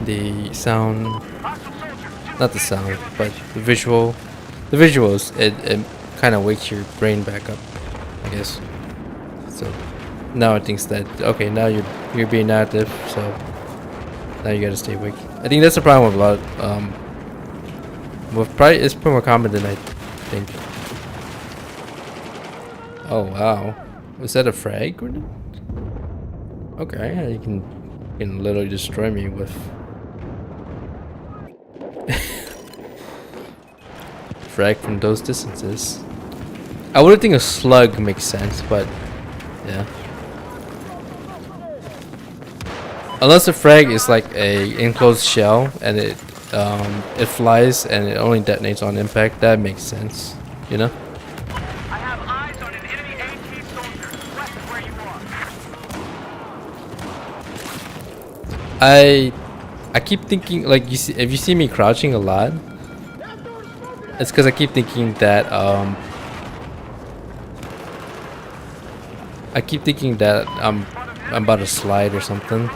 the sound, not the sound, but the visuals, it kind of wakes your brain back up, I guess. So now it thinks that, okay, now you're being active, so now you gotta stay awake. I think that's the problem with a lot. With probably it's more common than I think. Oh wow, was that a frag grenade? Okay, you can literally destroy me with frag from those distances. I would think a slug makes sense, but yeah. Unless the frag is like a enclosed shell and it flies and it only detonates on impact, that makes sense, you know? I have eyes on an enemy AT soldier west of where you are. I keep thinking, like, you see, if you see me crouching a lot, it's because I keep thinking that I'm about to slide or something.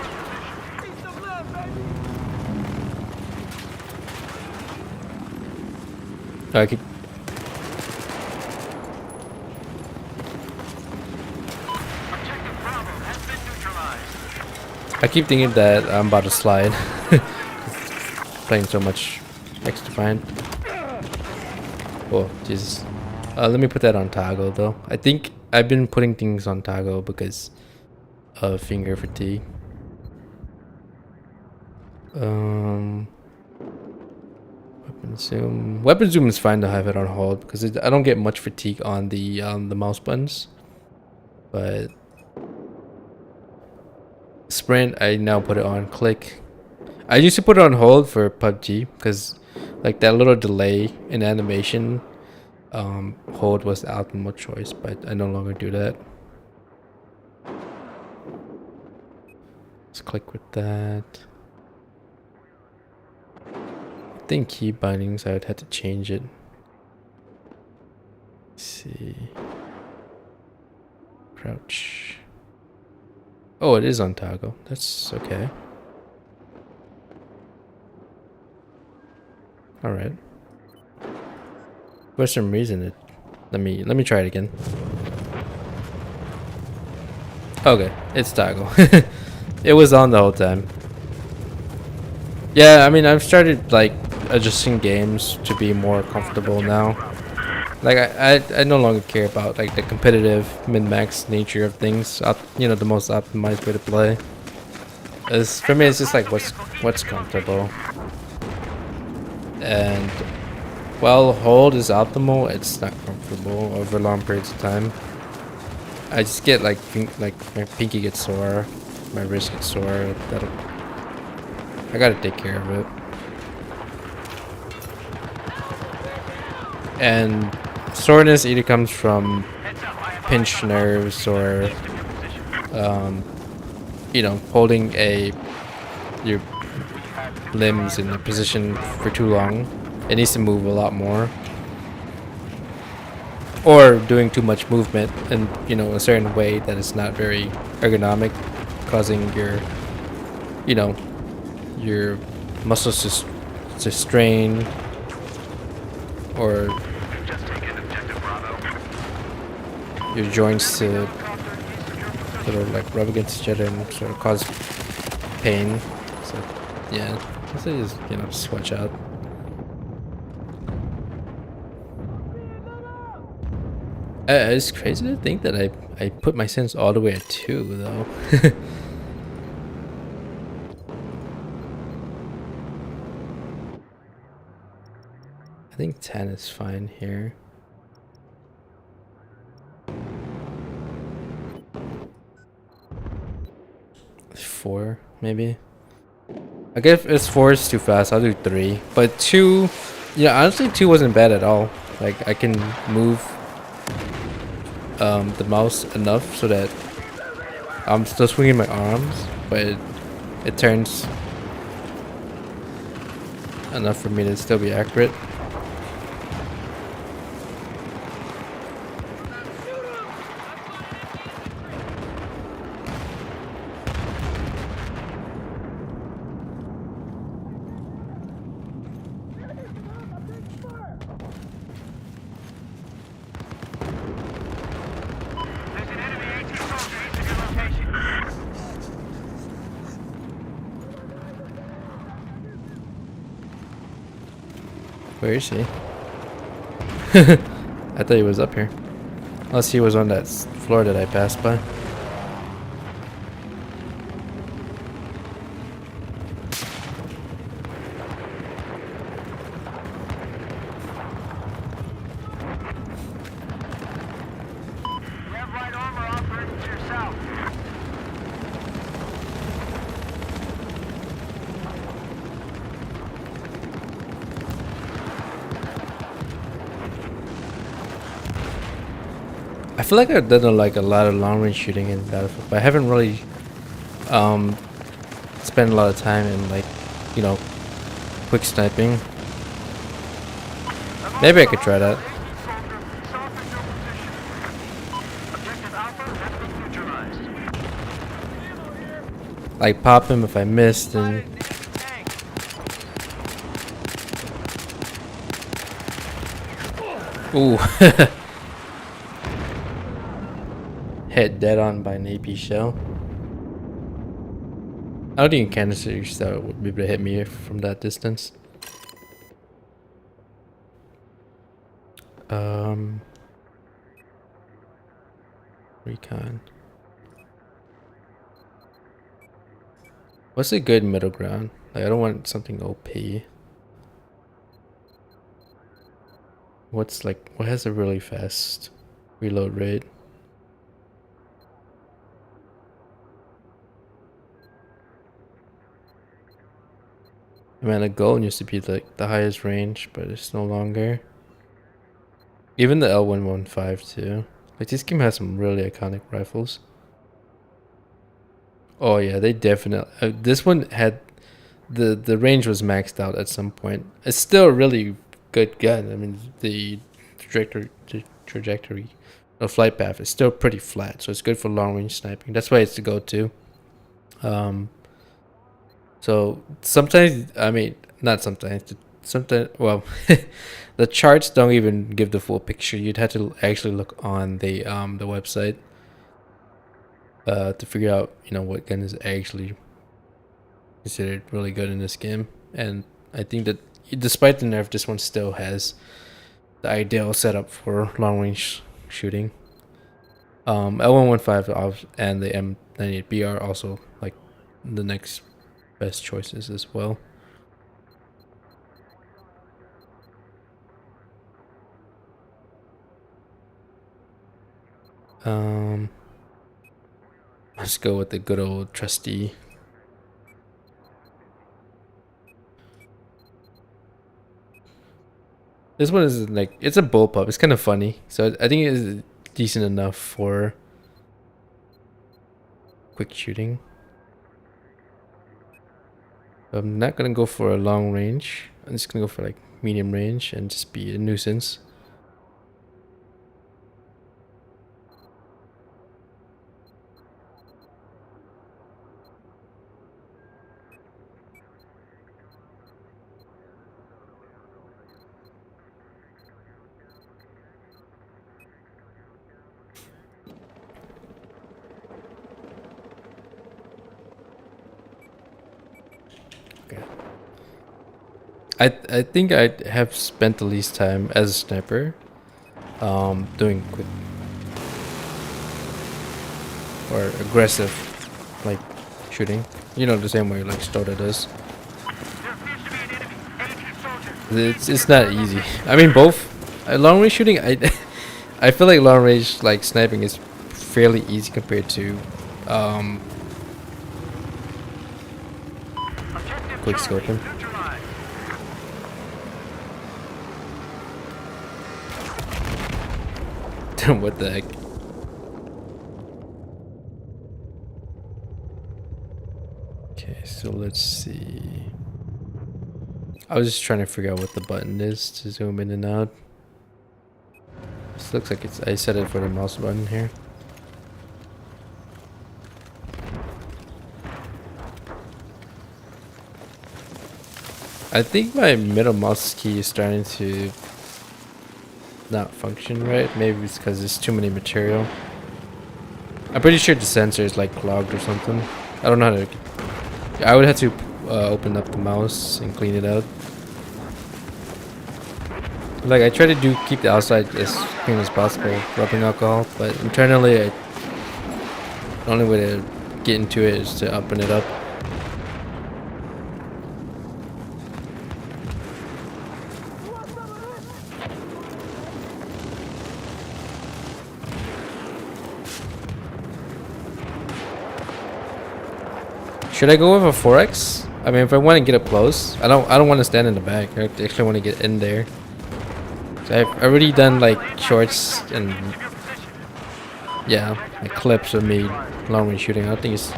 I keep thinking that I'm about to slide. Playing so much X Defiant. Oh, Jesus. Let me put that on toggle though. I think I've been putting things on toggle because of finger fatigue. Weapon zoom is fine to have it on hold because I don't get much fatigue on the mouse buttons. But sprint, I now put it on click. I used to put it on hold for PUBG because like that little delay in animation, hold was the optimal choice, but I no longer do that. Let's click with that. I think key bindings, I would have to change it. Let's see. Crouch. Oh, it is on toggle. That's okay. All right. For some reason, it. Let me try it again. Okay, it's toggle. It was on the whole time. Yeah, I mean, I've started like adjusting games to be more comfortable now. Like I no longer care about like the competitive min-max nature of things. You know, the most optimized way to play. For me, it's just like what's comfortable. And while hold is optimal, it's not comfortable over long periods of time. I just get like my pinky gets sore, my wrist gets sore. I gotta take care of it. And soreness either comes from pinched nerves or, you know, holding your limbs in a position for too long. It needs to move a lot more. Or doing too much movement in, you know, a certain way that is not very ergonomic, causing your, you know, your muscles to strain or your joints to sort of like rub against each other and sort of cause pain. So yeah, this is, you know, just watch out. It's crazy to think that I put my sense all the way at 2 though. I think 10 is fine here. 4 maybe. I guess if 4 is too fast, I'll do 3. But 2, yeah, honestly 2 wasn't bad at all. Like I can move the mouse enough so that I'm still swinging my arms, but it turns enough for me to still be accurate. There's an enemy AT soldier east of your location. Where is he? I thought he was up here. Unless he was on that floor that I passed by. You have light armor operating to your south. I feel like I've done like a lot of long range shooting in Battlefield, but I haven't really spent a lot of time in like, you know, quick sniping. Maybe I could try that. Objective Alpha has been neutralized. Like pop him if I missed and ooh. Hit dead on by an AP shell. I don't think canister shell would be able to hit me from that distance. Recon. What's a good middle ground? Like, I don't want something OP. What's like, what has a really fast reload rate? I mean, the goal used to be like the highest range, but it's no longer. Even the L115 too. Like this game has some really iconic rifles. Oh yeah, they definitely. This one had the range was maxed out at some point. It's still a really good gun. I mean, the trajectory of flight path is still pretty flat, so it's good for long range sniping. That's why it's the go-to. So sometimes, I mean, not sometimes. Sometimes, well, the charts don't even give the full picture. You'd have to actually look on the website to figure out, you know, what gun is actually considered really good in this game. And I think that despite the nerf, this one still has the ideal setup for long range shooting. L115 and the M98B are also like the next best choices as well. Let's go with the good old trusty. This one is like, it's a bullpup. It's kind of funny, so I think it is decent enough for quick shooting. I'm not gonna go for a long range. I'm just gonna go for like medium range and just be a nuisance. I think I have spent the least time as a sniper doing quick or aggressive like shooting. You know, the same way like Stoda does. There appears to be an enemy AT soldier. It's not easy. I mean, both long range shooting. I feel like long range like sniping is fairly easy compared to quick scope him. Neutralized. What the heck? Okay, so let's see. I was just trying to figure out what the button is to zoom in and out. This looks like it's. I set it for the mouse button here. I think my middle mouse key is starting to not function right. Maybe it's because there's too many material. I'm pretty sure the sensor is like clogged or something. I don't know how to. I would have to open up the mouse and clean it out. Like I try to keep the outside as clean as possible, rubbing alcohol, but internally, the only way to get into it is to open it up. Should I go with a 4X? I mean, if I want to get up close, I don't want to stand in the back. I actually want to get in there. So I've already done like shorts and yeah, like clips of me long range shooting. I don't think it's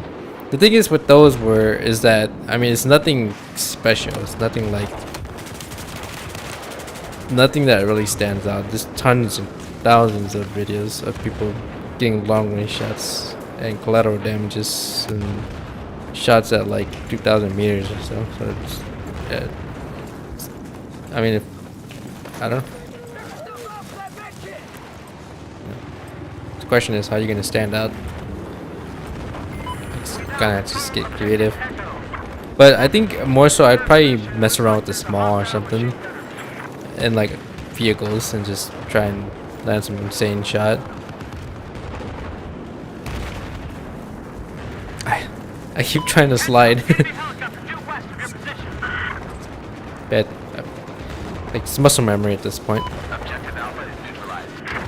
the thing is with those is that I mean it's nothing special. It's nothing that really stands out. There's tons and thousands of videos of people getting long range shots and collateral damages and shots at like 2,000 meters or so. So it's, yeah, I mean, I don't know. The question is, how are you gonna stand out? It's gonna just get creative. But I think more so, I'd probably mess around with the small or something, and like vehicles, and just try and land some insane shot. I keep trying to slide. Bad. Like it's muscle memory at this point.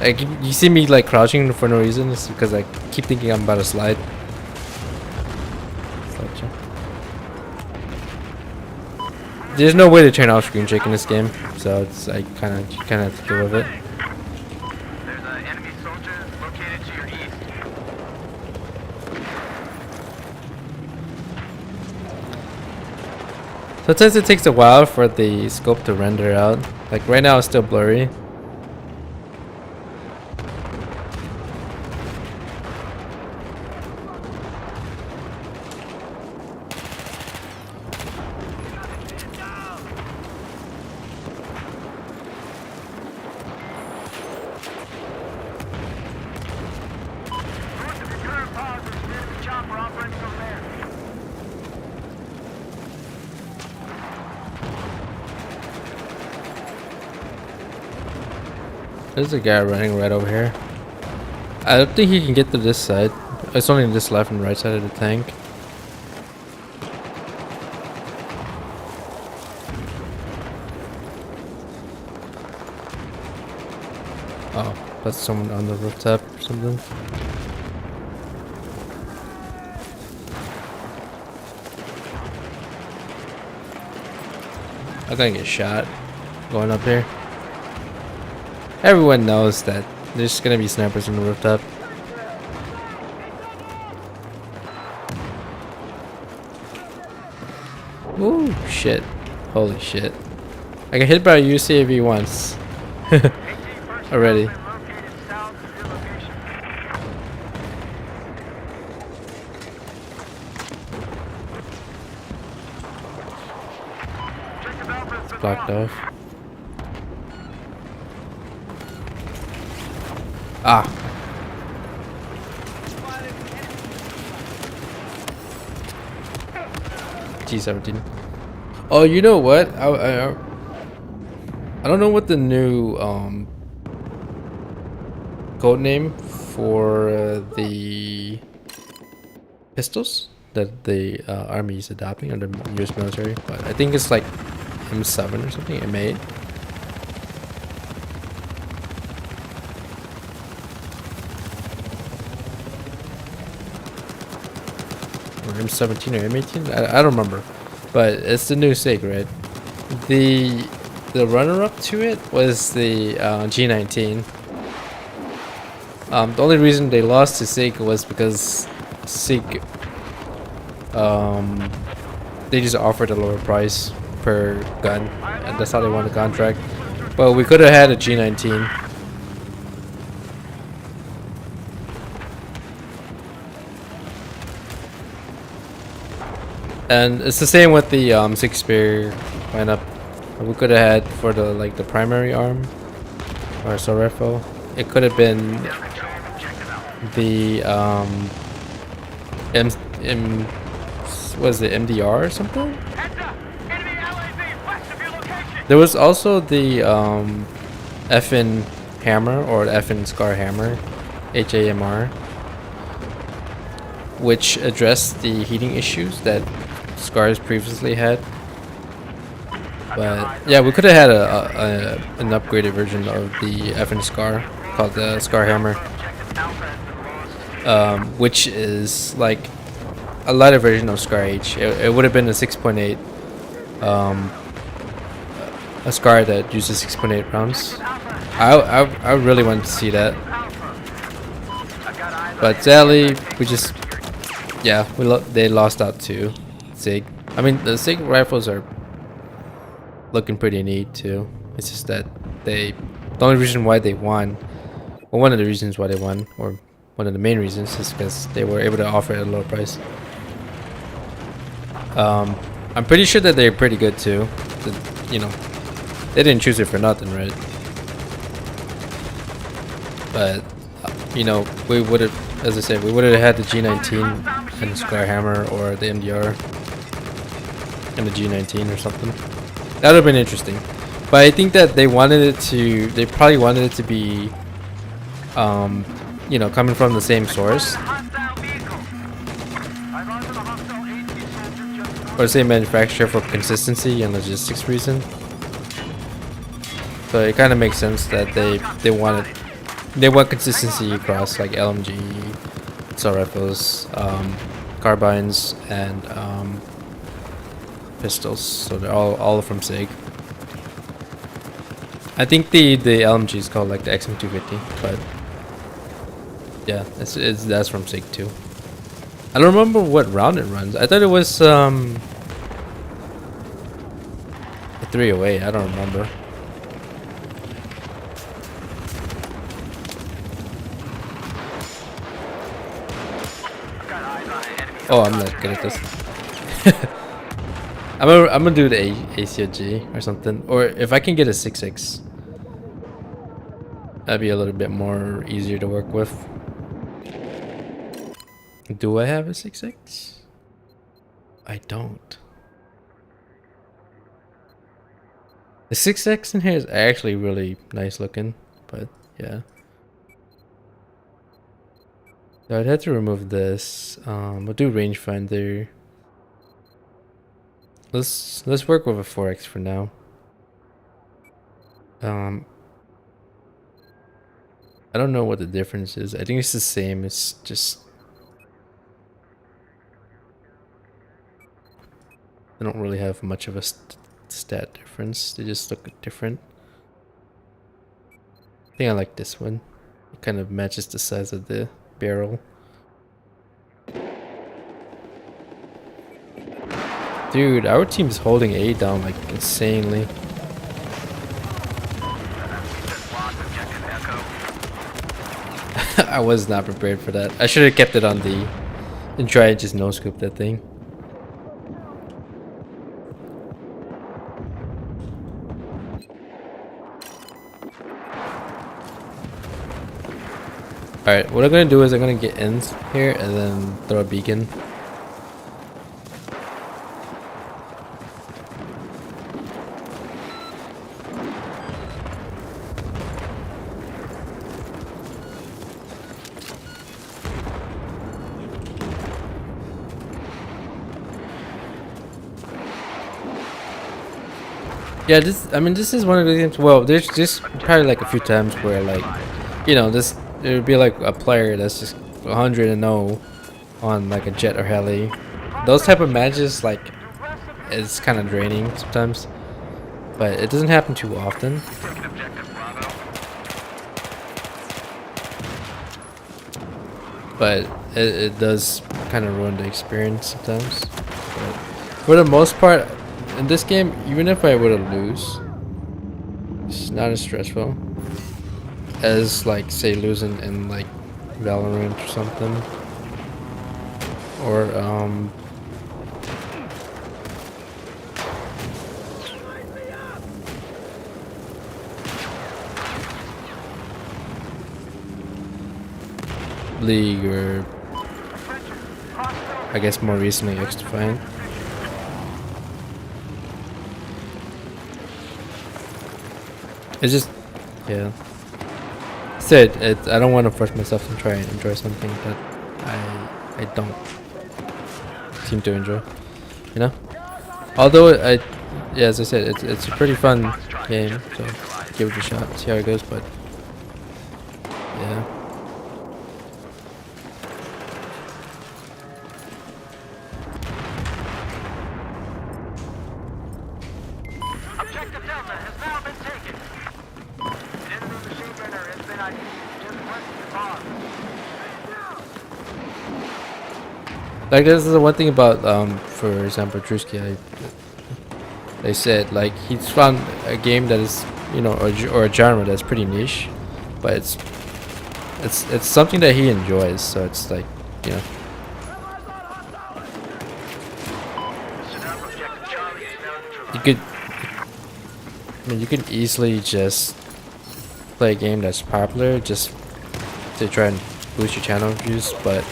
Like you see me like crouching for no reason, it's because I keep thinking I'm about to slide. There's no way to turn off screen shake in this game, so it's I kind of have to deal with it. There's an enemy soldier located to your east. Sometimes it takes a while for the scope to render out. Like right now it's still blurry. North of your current pause is near the chopper operating from there. There's a guy running right over here. I don't think he can get to this side. It's only this left and right side of the tank. Oh, that's someone on the rooftop or something. I'm gonna get shot going up here. Everyone knows that there's gonna be snipers on the rooftop. Ooh, shit. Holy shit. I got hit by a UCAV once. Already. Located south of your location. Objective Alpha has been Blocked lost. off. Ah. T-17. Oh, you know what? I don't know what the new code name for the pistols that the army is adopting under U.S. military, but I think it's like M7 or something. M8. Or M17 or M18? I don't remember. but it's the new SIG, right? The runner-up to it was the G19. The only reason they lost to SIG was because SIG they just offered a lower price per gun, and that's how they won the contract. But we could have had a G19. And it's the same with the 6-spear lineup. We could have had for the primary arm or assault rifle. It could have been the was it MDR or something? Heads up! Enemy LAV west of your location! There was also the FN hammer or the FN Scar hammer, HAMR, which addressed the heating issues that Scars previously had. But yeah, we could have had an upgraded version of the FN Scar called the Scar hammer, which is like a lighter version of Scar H. It would have been a 6.8, a Scar that uses 6.8 rounds. I really wanted to see that, but sadly they lost out to SIG. I mean, the SIG rifles are looking pretty neat too. It's just that the only reason why they won, well, one of the reasons why they won, or one of the main reasons, is because they were able to offer it at a lower price. I'm pretty sure that they're pretty good too. You know, they didn't choose it for nothing, right? But you know, we would have, as I said, we would have had the G19 and the Scar Hammer, or the MDR and the G19 or something. That would have been interesting. But I think that they probably wanted it to be, you know, coming from the same source, or the same manufacturer for consistency and logistics reason. So it kind of makes sense that they want consistency across like LMG, assault rifles, carbines, and pistols. So they're all from SIG. I think the LMG is called like the XM250, but yeah, that's from SIG too. I don't remember what round it runs. I thought it was a 308. I don't remember. Oh, I'm not good at this. I'm gonna do the ACOG or something, or if I can get a 6.6, that'd be a little bit more easier to work with. Do I have a 6.6? I don't. The 6.6 in here is actually really nice looking, but yeah. So I'd have to remove this. We'll do rangefinder. Let's work with a 4x for now. I don't know what the difference is. I think it's the same. It's just they don't really have much of a stat difference. They just look different. I think I like this one. It kind of matches the size of the barrel. Dude, our team's holding A down like insanely. I was not prepared for that. I should have kept it on D and try and just no scoop that thing. Alright, what I'm gonna do is I'm gonna get ends here and then throw a beacon. Yeah, this is one of the games. Well, there's just probably like a few times where, like, you know, there would be like a player that's just 100-0 on like a jet or heli. Those type of matches, like, it's kind of draining sometimes, but it doesn't happen too often. Taking objective Bravo. But it does kind of ruin the experience sometimes. But for the most part, in this game, even if I were to lose, it's not as stressful as like say losing in like Valorant or something, or League, or I guess more recently X-Defiant. It's just, yeah. Said it. I don't want to force myself to try and enjoy something that I don't seem to enjoy. You know. Although yeah, as I said, it's a pretty fun game. So give it a shot, see how it goes. But yeah. Objective Delta has now been taken. An enemy machine gunner has been ID'd just west of the bar. Like this is the one thing about for example Drewski, they said like he's found a game that is, you know, or a genre that's pretty niche, but it's something that he enjoys, so it's like, you know. Objective Charlie is now neutralized. You could, I mean, you could easily just play a game that's popular just to try and boost your channel views, but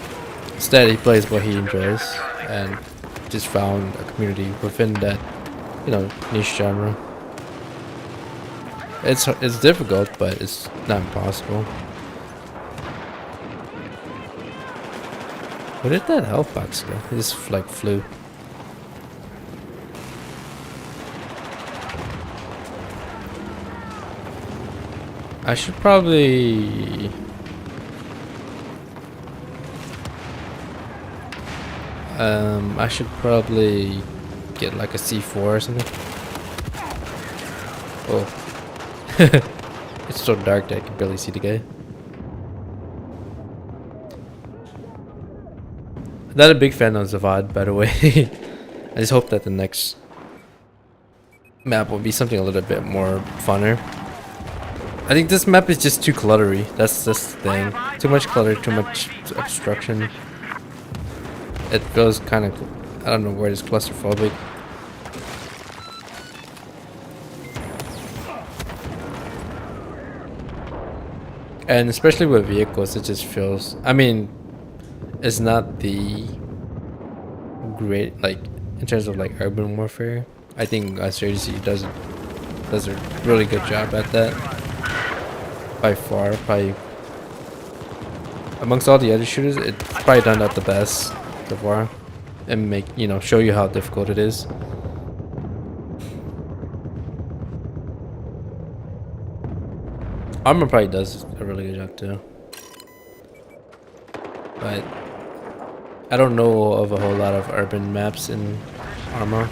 instead he plays what he enjoys and just found a community within that, you know, niche genre. It's difficult, but it's not impossible. Where did that health box go? It just like flew. I should probably get like a C4 or something. Oh. It's so dark that I can barely see the guy. I'm not a big fan of Zavad, by the way. I just hope that the next map will be something a little bit more funner. I think this map is just too cluttery. That's the thing. Too much clutter, too much obstruction. It feels kind of, I don't know where it's claustrophobic. And especially with vehicles, it just feels, I mean, it's not the great, like, in terms of like urban warfare. I think Seriously does a really good job at that. By far, probably amongst all the other shooters, it's probably done that the best so far, and make, you know, show you how difficult it is. Armor probably does a really good job too, but I don't know of a whole lot of urban maps in Armor.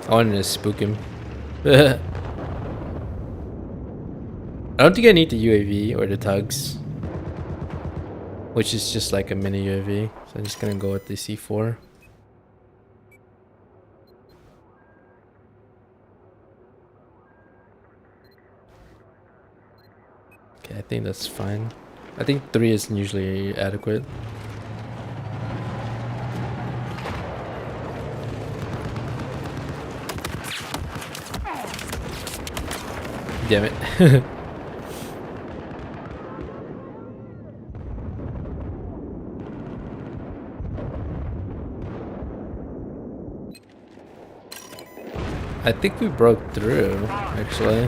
I wanted to spook him. I don't think I need the UAV or the tugs, which is just like a mini UAV. So I'm just gonna go with the C4. Okay, I think that's fine. I think 3 is usually adequate. Damn it. I think we broke through, actually.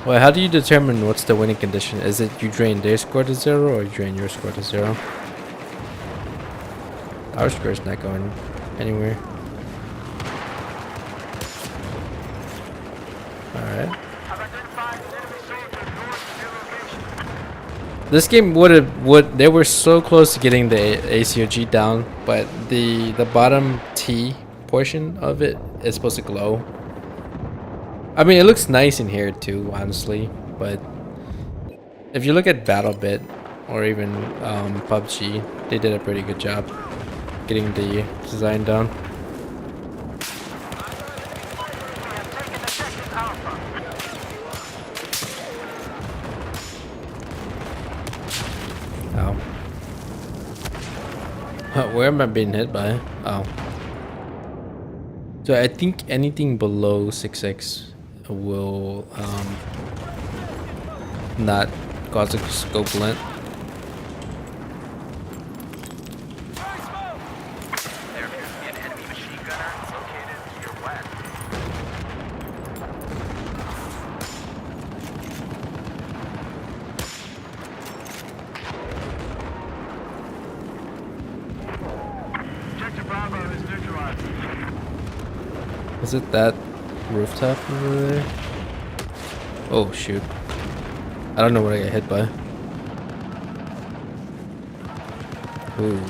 Well, how do you determine what's the winning condition? Is it you drain their score to 0 or you drain your score to 0? Our score's not going anywhere. This game they were so close to getting the ACOG down, but the bottom T portion of it is supposed to glow. I mean, it looks nice in here too, honestly, but if you look at BattleBit or even PUBG, they did a pretty good job getting the design down. Ow. Where am I being hit by? Oh. So I think anything below 6x will not cause a scope blend. There appears to be an enemy machine gunner located to your west. Objective Bravo is neutralized. Is it that rooftop over there? Oh shoot. I don't know what I got hit by. Ooh.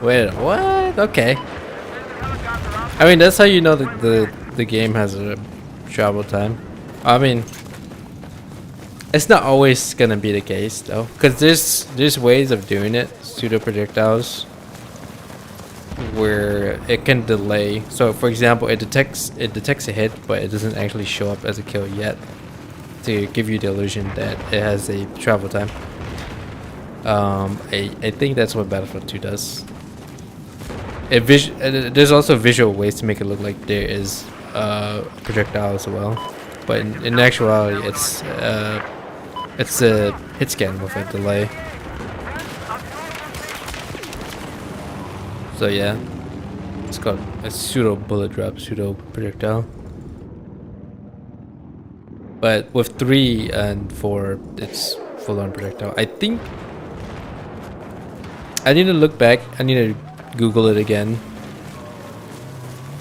Wait, what? Okay. I mean, that's how you know that the game has a travel time. I mean, it's not always gonna be the case though, because there's ways of doing it, pseudo projectiles, where it can delay. So for example, it detects a hit, but it doesn't actually show up as a kill yet, to give you the illusion that it has a travel time. I think that's what Battlefield 2 does. There's also visual ways to make it look like there is a projectile as well, but in actuality, it's a hit scan with a delay. So yeah, it's called a pseudo bullet drop, pseudo projectile. But with 3 and 4, it's full on projectile. I think I need to look back. I need to Google it again,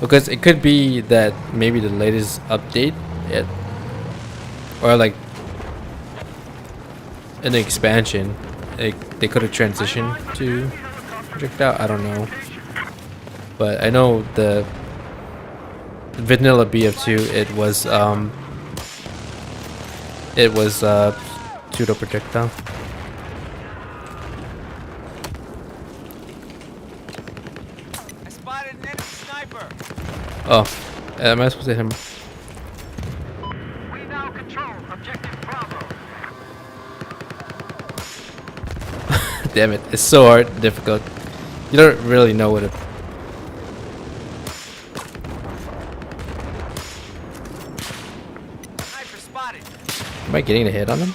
because it could be that maybe the latest update, or like an expansion, they could have transitioned to projectile. I don't know. But I know the vanilla BF2, it was pseudo projectile. I spotted an enemy sniper. Oh, am I supposed to hit him? We now control objective Bravo. Damn it! It's so hard, difficult. You don't really know what it. Sniper spotted. Am I getting a hit on him?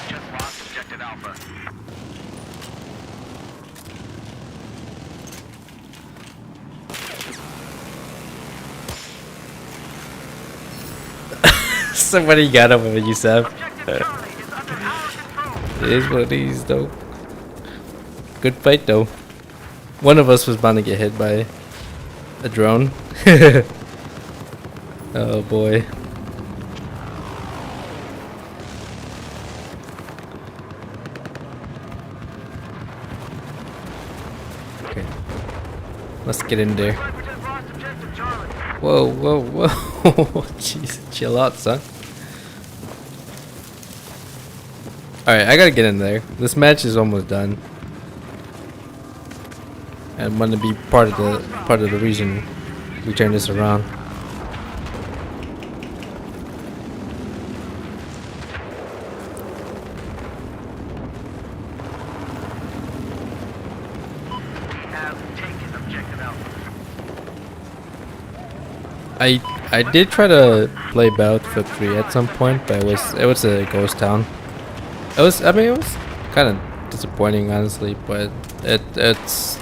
Just lost objective Alpha. Somebody got him with a USAF. Objective Charlie is under our control. It is what it is, though. Good fight, though. One of us was bound to get hit by a drone. Oh boy. Okay. Let's get in there. We just lost objective Charlie. Whoa, whoa, whoa. Jeez, chill out, son. Alright, I gotta get in there. This match is almost done. I'm gonna be part of the reason we turn this around. We have taken objective Alpha. I did try to play Battlefield 3 at some point, but it was a ghost town. It was kind of disappointing, honestly, but it's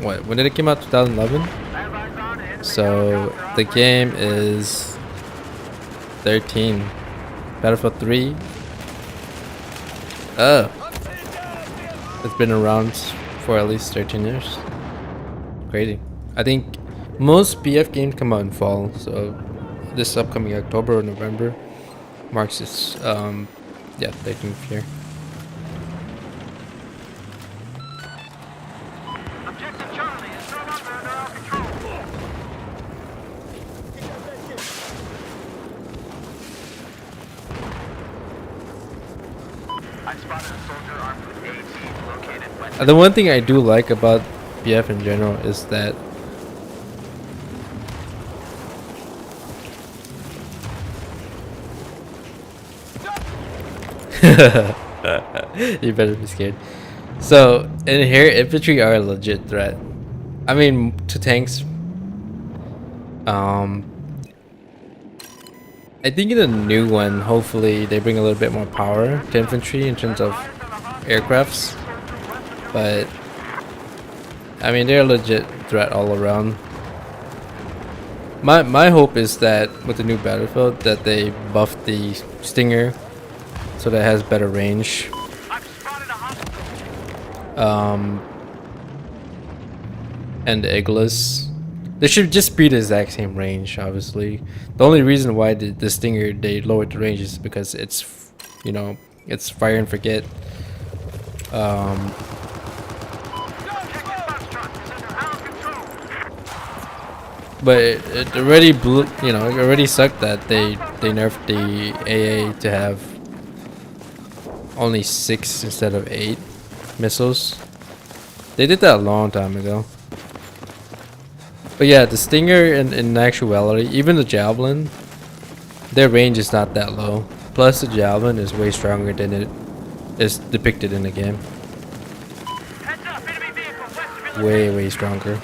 what, when did it come out? 2011. So the game is 13. Battlefield 3. Oh, it's been around for at least 13 years. Crazy. I think most BF games come out in fall, so this upcoming October or November, marks this. Yeah, they can move here. Objective Charlie is no longer under our control. I spotted a soldier armed with AT located west. The one thing I do like about BF in general is that you better be scared. So in here, infantry are a legit threat. I mean, to tanks. I think in the new one, hopefully they bring a little bit more power to infantry in terms of aircrafts. But I mean, they're a legit threat all around. My hope is that with the new battlefield that they buff the Stinger so that it has better range. I've spotted a hostile. And the Iglis. They should just be the exact same range, obviously. The only reason why the Stinger they lowered the range is because it's, you know, it's fire and forget. But it already blew, you know, it already sucked that they nerfed the AA to have only 6 instead of 8 missiles. They did that a long time ago. But yeah, the Stinger in actuality, even the Javelin, their range is not that low. Plus the Javelin is way stronger than it is depicted in the game. Heads up, enemy vehicle west of Way stronger.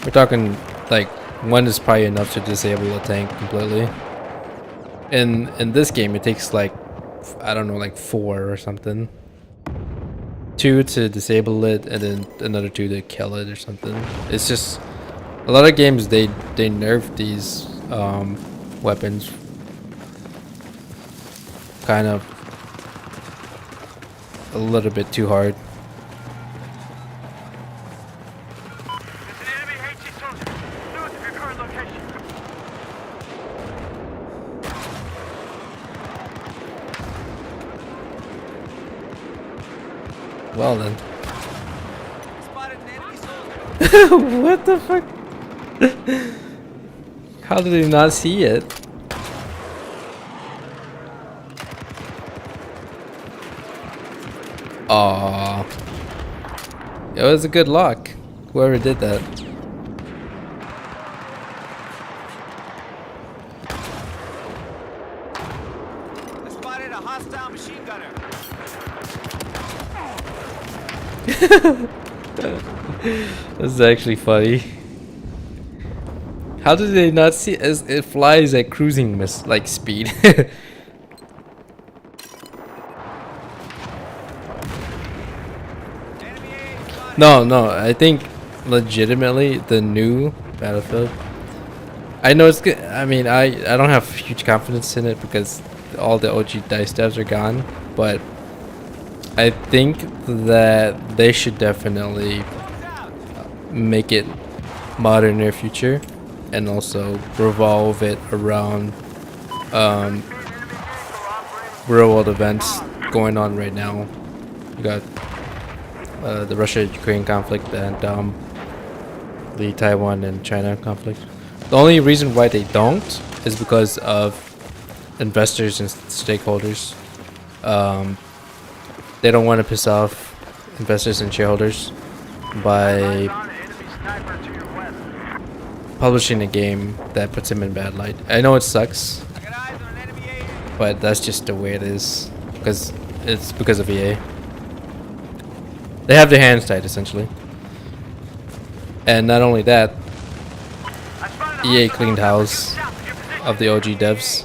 We're talking like 1 is probably enough to disable a tank completely. In this game it takes like, I don't know, like 4 or something. 2 to disable it and then another 2 to kill it or something. It's just a lot of games they nerf these weapons kind of a little bit too hard. There's an enemy HE soldier north of your current location. Well then. Spotted an enemy soldier. What the fuck? How did he not see it? Aww. It was a good lock. Whoever did that. I spotted a hostile machine gunner. This is actually funny. How did they not see as it flies at cruising like speed? No, I think legitimately the new Battlefield. I know it's good. I mean, I don't have huge confidence in it because all the OG dice devs are gone, but I think that they should definitely make it modern near future and also revolve it around real world events going on right now. You got the Russia-Ukraine conflict and the Taiwan and China conflict. The only reason why they don't is because of investors and stakeholders. They don't want to piss off investors and shareholders by publishing a game that puts them in bad light. I know it sucks, but that's just the way it is because it's because of EA. They have their hands tied essentially. And not only that, EA cleaned house of the OG devs.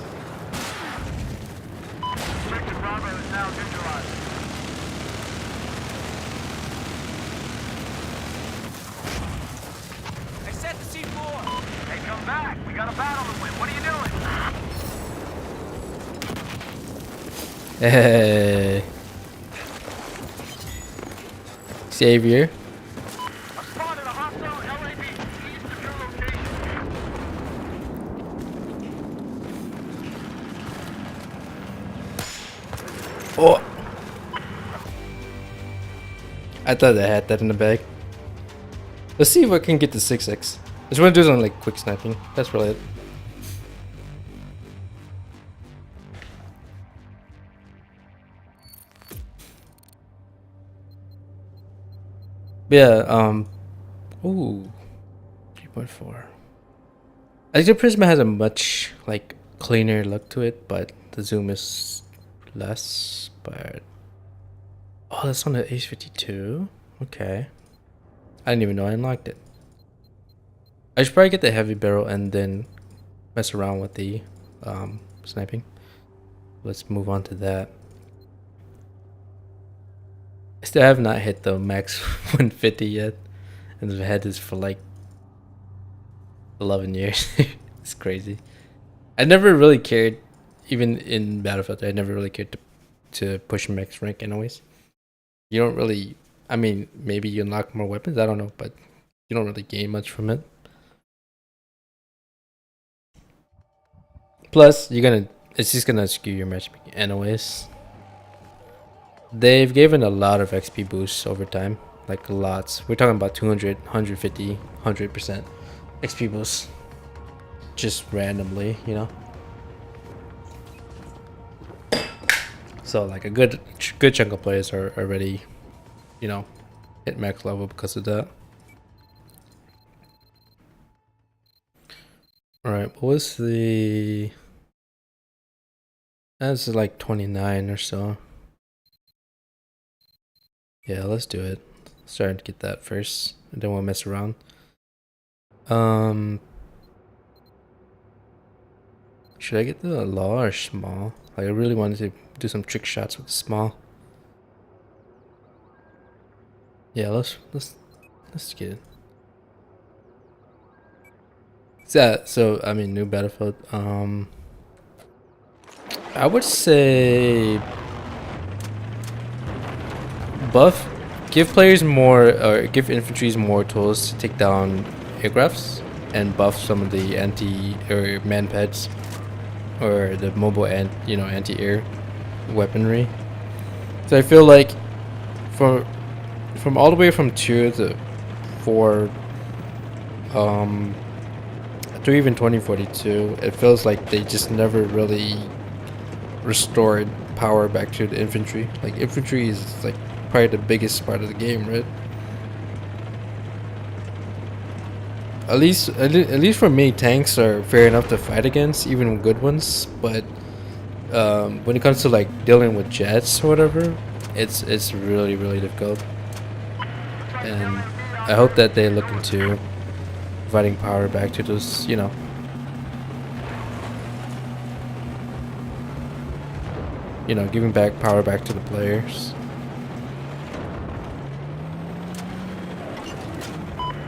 I set the C4. Hey, come back. We got a battle to win. What are you doing? Hey. Savior. I spotted a hostile LAV east of your location. Oh! I thought I had that in the bag. Let's see if I can get the 6x. I just want to do something like quick sniping. That's really it. Yeah, ooh. 3.4. I think the Prisma has a much, like, cleaner look to it, but the zoom is less, but... Oh, that's on the Ace 52? Okay. I didn't even know I unlocked it. I should probably get the heavy barrel and then mess around with the sniping. Let's move on to that. I still have not hit the max 150 yet. And I've had this for like 11 years. It's crazy. I never really cared, even in Battlefield, I never really cared to push max rank anyways. You don't really, I mean, maybe you unlock more weapons, I don't know, but you don't really gain much from it. Plus, it's just gonna skew your matchmaking anyways. They've given a lot of XP boosts over time, like lots. We're talking about 200, 150, 100% XP boosts. Just randomly, you know? So like a good chunk of players are already, you know, hit max level because of that. Alright, what was the... That's like 29 or so. Yeah, let's do it. Starting to get that first. I don't want to mess around. Should I get the law or small? Like I really wanted to do some trick shots with the small. Yeah, let's get it. So I mean, new Battlefield. I would say buff, give players more, or give infantries more tools to take down aircrafts, and buff some of the anti or man pads, or the mobile and anti-air weaponry. So I feel like from all the way from 2 to 4, to even 2042, it feels like they just never really restored power back to the infantry. Like infantry is like probably the biggest part of the game, right? At least for me, tanks are fair enough to fight against, even good ones. But when it comes to like dealing with jets or whatever, it's really difficult. And I hope that they look into providing power back to those, giving back power back to the players.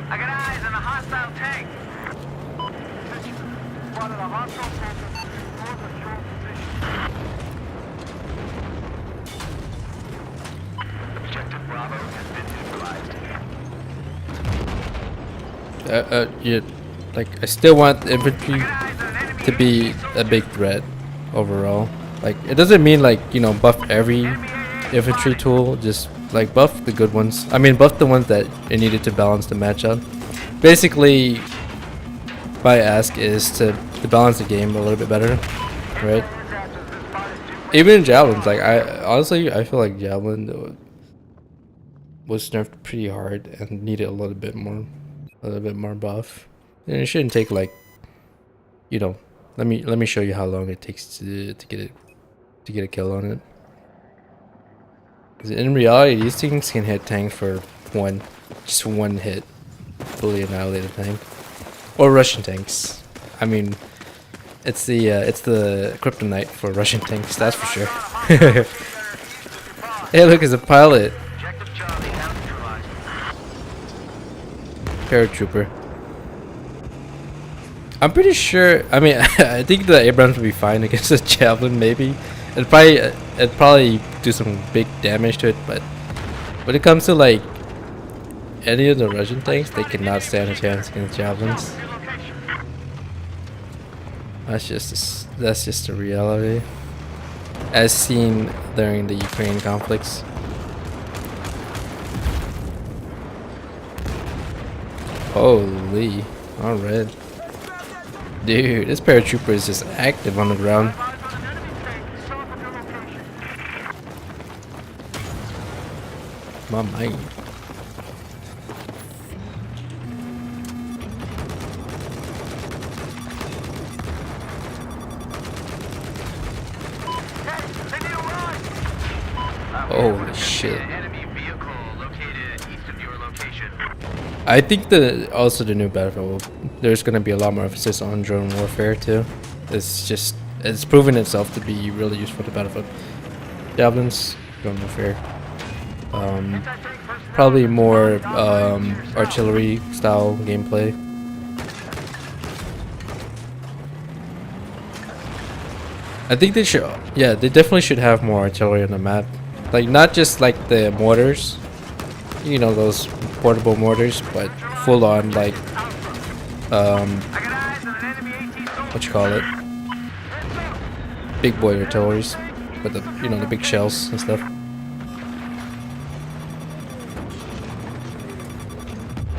I got eyes on a hostile tank. Spotted a hostile tank in north control position. Objective Bravo has been neutralized. Yeah, like I still want the infantry to be a big threat overall. Like it doesn't mean like buff every infantry tool, just like buff the good ones. I mean buff the ones that are needed to balance the matchup. Basically my ask is to balance the game a little bit better, right? Even in javelins, like I feel like javelin was nerfed pretty hard and needed a little bit more buff. And it shouldn't take like let me show you how long it takes to get a kill on it. 'Cause in reality, these things can hit tanks for just one hit, fully annihilate a tank, or Russian tanks. I mean, it's the kryptonite for Russian tanks, that's for sure. Hey, look, it's a pilot, Objective Charlie now neutralized. paratrooper. I'm pretty sure. I mean, I think the Abrams would be fine against the javelin. Maybe it'd probably do some big damage to it. But when it comes to like any of the Russian tanks, they cannot stand a chance against javelins. That's just the reality. as seen during the Ukraine conflicts. Holy, alright. Dude, this paratrooper is just active on the ground. Eyes on an enemy tank south of your location. My mind. Hey, they need a ride. Holy shit. Enemy vehicle located east of your location. I think also the new Battlefield, there's gonna be a lot more emphasis on drone warfare too. It's proven itself to be really useful to Battlefield. Javelins, drone warfare. Probably more artillery style gameplay. I think they should, yeah, they definitely should have more artillery on the map. Like, not just like the mortars, you know, those portable mortars, but full on, like, what you call it? Big boy artilleries, with the, you know, the big shells and stuff.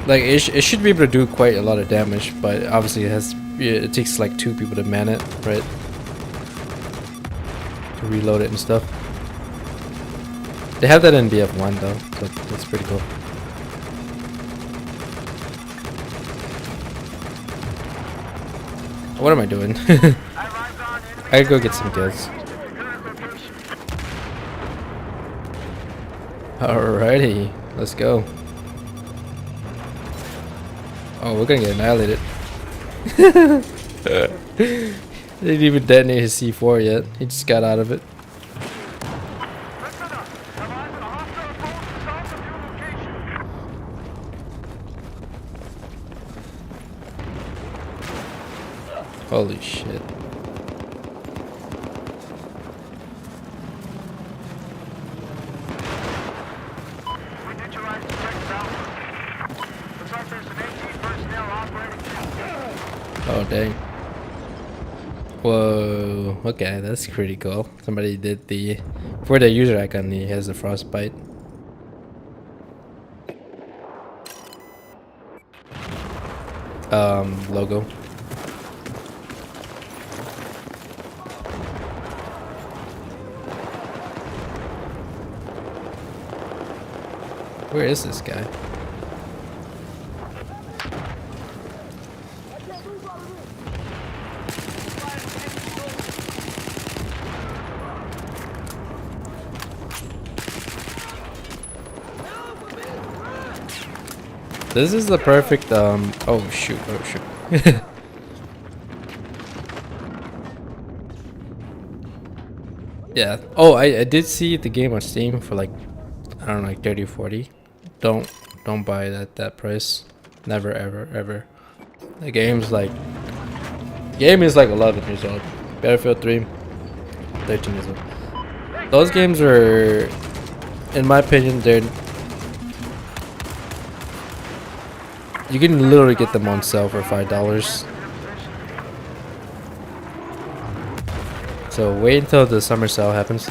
Like, it should be able to do quite a lot of damage, but obviously it takes like 2 people to man it, right? To reload it and stuff. They have that in BF1 though, so that's pretty cool. What am I doing? I gotta go get some kills. Alrighty, let's go. Oh, we're gonna get annihilated. They didn't even detonate his C4 yet. He just got out of it. Holy shit. Oh dang. Whoa, okay, that's pretty cool. Somebody did the, for the user icon, he has the frostbite. Logo. Where is this guy? This is the perfect, oh shoot, oh shoot. Yeah, oh, I did see the game on Steam for like, I don't know, like 30 or 40. Don't buy it at that price. Never, ever, ever. The game is like 11 years old. Battlefield 3, 13 years old. Those games are, in my opinion, you can literally get them on sale for $5. So wait until the summer sale happens.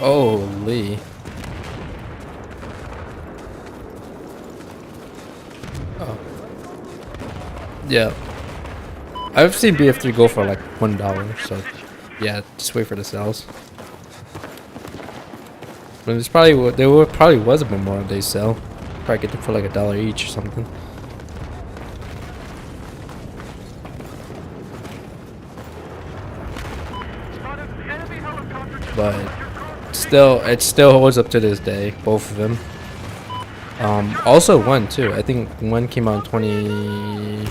Holy. Oh. Yeah. I've seen BF3 go for like $1, so yeah, just wait for the sales. But there's probably probably was a Memorial Day sale. Probably get them for like $1 each or something. But still, it still holds up to this day. Both of them. Also one too. I think one came out in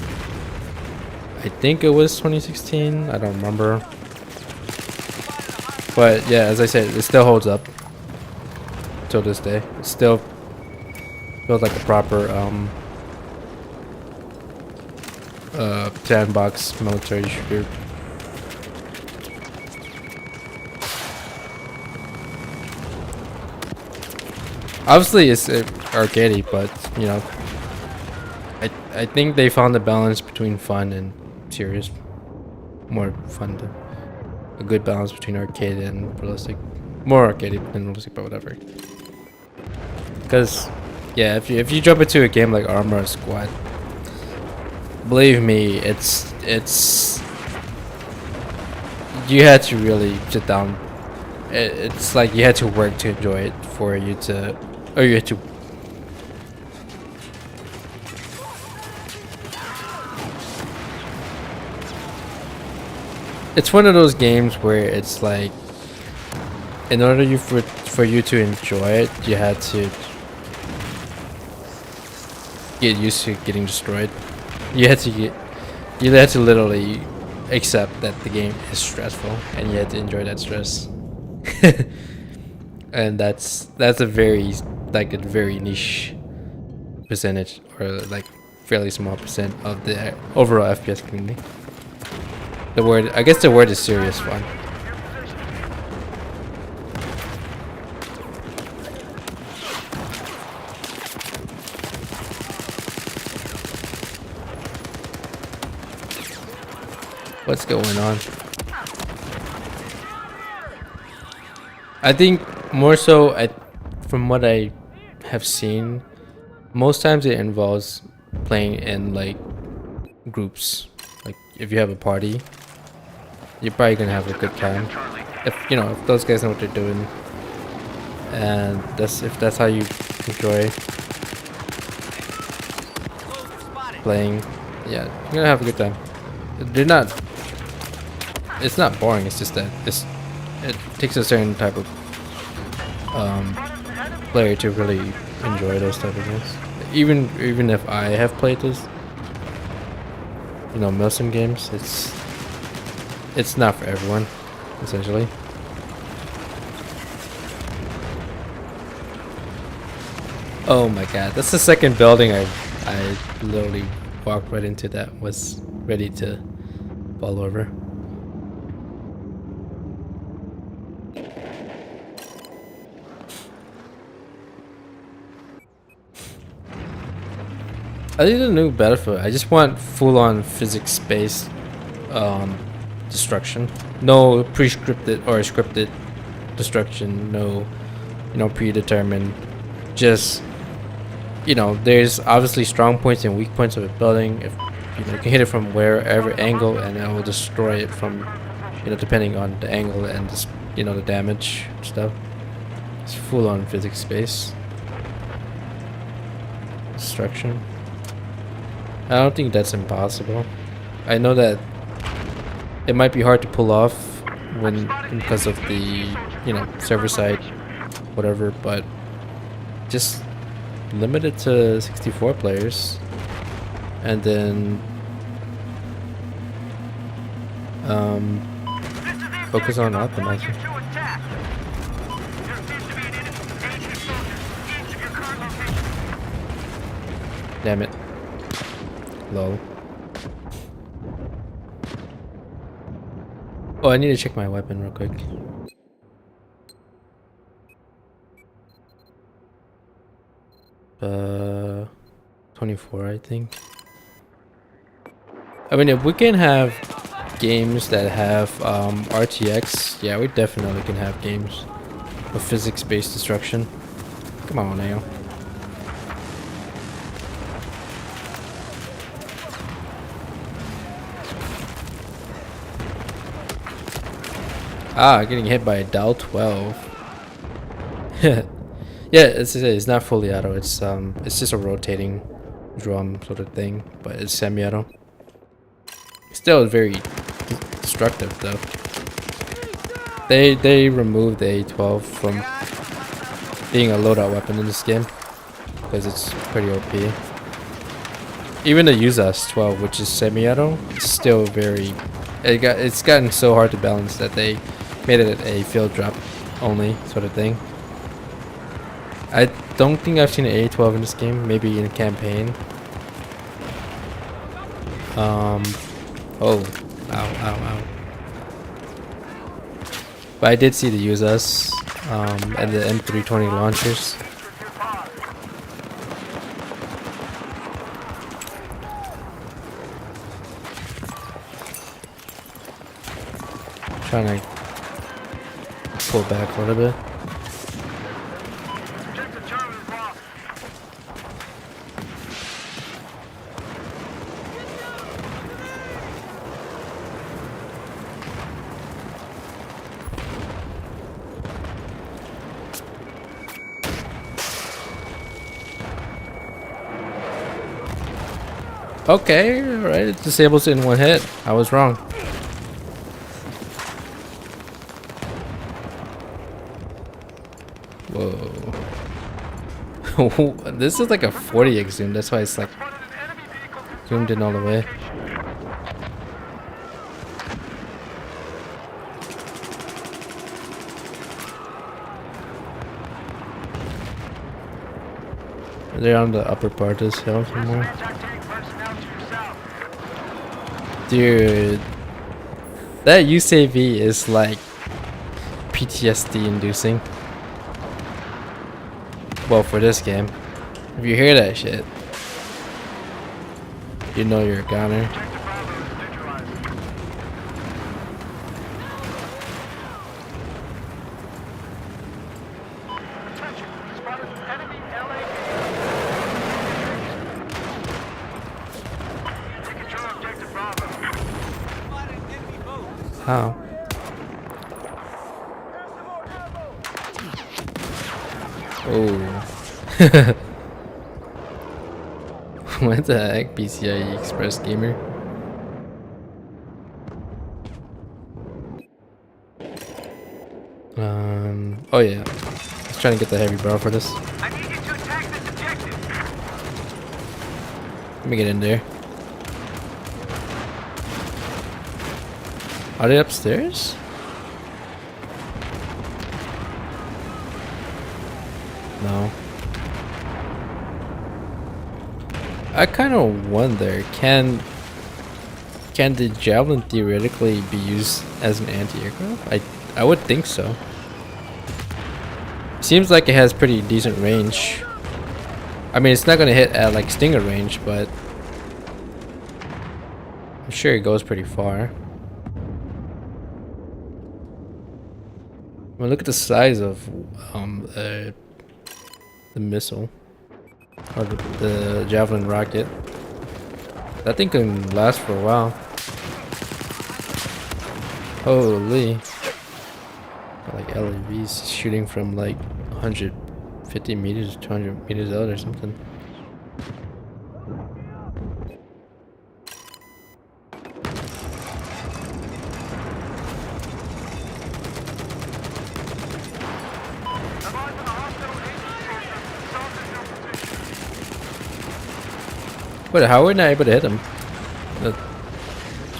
I think it was 2016. I don't remember. But yeah, as I said, it still holds up till this day. It still feels like a proper sandbox military shooter. Obviously, it's arcadey, but you know, I think they found the balance between fun and serious. More fun than a good balance between arcade and realistic. More arcade than realistic, but whatever. Because yeah, if you jump into a game like Armor or Squad, believe me, it's you had to really sit down. It's like you had to work to enjoy it for you to, or you had to. It's one of those games where it's like, in order for you to enjoy it, you had to get used to getting destroyed. You had to literally accept that the game is stressful, and you had to enjoy that stress. And that's a very niche percentage, or like fairly small percent of the overall FPS community. I guess the word is serious fun. What's going on? I think more so, from what I have seen, most times it involves playing in like groups. Like if you have a party, you're probably gonna have a good time. If those guys know what they're doing, and if that's how you enjoy playing, yeah, you're gonna have a good time. It's not boring. It's just that it takes a certain type of player to really enjoy those type of games. Even if I have played those, Milsim games, it's not for everyone, essentially. Oh my god, that's the second building I literally walked right into that was ready to fall over. I need a new Battlefield. I just want full-on physics-based destruction. No pre-scripted or scripted destruction. No, predetermined. Just, there's obviously strong points and weak points of a building. If you can hit it from wherever angle, and it will destroy it from, depending on the angle and just, the damage stuff. It's full-on physics-based destruction. I don't think that's impossible. I know that it might be hard to pull off because of the server side, whatever, but just limit it to 64 players, and then focus on optimizing. Damn it. Lol. Oh, I need to check my weapon real quick. 24, I think. I mean, if we can have games that have RTX, yeah, we definitely can have games of physics-based destruction. Come on now. Getting hit by a Dow 12. Yeah, it's not fully auto. It's just a rotating drum sort of thing, but it's semi-auto. Still very destructive though. They removed the A12 from being a loadout weapon in this game because it's pretty OP. Even the Usas 12, which is semi-auto, it's still very. It's gotten so hard to balance that they made it a field drop only sort of thing. I don't think I've seen an A12 in this game. Maybe in a campaign. Oh, ow. But I did see the Usas and the M320 launchers. Trying to pull back a little bit. Objective Charlie is lost. Okay, alright, it disables it in one hit. I was wrong. Whoa. This is like a 40x zoom, that's why it's like Spotted an enemy vehicle zoomed in all the way. They're on the upper part of this hill somewhere. Anti-tank personnel to your south. Dude, that UCV is like PTSD inducing. Well, for this game. If you hear that shit, you know you're a goner. Objective Bravo is neutralized. Attention, spotted an enemy LAV. Take control of Objective Bravo. Spotted enemy boat. How? Oh. What the heck, PCIe Express Gamer? Oh yeah. Let's try to get the heavy barrel for this. I need you to attack this objective. Let me get in there. Are they upstairs? No. I kind of wonder, can the javelin theoretically be used as an anti-aircraft? I would think so. Seems like it has pretty decent range. I mean, it's not gonna hit at like Stinger range, but I'm sure it goes pretty far. I mean, look at the size of the missile or the javelin rocket. That thing can last for a while. Holy. Like LAVs shooting from like 150 meters, 200 meters out or something. But how were we not able to hit him? That's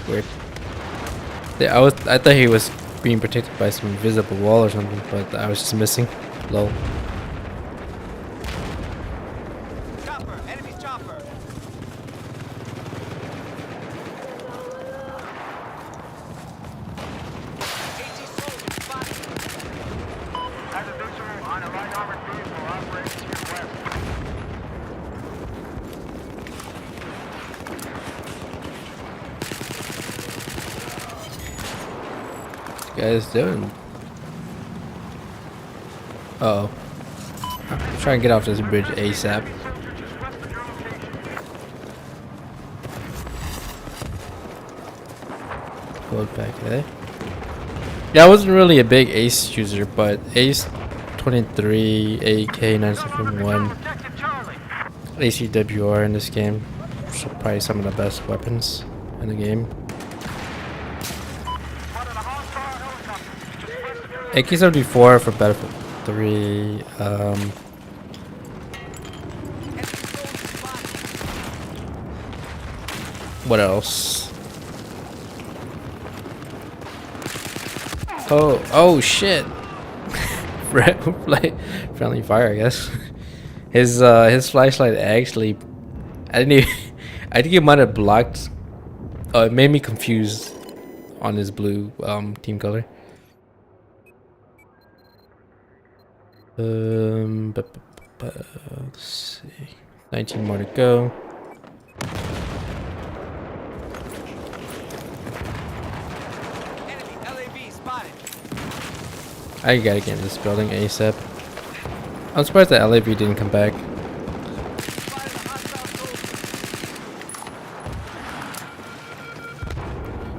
weird. Yeah, I thought he was being protected by some invisible wall or something, but I was just missing. Lol. Chopper, enemy chopper. AT soldier spotted. Has a visual on a light armored vehicle operating to your west. Guys doing? Uh oh. I'm trying to get off this bridge ASAP. Go back there. Yeah, I wasn't really a big Ace user, but Ace 23, AK 971, ACWR in this game. So probably some of the best weapons in the game. AK-74 for Battlefield 3. What else? Oh shit! Friendly fire, I guess. His flashlight actually, I think it might have blocked. Oh, it made me confused on his blue team color. Let's see. 19 more to go. Enemy LAV spotted. I gotta get in this building ASAP. I'm surprised that LAV didn't come back.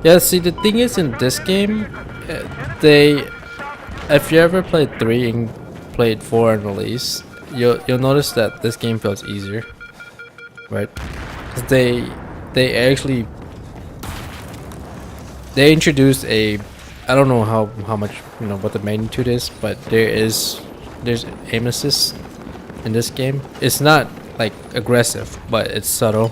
Yeah, see, the thing is, in this game, if you ever played 3 and played 4 and release, you'll notice that this game feels easier, right? 'Cause they actually introduced a, I don't know how much, you know, what the magnitude is, but there's aim assist in this game. It's not like aggressive, but it's subtle.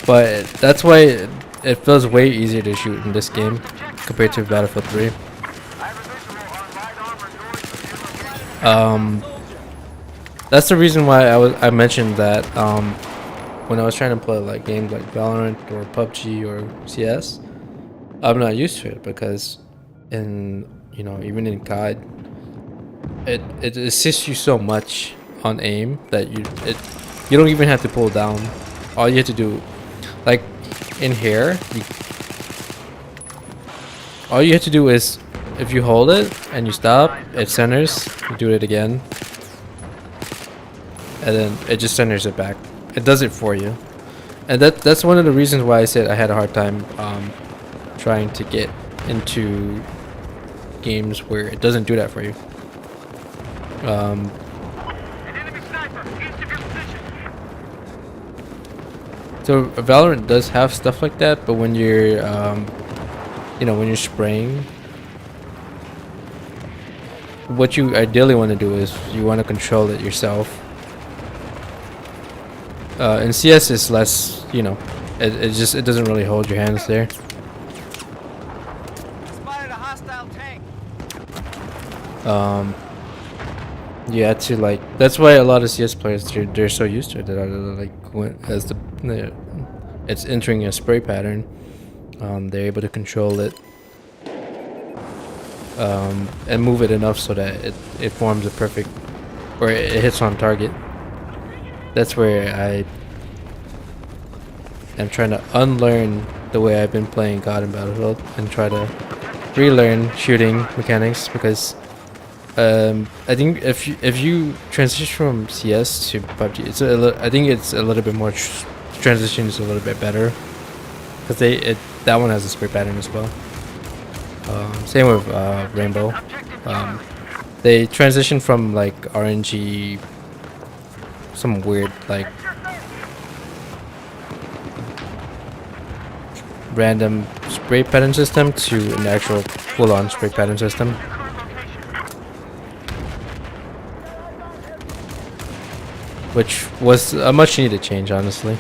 But that's why it feels way easier to shoot in this game compared to Battlefield 3. That's the reason why I mentioned that when I was trying to play like games like Valorant or PUBG or CS, I'm not used to it because even in COD, it assists you so much on aim that you don't even have to pull down. All you have to do, like in here, all you have to do is, if you hold it and you stop, it centers. You do it again, and then it just centers it back. It does it for you, and that's one of the reasons why I said I had a hard time trying to get into games where it doesn't do that for you. An enemy sniper east of your position. So Valorant does have stuff like that, but when you're when you're spraying, what you ideally want to do is you want to control it yourself. And CS is less, it doesn't really hold your hands there. Spotted a hostile tank. You had to that's why a lot of CS players they're so used to it that as it's entering a spray pattern, they're able to control it and move it enough so that it forms a perfect, or it hits on target. That's where I am trying to unlearn the way I've been playing COD and Battlefield and try to relearn shooting mechanics, because I think if you transition from CS to PUBG, I think it's a little bit more transition is a little bit better, because that one has a spray pattern as well. Same with Rainbow. They transition from like RNG, some weird like random spray pattern system, to an actual full-on spray pattern system. Which was a much needed change, honestly.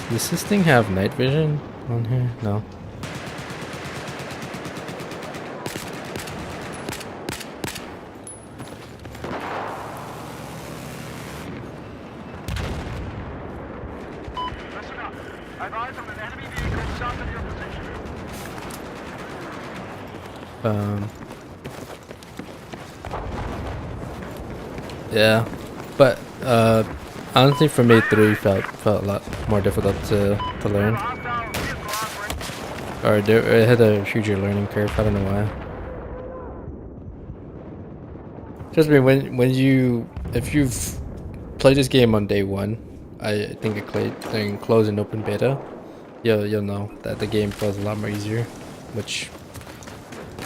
Does this thing have night vision on here? No. Listen up. I've eyes on an enemy vehicle south of your position. Yeah, but honestly, for me, 3 felt a lot more difficult to learn, Hostile vehicle operating. or it had a huger learning curve. I don't know why. Trust me, if you've played this game on day 1, I think it closed in open beta, you'll know that the game feels a lot more easier. Which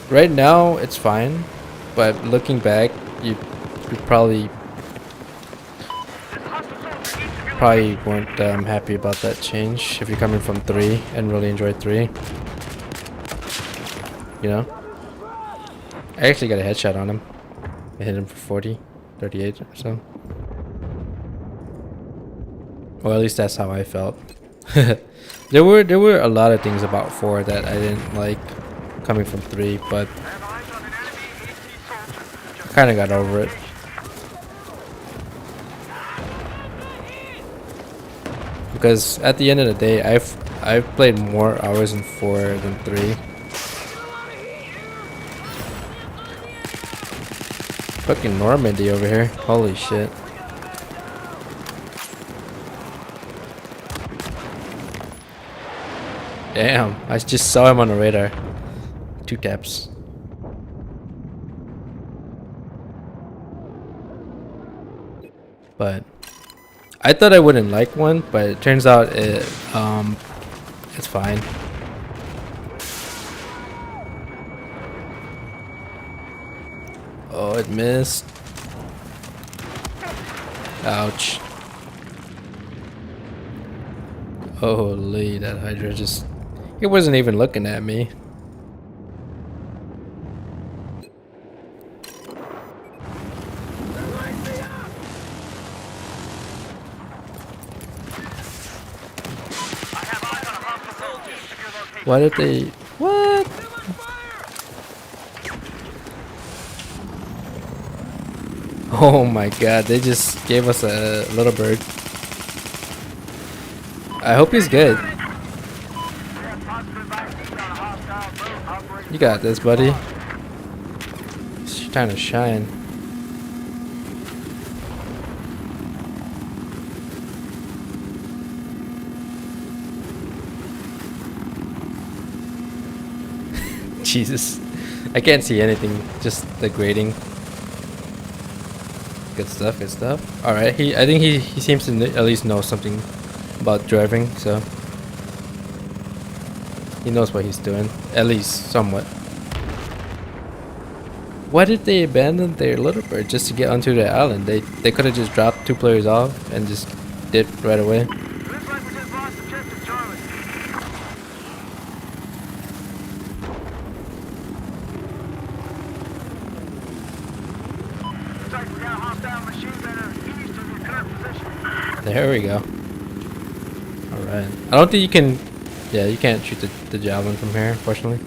right now it's fine, but looking back, you probably weren't happy about that change if you're coming from 3 and really enjoyed 3. I actually got a headshot on him. I hit him for 40, 38 or so. Or at least that's how I felt. There were a lot of things about 4 that I didn't like coming from 3, but I kind of got over it. Because at the end of the day, I've played more hours in 4 than 3. Fucking Normandy over here. Holy shit. Damn, I just saw him on the radar. 2 taps. But I thought I wouldn't like one, but it turns out it's fine. Oh, it missed. Ouch. Holy, that Hydra just... It wasn't even looking at me. Why did they... What? Oh my god, they just gave us a little bird. I hope he's good. You got this, buddy. She's trying to shine. Jesus. I can't see anything, just the grading. Good stuff, good stuff. Alright, I think he seems to at least know something about driving, so he knows what he's doing, at least somewhat. Why did they abandon their little bird just to get onto the island? They could have just dropped 2 players off and just did right away. Looks like we just lost objective Charlie. Looks like we got a hostile machine gunner east of your current position. There we go. Alright. I don't think you can... Yeah, you can't shoot the javelin from here, unfortunately.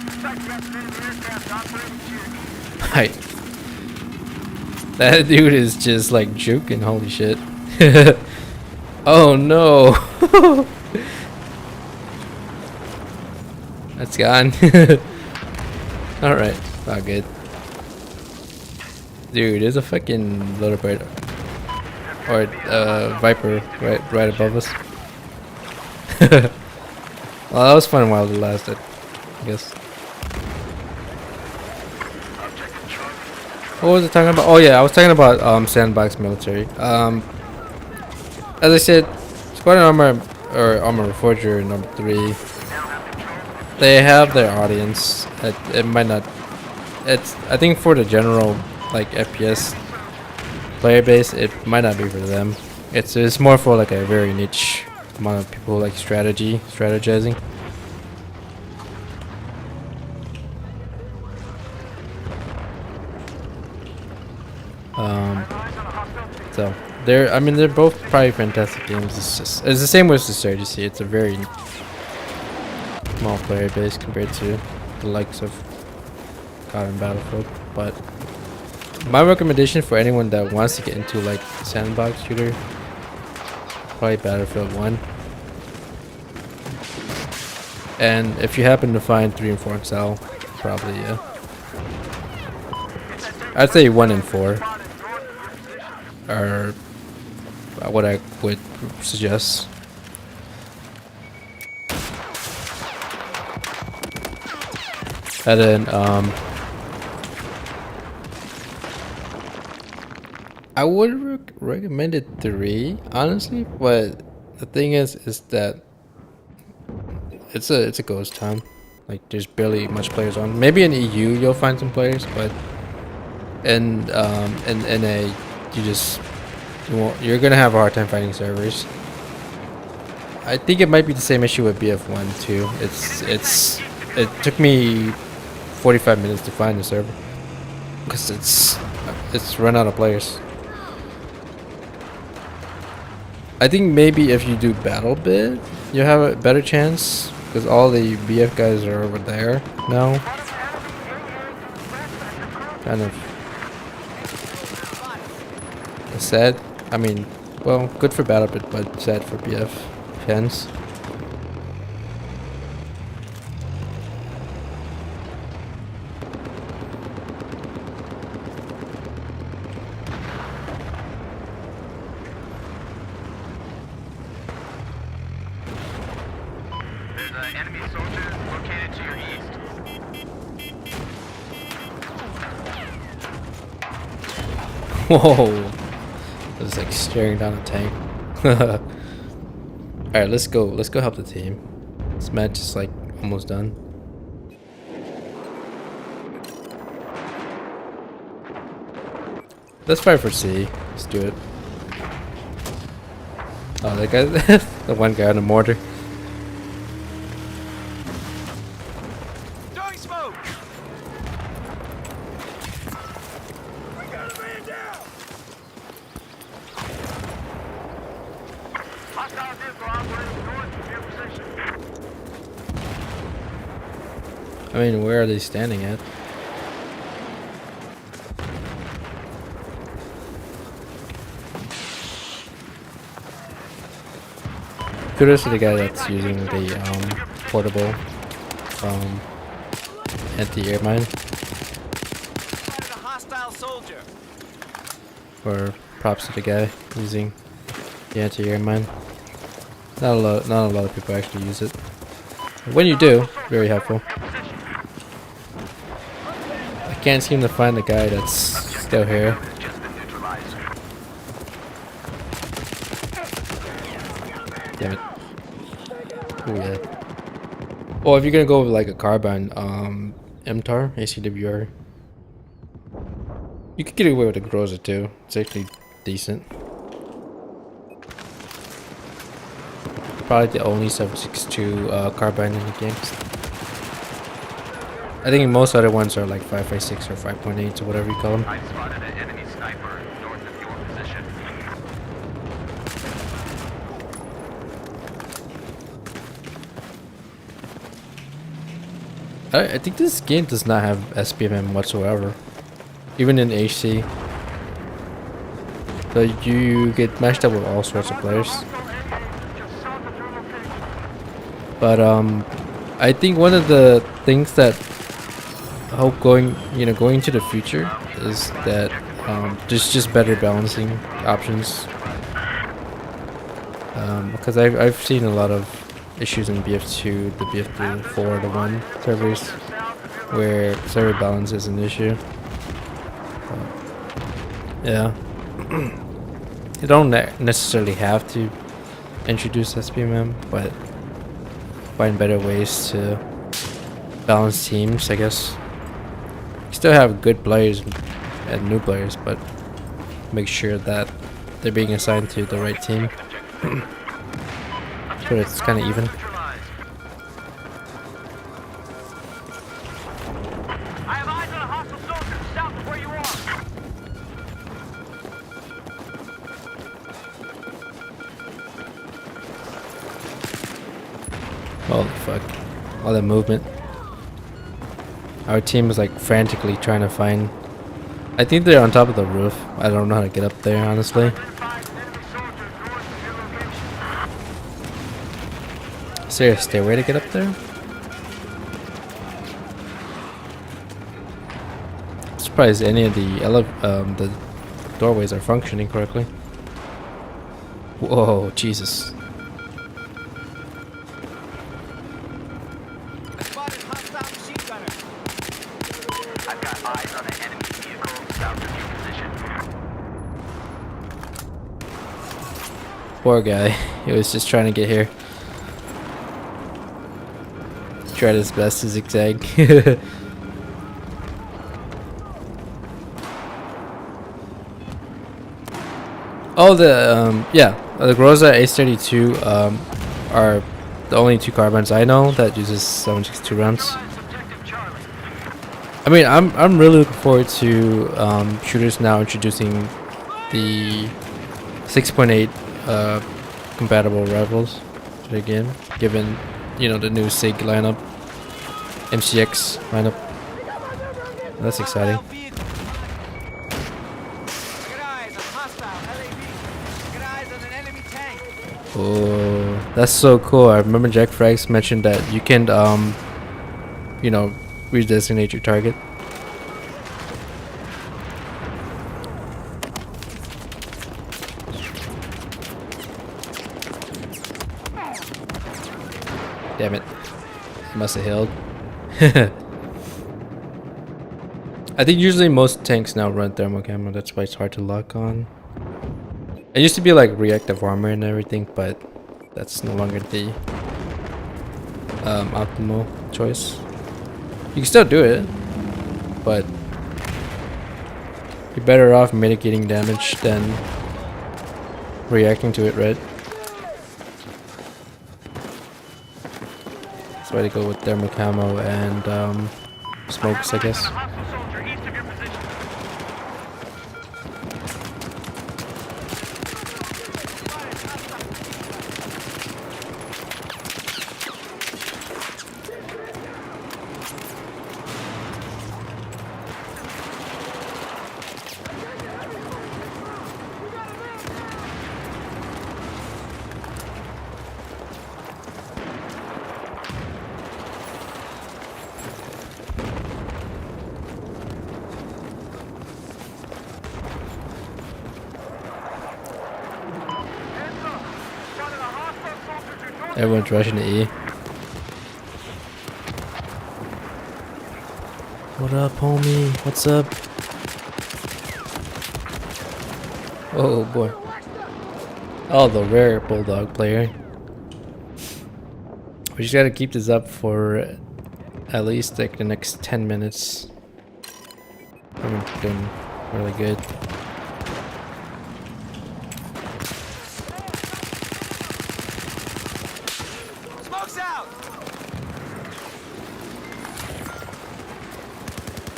Looks like we got some enemy aircraft operating to your east. Right. That dude is just like juking, holy shit. Oh no. That's gone. Alright, not good. Dude, there's a fucking little bird. Or Viper right above us. Well, that was fun while it lasted, I guess. What was I talking about? Oh yeah, I was talking about Sandbox Military. As I said, Squadron Armor or Armor Forger number 3. They have their audience. It might not. It's I think for the general like FPS player base, it might not be for them. It's more for like a very niche amount of people like strategizing. So they're both probably fantastic games. It's the same with the Surgecy. It's a very small player base compared to the likes of COD and Battlefield. But my recommendation for anyone that wants to get into like sandbox shooter, probably Battlefield 1. And if you happen to find 3 and 4 and cell, probably yeah. I'd say 1 and 4 are what I would suggest. And then I would recommend it 3 honestly, but the thing is that it's a ghost town. Like there's barely much players on. Maybe in EU you'll find some players, but in NA you're gonna have a hard time finding servers. I think it might be the same issue with BF1 too. It took me 45 minutes to find the server because it's run out of players. I think maybe if you do battle bid, you have a better chance because all the BF guys are over there now. Kind of sad. I mean, Well, good for Battlebit, but sad for BF fans. There's an enemy soldier located to your east. Whoa! It was like staring down a tank. Alright, let's go. Let's go help the team. This match is like almost done. Let's fight for C. Let's do it. Oh, that guy, the one guy on the mortar. Throwing smoke! Hostile vehicle operating north of your position. I mean, where are they standing at? Kudos to the guy that's using the portable anti-air mine. Spotted a hostile soldier. Or props to the guy using the anti-air mine. Not a lot of people actually use it. When you do, very helpful. I can't seem to find the guy that's still here. Just been neutralized. Damn it. Oh yeah. Well, if you're gonna go with like a carbine, MTAR, ACWR, you could get away with a Groza too. It's actually decent. Probably the only 7.62 carbine in the game. I think most other ones are like 5.56 or 5.8 or whatever you call them. I spotted an enemy sniper north of your position. I think this game does not have SPMM whatsoever, even in HC. So you get matched up with all sorts of players. Just south of your location. But I think one of the things that I hope going into the future is that there's just better balancing options. Because I've seen a lot of issues in BF2, the BF4, the 1 servers where server balance is an issue. Yeah. You don't necessarily have to introduce SPMM, but find better ways to balance teams, I guess. You still have good players and new players, but make sure that they're being assigned to the right team. So it's kind of even. I have eyes on a hostile soldier south of where you are. Holy fuck. All that movement. Our team is like frantically trying to find... I think they're on top of the roof. I don't know how to get up there, honestly. Identified an enemy soldier north of your location. Is there a stairway to get up there? I'm surprised any of the doorways are functioning correctly. Whoa, Jesus. I spotted hostile machine gunner. I've got eyes on an enemy vehicle south of your position. Poor guy. He was just trying to get here. Tried his best to zigzag. Oh, the Groza Ace-32 are the only 2 carbines I know that uses 7.62 rounds. Objective Charlie. I mean, I'm really looking forward to shooters now introducing the 6.8 compatible rifles to the game, given the new SIG lineup, MCX lineup. That's exciting. Hostile vehicle. Get eyes on hostile LAV. Get eyes on Oh, that's so cool. I remember Jack Frags mentioned that you can, you know, redesignate your target. Damn it. He must have healed. I think usually most tanks now run thermal camo. That's why it's hard to lock on. It used to be like reactive armor and everything, but that's no longer the optimal choice. You can still do it, but you're better off mitigating damage than reacting to it, right? That's why they go with thermal camo and smokes, I guess. Hostile soldier east of your position. Everyone's rushing to E. What up, homie? What's up? Oh boy. Oh, the rare bulldog player. We just gotta keep this up for at least like the next 10 minutes. I've been doing really good.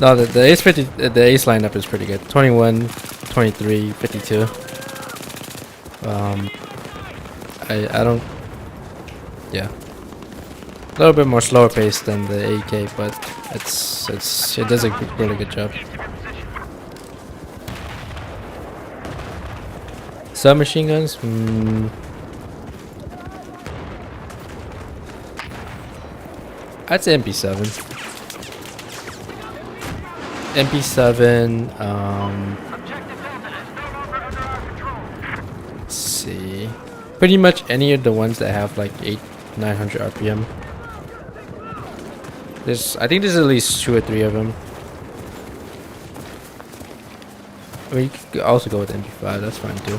No, the ace 50, the ace lineup is pretty good. 21, 23, 52. I don't. Yeah, a little bit more slower pace than the AK, but it does a really good job. Submachine guns. I'd say MP7. MP7, let's see. Pretty much any of the ones that have like 900 RPM. I think there's at least 2 or 3 of them. I mean, you could also go with MP5, that's fine too.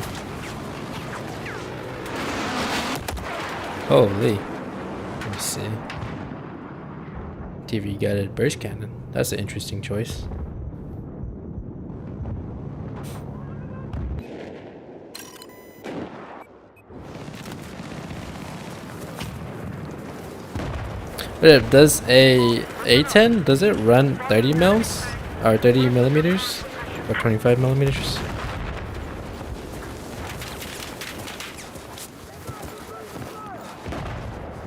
Holy. Let me see. TV guided burst cannon. That's an interesting choice. But does a A10, does it run 30 mils or 30 millimeters or 25 millimeters?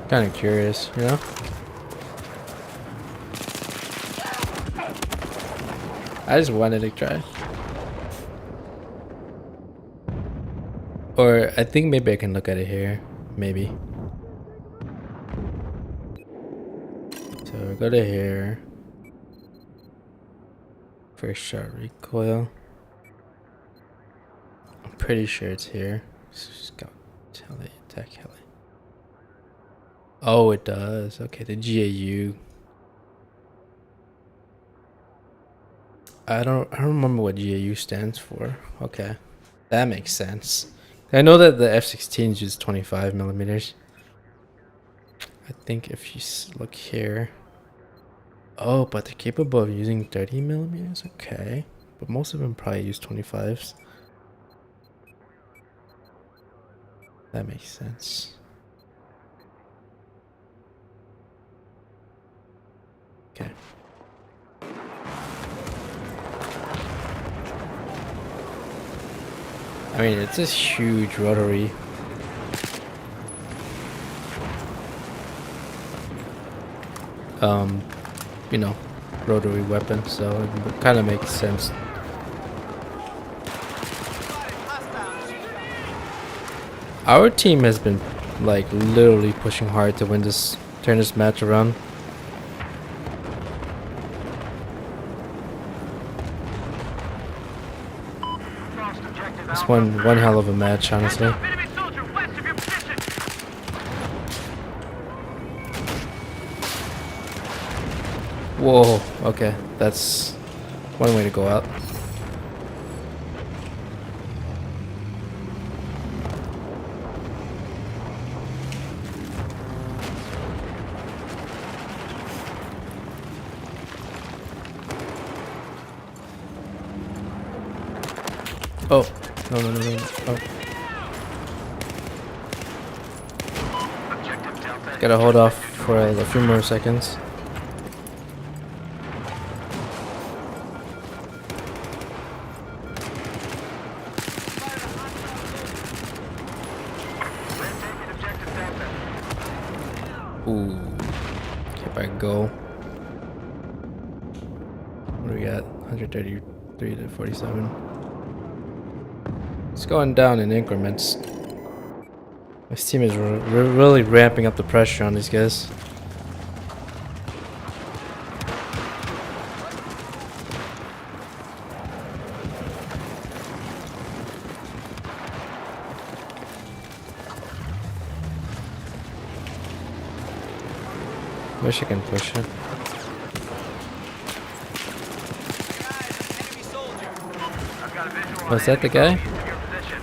Kind of curious, you know? I just wanted to try. Or I think maybe I can look at it here. Maybe. So go to here. First shot recoil. I'm pretty sure it's here. Scout heli, attack heli. Oh, it does. Okay, the GAU. I don't remember what GAU stands for. Okay, that makes sense. I know that the F-16 uses 25 millimeters. I think if you look here. Oh, but they're capable of using 30 millimeters. Okay, but most of them probably use 25s. That makes sense. Okay. I mean, it's this huge rotary. You know, rotary weapon, so it kind of makes sense. Our team has been like literally pushing hard to win this, turn this match around. Lost objective It's Alpha. one hell of a match, honestly. Heads up, enemy soldier west of your position. Whoa, okay, that's one way to go out. Oh, no. Oh. Objective Delta. Gotta hold off for a few more seconds. Taking objective Delta. Ooh. Okay, if I go. What do we got? 133 to 47. It's going down in increments. This team is really ramping up the pressure on these guys. Wish I can push it. I've got a visual Was that the guy? on your position.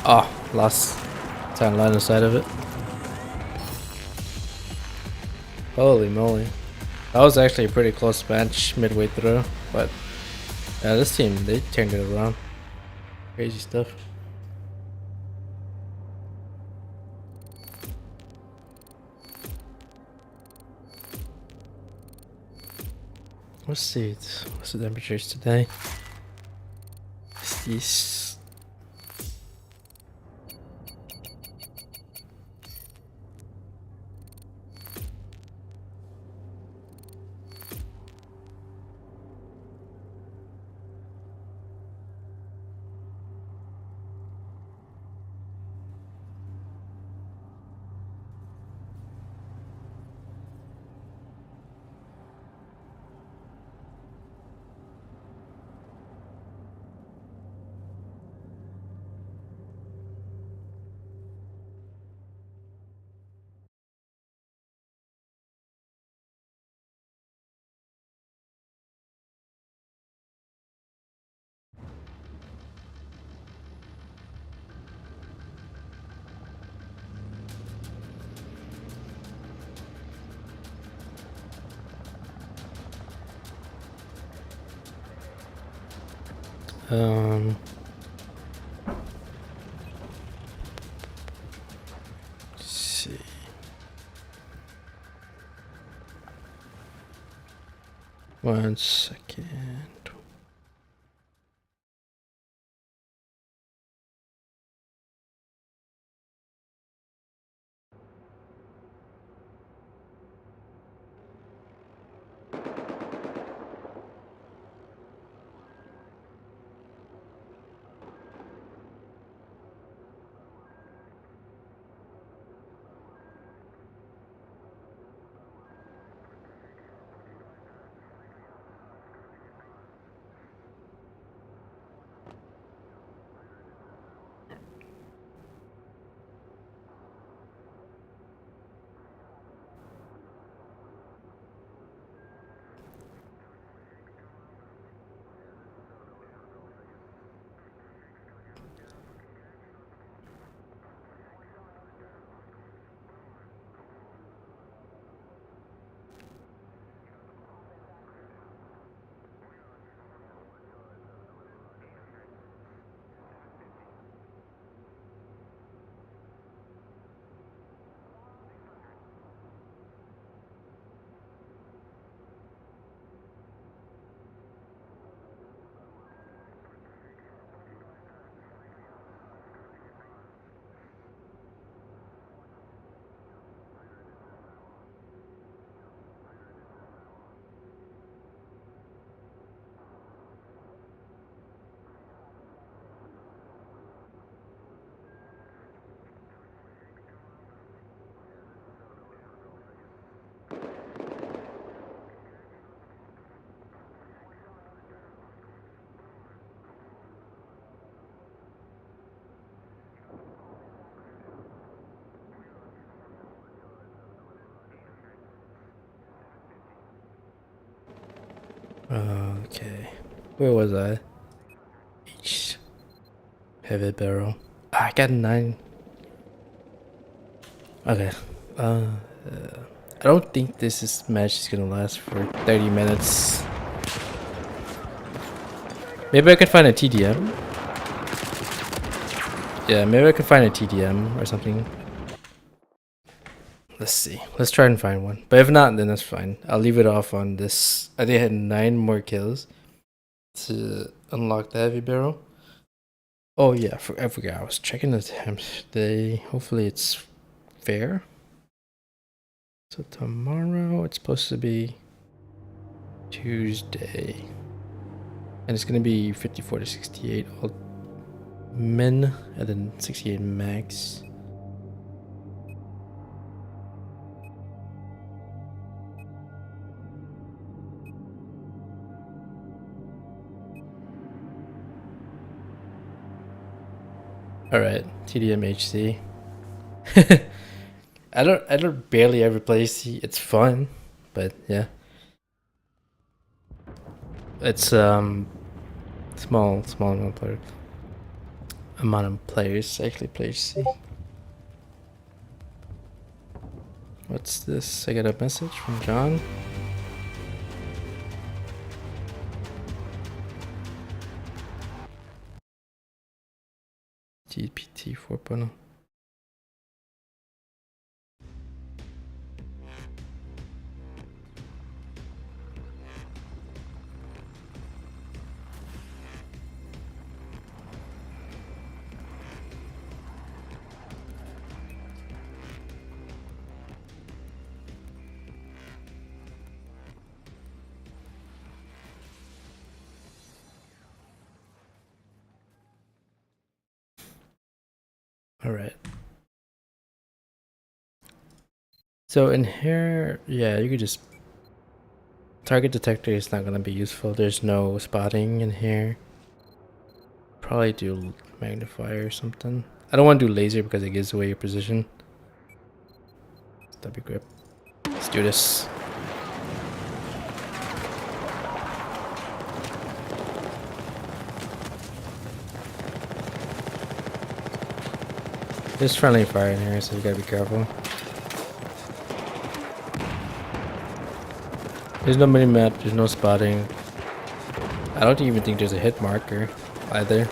Oh, lost 10 line inside of it. Holy moly. That was actually a pretty close match midway through, but yeah, this team, they turned it around. Crazy stuff. Let's see, what's the temperatures today? These. Um, let's see. One second. Okay. Where was I? H. Heavy barrel. I got 9. Okay. I don't think this match is gonna last for 30 minutes. Maybe I could find a TDM. Yeah, maybe I could find a TDM or something. Let's see. Let's try and find one. But if not, then that's fine. I'll leave it off on this. I think I had 9 more kills to unlock the heavy barrel. Oh yeah, I forgot. I was checking the temps today. Hopefully it's fair. So tomorrow it's supposed to be Tuesday. And it's gonna be 54 to 68 all men and then 68 max. Alright, TDMHC. I don't barely ever play C. It's fun, but yeah. It's small amount of players actually play C. What's this? I got a message from John. GPT 4.0. All right. So in here, yeah, you could just target detector is not gonna be useful. There's no spotting in here. Probably do magnifier or something. I don't want to do laser because it gives away your position. That'd be grip. Let's do this. There's friendly fire in here, so you gotta be careful. There's no mini map, there's no spotting. I don't even think there's a hit marker either.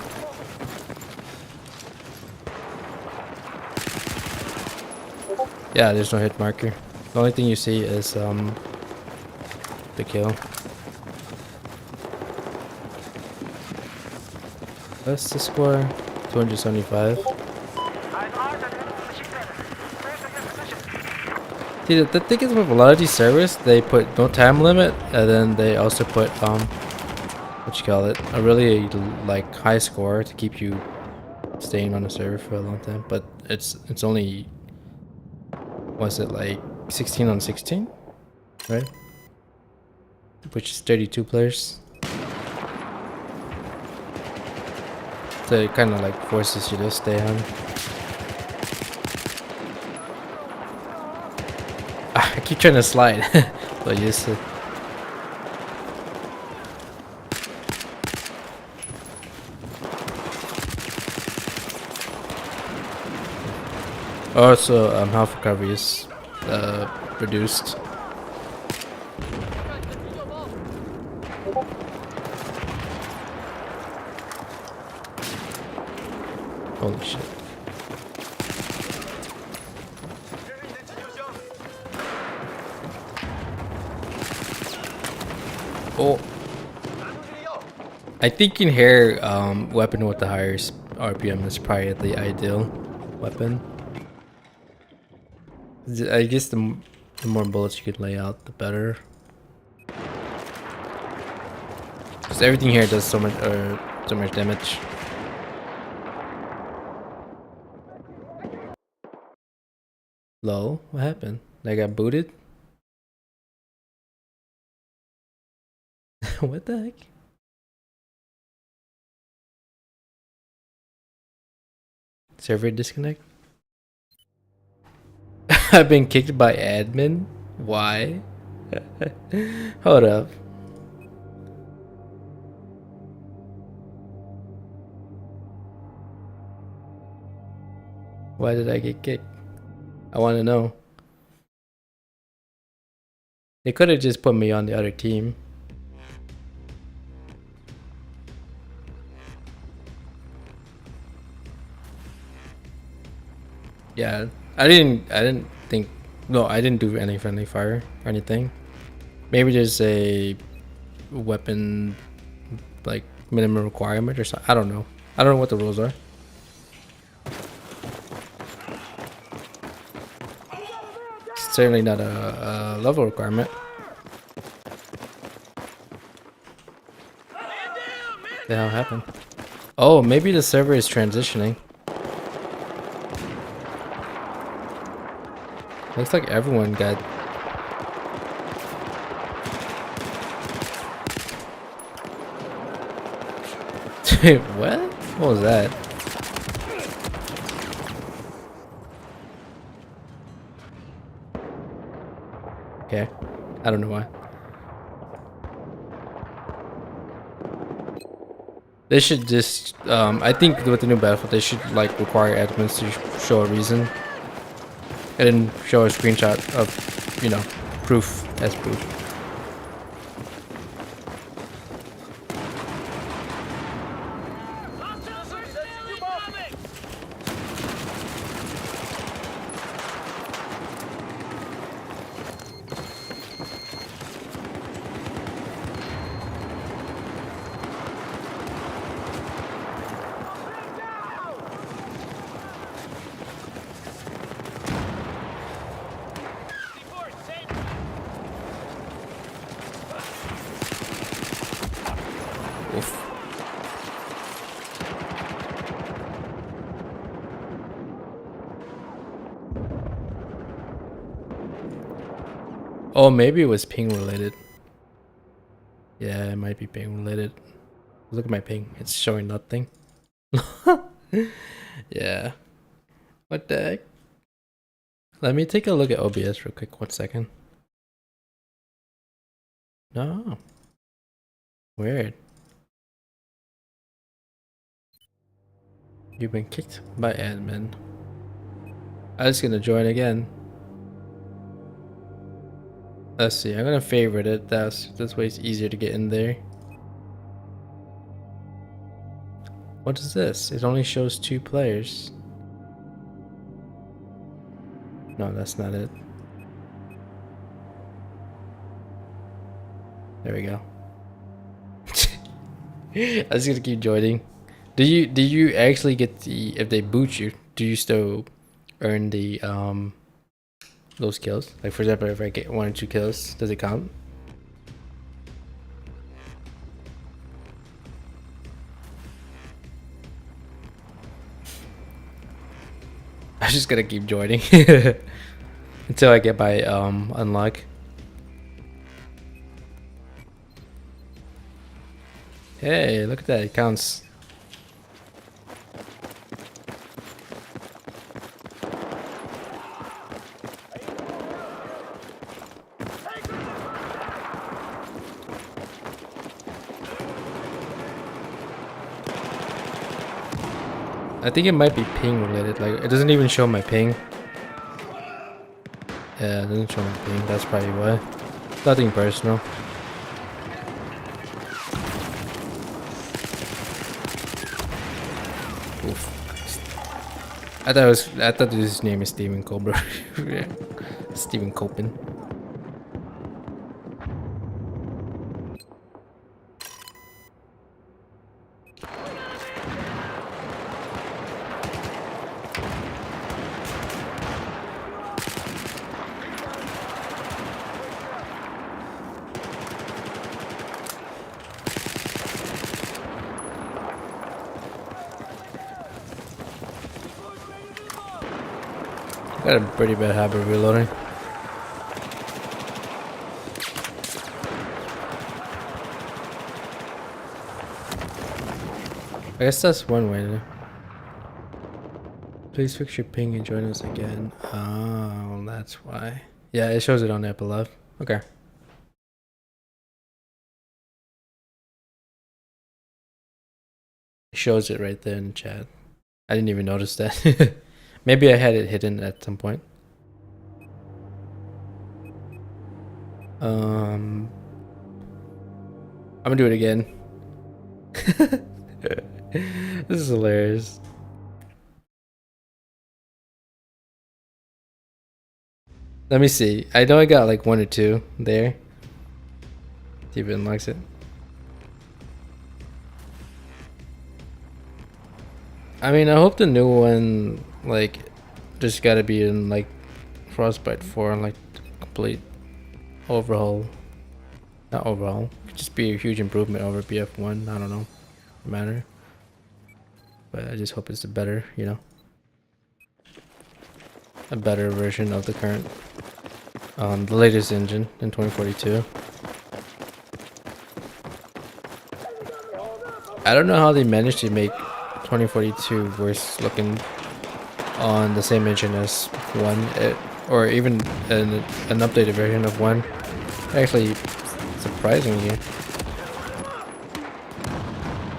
Yeah, there's no hit marker. The only thing you see is the kill. That's the score. 275. See, the thing is with a lot of these servers, they put no time limit, and then they also put what you call it, a really like high score to keep you staying on the server for a long time. But it's only, was it like 16 on 16, right? Which is 32 players. So it kind of like forces you to stay on. I keep trying to slide, but used to. Also, health recovery is reduced. Holy shit. Oh, I think in here, weapon with the higher RPM is probably the ideal weapon. I guess the more bullets you could lay out, the better. Because everything here does so much damage. Lol, what happened? I got booted? What the heck? Server disconnect? I've been kicked by admin? Why? Hold up. Why did I get kicked? I want to know. They could have just put me on the other team. Yeah, I didn't think. No, I didn't do any friendly fire or anything. Maybe there's a weapon like minimum requirement or something. I don't know. I don't know what the rules are. It's certainly not a level requirement. The hell happened? Oh, maybe the server is transitioning. Looks like everyone got. What? What was that? Okay. I don't know why. They should just, I think with the new Battlefield, they should like require admins to show a reason. And then show a screenshot of, you know, proof as proof. Oof. Oh, maybe it was ping related. Yeah, it might be ping related. Look at my ping. It's showing nothing. Yeah. What the heck? Let me take a look at OBS real quick. 1 second. No. Weird. You've been kicked by admin. I'm just gonna join again. Let's see. I'm gonna favorite it. This way it's easier to get in there. What is this? It only shows 2 players. No, that's not it. There we go. I was gonna keep joining. Do you actually get the, if they boot you, do you still earn the those kills? Like for example, if I get 1 or 2 kills, does it count? I'm just gonna keep joining until I get my unlock. Hey, look at that, it counts. I think it might be ping related. Like it doesn't even show my ping. Yeah, it doesn't show my ping. That's probably why. Nothing personal. Oof. I thought his name is Steven Cobra. Yeah. Steven Copen. Got a pretty bad habit of reloading. I guess that's one way to. Please fix your ping and join us again. Oh, that's why. Yeah, it shows it on the upper left. Okay. It shows it right there in the chat. I didn't even notice that. Maybe I had it hidden at some point. I'm gonna do it again. This is hilarious. Let me see. I know I got like 1 or 2 there. See if it unlocks it. I mean, I hope the new one, like, just gotta be in like Frostbite 4 and like complete overhaul. Not overhaul. Could just be a huge improvement over BF1. I don't know. Matter. But I just hope it's a better, you know, a better version of the current, the latest engine in 2042. I don't know how they managed to make 2042 worse looking on the same engine as 1, or even an updated version of 1. Actually, surprisingly,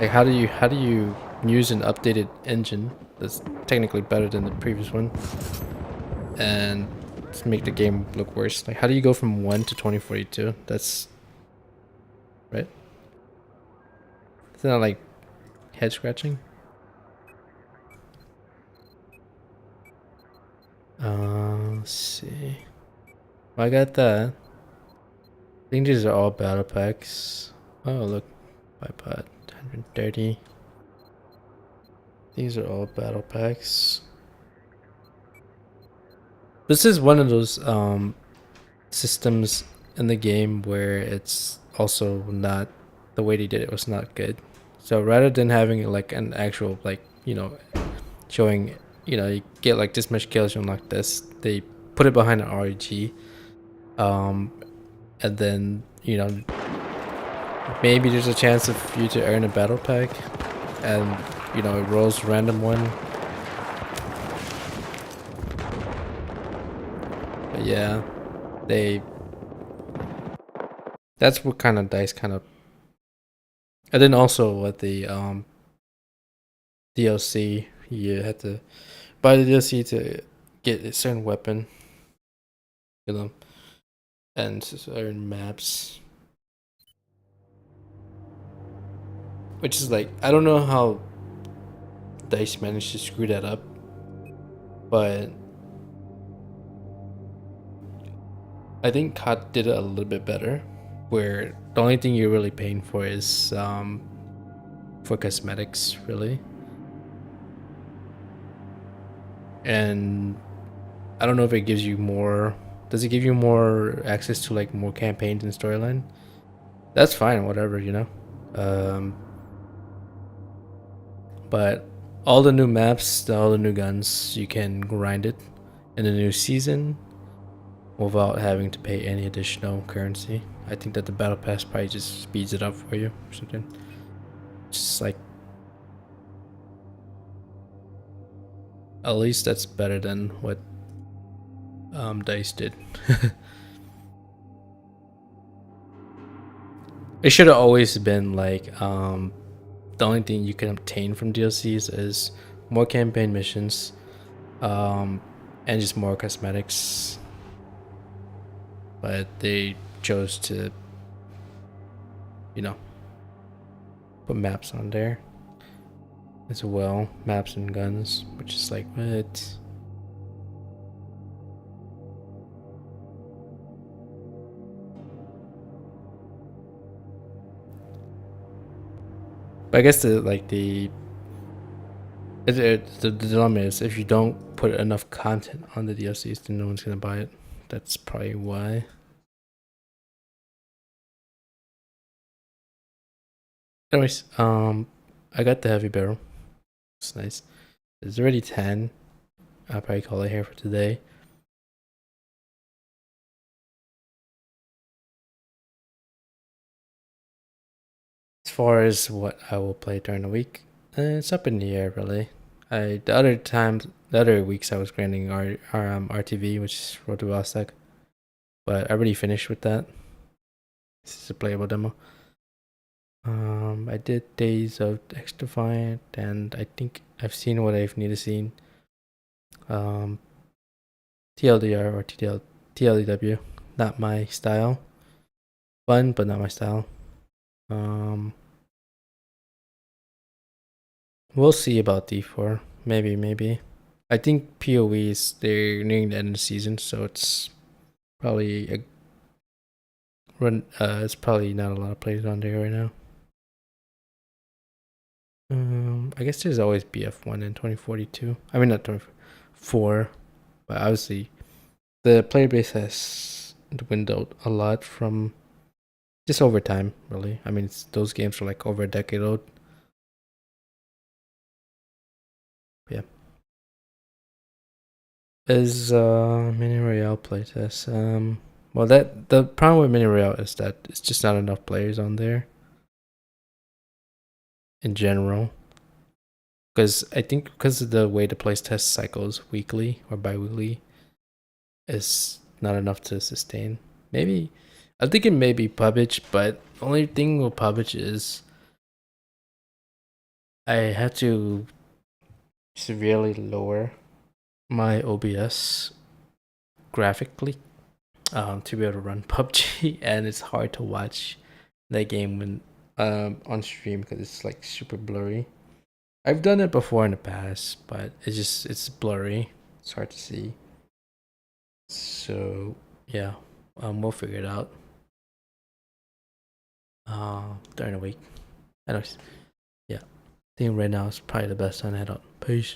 like how do you use an updated engine that's technically better than the previous one and make the game look worse? Like, how do you go from 1 to 2042? That's right. It's not like head scratching. Let's see. Well, I got that. I think these are all battle packs. Oh, look. Bipod 130. These are all battle packs. This is one of those systems in the game where it's also not, the way they did it was not good. So rather than having like an actual, like, you know, showing, you know, you get like this much kills, you unlock this, they put it behind an REG. And then, you know, maybe there's a chance of you to earn a battle pack, and, you know, it rolls random one. But yeah, that's what kind of DICE kind of. And then also with the DLC, you had to buy the DLC to get a certain weapon, you know, and certain maps. Which is like, I don't know how DICE managed to screw that up, but I think COD did it a little bit better, where the only thing you're really paying for is for cosmetics, really. And I don't know if it gives you more. Does it give you more access to like more campaigns and storyline? That's fine, whatever, you know. But all the new maps, all the new guns, you can grind it in the new season without having to pay any additional currency. I think that the battle pass probably just speeds it up for you or something. Just like, at least that's better than what DICE did. It should have always been like, the only thing you can obtain from DLCs is more campaign missions, and just more cosmetics. But they chose to, you know, put maps on there as well, maps and guns, which is like, what? But I guess the dilemma is, if you don't put enough content on the DLCs, then no one's gonna buy it. That's probably why. Anyways, I got the heavy barrel. It's nice. It's already 10. I'll probably call it here for today. As far as what I will play during the week, it's up in the air, really. The other weeks I was grinding RTV, which is Road to Vostok, but I already finished with that. This is a playable demo. I did Days of X Defiant, and I think I've seen what I've need to see. TLDR or TLDW, not my style. Fun, but not my style. We'll see about D4. Maybe. I think PoE is they're nearing the end of the season, so it's probably a run. It's probably not a lot of players on there right now. I guess there's always BF1 in 2042. I mean, not 24, but obviously the player base has dwindled a lot from just over time, really. I mean, those games are like over a decade old. Yeah. Is Mini Royale playtest? Well, that the problem with Mini Royale is that it's just not enough players on there. In general, because I think because of the way the playtest cycles weekly or bi-weekly, is not enough to sustain. Maybe I think it may be published, but the only thing with publish is I had to severely lower my OBS graphically to be able to run PUBG, and it's hard to watch that game when on stream because it's like super blurry. I've done it before in the past, but it's blurry. It's hard to see. So yeah, we'll figure it out during the week. Anyways, yeah, I think right now is probably the best time to head out. Peace.